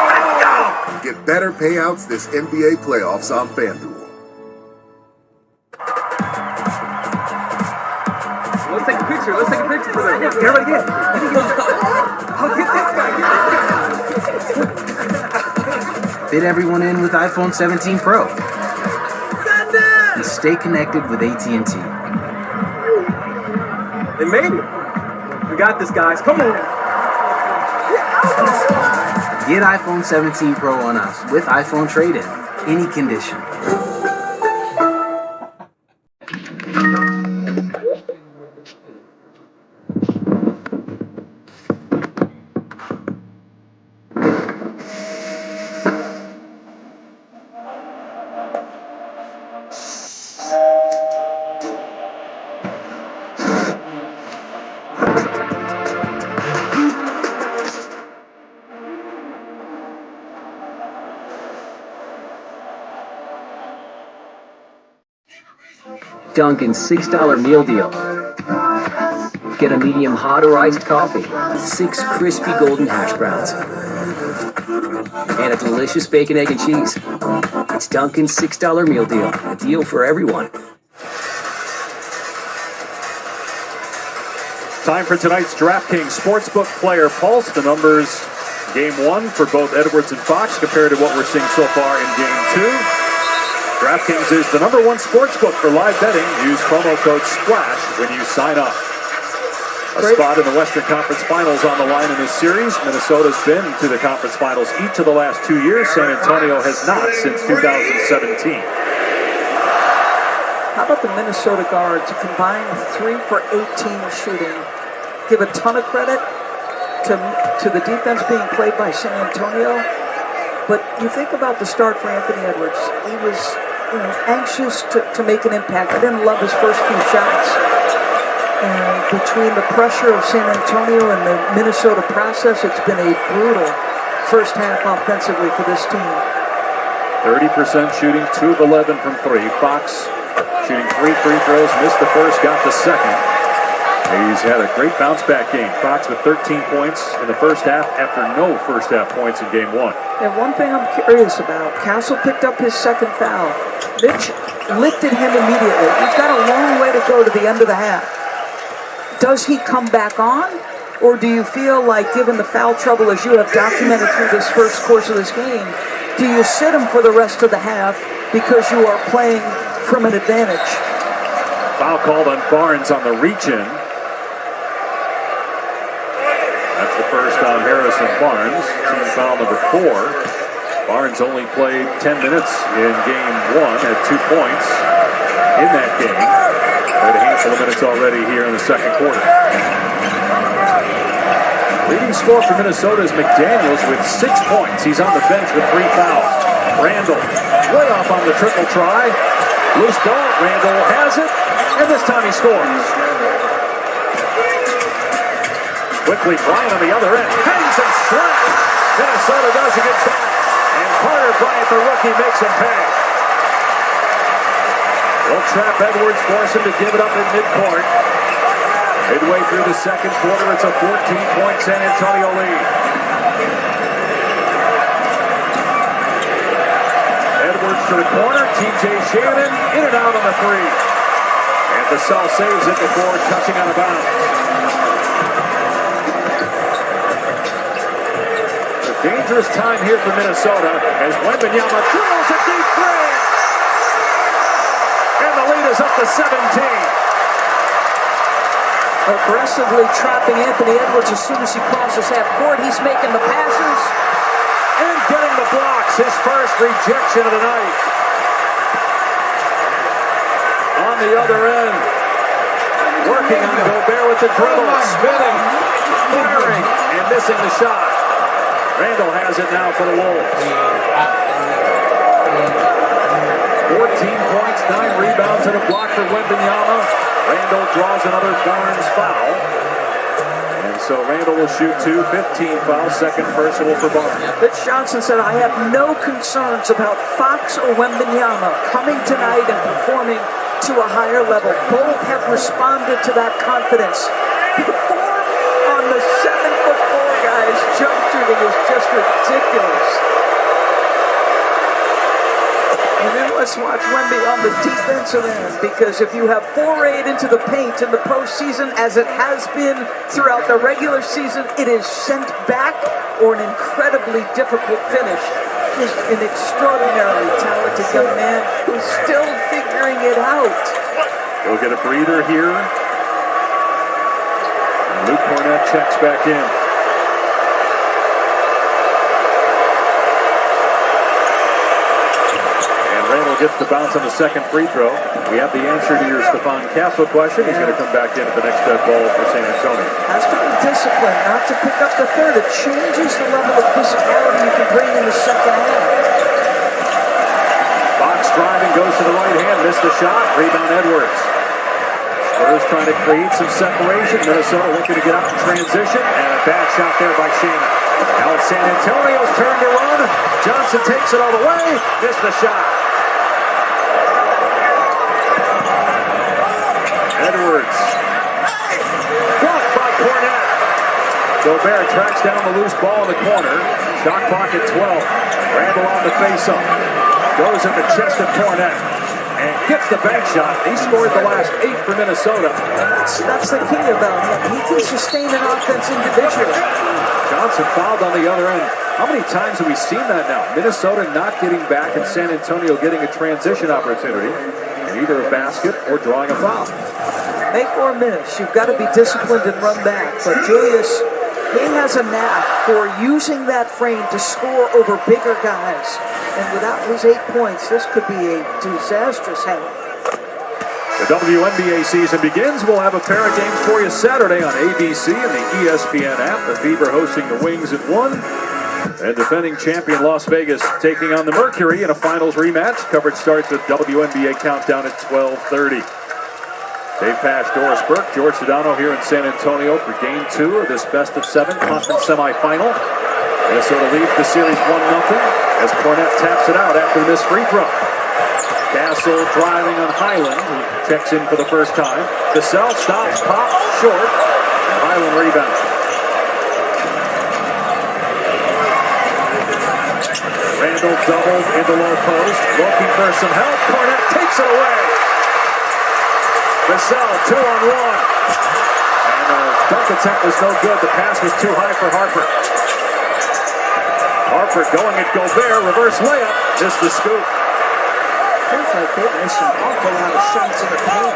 Let's go! Get better payouts this NBA playoffs on FanDuel. Let's take a picture. Let's take a picture for them. Everybody get. I'll get this guy. Fit everyone in with iPhone 17 Pro. And stay connected with AT&T. They made it. We got this, guys. Come on. Get iPhone 17 Pro on us with iPhone trade-in. Any condition. Dunkin's $6 meal deal. Get a medium hot or iced coffee, 6 crispy golden hash browns, and a delicious bacon, egg, and cheese. It's Dunkin's $6 meal deal. A deal for everyone. Time for tonight's DraftKings Sportsbook player pulse. The numbers, game 1 for both Edwards and Fox compared to what we're seeing so far in game 2. DraftKings is the #1 sportsbook for live betting. Use promo code SPLASH when you sign up. A spot in the Western Conference Finals on the line in this series. Minnesota's been to the conference finals each of the last 2 years. San Antonio has not since 2017. How about the Minnesota guards? A combined 3 for 18 shooting. Give a ton of credit to the defense being played by San Antonio. But you think about the start for Anthony Edwards. He was anxious to make an impact. I didn't love his first few shots. And between the pressure of San Antonio and the Minnesota process, it's been a brutal first half offensively for this team. 30% shooting, 2 of 11 from 3. Fox shooting 3 free throws, missed the first, got the second. He's had a great bounce-back game. Fox with 13 points in the first half after no first-half points in game 1. And one thing I'm curious about, Castle picked up his second foul. Mitch lifted him immediately. He's got a long way to go to the end of the half. Does he come back on? Or do you feel like, given the foul trouble as you have documented through this first course of this game, do you sit him for the rest of the half because you are playing from an advantage? Foul called on Barnes on the reach-in. That's the first on Harrison Barnes. Team foul number 4. Barnes only played 10 minutes in game 1, had 2 points in that game. Played a handful of minutes already here in the second quarter. Leading scorer for Minnesota is McDaniels with 6 points. He's on the bench with 3 fouls. Randall way off on the triple try. Loose ball. Randall has it, and this time he scores. Quickly, Bryant on the other end. Hangs and slaps. Minnesota doesn't get back. And Carter Bryant, the rookie, makes him pay. They'll trap Edwards, force him to give it up in midcourt. Midway through the second quarter, it's a 14-point San Antonio lead. Edwards to the corner. TJ Shannon in and out on the three. And Vassell saves it before touching out of bounds. A dangerous time here for Minnesota as Wembanyama drills a deep three. And the lead is up to 17. Aggressively trapping Anthony Edwards as soon as he crosses half court. He's making the passes. And getting the blocks. His first rejection of the night. On the other end. Working on Gobert with the dribble. Spinning. Firing. And missing the shot. Randall has it now for the Wolves. 14 points, 9 rebounds, and a block for Wembanyama. Randall draws another Barnes foul. And so Randall will shoot 2, 15 fouls, second personal for Barnes. Mitch Johnson said, I have no concerns about Fox or Wembanyama coming tonight and performing to a higher level. Both have responded to that confidence. The form on the 7'4" guy's jump shooting is just ridiculous. And then let's watch Wemby on the defensive end, because if you have forayed into the paint in the postseason, as it has been throughout the regular season, it is sent back or an incredibly difficult finish. Just an extraordinarily talented young man who's still figuring it out. We'll get a breather here. And Luke Cornett checks back in. Randall gets the bounce on the second free throw. We have the answer to your Stephon Castle question. He's going to come back in at the next dead ball for San Antonio. Has to be disciplined not to pick up the third. It changes the level of physicality you can bring in the second half. Fox driving, goes to the right hand, missed the shot. Rebound Edwards. Spurs trying to create some separation. Minnesota looking to get out in transition. And a bad shot there by Shannon. Now it's San Antonio's turn to run. Johnson takes it all the way. Missed the shot. Edwards. Blocked by Cornett. Gobert tracks down the loose ball in the corner. Shot clock at 12. Randall on the face-up. Goes at the chest of Cornett. And gets the bank shot. He scored the last 8 for Minnesota. That's the key about him. He can sustain an offense individually. Johnson fouled on the other end. How many times have we seen that now? Minnesota not getting back and San Antonio getting a transition opportunity. Either a basket or drawing a foul. Make or miss, you've got to be disciplined and run back. But Julius, he has a knack for using that frame to score over bigger guys. And without his 8 points, this could be a disastrous handle. The WNBA season begins. We'll have a pair of games for you Saturday on ABC and the ESPN app. The Fever hosting the Wings at 1. And defending champion Las Vegas taking on the Mercury in a finals rematch. Coverage starts with WNBA Countdown at 12:30. Dave Pash, Doris Burke, George Sedano here in San Antonio for Game 2 of this best-of-7 conference semifinal. Minnesota leads the series 1-0 as Cornett taps it out after the missed free throw. Castle driving on Highland, who checks in for the first time. Vassell stops, pops, short, and Highland rebounds. Randall doubled into low post, looking for some help. Cornett takes it away. Vassell 2-on-1. And the dunk attempt was no good. The pass was too high for Harper. Harper going at Gobert, reverse layup, missed the scoop. Feels like they've missed an awful lot of shots in the paint.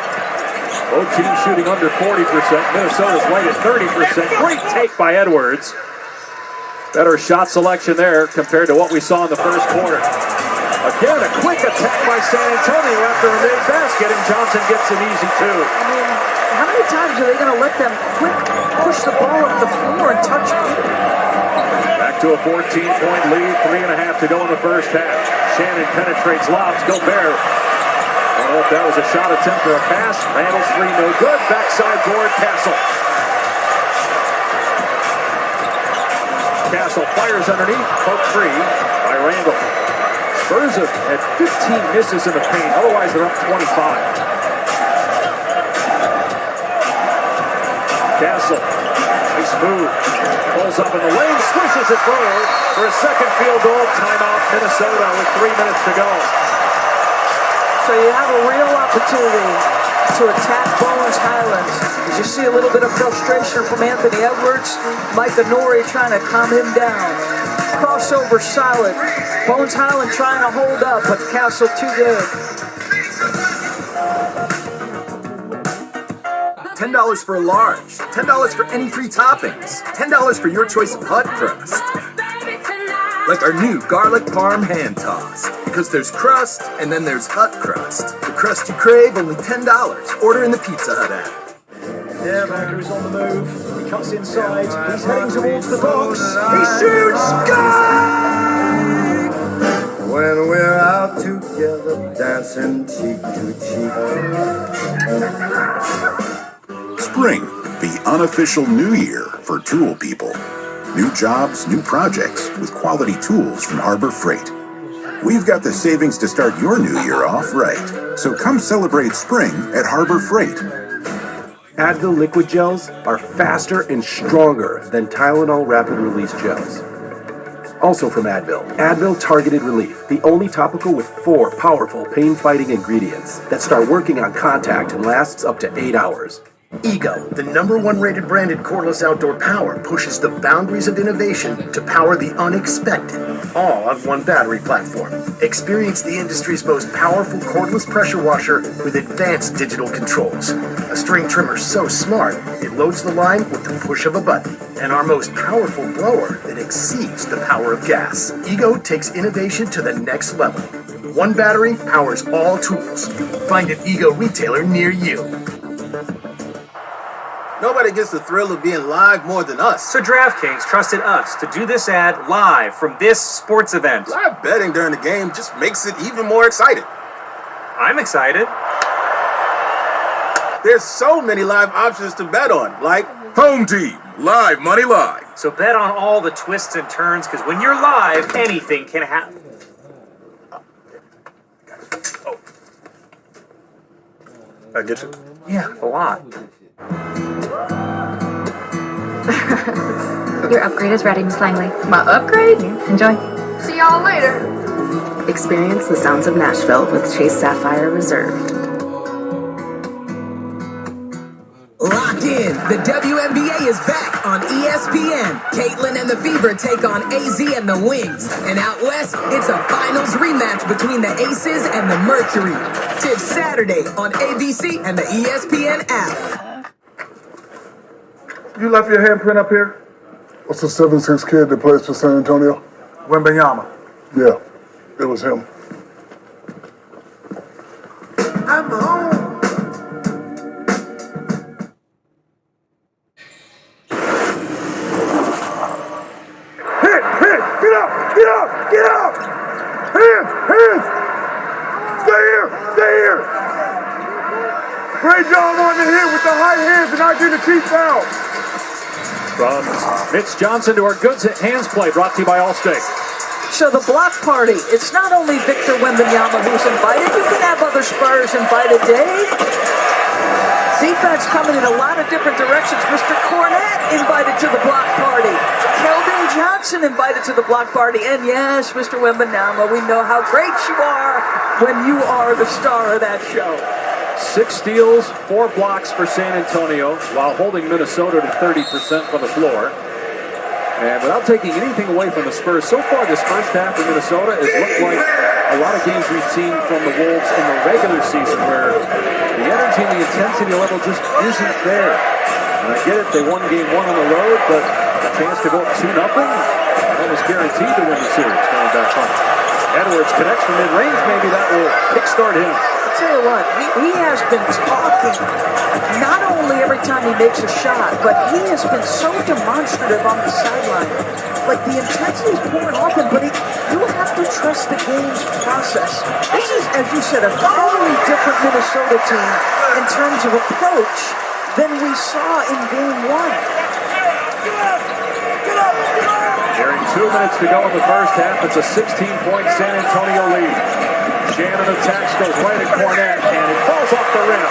Both teams shooting under 40%. Minnesota's right at 30%. Great take by Edwards. Better shot selection there compared to what we saw in the first quarter. Again, a quick attack by San Antonio after a mid-basket, and Johnson gets an easy 2. I mean, how many times are they going to let them quick push the ball up the floor and touch people? Back to a 14-point lead, 3.5 to go in the first half. Shannon penetrates, lobs, Gobert. I don't know if that was a shot attempt or a pass. Randall's 3, no good. Backside board, Castle. Castle fires underneath, poke free by Randall. Spurs have had 15 misses in the paint, otherwise they're up 25. Castle, nice moves. Pulls up in the lane, swishes it through for a second field goal. Timeout, Minnesota with 3 minutes to go. So you have a real opportunity to attack Bones Highlands. As you see a little bit of frustration from Anthony Edwards, Mike Nori trying to calm him down. Crossover solid. Bones Highland trying to hold up, but Castle too good. $10 for a large, $10 for any free toppings, $10 for your choice of hut crust. Like our new garlic parm hand tossed. Because there's crust, and then there's hut crust. The crust you crave, only $10. Order in the Pizza Hut app. Yeah, Backer is on the move. He cuts inside. He's heading towards the box. He shoots. Goal! When we're out together, dancing cheek to cheek. Spring, the unofficial new year for tool people. New jobs, new projects with quality tools from Harbor Freight. We've got the savings to start your new year off right. So come celebrate spring at Harbor Freight. Advil liquid gels are faster and stronger than Tylenol rapid release gels. Also from Advil, Advil Targeted Relief, the only topical with 4 powerful pain-fighting ingredients that start working on contact and lasts up to 8 hours. Ego, the #1 rated brand in cordless outdoor power, pushes the boundaries of innovation to power the unexpected, all on one battery platform. Experience the industry's most powerful cordless pressure washer with advanced digital controls. A string trimmer so smart, it loads the line with the push of a button. And our most powerful blower that exceeds the power of gas. Ego takes innovation to the next level. One battery powers all tools. Find an Ego retailer near you. Nobody gets the thrill of being live more than us. So DraftKings trusted us to do this ad live from this sports event. Live betting during the game just makes it even more exciting. I'm excited. There's so many live options to bet on, like Home Team, live money line. So bet on all the twists and turns, because when you're live, anything can happen. Oh. I get you. Yeah, a lot. Your upgrade is ready, Miss Langley. My upgrade? Enjoy. See y'all later. Experience the sounds of Nashville with Chase Sapphire Reserve. Lock in. The WNBA is back on ESPN. Caitlin and the Fever take on AZ and the Wings. And out west, it's a finals rematch between the Aces and the Mercury. Tip Saturday on ABC and the ESPN app. You left your handprint up here? What's the 7'6" kid that plays for San Antonio? Wembanyama. Yeah, it was him. I'm home. Hit! Get up! Hands! Stay here! Great job on the hit with the high hands and not getting the cheap foul. From Mitch Johnson to our good hands play, brought to you by Allstate. So the block party, it's not only Victor Wembanyama who's invited, you can have other Spurs invited, Dave. Defense coming in a lot of different directions. Mr. Cornette invited to the block party. Keldon Johnson invited to the block party. And yes, Mr. Wembanyama, we know how great you are when you are the star of that show. 6 steals, 4 blocks for San Antonio, while holding Minnesota to 30% from the floor. And without taking anything away from the Spurs, so far this first half of Minnesota has looked like a lot of games we've seen from the Wolves in the regular season, where the energy and the intensity level just isn't there. And I get it, they won game 1 on the road, but a chance to go up 2-0, almost guaranteed to win the series going back home. Edwards connects from mid-range, maybe that will kickstart him. I'll tell you what, he has been talking, not only every time he makes a shot, but he has been so demonstrative on the sideline. Like, the intensity is pouring off him, but you have to trust the game's process. This is, as you said, a totally different Minnesota team in terms of approach than we saw in game 1. Nearing 2 minutes to go in the first half. It's a 16-point San Antonio lead. Shannon attacks, goes right at Cornette, and it falls off the rim.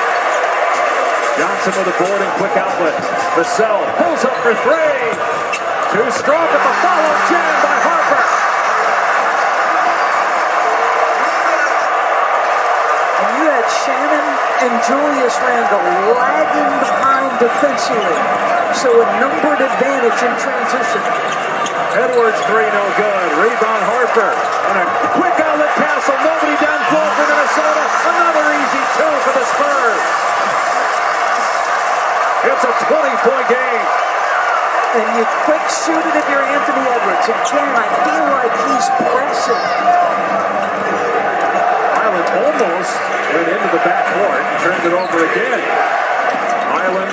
Johnson with a board and quick outlet. Vassell pulls up for three. Too strong at the follow jam by Harper. And you had Shannon and Julius Randle lagging behind defensively. So a numbered advantage in transition. Edwards three, no good. Rebound Harper. And a quick outlet Castle. Nobody down floor for Minnesota. Another easy two for the Spurs. It's a 20-point game. And you quick shoot it if you're Anthony Edwards. Again, I feel like he's pressing. Island almost went into the backcourt and turned it over again. Island,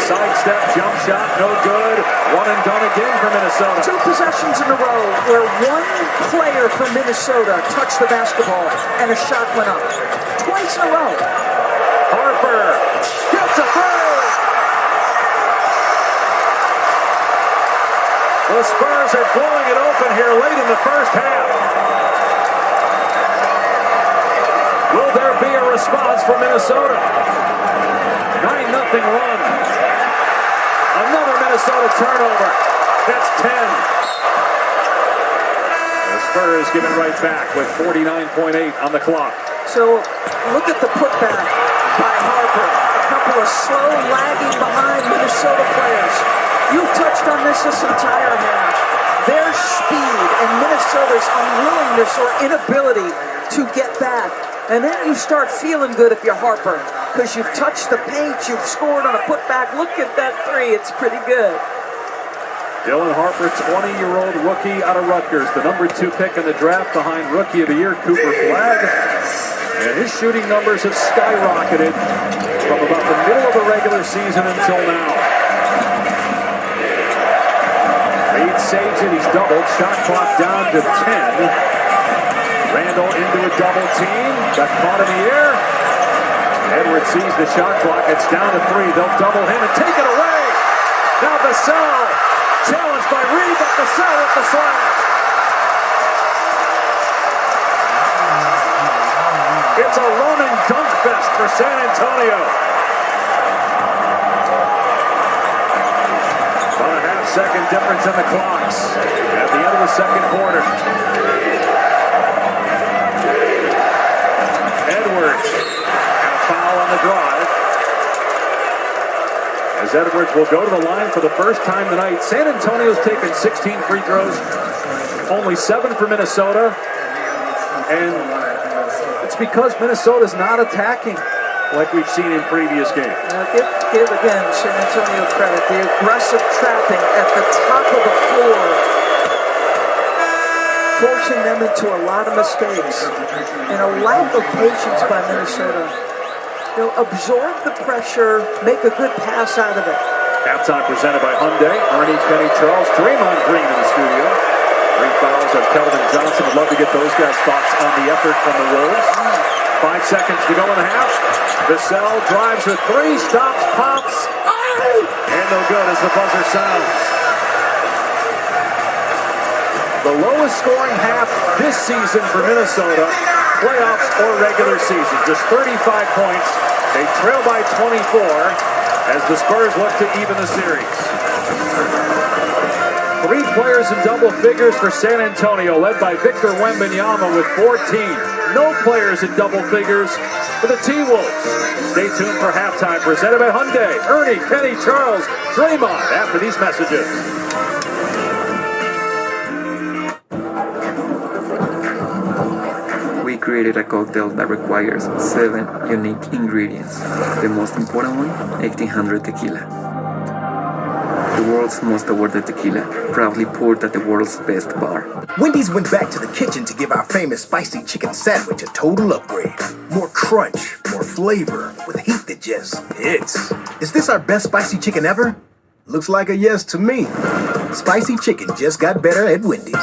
sidestep, jump shot, no good. One and done again for Minnesota. 2 possessions in a row where one player from Minnesota touched the basketball and a shot went up. Twice in a row. Harper gets a throw. The Spurs are blowing it open here late in the first half. Will there be a response from Minnesota? 9-0 run. Another Minnesota turnover. That's 10. The Spurs give it right back with 49.8 on the clock. So look at the putback by Harper. A couple of slow lagging behind Minnesota players. You touched on this entire half. Their speed and Minnesota's unwillingness or inability to get back. And then you start feeling good if you're Harper, because you've touched the paint, you've scored on a putback. Look at that three, it's pretty good. Dylan Harper, 20-year-old rookie out of Rutgers, the number 2 pick in the draft behind Rookie of the Year Cooper Flagg. And his shooting numbers have skyrocketed from about the middle of the regular season until now. Reed saves it, he's doubled, shot clock down to 10. Randall into a double team, got caught in the air. Edwards sees the shot clock, it's down to 3. They'll double him and take it away. Now Vassell, challenged by Reed, but Vassell with the slam. It's a run and dunk fest for San Antonio. About a half-second difference in the clocks at the end of the second quarter. Edwards, and a foul on the drive. As Edwards will go to the line for the first time tonight. San Antonio's taken 16 free throws, only 7 for Minnesota. And it's because Minnesota's not attacking like we've seen in previous games. Give again San Antonio credit. The aggressive trapping at the top of the floor, forcing them into a lot of mistakes and a lack of patience by Minnesota. They'll absorb the pressure, make a good pass out of it. Halftime presented by Hyundai. Ernie, Kenny, Charles, Draymond Green in the studio. 3 fouls of Keldon Johnson. Would love to get those guys' thoughts on the effort from the Wolves. 5 seconds to go in the half. Vassell drives a 3, stops, pops, and no good as the buzzer sounds. The lowest scoring half this season for Minnesota, playoffs or regular season. Just 35 points. They trail by 24 as the Spurs look to even the series. 3 players in double figures for San Antonio, led by Victor Wembanyama with 14. No players in double figures for the T-Wolves. Stay tuned for halftime, presented by Hyundai. Ernie, Kenny, Charles, Draymond after these messages. We created a cocktail that requires 7 unique ingredients. The most important one, 1800 tequila. The world's most awarded tequila, proudly poured at the world's best bar. Wendy's went back to the kitchen to give our famous spicy chicken sandwich a total upgrade. More crunch, more flavor, with heat that just hits. Is this our best spicy chicken ever? Looks like a yes to me. Spicy chicken just got better at Wendy's.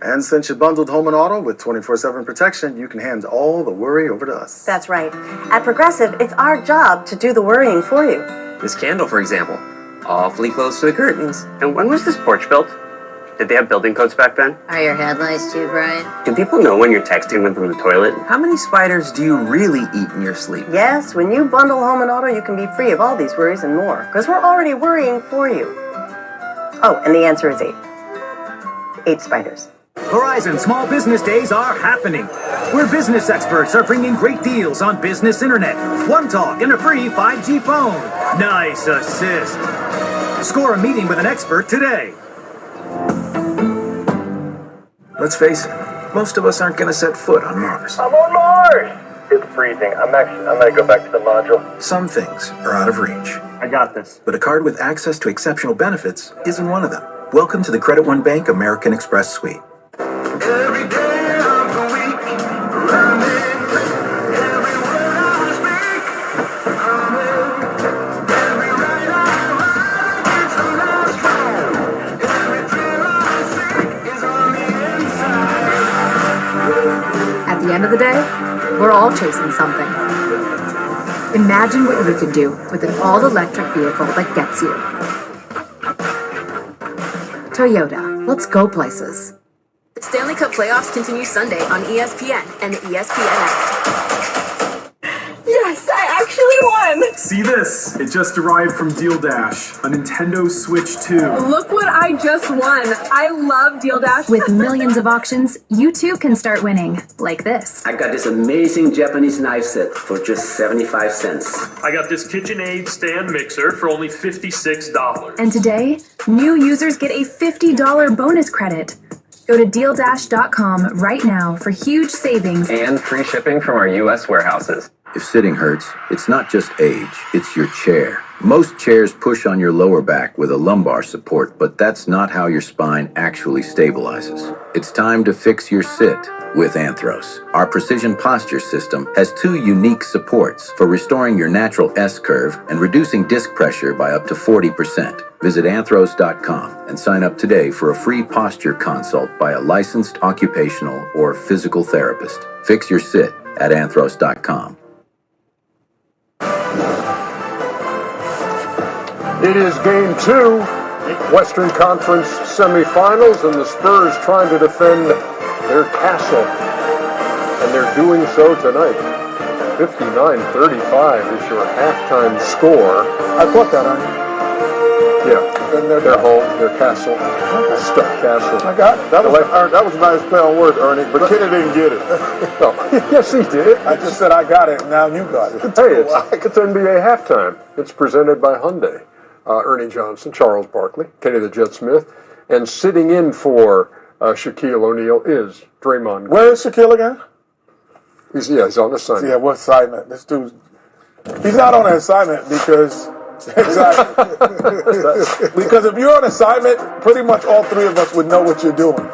And since you bundled home and auto with 24/7 protection, you can hand all the worry over to us. That's right. At Progressive, it's our job to do the worrying for you. This candle, for example, awfully close to the curtains. And when was this porch built? Did they have building codes back then? Are your headlights too bright? Do people know when you're texting them from the toilet? How many spiders do you really eat in your sleep? Yes, when you bundle home and auto, you can be free of all these worries and more, because we're already worrying for you. Oh, and the answer is 8. 8 spiders. Verizon Small Business Days are happening, where business experts are bringing great deals on business internet, one talk, and a free 5G phone. Nice assist. Score a meeting with an expert today. Let's face it, most of us aren't going to set foot on Mars. I'm on Mars! It's freezing. I'm going to go back to the module. Some things are out of reach. I got this. But a card with access to exceptional benefits isn't one of them. Welcome to the Credit One Bank American Express Suite. Every day of the week, running, every word I speak, every ride I ride, it's a last call. Every thrill I seek is on the inside. At the end of the day, we're all chasing something. Imagine what you could do with an all-electric vehicle that gets you. Toyota, let's go places. The Stanley Cup playoffs continue Sunday on ESPN and the ESPN app. Yes, I actually won! See this? It just arrived from Deal Dash, a Nintendo Switch 2. Look what I just won. I love Deal Dash. With millions of auctions, you too can start winning, like this. I got this amazing Japanese knife set for just 75 cents. I got this KitchenAid stand mixer for only $56. And today, new users get a $50 bonus credit. Go to DealDash.com right now for huge savings And free shipping from our U.S. warehouses. If sitting hurts, it's not just age, it's your chair. Most chairs push on your lower back with a lumbar support, but that's not how your spine actually stabilizes. It's time to fix your sit with Anthros. Our precision posture system has 2 unique supports for restoring your natural S-curve and reducing disc pressure by up to 40%. Visit anthros.com and sign up today for a free posture consult by a licensed occupational or physical therapist. Fix your sit at anthros.com. It is game 2, Western Conference semifinals, and the Spurs trying to defend their castle. And they're doing so tonight. 59-35 is your halftime score. I caught that, Ernie. Yeah, their home, their castle, stuck castle. I got it. That was a nice play on words, Ernie, but Kenny didn't get it. Oh, yes, he did. I just said I got it, now you got it. Hey, it's NBA halftime. It's presented by Hyundai. Ernie Johnson, Charles Barkley, Kenny the Jet Smith, and sitting in for Shaquille O'Neal is Draymond Green. Where is Shaquille again? He's on assignment. Yeah, what assignment? This dude, he's not on an assignment because, exactly. Because if you're on assignment, pretty much all 3 of us would know what you're doing.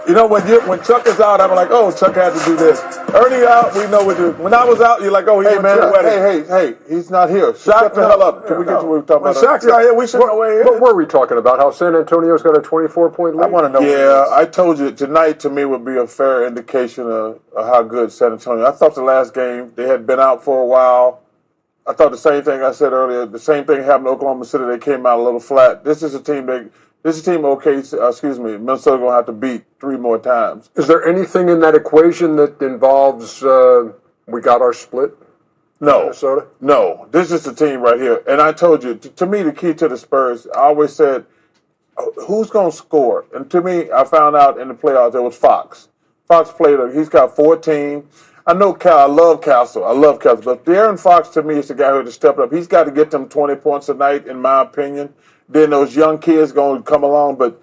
You know, when Chuck is out, I'm like, oh, Chuck had to do this. Ernie out, we know what to do. When I was out, you're like, oh, he went to the wedding. Hey, he's not here. Shut the hell up. Can we get to what we're talking about? Shaq's not here, we should know where he is. What were we talking about? How San Antonio's got a 24-point lead? I want to know. Yeah, I told you, tonight to me would be a fair indication of how good San Antonio. I thought the last game, they had been out for a while. I thought the same thing I said earlier. The same thing happened to Oklahoma City. They came out a little flat. This is a team Minnesota going to have to beat 3 more times. Is there anything in that equation that involves we got our split? No. Minnesota? No. This is the team right here. And I told you, to me, the key to the Spurs, I always said, who's going to score? And to me, I found out in the playoffs, it was Fox. Fox he's got 14. I know I love Castle. But De'Aaron Fox, to me, is the guy who had to step up. He's got to get them 20 points a night, in my opinion. Then those young kids going to come along. But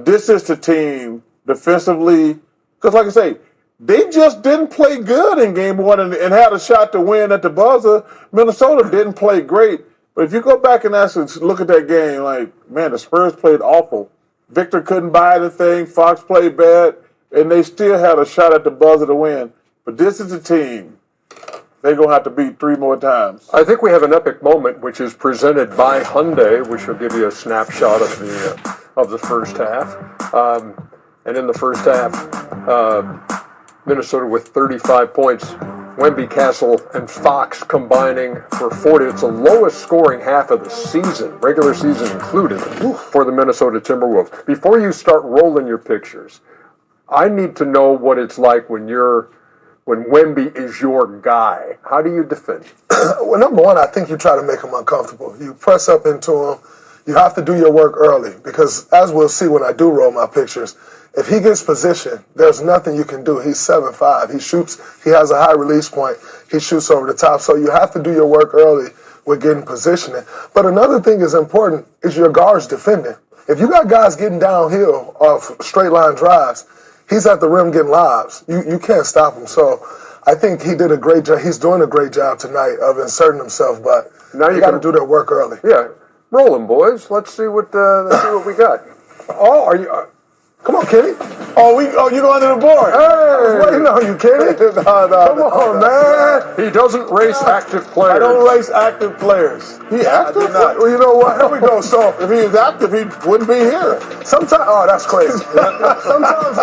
this is the team defensively. Because, like I say, they just didn't play good in game 1 and had a shot to win at the buzzer. Minnesota didn't play great. But if you go back and look at that game, like, man, the Spurs played awful. Victor couldn't buy anything. Fox played bad. And they still had a shot at the buzzer to win. But this is the team they're going to have to beat 3 more times. I think we have an epic moment, which is presented by Hyundai, which will give you a snapshot of the first half. And in the first half, Minnesota with 35 points, Wemby, Castle, and Fox combining for 40. It's the lowest scoring half of the season, regular season included, for the Minnesota Timberwolves. Before you start rolling your pictures, I need to know what it's like when Wemby is your guy. How do you defend him? Well, number one, I think you try to make him uncomfortable. You press up into him. You have to do your work early because, as we'll see when I do roll my pictures, if he gets position, there's nothing you can do. He's 7'5". He shoots. He has a high release point. He shoots over the top. So you have to do your work early with getting positioning. But another thing is important is your guards defending. If you got guys getting downhill off straight line drives, he's at the rim getting lobs. You can't stop him. So I think he did a great job. He's doing a great job tonight of inserting himself. But now you got to do their work early. Yeah, roll him, boys. Let's see what we got. Oh, are you? Come on, Kenny. You go under the board. Hey, I was waiting on you, Kenny. Come on, man. He doesn't race active players. I don't race active players. He active? Well, you know what? Here we go. So if he was active, he wouldn't be here. Sometimes, that's crazy. Sometimes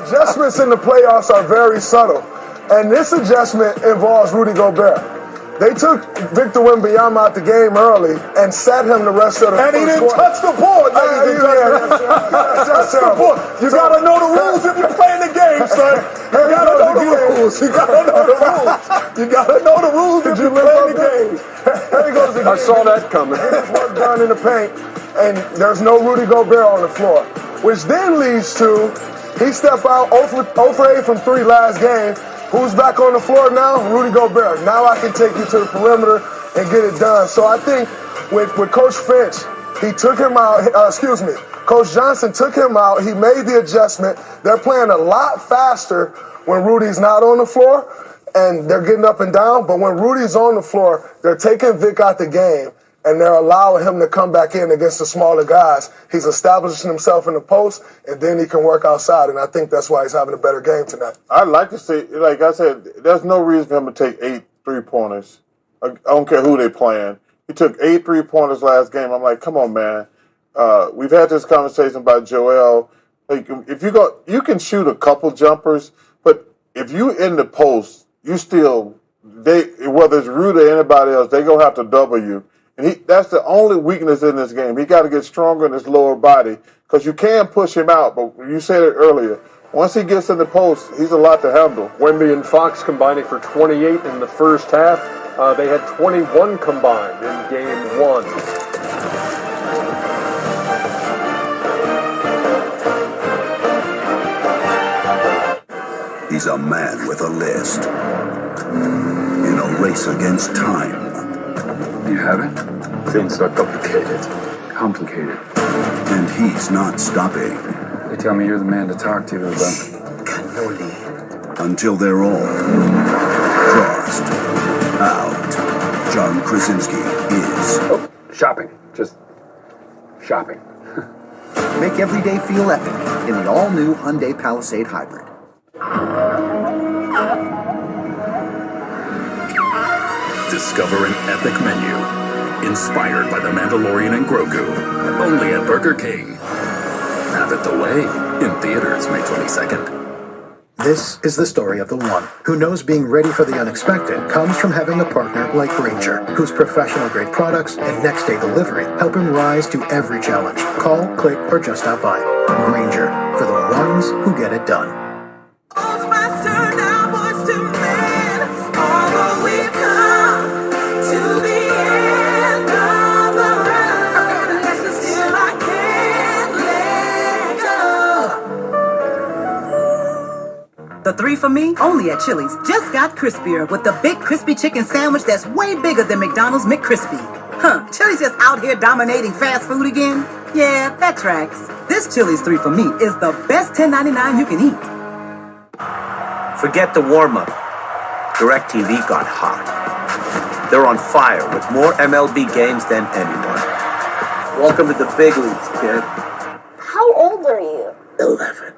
adjustments in the playoffs are very subtle, and this adjustment involves Rudy Gobert. They took Victor Wembanyama out the game early and sat him the rest of the And he didn't touch the board, ladies and gentlemen. Touch the board. You gotta know the rules if you're playing the game, son. You gotta know the rules. You gotta know the rules. You gotta know the rules if you're playing the game. There he goes again. I saw that coming. His work done in the paint, and there's no Rudy Gobert on the floor, which then leads to he stepped out 0 for 8 from 3 last game. Who's back on the floor now? Rudy Gobert. Now I can take you to the perimeter and get it done. So I think with Coach Finch, he took him out. Coach Johnson took him out. He made the adjustment. They're playing a lot faster when Rudy's not on the floor, and they're getting up and down. But when Rudy's on the floor, they're taking Vic out the game, and they're allowing him to come back in against the smaller guys. He's establishing himself in the post, and then he can work outside, and I think that's why he's having a better game tonight. I'd like to see, like I said, there's no reason for him to take 8 3-pointers. I don't care who they're playing. He took 8 3-pointers last game. I'm like, come on, man. We've had this conversation about Joel. Like, if you go, you can shoot a couple jumpers, but if you in the post, you still, whether it's Rudy or anybody else, they're going to have to double you. And that's the only weakness in this game. He got to get stronger in his lower body because you can push him out. But you said it earlier. Once he gets in the post, he's a lot to handle. Wemby and Fox combining for 28 in the first half. They had 21 combined in game 1. He's a man with a list. In a race against time. You have it? Things are complicated. Complicated. And he's not stopping. They tell me you're the man to talk to about until they're all crossed out. John Krasinski is shopping. Just shopping. Make every day feel epic in the all-new Hyundai Palisade Hybrid. Discover an epic menu inspired by The Mandalorian and Grogu. Only at Burger King. Have it the way. In theaters May 22nd. This is the story of the one who knows being ready for the unexpected comes from having a partner like Grainger, whose professional-grade products and next-day delivery help him rise to every challenge. Call, click, or just stop by. Grainger, for the ones who get it done. The 3 for me, only at Chili's, just got crispier with the big crispy chicken sandwich that's way bigger than McDonald's McCrispy. Chili's just out here dominating fast food again? Yeah, that tracks. This Chili's 3 for me is the best $10.99 you can eat. Forget the warm-up. DirecTV got hot. They're on fire with more MLB games than anyone. Welcome to the big leagues, kid. How old are you? 11.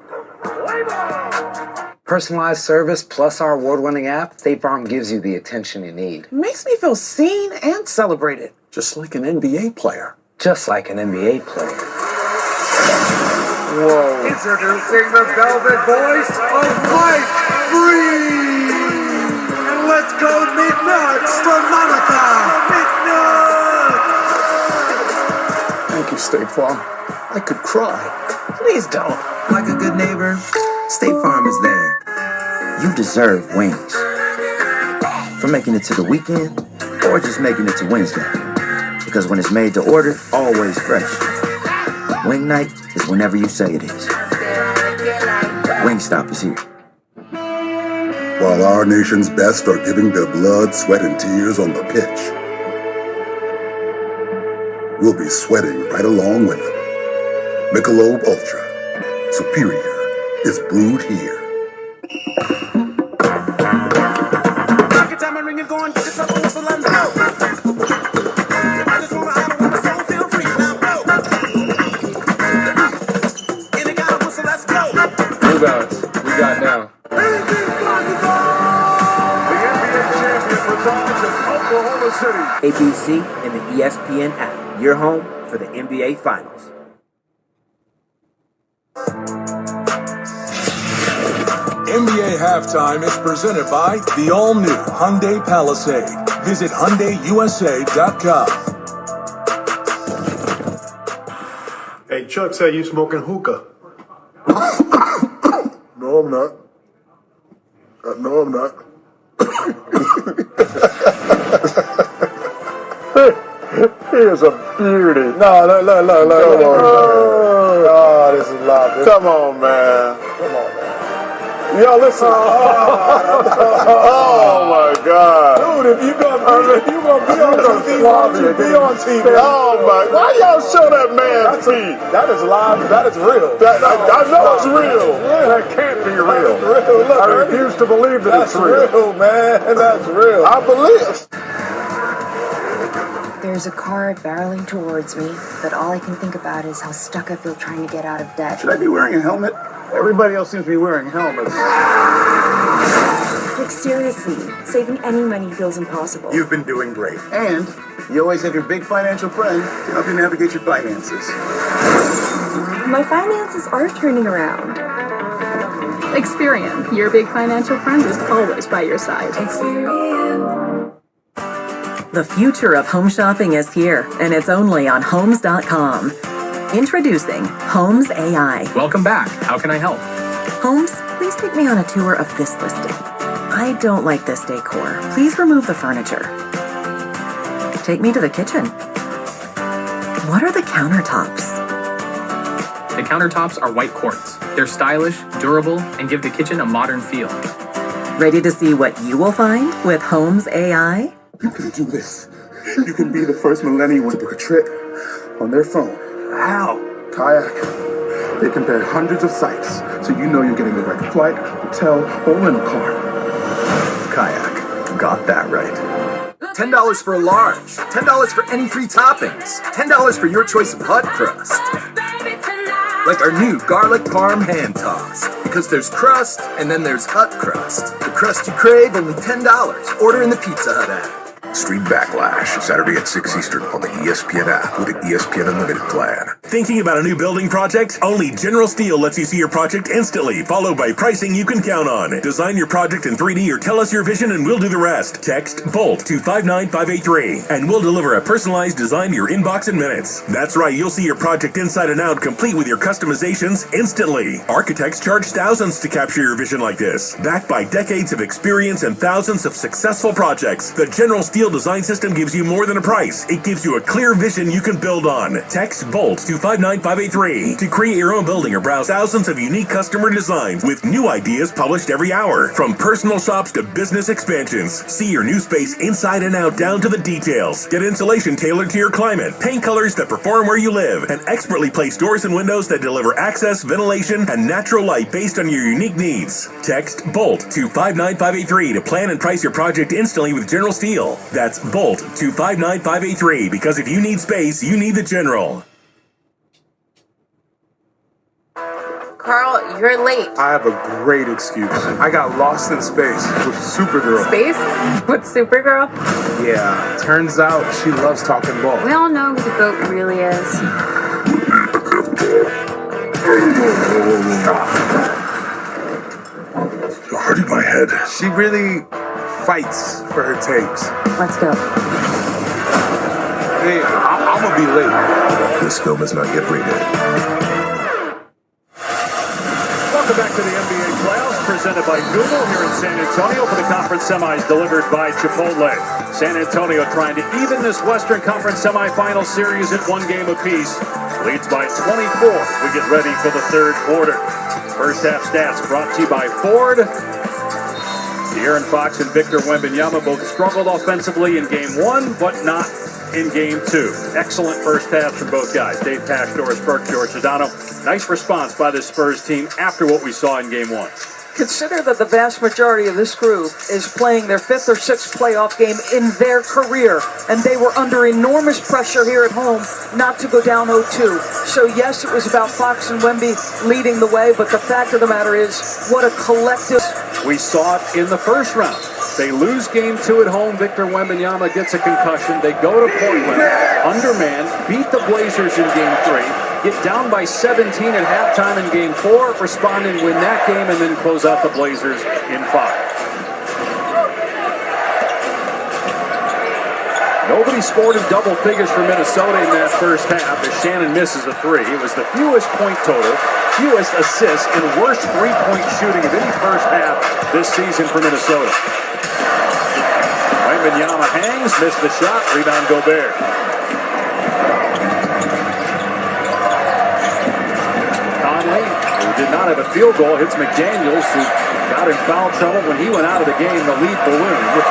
Personalized service plus our award-winning app, State Farm gives you the attention you need. Makes me feel seen and celebrated. Just like an NBA player. Just like an NBA player. Whoa. Introducing the Velvet Voice of Mike Green. And let's go McNuts for Monica. Thank you, State Farm. I could cry. Please don't. Like a good neighbor, State Farm is there. You deserve wings. For making it to the weekend, or just making it to Wednesday. Because when it's made to order, always fresh. Wing night is whenever you say it is. Wingstop is here. While our nation's best are giving their blood, sweat, and tears on the pitch, we'll be sweating right along with them. Michelob Ultra. Superior is brewed here. New Balance. We got now. The NBA champion resides in Oklahoma City. ABC and the ESPN app. Your home for the NBA Finals. NBA Halftime is presented by the all-new Hyundai Palisade. Visit HyundaiUSA.com. Hey, Chuck said you smoking hookah. No, I'm not. No, I'm not. He is a beauty. No, look. Oh, this is loud. Come on, man. Yo, listen. Oh my God. Dude, if you gonna be on TV, why don't you be on TV? Oh my! Why y'all show that man's feet? That is live. That is real. I know it's real. That can't be real. That's real. Look, I refuse to believe that that's it's real. man. That's real. I believe. There's a car barreling towards me, but all I can think about is how stuck I feel trying to get out of debt. Should I be wearing a helmet? Everybody else seems to be wearing helmets. Like, seriously, saving any money feels impossible. You've been doing great. And you always have your big financial friend To help you navigate your finances. My finances are turning around. Experian, your big financial friend, is always by your side. The future of home shopping is here, and it's only on Homes.com. Introducing Homes AI. Welcome back. How can I help? Homes, please take me on a tour of this listing. I don't like this decor. Please remove the furniture. Take me to the kitchen. What are the countertops? The countertops are white quartz. They're stylish, durable, and give the kitchen a modern feel. Ready to see what you will find with Homes AI? You can do this. You can be the first millennial to book a trip on their phone. How? Kayak. They compare hundreds of sites, so you know you're getting the right flight, hotel, or rental car. Kayak. Got that right. $10 for a large. $10 for any free toppings. $10 for your choice of hot crust. Like our new garlic parm hand tossed. Because there's crust, and then there's hut crust. The crust you crave, only $10. Order in the Pizza Hut app. Stream Backlash, Saturday at 6 Eastern on the ESPN app with an ESPN Unlimited plan. Thinking about a new building project? Only General Steel lets you see your project instantly, followed by pricing you can count on. Design your project in 3D or tell us your vision and we'll do the rest. Text BOLT to 59583 and we'll deliver a personalized design to your inbox in minutes. That's right, you'll see your project inside and out, complete with your customizations instantly. Architects charge thousands to capture your vision like this. Backed by decades of experience and thousands of successful projects, the General Steel design system gives you more than a price. It gives you a clear vision you can build on. Text BOLT to 59583 to create your own building or browse thousands of unique customer designs with new ideas published every hour. From personal shops to business expansions, see your new space inside and out down to the details. Get insulation tailored to your climate, paint colors that perform where you live, and expertly placed doors and windows that deliver access, ventilation, and natural light based on your unique needs. Text BOLT to 59583 to plan and price your project instantly with General Steel. That's BOLT to 59583 because if you need space, you need the General. Carl, you're late. I have a great excuse. I got lost in space with Supergirl. Space? With Supergirl? Yeah, turns out she loves talking ball. We all know who the goat really is. You're hurting my head. She really fights for her takes. Let's go. Hey, I'm gonna be late. This film is not yet rated. Welcome back to the NBA playoffs, presented by Google here in San Antonio for the conference semis delivered by Chipotle. San Antonio trying to even this Western Conference semifinal series at 1 game apiece. Leads by 24 as we get ready for the third quarter. First half stats brought to you by Ford. De'Aaron Fox and Victor Wembanyama both struggled offensively in game 1, but not in game 2. Excellent first halves from both guys. Dave Pash, Doris Burke, George Sedano. Nice response by this Spurs team after what we saw in game 1. Consider that the vast majority of this group is playing their 5th or 6th playoff game in their career, and they were under enormous pressure here at home not to go down 0-2. So yes, it was about Fox and Wemby leading the way, but the fact of the matter is, what a collective... We saw it in the first round. They lose game 2 at home. Victor Wembanyama gets a concussion. They go to Portland, undermanned, beat the Blazers in game 3, get down by 17 at halftime in game 4, respond and win that game, and then close out the Blazers in 5. Nobody scored in double figures for Minnesota in that first half as Shannon misses a 3. It was the fewest point total, fewest assists, and worst three-point shooting of any first half this season for Minnesota. Wembanyama hangs, missed the shot, rebound Gobert. Conley, who did not have a field goal, hits McDaniels, who got in foul trouble when he went out of the game. The lead ballooned.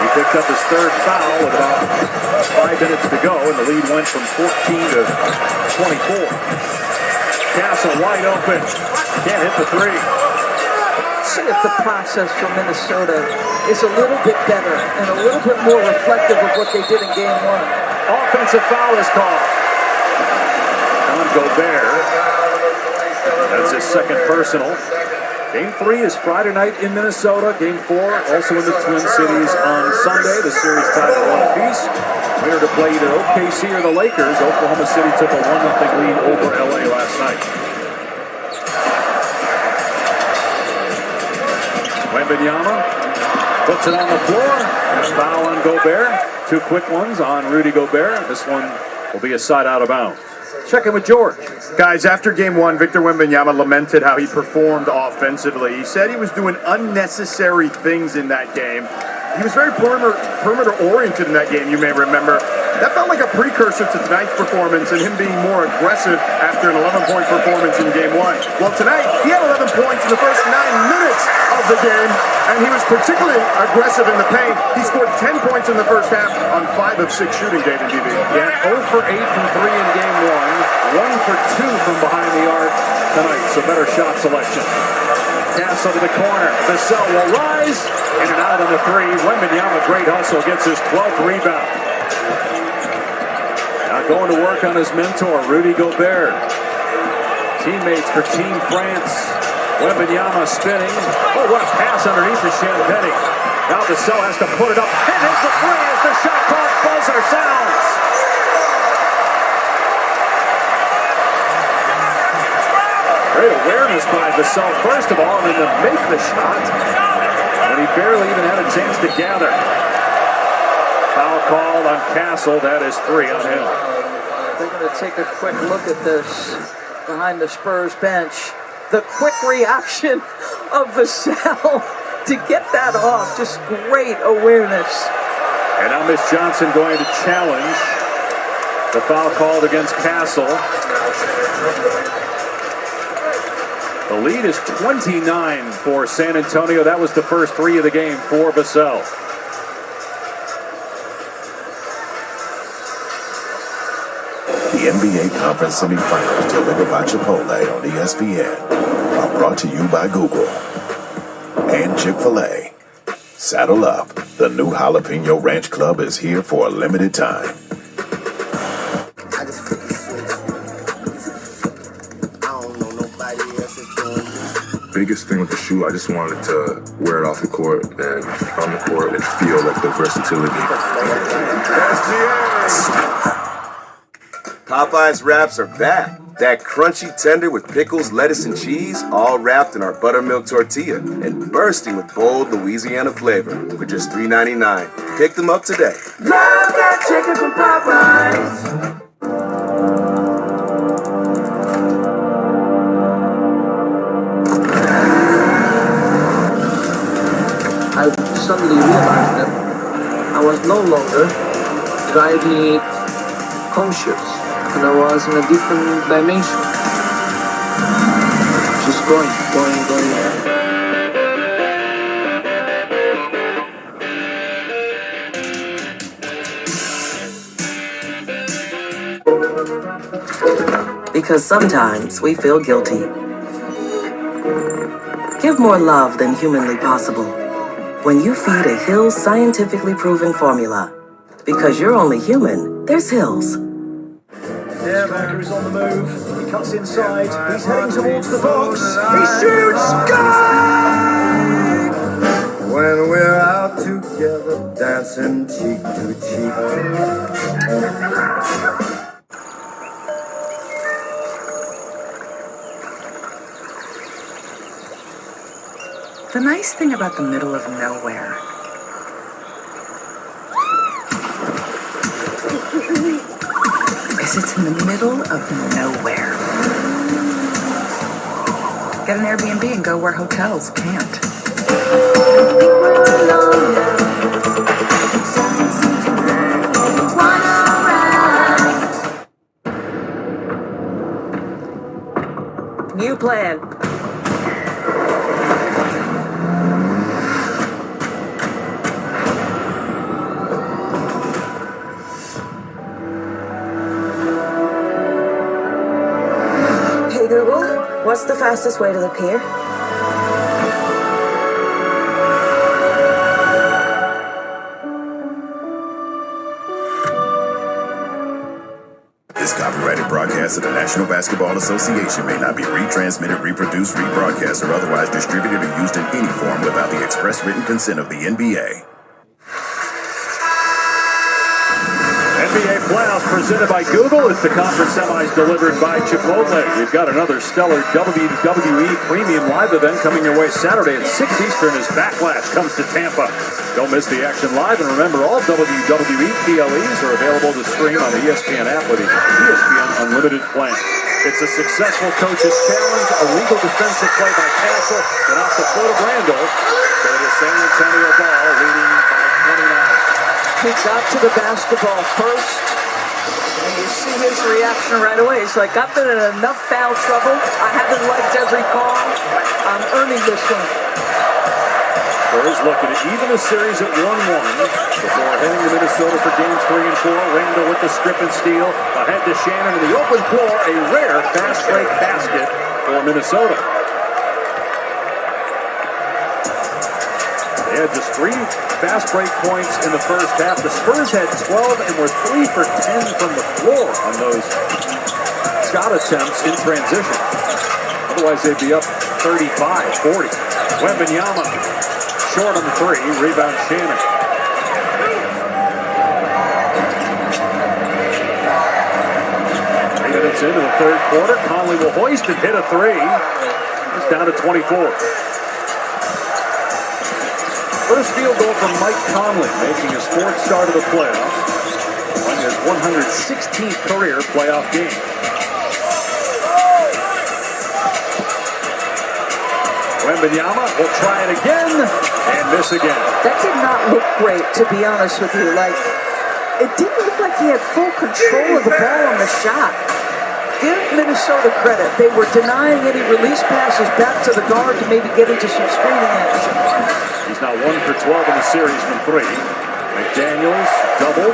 He picked up his 3rd foul with about 5 minutes to go, and the lead went from 14 to 24. Castle wide open. Can't hit the 3. See if the process for Minnesota is a little bit better and a little bit more reflective of what they did in game 1. Offensive foul is called on Gobert. That's his 2nd personal. Game 3 is Friday night in Minnesota. Game 4 also in the Twin Cities on Sunday. The series tied at 1 apiece. We are to play either OKC or the Lakers. Oklahoma City took a 1-0 lead over LA last night. Wembanyama puts it on the floor. Foul on Gobert. 2 quick ones on Rudy Gobert. This one will be a side out of bounds. Check in with George. Guys, after game 1, Victor Wembanyama lamented how he performed offensively. He said he was doing unnecessary things in that game. He was very perimeter oriented in that game, you may remember. That felt like a precursor to tonight's performance and him being more aggressive after an 11-point performance in game 1. Well, tonight, he had 11 points in the first 9 minutes of the game, and he was particularly aggressive in the paint. He scored 10 points in the first half on 5 of 6 shooting, David DB. Yeah, 0 for 8 from 3 in game 1, 1 for 2 from behind the arc tonight, so better shot selection. Castle to the corner. Vassell will rise. In and out on the 3. Wembanyama, great hustle, gets his 12th rebound. Now going to work on his mentor, Rudy Gobert. Teammates for Team France. Wembanyama spinning. Oh, what a pass underneath the Champagny. Now Vassell has to put it up. And hits the 3 as the shot clock buzzer sounds. Great awareness by Vassell, first of all, and then to make the shot when he barely even had a chance to gather. Foul called on Castle. That is 3 on him. They're going to take a quick look at this behind the Spurs bench. The quick reaction of Vassell to get that off. Just great awareness. And now Miss Johnson going to challenge the foul called against Castle. The lead is 29 for San Antonio. That was the first 3 of the game for Vassell. The NBA Conference Semifinals delivered by Chipotle on ESPN are brought to you by Google and Chick-fil-A. Saddle up. The new Jalapeno Ranch Club is here for a limited time. Biggest thing with the shoe, I just wanted to wear it off the court and on the court and feel like the versatility. Popeye's wraps are back. That crunchy tender with pickles, lettuce, and cheese, all wrapped in our buttermilk tortilla and bursting with bold Louisiana flavor for just $3.99. Pick them up today. Love that chicken from Popeyes. I suddenly realized that I was no longer driving it conscious, and I was in a different dimension. Just going. Because sometimes we feel guilty. Give more love than humanly possible when you feed a Hill's scientifically proven formula. Because you're only human, there's Hill's. Yeah, Baker is on the move. He cuts inside. He's heading towards the box. He shoots. Goal! When we're out together, dancing cheek to cheek. The nice thing about the middle of nowhere is it's in the middle of nowhere. Get an Airbnb and go where hotels can't. New plan. Hey Google, what's the fastest way to the pier? This copyrighted broadcast of the National Basketball Association may not be retransmitted, reproduced, rebroadcast, or otherwise distributed or used in any form without the express written consent of the NBA. NBA playoffs presented by Google. It's the conference semis delivered by Chipotle. We've got another stellar WWE Premium Live event coming your way Saturday at 6 Eastern as Backlash comes to Tampa. Don't miss the action live, and remember, all WWE PLEs are available to stream on the ESPN app with the ESPN Unlimited plan. It's a successful coach's challenge, a legal defensive play by Castle, and off the foot of Randall. So it is San Antonio ball leading by 29. He got to the basketball first, and you see his reaction right away. He's like, I've been in enough foul trouble. I haven't liked every call. I'm earning this one. Spurs looking to even the series at 1-1 before heading to Minnesota for games 3 and 4. Randall with the strip and steal. Ahead to Shannon in the open floor. A rare fast break basket for Minnesota. They had just 3 fast break points in the first half. The Spurs had 12 and were 3 for 10 from the floor on those shot attempts in transition. Otherwise, they'd be up 35-40. Wembanyama short on the 3. Rebound Shannon. Minutes into the third quarter, Conley will hoist and hit a 3. It's down to 24. First field goal from Mike Conley, making his 4th start of the playoffs, on his 116th career playoff game. Wembanyama will try it again and miss again. That did not look great, to be honest with you. Like, it didn't look like he had full control of the ball on the shot. Give Minnesota credit. They were denying any release passes back to the guard to maybe get into some screening action. He's now 1 for 12 in the series from 3. McDaniels, double.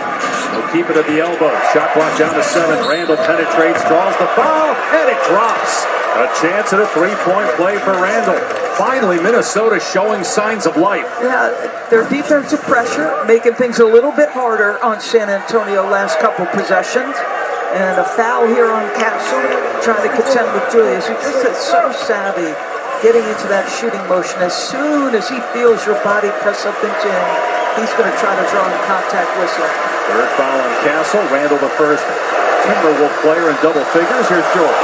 He'll keep it at the elbow. Shot clock down to 7. Randall penetrates, draws the foul, and it drops. A chance at a 3-point play for Randall. Finally, Minnesota showing signs of life. Yeah, their defensive pressure making things a little bit harder on San Antonio last couple possessions. And a foul here on Castle, trying to contend with Julius. He just is so savvy getting into that shooting motion. As soon as he feels your body press up into him, he's going to try to draw the contact whistle. Third foul on Castle. Randall, the first Timberwolves player in double figures. Here's George.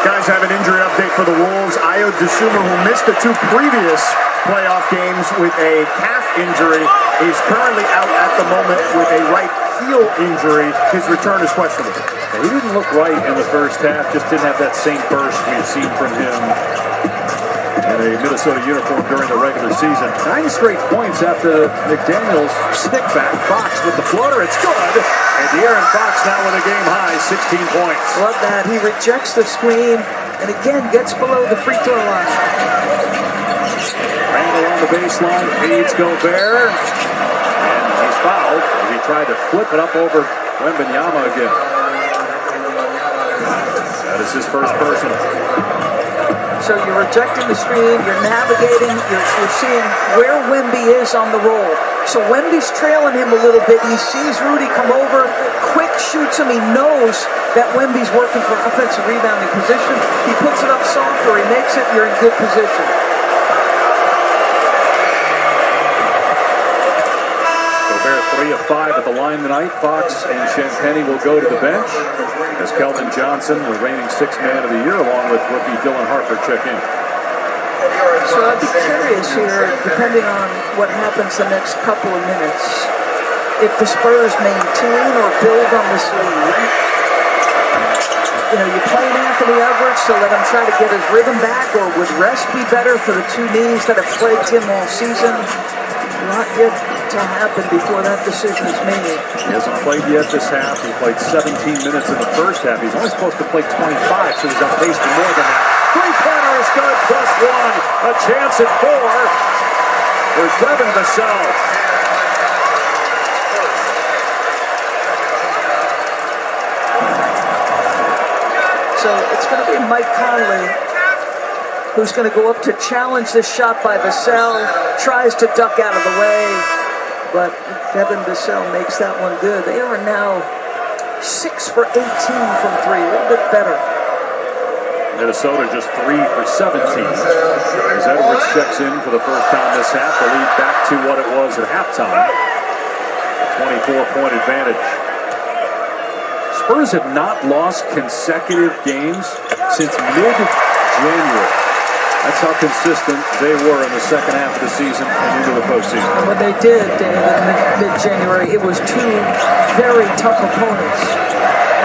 Guys, have an injury update for the Wolves. Ayo Dosunmu, who missed the 2 previous playoff games with a calf injury, is currently out at the moment with a right heel injury. His return is questionable. He didn't look right in the first half, just didn't have that same burst we've seen from him in a Minnesota uniform during the regular season. 9 straight points after McDaniels stick back. Fox with the floater, it's good. And De'Aaron Fox now with a game high, 16 points. Love that. He rejects the screen and again gets below the free throw line. Randall on the baseline, feeds Gobert. And he's fouled as he tried to flip it up over Wembanyama again. That is his first personal. So you're rejecting the screen, you're navigating, you're seeing where Wemby is on the roll. So Wemby's trailing him a little bit. He sees Rudy come over, quick shoots him. He knows that Wemby's working for offensive rebounding position. He puts it up softer, he makes it, you're in good position. Gobert 3 of 5 at the line tonight. Fox and Champagnie will go to the bench as Keldon Johnson, the reigning 6th man of the year, along with rookie Dylan Harper, check in. So I'd be curious here, depending on what happens the next couple of minutes, if the Spurs maintain or build on this lead. You know, you play Anthony Edwards to let him try to get his rhythm back, or would rest be better for the 2 knees that have plagued him all season? Not yet to happen before that decision is made. He hasn't played yet this half. He played 17 minutes in the first half. He's only supposed to play 25, so he's on pace for more than that. Three-pointer is good, +1. A chance at 4 for Devin Vassell. So it's going to be Mike Conley who's going to go up to challenge this shot by Vassell, tries to duck out of the way, but Devin Vassell makes that one good. They are now 6 for 18 from 3, a little bit better. Minnesota just 3 for 17. As Edwards checks in for the first time this half, the lead back to what it was at halftime. 24-point advantage. Spurs have not lost consecutive games since mid-January. That's how consistent they were in the second half of the season and into the postseason. And when they did, Dave, in mid-January, it was 2 very tough opponents.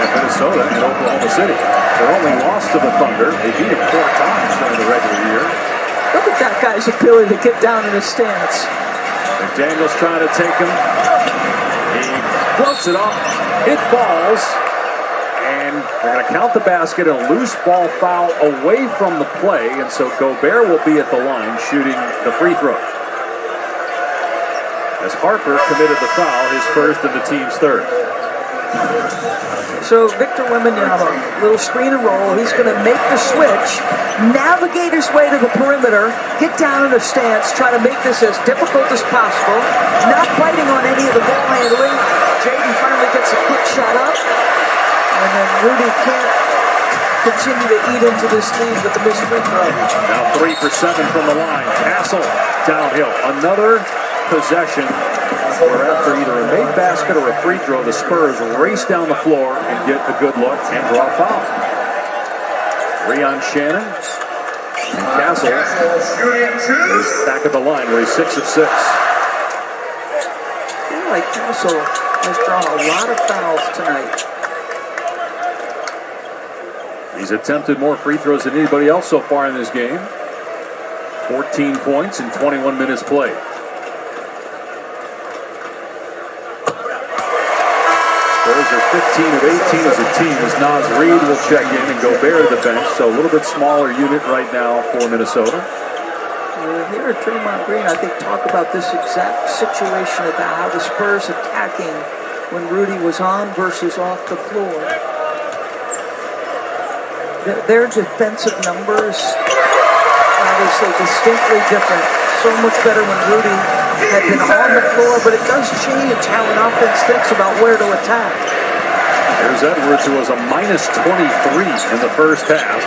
And Minnesota and Oklahoma City. Their only loss to the Thunder, they beat them 4 times during the regular year. Look at that guy's ability to get down in his stance. McDaniels trying to take him. He floats it up. It falls. And they're going to count the basket, a loose ball foul away from the play, and so Gobert will be at the line shooting the free throw. As Harper committed the foul, his first and the team's third. So Victor Wembanyama, little screen and roll, he's going to make the switch, navigate his way to the perimeter, get down in a stance, try to make this as difficult as possible, not biting on any of the ball handling. Jaden finally gets a quick shot up. And then Rudy can't continue to eat into this lead with the missed free throw. Now 3 for 7 from the line. Castle downhill. Another possession where after either a made basket or a free throw, the Spurs race down the floor and get a good look and draw a foul. 3 on Shannon. And Castle is back at the line where he's 6 of 6. I feel like Castle has drawn a lot of fouls tonight. He's attempted more free throws than anybody else so far in this game. 14 points in 21 minutes played. Spurs are 15 of 18 as a team as Naz Reid will check in and Gobert to the bench. So a little bit smaller unit right now for Minnesota. We'll hear Draymond Green, I think, talk about this exact situation about how the Spurs attacking when Rudy was on versus off the floor. Their defensive numbers, obviously distinctly different. So much better when Rudy had been on the floor, but it does change how an offense thinks about where to attack. There's Edwards, who was a -23 in the first half.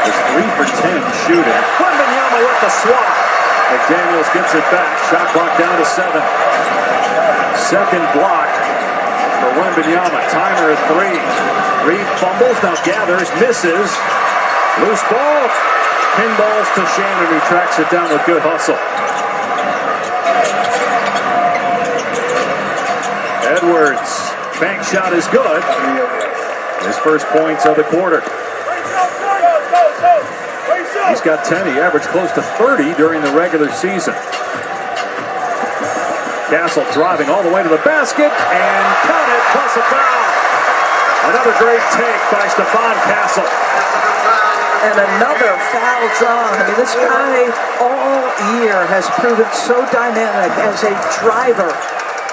is 3 for 10 shooting. Wembanyama with the swat. McDaniels gets it back. Shot clock down to 7. Second block for Wembanyama. Timer at 3. Reed fumbles, now gathers, misses. Loose ball. Pinballs to Shannon, who tracks it down with good hustle. Edwards. Bank shot is good. His first points of the quarter. He's got 10. He averaged close to 30 during the regular season. Castle driving all the way to the basket and count it, plus a foul. Another great take by Stephon Castle. And another foul drawn. I mean, this guy all year has proven so dynamic as a driver.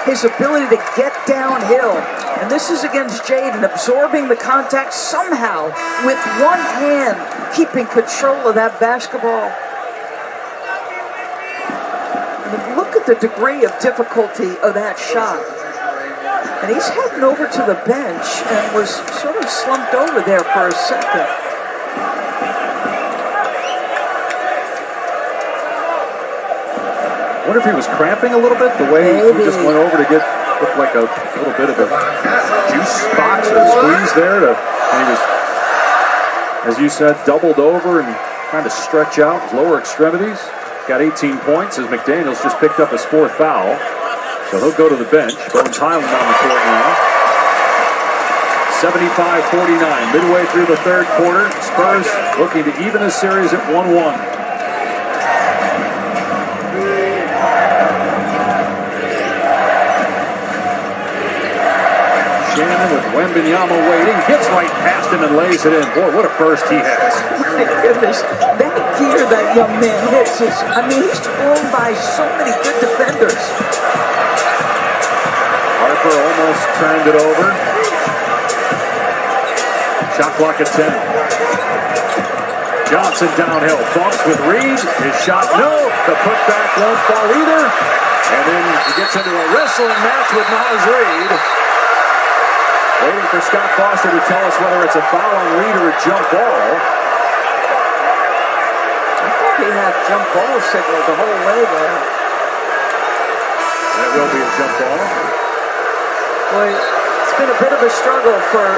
His ability to get downhill. And this is against Jaden, absorbing the contact somehow with one hand, keeping control of that basketball. I mean, look at the degree of difficulty of that shot. And he's heading over to the bench and was sort of slumped over there for a second. I wonder if he was cramping a little bit, the way he just went over to get, looked like a little bit of a juice box or a squeeze there. And he was, as you said, doubled over and trying to stretch out his lower extremities. Got 18 points as McDaniels just picked up his 4th foul. So he'll go to the bench. Bones Highland on the court now. 75-49, midway through the third quarter. Spurs looking to even the series at 1-1. Shannon with Wembanyama waiting, gets right past him and lays it in. Boy, what a burst he has. My goodness, that gear that young man hits is, I mean, he's thrown by so many good defenders. Harper almost turned it over. Shot clock at 10. Johnson downhill, bumps with Reed. His shot, no. The putback won't fall either. And then he gets into a wrestling match with Miles Reed. Waiting for Scott Foster to tell us whether it's a foul on Reed or a jump ball. I thought he had jump ball signal the whole way there. And it will be a jump ball. Boy, it's been a bit of a struggle for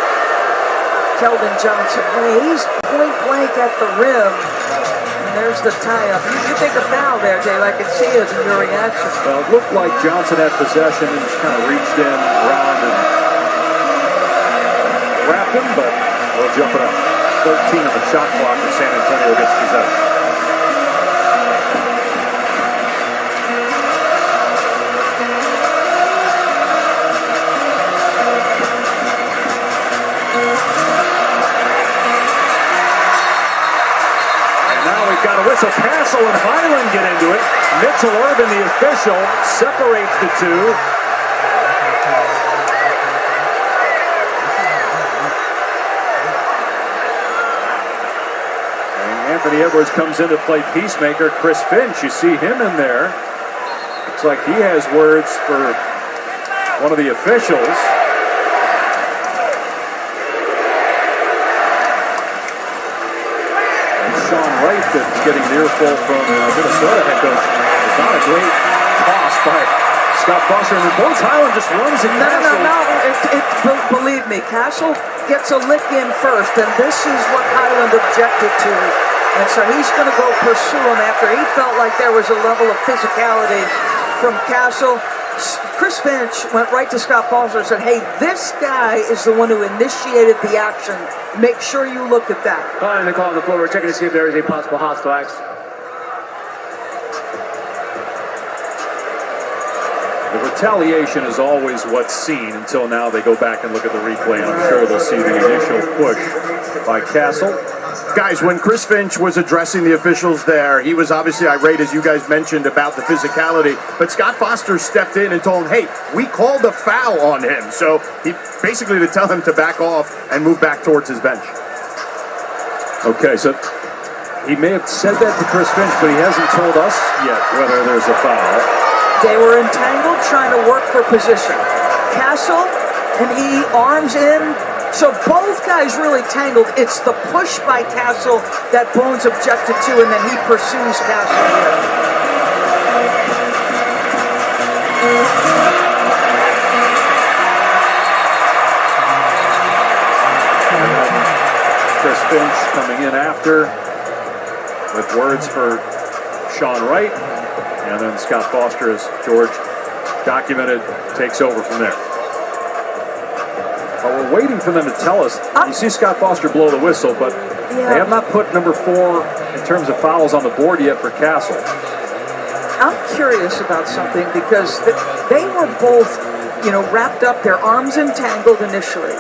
Keldon Johnson. I mean, he's point blank at the rim. And there's the tie-up. You think a foul there, Dave. I could see it in your reaction. Well, it looked like Johnson had possession and just kind of reached in around and wrapped him, but we'll jump it up. 13 on the shot clock as San Antonio gets possession. Got a whistle. Castle and Highland get into it. Mitchell Irvin, the official, separates the two. And Anthony Edwards comes in to play peacemaker. Chris Finch, you see him in there. Looks like he has words for one of the officials. That's getting an earful from Minnesota head coach. It's not a great toss by Scott Foster. And Bones Highland just runs it. No. Believe me, Castle gets a lick in first, and this is what Highland objected to. And so he's going to go pursue him after he felt like there was a level of physicality from Castle. Chris Finch went right to Scott Foster and said, hey, this guy is the one who initiated the action. Make sure you look at that. Calling the call on the floor. We're checking to see if there is a possible hostile act. The retaliation is always what's seen until now they go back and look at the replay, and I'm sure they'll see the initial push by Castle. Guys, when Chris Finch was addressing the officials there, he was obviously irate, as you guys mentioned, about the physicality. But Scott Foster stepped in and told him, hey, we called a foul on him. So he basically to tell him to back off and move back towards his bench. Okay, so he may have said that to Chris Finch, but he hasn't told us yet whether there's a foul. They were entangled trying to work for position. Castle and he arms in. So both guys really tangled. It's the push by Castle that Bones objected to, and then he pursues Castle here. Chris Finch coming in after with words for Sean Wright, and then Scott Foster, as George documented, takes over from there. Well, we're waiting for them to tell us. You see Scott Foster blow the whistle, but they have not put number 4 in terms of fouls on the board yet for Castle. I'm curious about something because they were both, wrapped up, their arms entangled initially.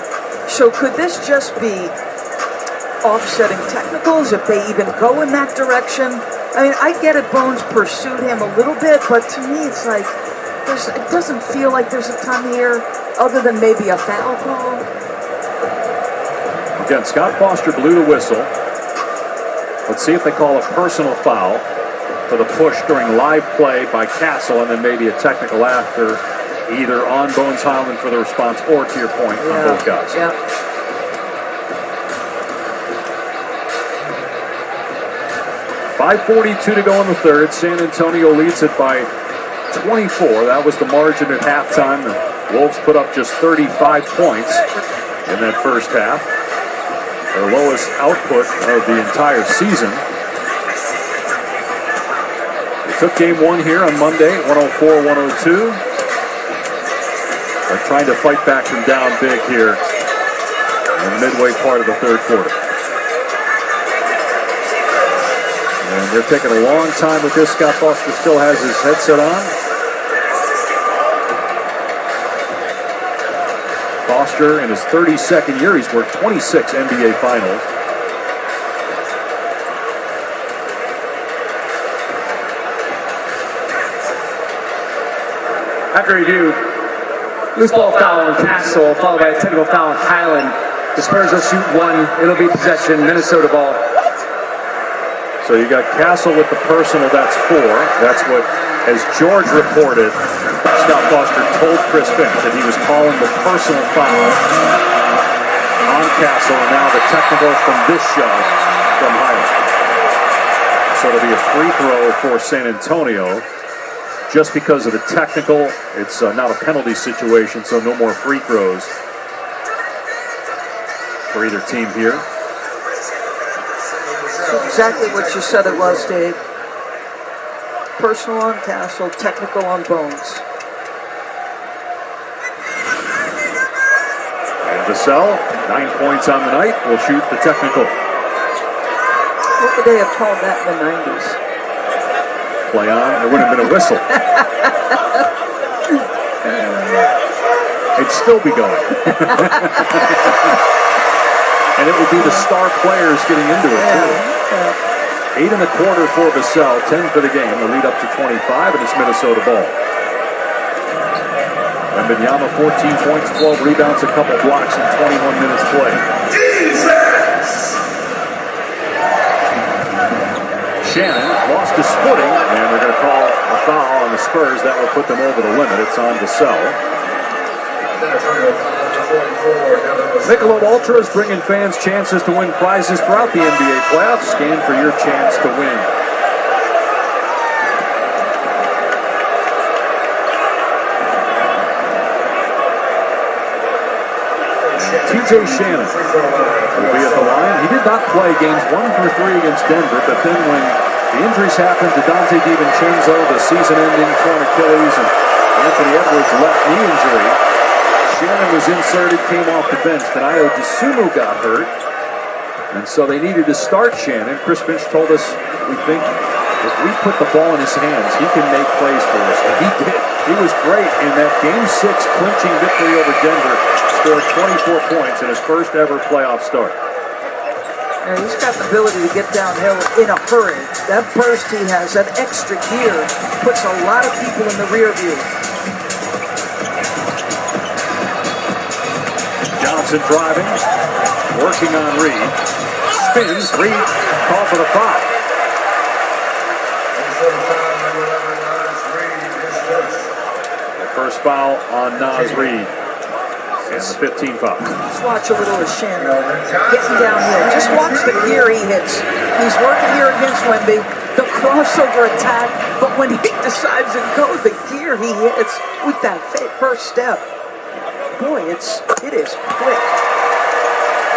So could this just be offsetting technicals if they even go in that direction? I mean, I get it, Bones pursued him a little bit, but to me it's like, it doesn't feel like there's a ton here other than maybe a foul call. Again, Scott Foster blew the whistle. Let's see if they call a personal foul for the push during live play by Castle, and then maybe a technical after, either on Bones Highland for the response or, to your point, on both guys. Yeah. 5:42 to go in the third. San Antonio leads it by 24. That was the margin at halftime. The Wolves put up just 35 points in that first half. Their lowest output of the entire season. They took game 1 here on Monday, 104-102. They're trying to fight back from down big here in the midway part of the third quarter. And they're taking a long time with this. Scott Foster still has his headset on. Foster, in his 32nd year, he's worked 26 NBA Finals. After review, loose ball foul on Castle, followed by a technical foul on Highland. The Spurs will shoot 1. It'll be possession, Minnesota ball. So you got Castle with the personal, that's 4. That's what, as George reported, Scott Foster told Chris Finch that he was calling the personal foul on Castle, and now the technical from this shove from Highland. So it'll be a free throw for San Antonio. Just because of the technical, it's not a penalty situation, so no more free throws for either team here. Exactly what you said it was, Dave. Personal on Castle, technical on Bones. And Vassell, 9 points on the night, will shoot the technical. What would they have called that in the 90s? Play on, there wouldn't have been a whistle. It'd still be going. And it would be the star players getting into it, too. 8 1/4 for Vassell, 10 for the game. The lead up to 25, and it's Minnesota ball. Wembanyama, 14 points, 12 rebounds, a couple blocks in 21 minutes played. Jesus! Shannon lost his footing, and they're going to call a foul on the Spurs. That will put them over the limit. It's on Vassell. Michelob Ultra is bringing fans chances to win prizes throughout the NBA playoffs. Scan for your chance to win. TJ Shannon will be at the line. He did not play games 1 through 3 against Denver, but then when the injuries happened to Dante DiVincenzo, the season-ending torn Achilles, and Anthony Edwards' left knee injury, Shannon was inserted, came off the bench. Then Ayo Dosunmu got hurt, and so they needed to start Shannon. Chris Finch told us, we think if we put the ball in his hands, he can make plays for us. And he did. He was great in that Game 6 clinching victory over Denver. Scored 24 points in his first ever playoff start. Yeah, he's got the ability to get downhill in a hurry. That burst he has, that extra gear, puts a lot of people in the rear view. Johnson driving, working on Reed. Spins, Reed called for the foul. The first foul on Naz Reid. And the 15 foul. Let's watch a little of Shannon getting downhill. Just watch the gear he hits. He's working here against Wemby. The crossover attack, but when he decides to go, the gear he hits with that first step. Boy, it is quick.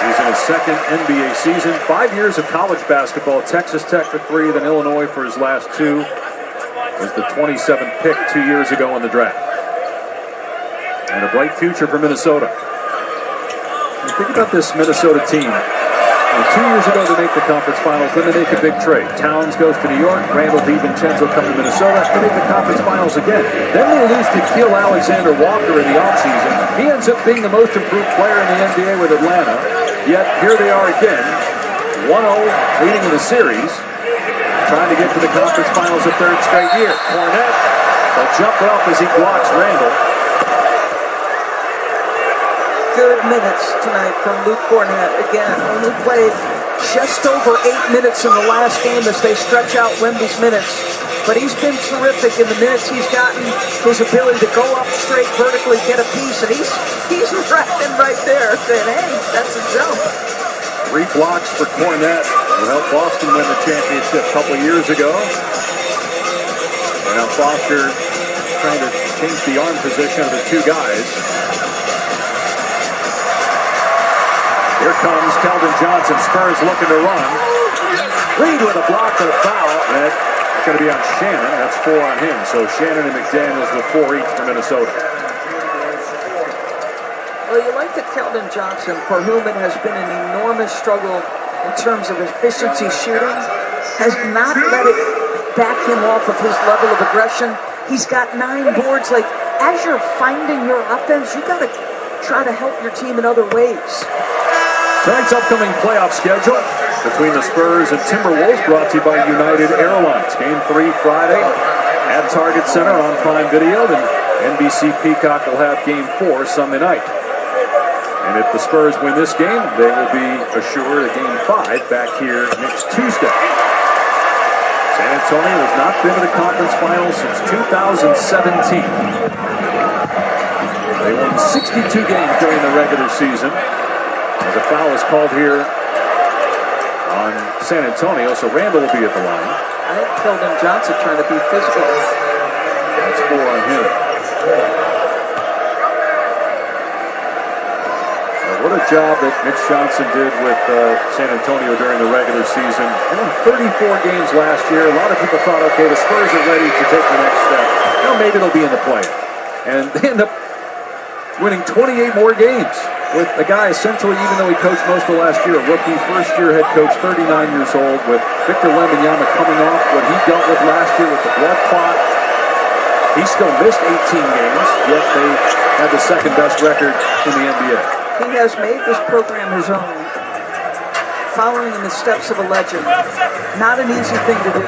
He's in his second NBA season. 5 years of college basketball. Texas Tech for 3, then Illinois for his last 2. Was the 27th pick 2 years ago in the draft. And a bright future for Minnesota. You think about this Minnesota team. 2 years ago they make the conference finals, then they make a big trade. Towns goes to New York, Randall DiVincenzo come to Minnesota, they make the conference finals again. Then they lose to Nikhil Alexander-Walker in the offseason. He ends up being the most improved player in the NBA with Atlanta. Yet here they are again, 1-0 leading in the series, trying to get to the conference finals a third straight year. Cornette will jump up as he blocks Randall. Good minutes tonight from Luke Cornette. Again, only played just over 8 minutes in the last game as they stretch out Wemby's minutes. But he's been terrific in the minutes he's gotten. His ability to go up straight, vertically, get a piece, and he's rapping right there, saying, hey, that's a jump. 3 blocks for Cornette, who helped Boston win the championship a couple years ago. And now Foster trying to change the arm position of the 2 guys. Here comes Keldon Johnson. Spurs looking to run. Reed with a block and a foul. And it's going to be on Shannon. That's 4 on him. So Shannon and McDaniels with 4 each for Minnesota. Well, you like the Keldon Johnson, for whom it has been an enormous struggle in terms of efficiency shooting, has not let it back him off of his level of aggression. He's got 9 boards. Like, as you're finding your offense, you got to try to help your team in other ways. Tonight's upcoming playoff schedule between the Spurs and Timberwolves, brought to you by United Airlines. Game 3 Friday at Target Center on Prime Video. Then NBC Peacock will have Game 4 Sunday night. And if the Spurs win this game, they will be assured a Game 5 back here next Tuesday. San Antonio has not been to the conference finals since 2017. They won 62 games during the regular season. As a foul is called here on San Antonio, so Randall will be at the line. I think Keldon Johnson trying to be physical. That's 4 on him. What a job that Mitch Johnson did with San Antonio during the regular season. They won 34 games last year. A lot of people thought, okay, the Spurs are ready to take the next step. Now maybe they'll be in the play-in. And they end up winning 28 more games with a guy essentially, even though he coached most of last year, a rookie, first-year head coach, 39 years old, with Victor Wembanyama coming off what he dealt with last year with the blood clot. He still missed 18 games, yet they had the second-best record in the NBA. He has made this program his own, following in the steps of a legend. Not an easy thing to do.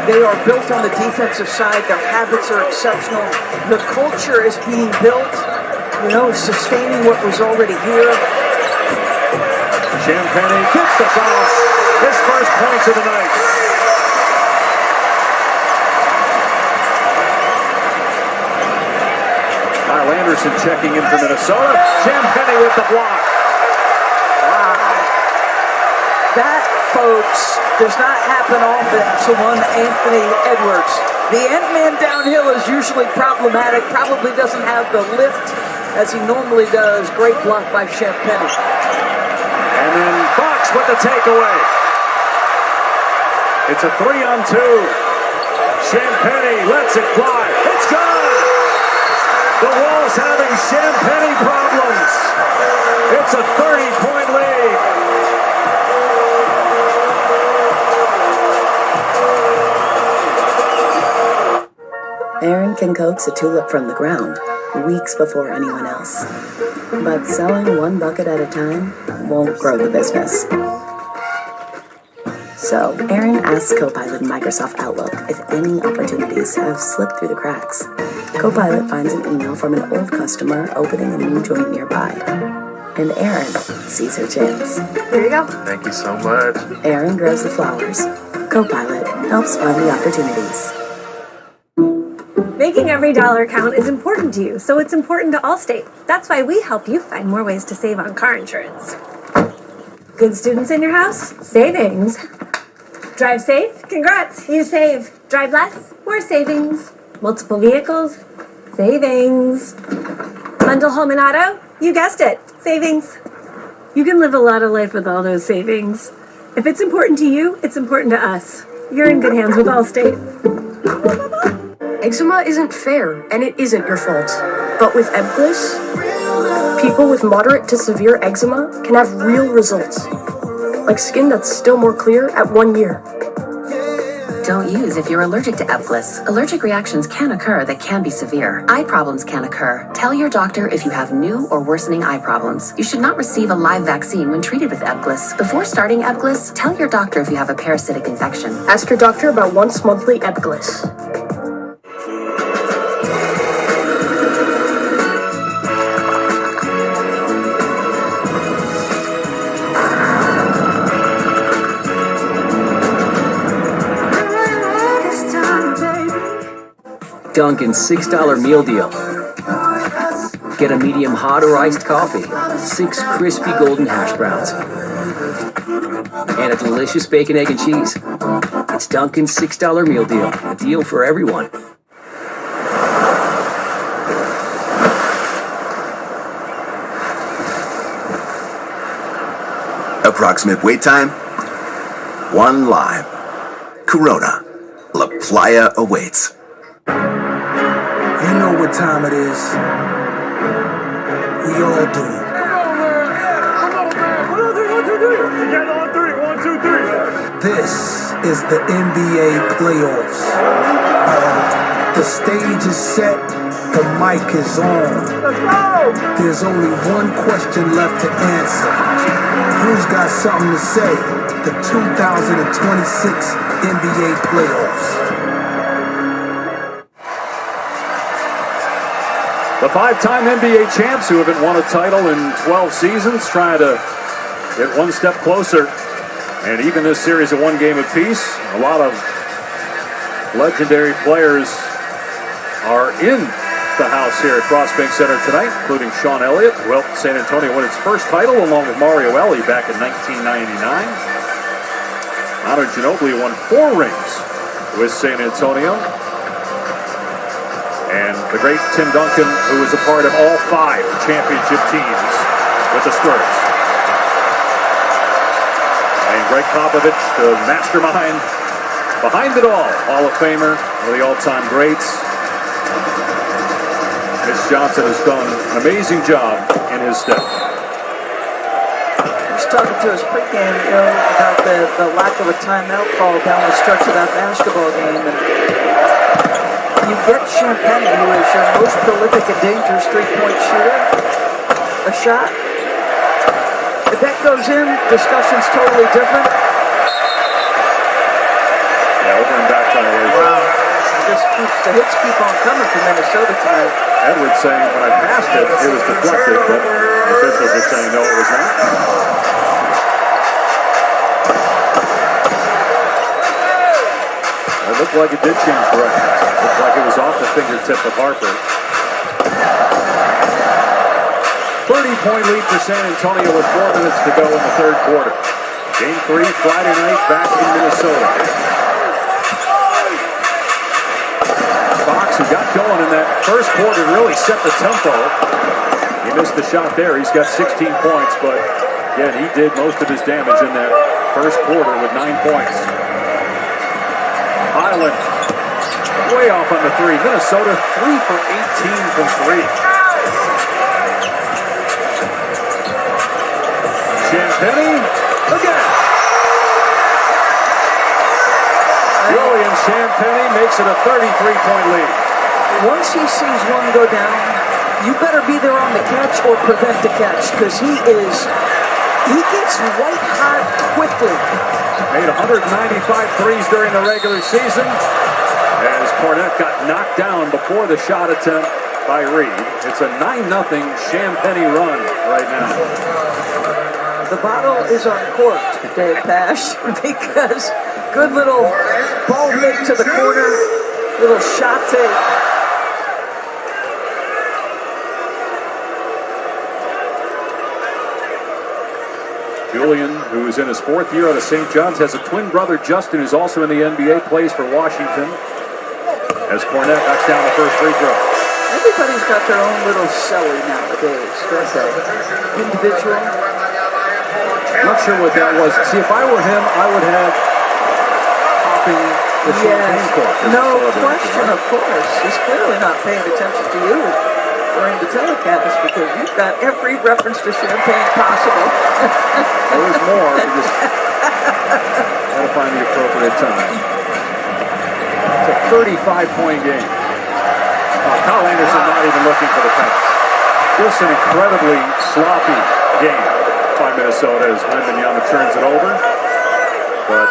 They are built on the defensive side. Their habits are exceptional. The culture is being built, sustaining what was already here. Champagny gets the bounce. His first points of the night. Kyle Anderson checking in for Minnesota. Champagny with the block. Wow. That, folks, does not happen often to one Anthony Edwards. The Ant-Man downhill is usually problematic, probably doesn't have the lift as he normally does. Great block by Champagny. And then Fox with the takeaway. It's a 3-on-2. Champagny lets it fly. It's good! The Wolves having Champagny problems. It's a 30-point lead. Aaron can coax a tulip from the ground weeks before anyone else. But selling one bucket at a time won't grow the business. So Aaron asks Copilot in Microsoft Outlook if any opportunities have slipped through the cracks. Copilot finds an email from an old customer opening a new joint nearby. And Aaron sees her chance. Here you go. Thank you so much. Aaron grows the flowers. Copilot helps find the opportunities. Making every dollar count is important to you, so it's important to Allstate. That's why we help you find more ways to save on car insurance. Good students in your house? Savings. Drive safe? Congrats, you save. Drive less? More savings. Multiple vehicles? Savings. Bundle home and auto? You guessed it, savings. You can live a lot of life with all those savings. If it's important to you, it's important to us. You're in good hands with Allstate. Eczema isn't fair, and it isn't your fault. But with Ebglyss, people with moderate to severe eczema can have real results. Like skin that's still more clear at 1 year. Don't use if you're allergic to Ebglyss. Allergic reactions can occur that can be severe. Eye problems can occur. Tell your doctor if you have new or worsening eye problems. You should not receive a live vaccine when treated with Ebglyss. Before starting Ebglyss, tell your doctor if you have a parasitic infection. Ask your doctor about once monthly Ebglyss. Dunkin's $6 meal deal. Get a medium hot or iced coffee, 6 crispy golden hash browns, and a delicious bacon, egg, and cheese. It's Dunkin's $6 meal deal. A deal for everyone. Approximate wait time, 1 lime. Corona. La Playa awaits. You know what time it is. We all do. This is the NBA playoffs. The stage is set, the mic is on. There's only one question left to answer. Who's got something to say? The 2026 NBA playoffs. The 5-time NBA champs who haven't won a title in 12 seasons trying to get one step closer. And even this series of 1 game apiece, a lot of legendary players are in the house here at Crossbank Center tonight, including Sean Elliott, who helped San Antonio win its first title along with Mario Elie back in 1999. Manu Ginobili won 4 rings with San Antonio. And the great Tim Duncan, who was a part of all 5 championship teams with the Spurs. And Greg Popovich, the mastermind behind it all, Hall of Famer, one of the all-time greats. Mitch Johnson has done an amazing job in his step. He was talking to us pregame, about the lack of a timeout call down the stretch of that basketball game. And you get Champagne, who is your most prolific and dangerous three-point shooter, a shot. If that goes in, discussion's totally different. Yeah, over and back violation. Wow. The hits keep on coming from Minnesota tonight. Edwards saying when I passed it, it was deflected, but the officials are saying no, it was not. It looked like it did change directions. It looked like it was off the fingertip of Harper. 30-point lead for San Antonio with 4 minutes to go in the third quarter. Game 3, Friday night, back in Minnesota. Fox, who got going in that first quarter, really set the tempo. He missed the shot there. He's got 16 points, but again, he did most of his damage in that first quarter with 9 points. Highland, way off on the 3. Minnesota, 3 for 18 from 3. Champagne, again. Julian Champagne makes it a 33-point lead. Once he sees one go down, you better be there on the catch or prevent the catch, because he gets white hot quickly. Made 195 threes during the regular season, as Cornette got knocked down before the shot attempt by Reed. It's a 9-0 Champagne run right now. The bottle is on court, Dave Pash, because good little ball fake to the corner, little shot take. Julian, who is in his 4th year out of St. John's, has a twin brother, Justin, who's also in the NBA, plays for Washington. As Cornette knocks down the first free throw. Everybody's got their own little celly nowadays, don't they? Individual. I'm not sure what that was. See, if I were him, I would have popping the champagne cork. No question, of course. He's clearly not paying attention to you during the telecast because you've got every reference to champagne possible. There's more. We just gotta find the appropriate time. It's a 35-point game. Kyle Anderson not even looking for the pass. Just an incredibly sloppy game by Minnesota as Wembanyama turns it over. But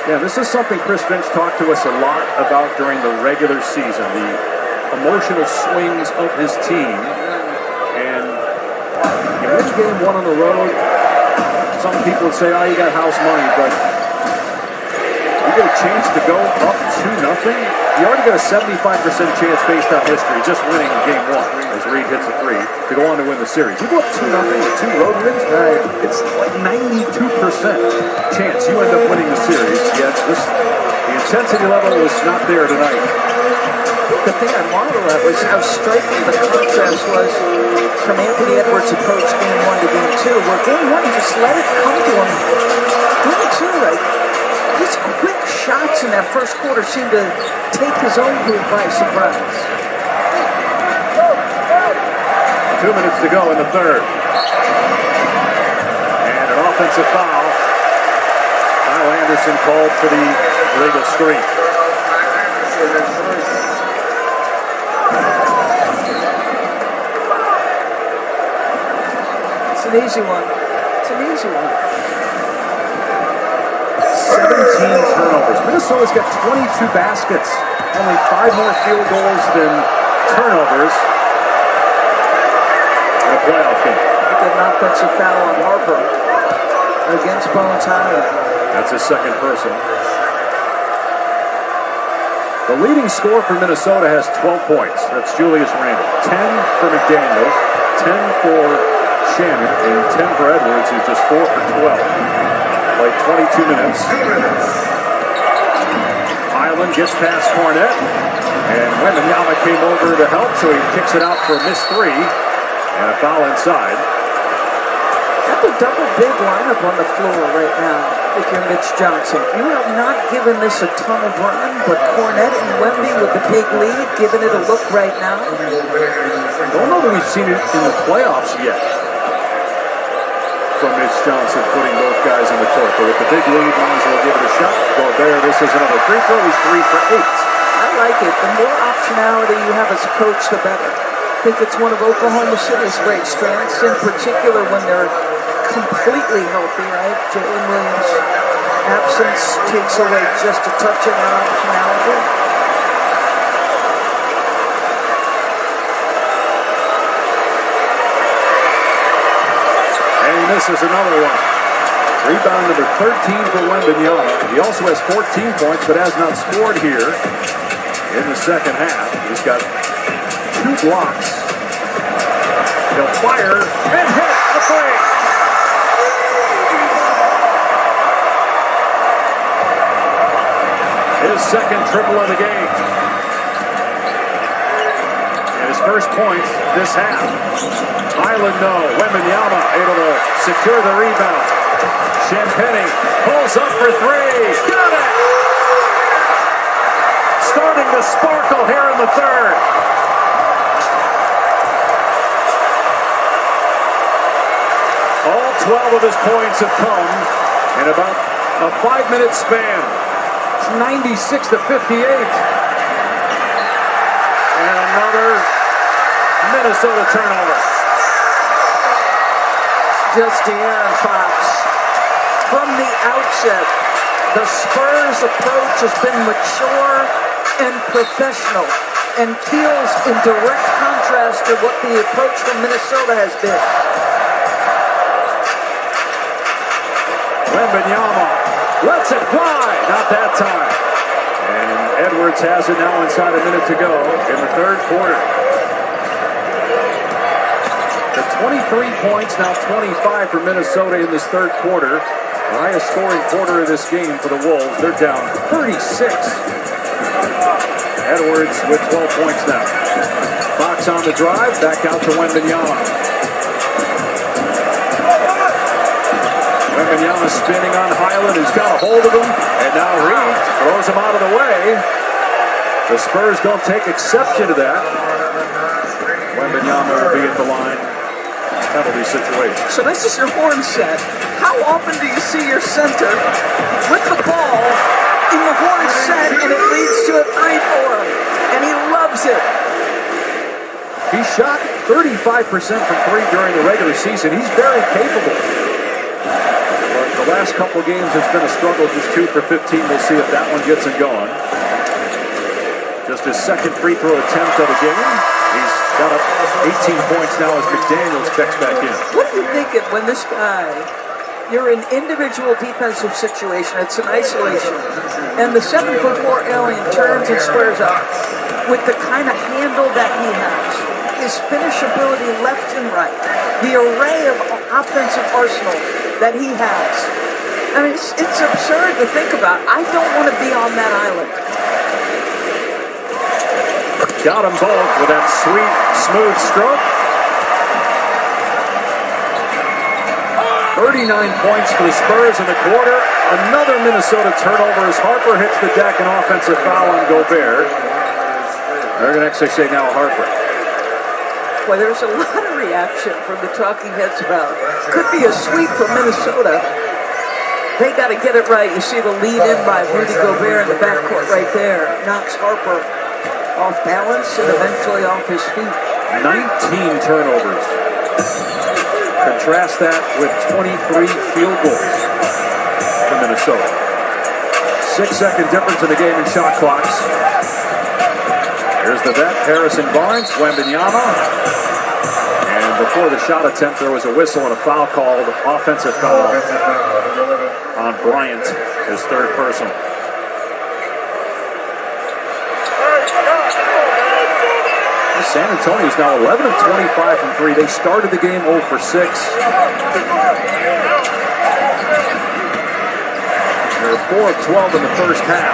yeah, this is something Chris Finch talked to us a lot about during the regular season, the emotional swings of his team. And you win game 1 on the road, some people would say, oh, you got house money, but you get a chance to go up 2-0. You already got a 75% chance based on history, just winning game 1 as Reed hits a 3 to go on to win the series. You go up 2-0 with 2 road wins, it's like 92% chance you end up winning the series. Yet the intensity level was not there tonight. The thing I marvel at was how striking the contrast was from Anthony Edwards' approach game 1 to game 2, where game 1 he just let it come to him. Game 2, right? His quick shots in that first quarter seemed to take his own group by surprise. 2 minutes to go in the third. And an offensive foul. Kyle Anderson called for the illegal screen. It's an easy one. It's an easy one. 17 turnovers. Minnesota's got 22 baskets. Only 5 more field goals than turnovers in a playoff game. Get an offensive foul on Harper against Bones Highland. That's his second person. The leading scorer for Minnesota has 12 points. That's Julius Randle. 10 for McDaniels, 10 for Shannon, and 10 for Edwards, who's just 4 for 12. Like 22 minutes. Highland gets past Cornette, and Wembanyama came over to help, so he kicks it out for a missed 3, and a foul inside. That's a double big lineup on the floor right now if you're Mitch Johnson. You have not given this a ton of run, but Cornette and Wemby with the big lead, giving it a look right now. Don't know that we've seen it in the playoffs yet from Mitch Johnson putting both guys on the court. But with the big lead, might as well give it a shot. Go there. This is another free throw. He's 3 for 8. I like it. The more optionality you have as a coach, the better. I think it's one of Oklahoma City's great strengths, in particular when they're completely healthy, right? Jalen Williams' absence takes away just a touch of that optionality. This is another one. Rebound number 13 for Wembanyama. He also has 14 points, but has not scored here in the second half. He's got 2 blocks. He'll fire and hit the three. His second triple of the game. And his first points this half. Highland no. Wembanyama able to secure the rebound. Champagny pulls up for 3. Got it! Starting to sparkle here in the third. All 12 of his points have come in about a 5-minute span. It's 96 to 58. And another Minnesota turnover. Just De'Aaron Fox. From the outset, the Spurs approach has been mature and professional and feels in direct contrast to what the approach from Minnesota has been. Wembanyama lets it fly. Not that time. And Edwards has it now inside a minute to go in the third quarter. to 23 points, now 25 for Minnesota in this third quarter. The highest scoring quarter of this game for the Wolves. They're down 36. Edwards with 12 points now. Fox on the drive, back out to Wembanyama. Wembanyama spinning on Highland, who's got a hold of him, and now Reed throws him out of the way. The Spurs don't take exception to that. Wembanyama will be at the line. Penalty situation. So this is your horn set. How often do you see your center with the ball in the horn set and it leads to a three for him? And he loves it. He shot 35% from three during the regular season. He's very capable. But the last couple games, it's been a struggle. Just 2 for 15. We'll see if that one gets him going. Just his second free throw attempt of the game. He's got up 18 points now as McDaniels checks back in. What are you thinking when this guy, you're in individual defensive situation, it's an isolation, and the 7'4" alien turns and squares up with the kind of handle that he has, his finishability left and right, the array of offensive arsenal that he has. I mean, it's absurd to think about. I don't want to be on that island. Got them both with that sweet, smooth stroke. 39 points for the Spurs in the quarter. Another Minnesota turnover as Harper hits the deck, an offensive foul on Gobert. They're going to actually say now Harper. Boy, there's a lot of reaction from the talking heads about could be a sweep for Minnesota. They got to get it right. You see the lead in by Rudy Gobert in the backcourt right there. Knocks Harper off balance and eventually off his feet. 19 turnovers. Contrast that with 23 field goals for Minnesota. 6-second difference in the game in shot clocks. Here's the vet, Harrison Barnes, Wembanyama. And before the shot attempt, there was a whistle and a foul called, offensive foul on Bryant, his third personal. San Antonio's now 11 of 25 from three. They started the game 0 for 6. They're 4 of 12 in the first half.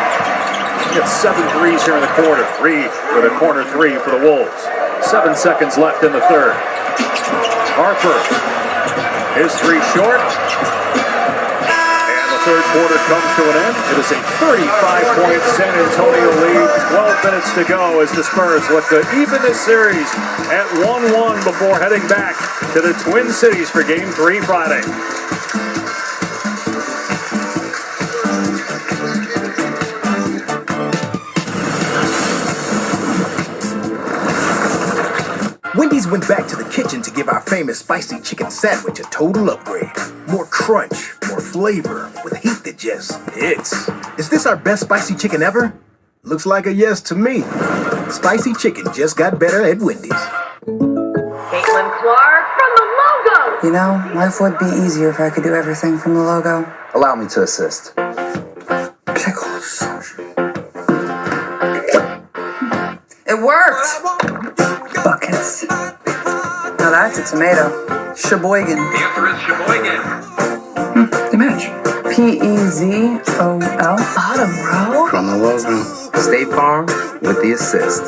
Hit 7 threes here in the quarter. Reed with a corner three for the Wolves. 7 seconds left in the third. Harper, his three short. Third quarter comes to an end. It is a 35-point San Antonio lead. 12 minutes to go as the Spurs look to even this series at 1-1 before heading back to the Twin Cities for Game 3 Friday. Wendy's went back to the kitchen to give our famous spicy chicken sandwich a total upgrade. More crunch, more flavor, with heat that just hits. Is this our best spicy chicken ever? Looks like a yes to me. Spicy chicken just got better at Wendy's. Caitlin Clark from the logo. You know, life would be easier if I could do everything from the logo. Allow me to assist. Pickles. It worked! Buckets. Now that's a tomato. Sheboygan. The answer is Sheboygan. They match. P-E-Z-O-L. Bottom row. From the logo. State Farm with the assist.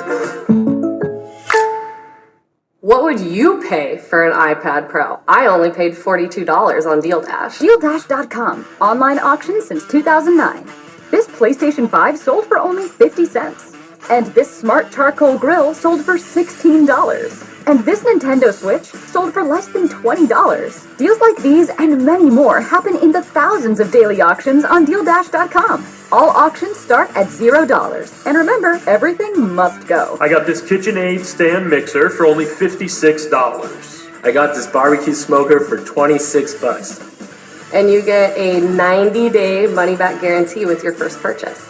What would you pay for an iPad Pro? I only paid $42 on Deal Dash. DealDash.com. Online auction since 2009. This PlayStation 5 sold for only 50 cents. And this smart charcoal grill sold for $16. And this Nintendo Switch sold for less than $20. Deals like these and many more happen in the thousands of daily auctions on DealDash.com. All auctions start at $0. And remember, everything must go. I got this KitchenAid stand mixer for only $56. I got this barbecue smoker for $26. And you get a 90-day money-back guarantee with your first purchase.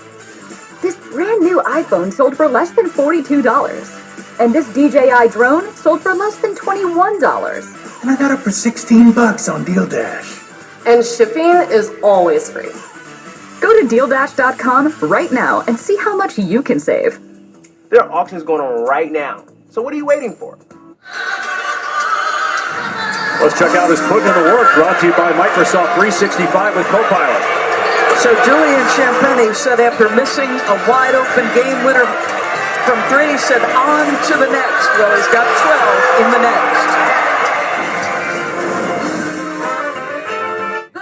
This brand new iPhone sold for less than $42. And this DJI drone sold for less than $21. And I got it for $16 on Deal Dash. And shipping is always free. Go to DealDash.com right now and see how much you can save. There are auctions going on right now. So what are you waiting for? Let's check out his putting in the work, brought to you by Microsoft 365 with Copilot. So Julian Champagny said after missing a wide open game winner from 3, he said on to the next. Well, he's got 12 in the next.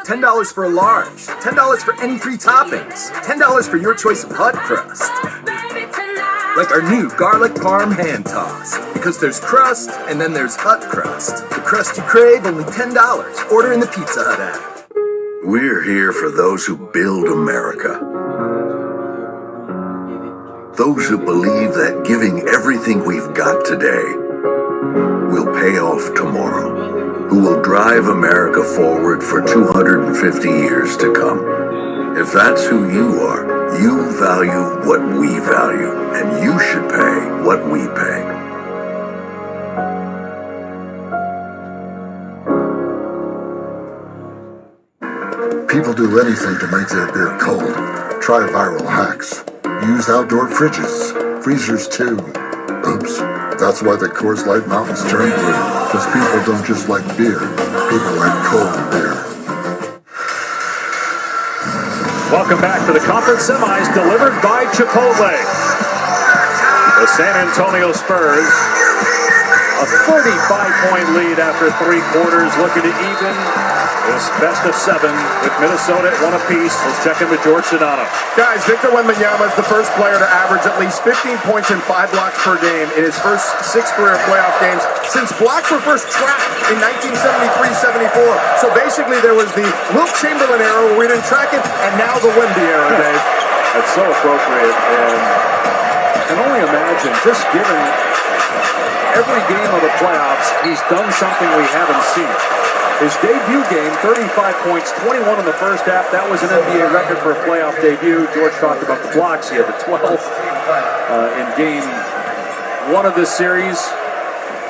$10 for a large, $10 for any 3 toppings, $10 for your choice of hot crust. Like our new garlic parm hand tossed. Because there's crust, and then there's hot crust. The crust you crave, only $10. Order in the Pizza Hut app. We're here for those who build America. Those who believe that giving everything we've got today will pay off tomorrow. Who will drive America forward for 250 years to come. If that's who you are, you value what we value, and you should pay what we pay. People do anything to make their beer cold. Try viral hacks. Use outdoor fridges, freezers too. Oops, that's why the Coors Light Mountains turn blue. Because people don't just like beer, people like cold beer. Welcome back to the conference semis delivered by Chipotle. The San Antonio Spurs, a 35-point lead after 3 quarters, looking to even this best of 7 with Minnesota at 1 apiece. Let's check in with George Sedano. Guys, Victor Wembanyama is the first player to average at least 15 points and 5 blocks per game in his first 6 career playoff games since blocks were first tracked in 1973-74. So basically there was the Wilt Chamberlain era where we didn't track it, and now the Wemby era, Dave. That's so appropriate, and I can only imagine, just given every game of the playoffs, he's done something we haven't seen. His debut game, 35 points, 21 in the first half. That was an NBA record for a playoff debut. George talked about the blocks. He had the 12 in game 1 of this series.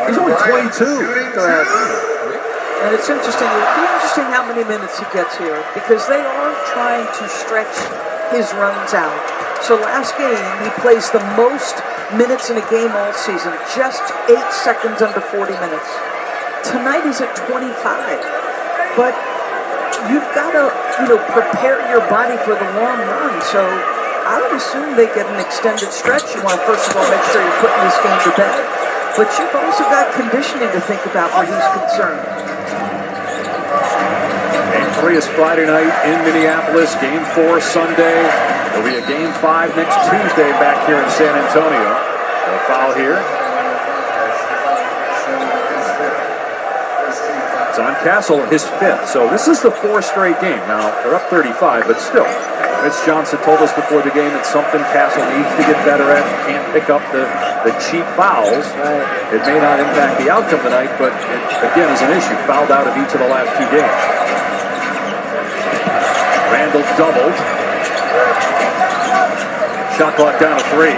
He's only 22. And it's interesting. It'll be interesting how many minutes he gets here because they are trying to stretch his runs out. So last game, he plays the most minutes in a game all season, just 8 seconds under 40 minutes. Tonight he's at 25, but you've got to, prepare your body for the long run. So I would assume they get an extended stretch. You want to first of all make sure you're putting this game to bed, but you've also got conditioning to think about where he's concerned. Game 3 is Friday night in Minneapolis. Game 4 Sunday. There'll be a Game 5 next Tuesday back here in San Antonio. A foul here. It's on Castle, his 5th. So this is the 4th straight game. Now, they're up 35, but still. Mitch Johnson told us before the game it's something Castle needs to get better at. Can't pick up the cheap fouls. It may not impact the outcome tonight, but it, again, is an issue. Fouled out of each of the last 2 games. Randall doubled. Shot clock down to 3.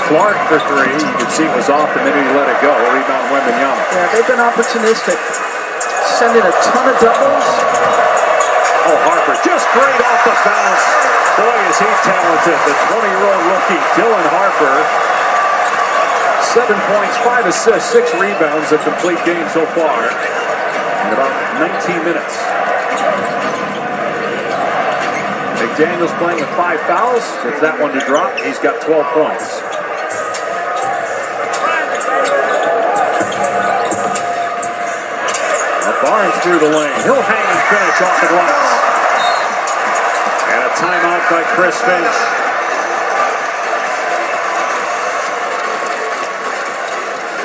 Clark for 3. You can see it was off the minute he let it go. Rebound Wembanyama. Yeah, they've been opportunistic. Sending a ton of doubles. Oh, Harper just great off the bounce. Boy, is he talented. The 20-year-old rookie, Dylan Harper. 7 points, 5 assists, 6 rebounds, a complete game so far in about 19 minutes. McDaniel's playing with 5 fouls. Gets that one to drop. He's got 12 points. Barnes through the lane. He'll hang and finish off the glass. And a timeout by Chris Finch.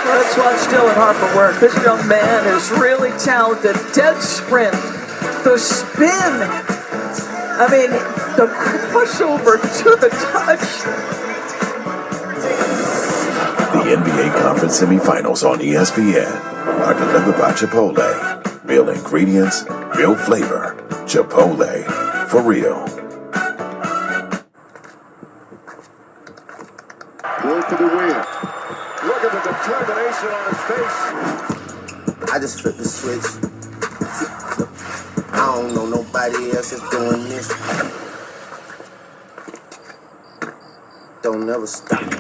Let's watch Dylan Harper work. This young man is really talented. Dead sprint. The spin. I mean, the crossover to the touch. The NBA Conference Semifinals on ESPN are delivered by Chipotle. Real ingredients, real flavor. Chipotle, for real. Going for the win. Look at the determination on his face. I just flipped the switch. I don't know nobody else is doing this. Don't never stop. The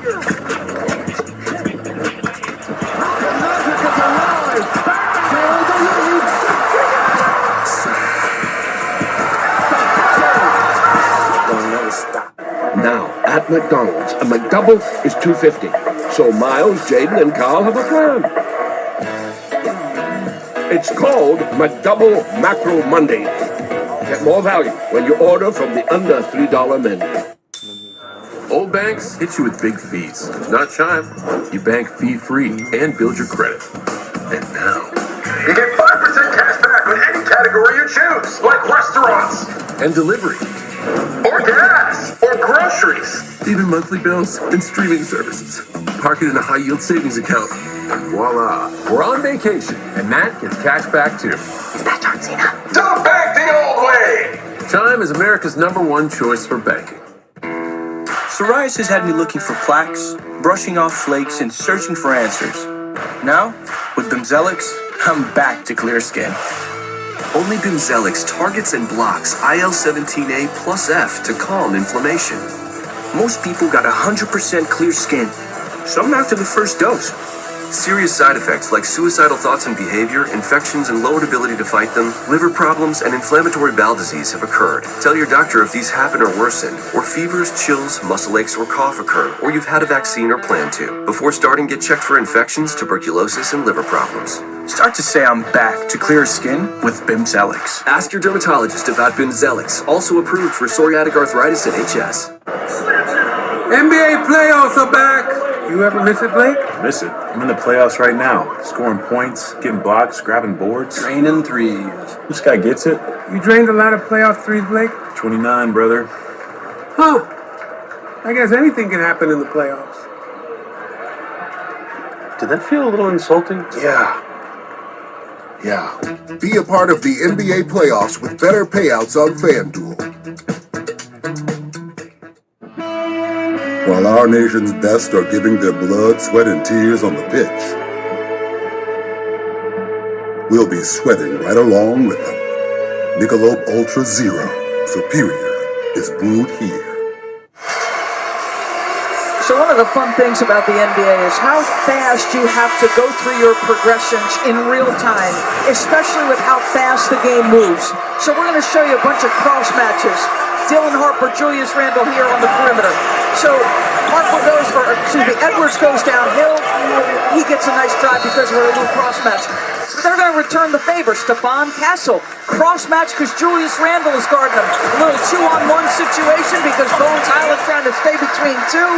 magic is alive. Back to the At McDonald's, a McDouble is $2.50. So Miles, Jaden, and Carl have a plan. It's called McDouble Macro Monday. Get more value when you order from the under $3 menu. Old banks hit you with big fees. Not Chime. You bank fee-free and build your credit. And now, you get 5% cash back on any category you choose, like restaurants, and delivery, or gas, or groceries. even monthly bills and streaming services. Park it in a high-yield savings account. And voila, we're on vacation, and Matt gets cash back too. Is that John Cena? Don't bank the old way! Chime is America's #1 choice for banking. Psoriasis had me looking for plaques, brushing off flakes, and searching for answers. Now, with Bimzelx, I'm back to clear skin. Only Bimzelx targets and blocks IL-17A plus F to calm inflammation. Most people got 100% clear skin, some after the first dose. Serious side effects like suicidal thoughts and behavior, infections and lowered ability to fight them, liver problems, and inflammatory bowel disease have occurred. Tell your doctor if these happen or worsen, or fevers, chills, muscle aches, or cough occur, or you've had a vaccine or plan to. Before starting, get checked for infections, tuberculosis, and liver problems. Start to say I'm back to clear skin with Bimzelx. Ask your dermatologist about Bimzelx, also approved for psoriatic arthritis and HS. NBA playoffs are back. You ever miss it, Blake? Miss it. I'm in the playoffs right now. Scoring points, getting blocks, grabbing boards. Draining threes. This guy gets it. You drained a lot of playoff threes, Blake? 29, brother. Huh. I guess anything can happen in the playoffs. Did that feel a little insulting? Yeah. Be a part of the NBA playoffs with better payouts on FanDuel. While our nation's best are giving their blood, sweat, and tears on the pitch, we'll be sweating right along with them. Michelob Ultra Zero, superior, is brewed here. So one of the fun things about the NBA is how fast you have to go through your progressions in real time, especially with how fast the game moves. So we're going to show you a bunch of cross matches. Dylan Harper, Julius Randle here on the perimeter. So Edwards goes downhill. He gets a nice drive because of a little cross match. They're going to return the favor. Stephon Castle, cross match because Julius Randle is guarding him. A little 2-on-1 situation because Bones Highland's trying to stay between two,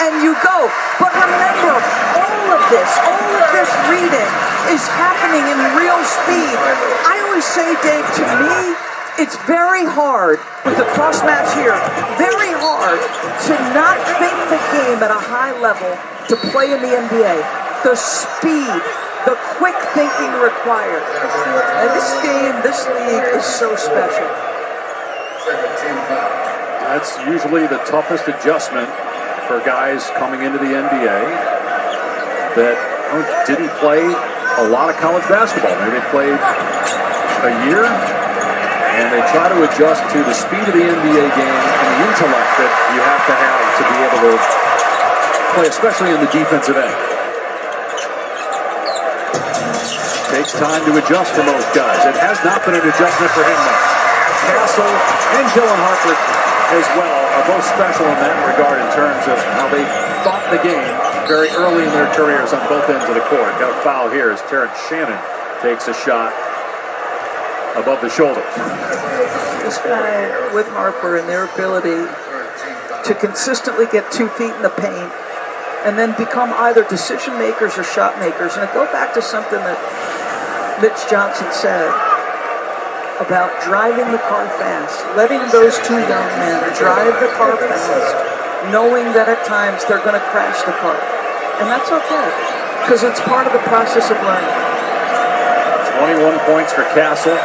and you go. But remember, all of this reading is happening in real speed. I always say, Dave, to me, it's very hard with the cross match here, very hard to not think the game at a high level to play in the NBA. The speed, the quick thinking required. And this game, this league is so special. That's usually the toughest adjustment for guys coming into the NBA that didn't play a lot of college basketball. Maybe they played a year, and they try to adjust to the speed of the NBA game and the intellect that you have to be able to play, especially in the defensive end. Takes time to adjust for most guys. It has not been an adjustment for him, though. Castle and Dylan Harper as well are both special in that regard in terms of how they thought the game very early in their careers on both ends of the court. Got a foul here as Terrence Shannon takes a shot above the shoulders. This guy with Harper and their ability to consistently get 2 feet in the paint and then become either decision makers or shot makers. And I go back to something that Mitch Johnson said about driving the car fast, letting those two young men drive the car fast, knowing that at times they're going to crash the car. And that's okay, because it's part of the process of learning. 21 points for Castle.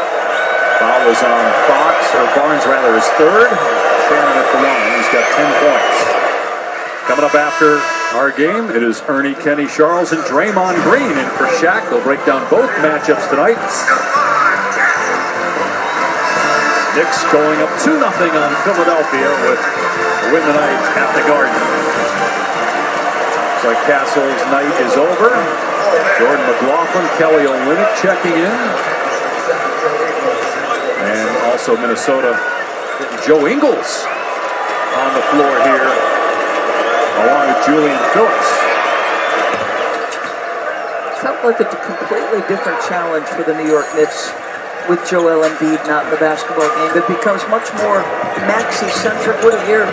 Foul was on Barnes rather, his third. Shannon at the line, he's got 10 points. Coming up after our game, it is Ernie, Kenny, Charles, and Draymond Green in for Shaq. They'll break down both matchups tonight. Knicks going up 2-0 on Philadelphia with a win tonight at the Garden. So Castle's night is over. Jordan McLaughlin, Kelly Olynyk checking in. And also Minnesota getting Joe Ingles on the floor here along with Julian Phillips. Felt like a completely different challenge for the New York Knicks with Joel Embiid not in the basketball game. It becomes much more Maxey-centric. What a year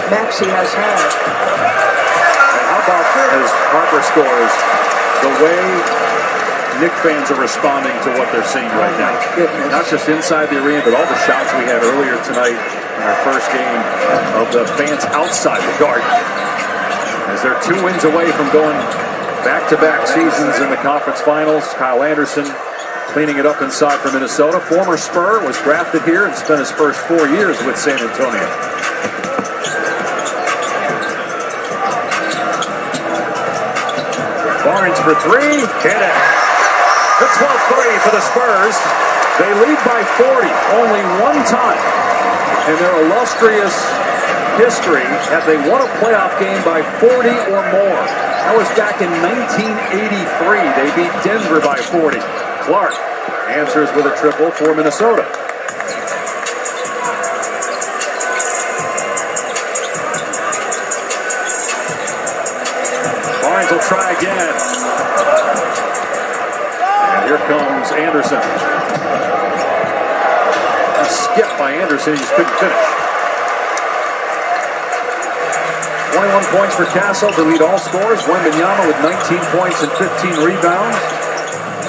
Maxey has had. And how about as Harper scores, the way Knick fans are responding to what they're seeing right now. Not just inside the arena, but all the shots we had earlier tonight in our first game of the fans outside the Garden. As they're 2 wins away from going back-to-back seasons in the conference finals. Kyle Anderson cleaning it up inside for Minnesota. Former Spur, was drafted here and spent his first 4 years with San Antonio. Barnes for three, hit it. The 12-3 for the Spurs. They lead by 40, only one time in their illustrious history have they won a playoff game by 40 or more. That was back in 1983. They beat Denver by 40. Clark answers with a triple for Minnesota. Barnes will try again. And here comes Anderson. A skip by Anderson, he just couldn't finish. 21 points for Castle to lead all scorers. Wembanyama with 19 points and 15 rebounds.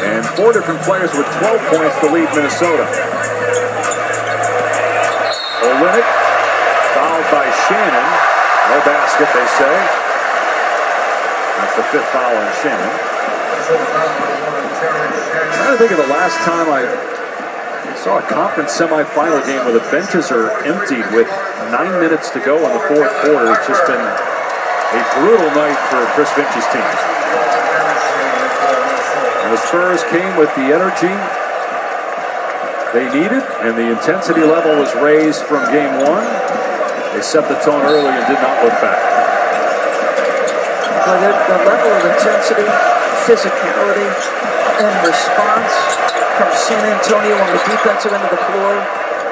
And 4 different players with 12 points to lead Minnesota. Olynyk fouled by Shannon. No basket, they say. That's the 5th foul on Shannon. I'm trying to think of the last time I saw a conference semifinal game where the benches are emptied with 9 minutes to go in the 4th quarter. It's just been a brutal night for Chris Finch's team. And the Spurs came with the energy they needed, and the intensity level was raised from game 1. They set the tone early and did not look back. Well, the level of intensity, physicality, and response from San Antonio on the defensive end of the floor,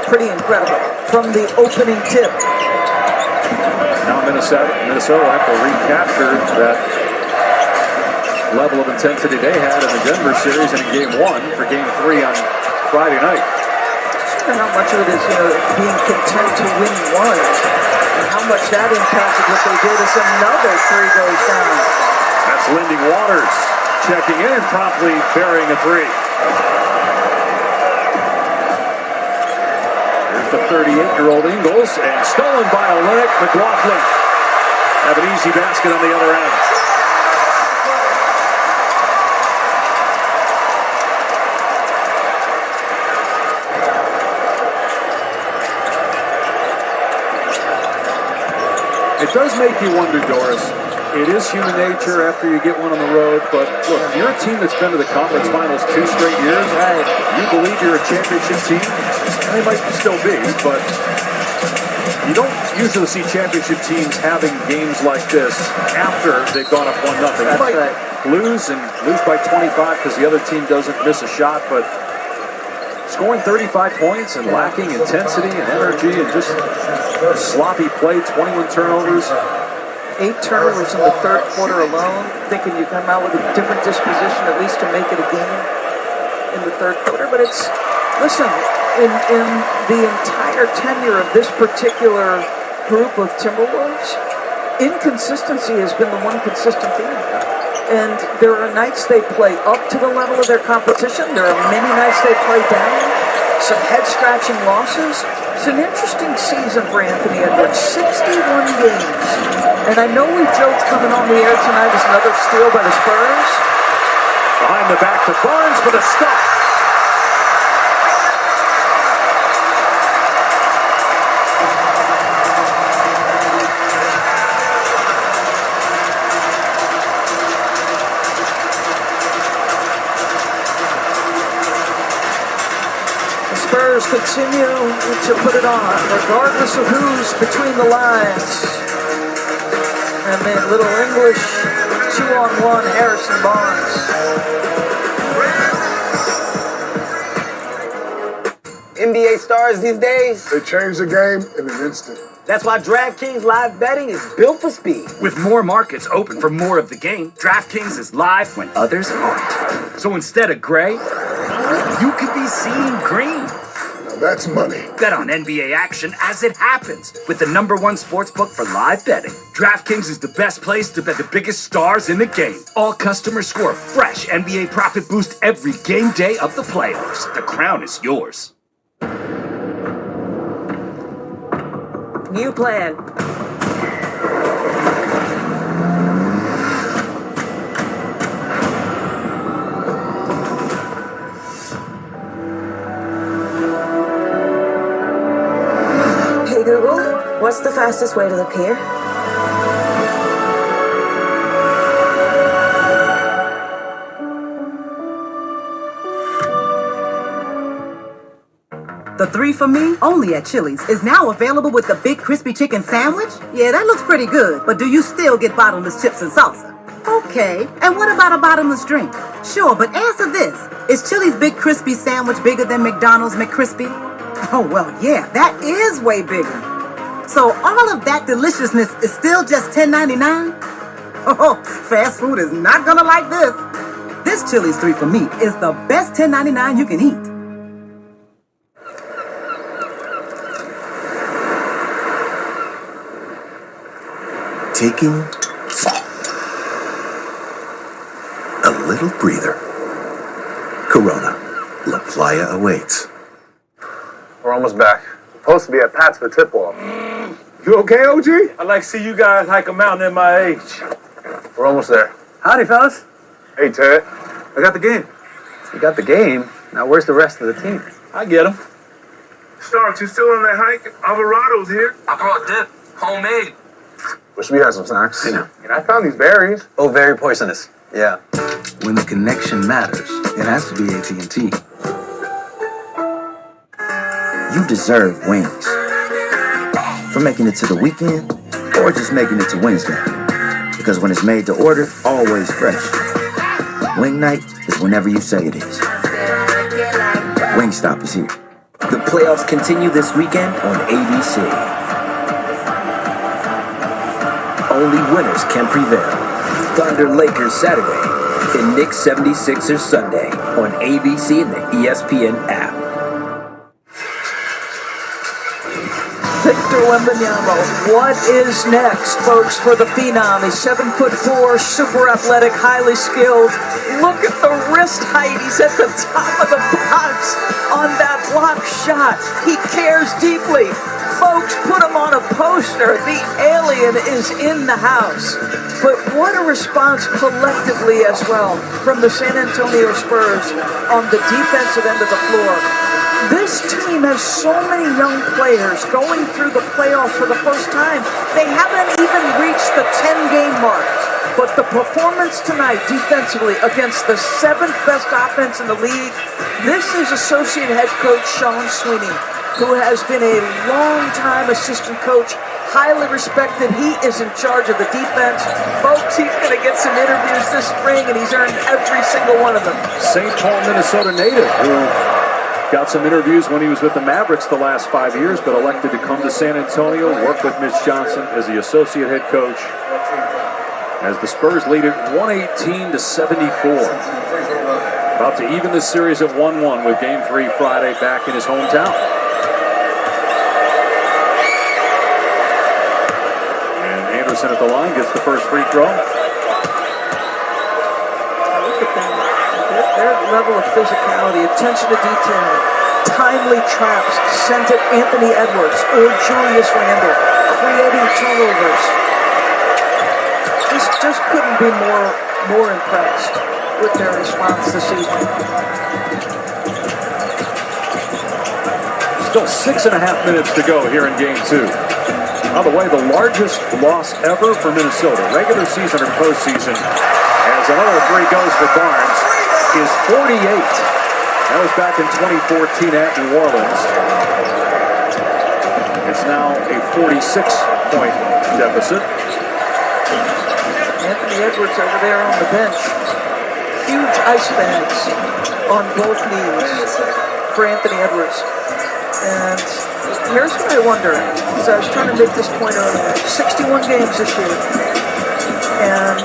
pretty incredible. From the opening tip. Now Minnesota will have to recapture that level of intensity they had in the Denver series and in game 1 for game 3 on Friday night. And how much of it is, being content to win 1, and how much that impacted what they did as another 3 goes down. That's Lindy Waters checking in and promptly burying a 3. Here's the 38-year-old Ingles, and stolen by Olynyk. McLaughlin have an easy basket on the other end. It does make you wonder, Doris. It is human nature after you get one on the road, but look, if you're a team that's been to the conference finals 2 straight years, you believe you're a championship team, and they might still be, but you don't usually see championship teams having games like this after they've gone up 1-0. You might lose by 25 because the other team doesn't miss a shot, but scoring 35 points and lacking intensity and energy and just sloppy play, 21 turnovers. 8 turnovers in the 3rd quarter alone, thinking you come out with a different disposition at least to make it a game in the 3rd quarter. But it's, listen, in the entire tenure of this particular group of Timberwolves, inconsistency has been the one consistent theme. And there are nights they play up to the level of their competition. There are many nights they play down. Some head-scratching losses. It's an interesting season for Anthony Edwards. 61 games. And I know we've joked coming on the air tonight is another steal by the Spurs. Behind the back to Barnes for the stop. Spurs continue to put it on, regardless of who's between the lines. And then little English 2-on-1 Harrison Barnes. NBA stars these days? They change the game in an instant. That's why DraftKings live betting is built for speed. With more markets open for more of the game, DraftKings is live when others aren't. So instead of gray, you could be seeing green. Now that's money. Bet on NBA action as it happens with the #1 sportsbook for live betting. DraftKings is the best place to bet the biggest stars in the game. All customers score a fresh NBA profit boost every game day of the playoffs. The crown is yours. New plan. Hey Google, what's the fastest way to the pier? The 3 for Me, only at Chili's, is now available with the Big Crispy Chicken Sandwich. Yeah, that looks pretty good, but do you still get bottomless chips and salsa? Okay, and what about a bottomless drink? Sure, but answer this. Is Chili's Big Crispy Sandwich bigger than McDonald's McCrispy? Oh, well, yeah, that is way bigger. So all of that deliciousness is still just $10.99? Oh, fast food is not gonna like this. This Chili's 3 for Me is the best $10.99 you can eat. Taking a little breather. Corona. La Playa awaits. We're almost back. Supposed to be at Pat's for tip-off. You okay, OG? I'd like to see you guys hike a mountain at my age. We're almost there. Howdy, fellas. Hey, Ted. I got the game. You got the game? Now where's the rest of the team? I get him. Starks, you still on that hike? Alvarado's here. I brought dip, homemade. Wish we had some snacks. You know. And I found these berries. Oh, very poisonous. Yeah. When the connection matters, it has to be AT&T. You deserve wings. For making it to the weekend, or just making it to Wednesday. Because when it's made to order, always fresh. Wing night is whenever you say it is. Wingstop is here. The playoffs continue this weekend on ABC. Only winners can prevail. Thunder Lakers Saturday and Knicks 76ers Sunday on ABC and the ESPN app. Victor Wembanyama, what is next, folks, for the Phenom? He's 7'4", super athletic, highly skilled. Look at the wrist height. He's at the top of the box on that block shot. He cares deeply. Folks, put him on a poster. The alien is in the house. But what a response collectively as well from the San Antonio Spurs on the defensive end of the floor. This team has so many young players going through the playoffs for the first time. They haven't even reached the 10-game mark. But the performance tonight defensively against the 7th best offense in the league, this is associate head coach Sean Sweeney, who has been a long-time assistant coach, highly respected. He is in charge of the defense. Folks, he's going to get some interviews this spring, and he's earned every single one of them. St. Paul, Minnesota native who got some interviews when he was with the Mavericks the last 5 years, but elected to come to San Antonio, work with Mitch Johnson as the associate head coach, as the Spurs lead it 118-74. About to even the series at 1-1 with Game 3 Friday back in his hometown. And Anderson at the line gets the first free throw. Look at that. Their level of physicality, attention to detail, timely traps sent at Anthony Edwards or Julius Randle, creating turnovers. Just couldn't be more impressed with their response this evening. Still 6.5 minutes to go here in Game 2. By the way, the largest loss ever for Minnesota, regular season or postseason, as another 3 goes for Barnes, is 48. That was back in 2014 at New Orleans. It's now a 46-point deficit. Anthony Edwards over there on the bench. Huge ice bags on both knees for Anthony Edwards. And Here's what I wonder, because I was trying to make this point earlier. 61 games this year. And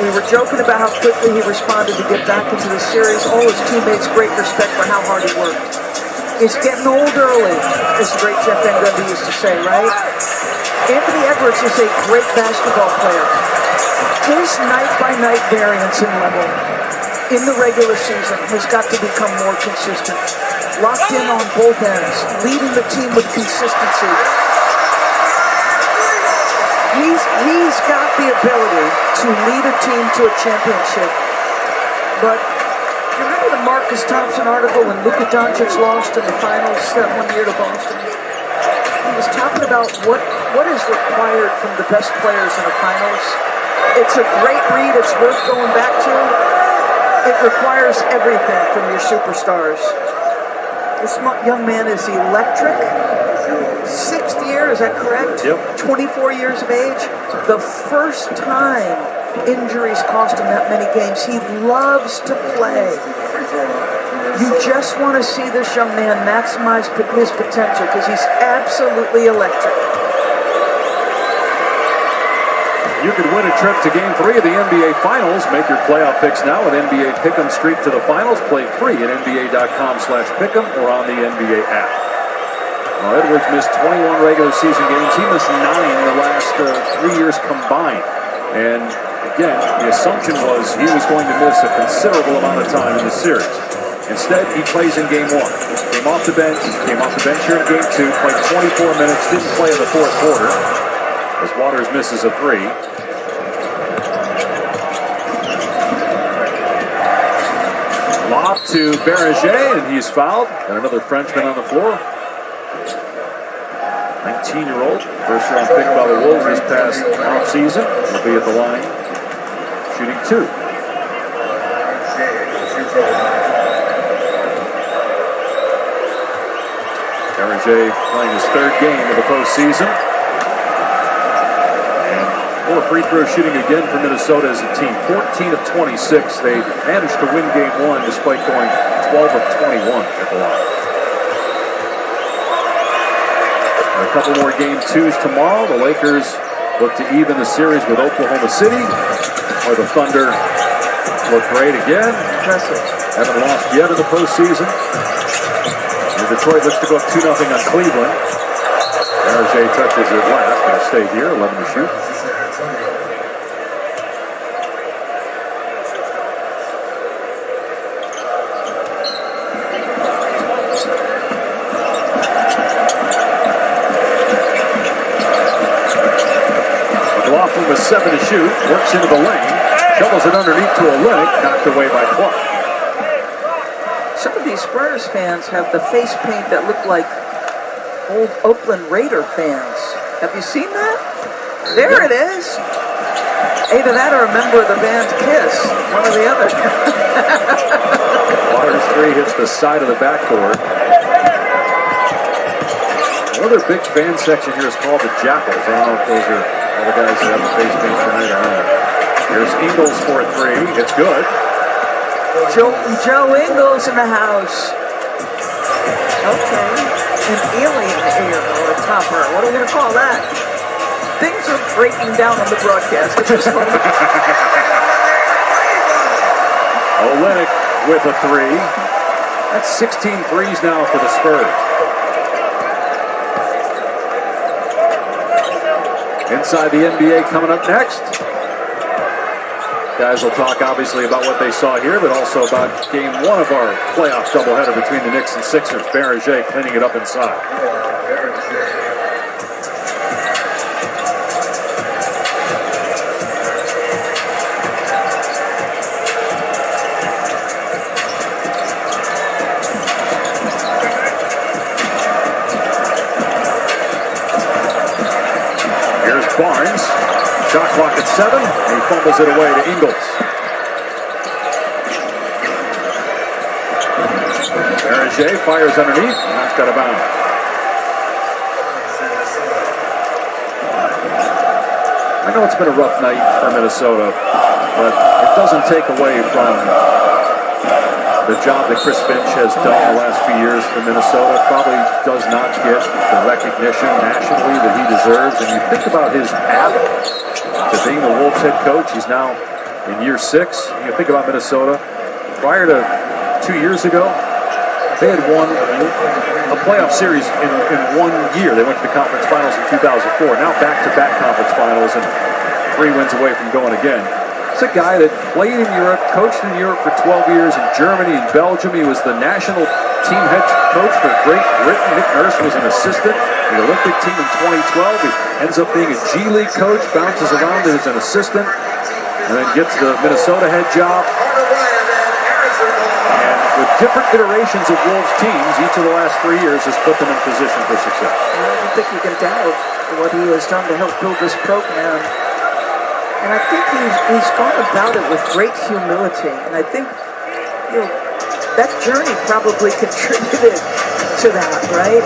we were joking about how quickly he responded to get back into the series. All his teammates, great respect for how hard he worked. He's getting old early, as the great Jeff Van Gundy used to say, right? Anthony Edwards is a great basketball player. His night-by-night variance in level in the regular season has got to become more consistent. Locked in on both ends, leading the team with consistency. He's got the ability to lead a team to a championship. But remember the Marcus Thompson article when Luka Doncic lost in the finals that one year to Boston? He was talking about what is required from the best players in the finals. It's a great read. It's worth going back to. It requires everything from your superstars. This young man is electric. 6th year, is that correct? Yep. 24 years of age. The first time injuries cost him that many games. He loves to play. You just want to see this young man maximize his potential because he's absolutely electric. You could win a trip to Game 3 of the NBA Finals. Make your playoff picks now with NBA Pick'em Streak to the Finals. Play free at NBA.com/pick'em or on the NBA app. Well, Edwards missed 21 regular season games. He missed 9 in the last 3 years combined. And again, the assumption was he was going to miss a considerable amount of time in the series. Instead, he plays in Game 1. Came off the bench here in Game 2, played 24 minutes, didn't play in the fourth quarter, as Waters misses a 3. Lob to Berger, and he's fouled. And another Frenchman on the floor. 19-year-old, first round pick by the Wolves this past offseason. Will be at the line, shooting 2. Berger playing his 3rd game of the postseason. More free throw shooting again for Minnesota as a team. 14 of 26. They managed to win Game 1 despite going 12 of 21 at the line. And a couple more Game 2s tomorrow. The Lakers look to even the series with Oklahoma City, or the Thunder look great again. Impressive. Haven't lost yet in the postseason. And Detroit looks to go up 2-0 on Cleveland. RJ touches it last, going to stay here, 11 to shoot. McLaughlin with 7 to shoot, works into the lane, shovels it underneath to Olynyk, knocked away by Clark. Some of these Spurs fans have the face paint that look like old Oakland Raider fans. Have you seen that? There it is. Either that or a member of the band Kiss. One or the other. Waters 3 hits the side of the backboard. Another big fan section here is called the Jackals. I don't know if those are all the guys that have the face paint tonight or not. Here's Ingles for a 3. It's good. Joe Ingles in the house. Okay. An alien here, or a topper. What are we going to call that? Things are breaking down on the broadcast, which is funny. Olynyk with a 3. That's 16 threes now for the Spurs. Inside the NBA coming up next. Guys will talk obviously about what they saw here, but also about Game 1 of our playoff doubleheader between the Knicks and Sixers. Berger cleaning it up inside. Here's Barnes. Shot clock at 7. He fumbles it away to Ingles. Berger fires underneath. Knocked out of bounds. I know it's been a rough night for Minnesota, but it doesn't take away from the job that Chris Finch has done the last few years for Minnesota. Probably does not get the recognition nationally that he deserves. And you think about his path to being the Wolves head coach. He's now in year 6. You think about Minnesota. Prior to 2 years ago, they had won a playoff series in 1 year. They went to the conference finals in 2004. Now back-to-back conference finals and 3 wins away from going again. It's a guy that played in Europe, coached in Europe for 12 years, in Germany and Belgium. He was the national team head coach for Great Britain. Nick Nurse was an assistant in the Olympic team in 2012. He ends up being a G League coach, bounces around as an assistant, and then gets the Minnesota head job. And with different iterations of Wolves teams, each of the last 3 years has put them in position for success. I don't think you can doubt what he has done to help build this program. And I think he's gone about it with great humility. And I think, that journey probably contributed to that, right?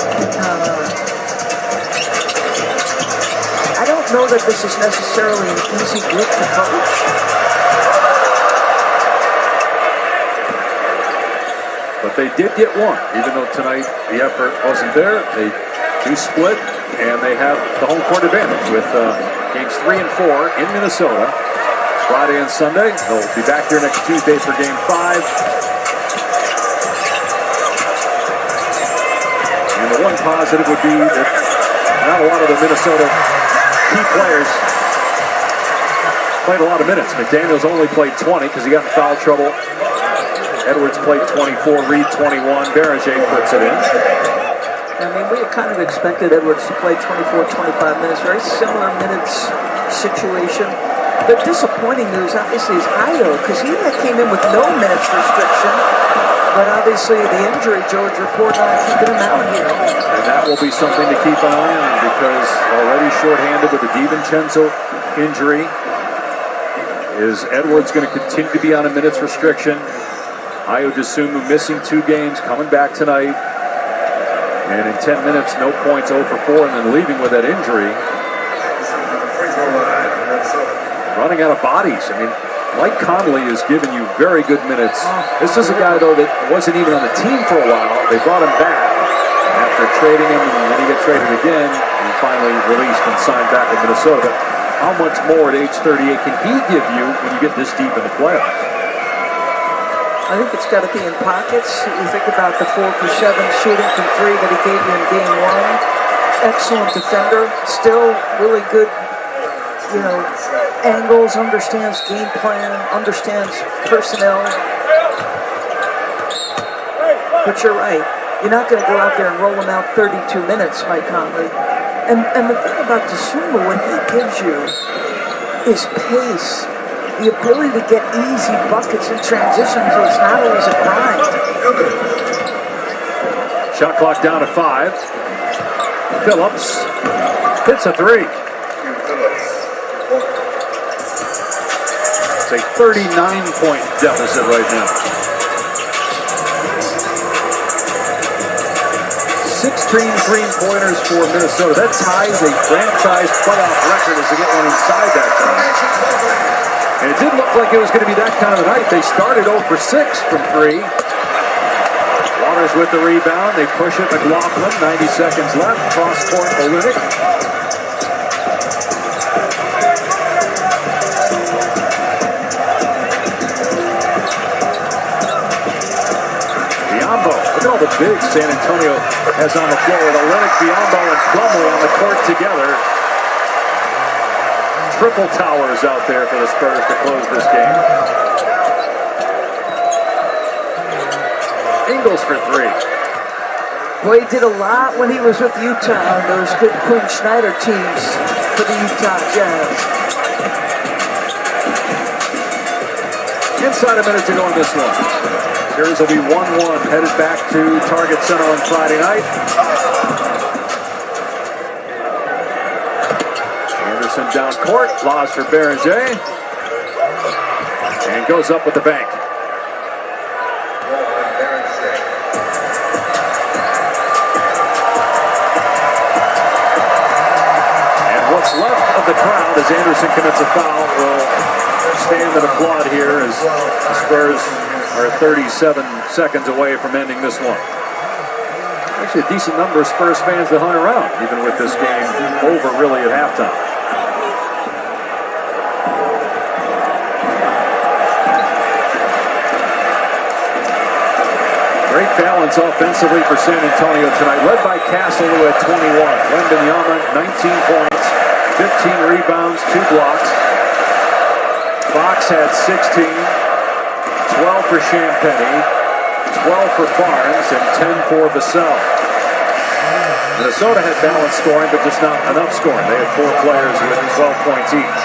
I don't know that this is necessarily an easy group to coach. But they did get one, even though tonight the effort wasn't there. They do split, and they have the home court advantage with games 3 and 4 in Minnesota, Friday and Sunday. They'll be back here next Tuesday for game 5. And the one positive would be that not a lot of the Minnesota key players played a lot of minutes. McDaniels only played 20 because he got in foul trouble. Edwards played 24, Reed 21, Berger puts it in. I mean, we had kind of expected Edwards to play 24, 25 minutes. Very similar minutes situation. The disappointing news, obviously, is Io, because he came in with no minutes restriction. But obviously, the injury, George reported on keeping him out here. And that will be something to keep an eye on, because already shorthanded with the DiVincenzo injury. Is Edwards going to continue to be on a minutes restriction? Io DeSumo missing 2 games, coming back tonight. And in 10 minutes, no points, 0 for 4, and then leaving with that injury. Running out of bodies. I mean, Mike Conley is giving you very good minutes. This is a guy, though, that wasn't even on the team for a while. They brought him back after trading him, and then he got traded again, and finally released and signed back in Minnesota. But how much more at age 38 can he give you when you get this deep in the playoffs? I think it's got to be in pockets. You think about the 4 for 7 shooting from 3 that he gave you in game 1. Excellent defender. Still really good, angles, understands game plan, understands personnel. But you're right. You're not going to go out there and roll him out 32 minutes, Mike Conley. And the thing about DeSumo, what he gives you is pace. The ability to get easy buckets and transitions, so it's not always a grind. Shot clock down to 5. Phillips hits a 3. It's a 39-point deficit right now. 16 3-pointers for Minnesota. That ties a franchise playoff record as they get one inside that time. And it didn't look like it was going to be that kind of a night. They started 0 for 6 from 3. Waters with the rebound. They push it. McLaughlin, 90 seconds left. Cross court, Olynyk. Biyombo. Look at all the bigs San Antonio has on the floor. With Olynyk, Biyombo, and Plumlee on the court together. Triple towers out there for the Spurs to close this game. Ingles for 3. Well, he did a lot when he was with Utah on those good Quinn Snyder teams for the Utah Jazz. Inside a minute to go in this one. Series will be 1-1, headed back to Target Center on Friday night. Down court, loss for Berger, and goes up with the bank. And what's left of the crowd as Anderson commits a foul will stand and applaud here as the Spurs are 37 seconds away from ending this one. Actually, a decent number of Spurs fans that hung around, even with this game over really at halftime. Great balance offensively for San Antonio tonight, led by Castle, who had 21. Wembanyama, 19 points, 15 rebounds, 2 blocks. Fox had 16, 12 for Champagny, 12 for Barnes, and 10 for Vassell. Minnesota had balanced scoring, but just not enough scoring. They had 4 players with 12 points each.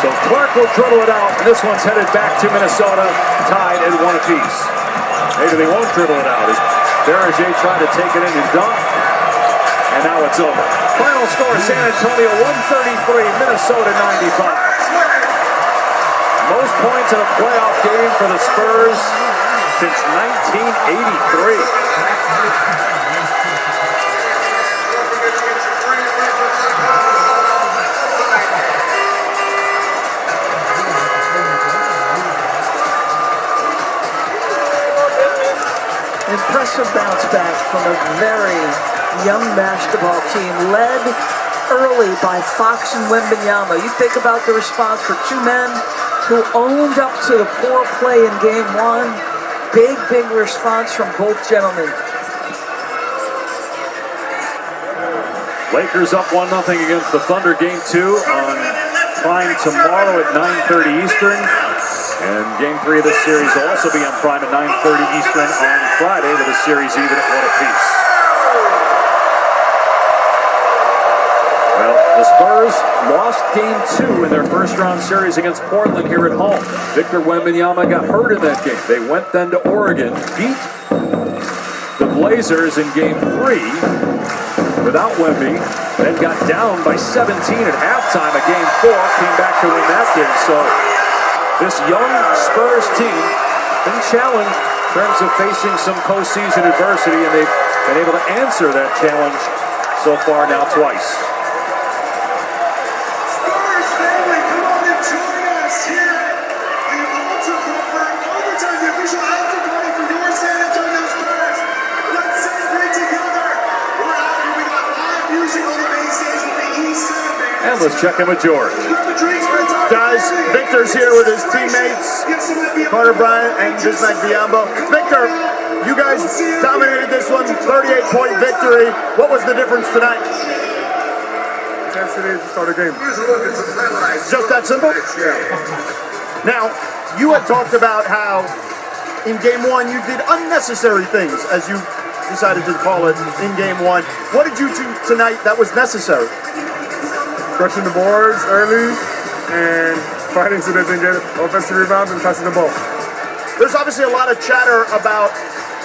So Clark will dribble it out, and this one's headed back to Minnesota, tied at 1 apiece. Maybe they won't dribble it out as Berger tried to take it in and dunk, and now it's over. Final score, San Antonio 133, Minnesota 95. Most points in a playoff game for the Spurs since 1983. Impressive bounce back from a very young basketball team led early by Fox and Wembanyama. You think about the response for 2 men who owned up to the poor play in game 1. Big response from both gentlemen. Lakers up 1-0 against the Thunder. Game 2 on prime tomorrow at 9:30 Eastern. And Game 3 of this series will also be on prime at 9:30 Eastern on Friday, with a series even at 1 apiece. Well, the Spurs lost Game 2 in their first-round series against Portland here at home. Victor Wembanyama got hurt in that game. They went then to Oregon, beat the Blazers in Game 3 without Wemby, then got down by 17 at halftime of Game 4, came back to win that game. So this young Spurs team been challenged in terms of facing some postseason adversity, and they've been able to answer that challenge so far now twice. Spurs family, come on and join us here at the Altar Court Overtime, the official after party for your San Antonio Spurs. Let's celebrate together. We're out here. We got live music on the main stage with the East Side Band. And let's check in with George. Guys, Victor's here with his teammates, Carter Bryant and Bismack Biyombo. Victor, you guys dominated this one, 38-point victory. What was the difference tonight? Intensity to start a game. Just that simple? Yeah. Now, you had talked about how in Game 1 you did unnecessary things, as you decided to call it in Game 1. What did you do tonight that was necessary? Crushing the boards early and fighting so they didn't get offensive rebounds and passing the ball. There's obviously a lot of chatter about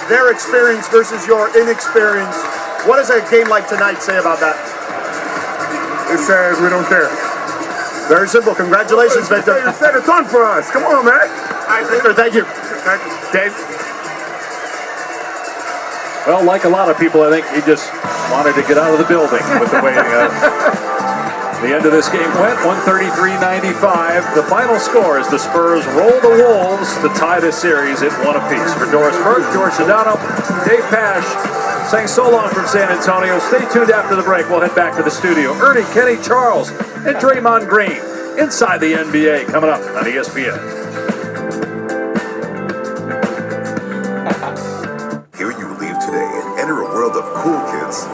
their experience versus your inexperience. What does a game like tonight say about that? It says we don't care. Very simple. Congratulations, Victor. You set a ton for us. Come on, man. All right, Victor, thank you. Thank you. Dave? Well, like a lot of people, I think he just wanted to get out of the building with the way the end of this game went. 133-95. The final score is the Spurs roll the Wolves to tie this series at 1 apiece. For Doris Burke, George Sedano, Dave Pash saying so long from San Antonio. Stay tuned after the break. We'll head back to the studio. Ernie, Kenny, Charles, and Draymond Green inside the NBA coming up on ESPN. Here you leave today and enter a world of cool kids.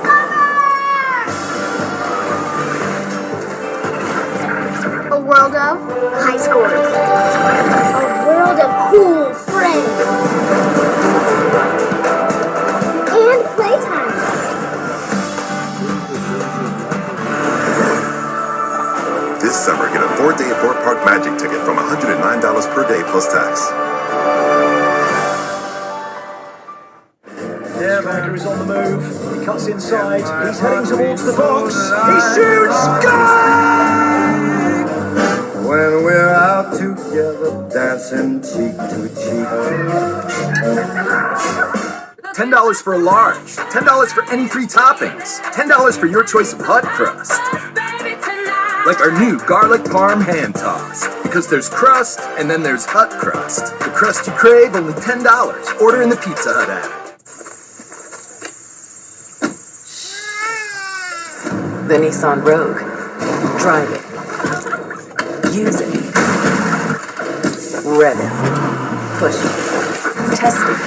A world of high scores. A world of cool friends. And playtime. This summer, get a 4-day Fort Park Magic ticket from $109 per day plus tax. Yeah, Baker is on the move. He cuts inside. He's heading towards the box. He shoots. Goal! When we're out together, dancing cheek to cheek. $10 for a large. $10 for any 3 toppings. $10 for your choice of hot crust. Like our new garlic parm hand tossed. Because there's crust, and then there's Hut Crust. The crust you crave, only $10. Order in the Pizza Hut app. The Nissan Rogue. Drive it. Use it. Rev it. Push it. Test it.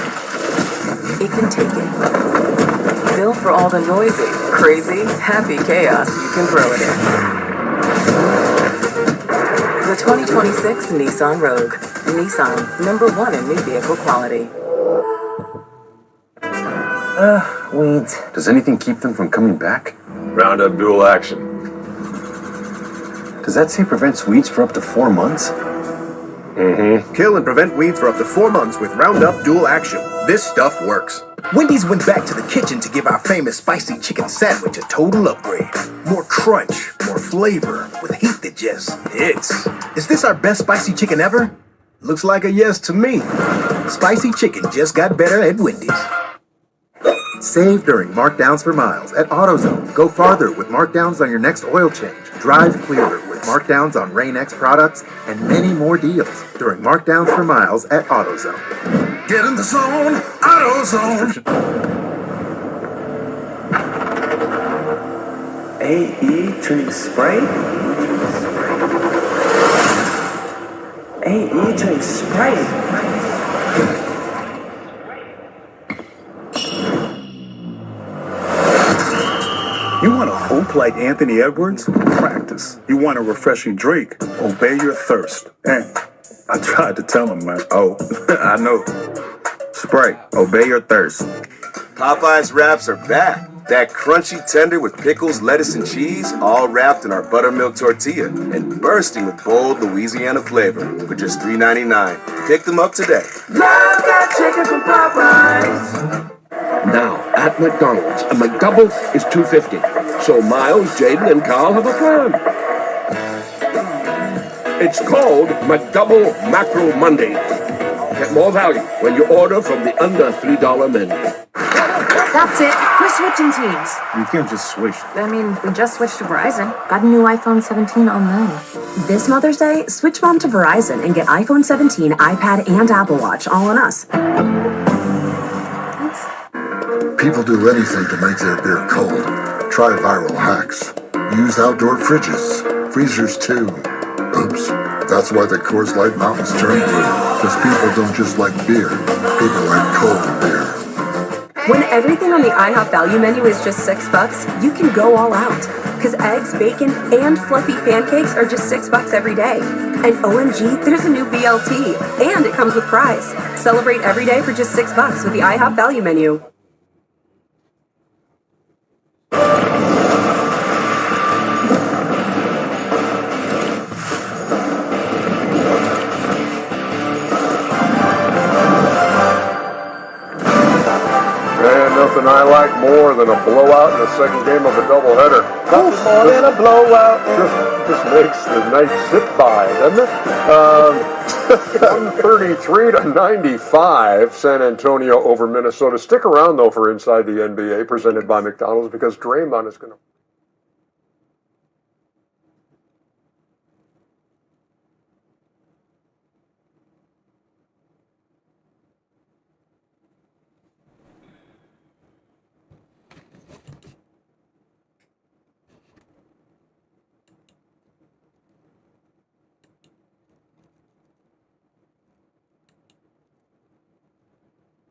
It can take it. Built for all the noisy, crazy, happy chaos you can throw it in. The 2026 Nissan Rogue. Nissan, #1 in new vehicle quality. Weeds. Does anything keep them from coming back? Roundup Dual Action. Does that say prevents weeds for up to 4 months? Mm-hmm. Kill and prevent weeds for up to 4 months with Roundup Dual Action. This stuff works. Wendy's went back to the kitchen to give our famous spicy chicken sandwich a total upgrade. More crunch, more flavor, with heat that just hits. Is this our best spicy chicken ever? Looks like a yes to me. Spicy chicken just got better at Wendy's. Save during markdowns for miles at AutoZone. Go farther with markdowns on your next oil change. Drive clearer with markdowns on Rain-X products and many more deals during markdowns for miles at AutoZone. Get in the zone, AutoZone. AE Tree Spray? AE Tree Spray? You want a hope like Anthony Edwards? Practice. You want a refreshing drink? Obey your thirst. And I tried to tell him, man. Oh, I know. Sprite, obey your thirst. Popeye's wraps are back. That crunchy tender with pickles, lettuce, and cheese, all wrapped in our buttermilk tortilla and bursting with bold Louisiana flavor for just $3.99. Pick them up today. Love that chicken from Popeyes. Now, at McDonald's, a McDouble is $2.50. So Miles, Jaden, and Carl have a plan. It's called McDouble Macro Monday. Get more value when you order from the under $3 menu. That's it. We're switching teams. You can't just switch. I mean, we just switched to Verizon. Got a new iPhone 17 online. This Mother's Day, switch mom to Verizon and get iPhone 17, iPad, and Apple Watch all on us. People do anything to make their beer cold. Try viral hacks. Use outdoor fridges. Freezers too. Oops. That's why the Coors Light Mountains turn blue. Because people don't just like beer. People like cold beer. When everything on the IHOP value menu is just $6, you can go all out. Because eggs, bacon, and fluffy pancakes are just $6 every day. And OMG, there's a new BLT. And it comes with fries. Celebrate every day for just $6 with the IHOP value menu. Nothing I like more than a blowout in the second game of a doubleheader. Nothing more than a blowout. Just makes the night zip by, doesn't it? 133-95, San Antonio over Minnesota. Stick around, though, for Inside the NBA, presented by McDonald's, because Draymond is going to...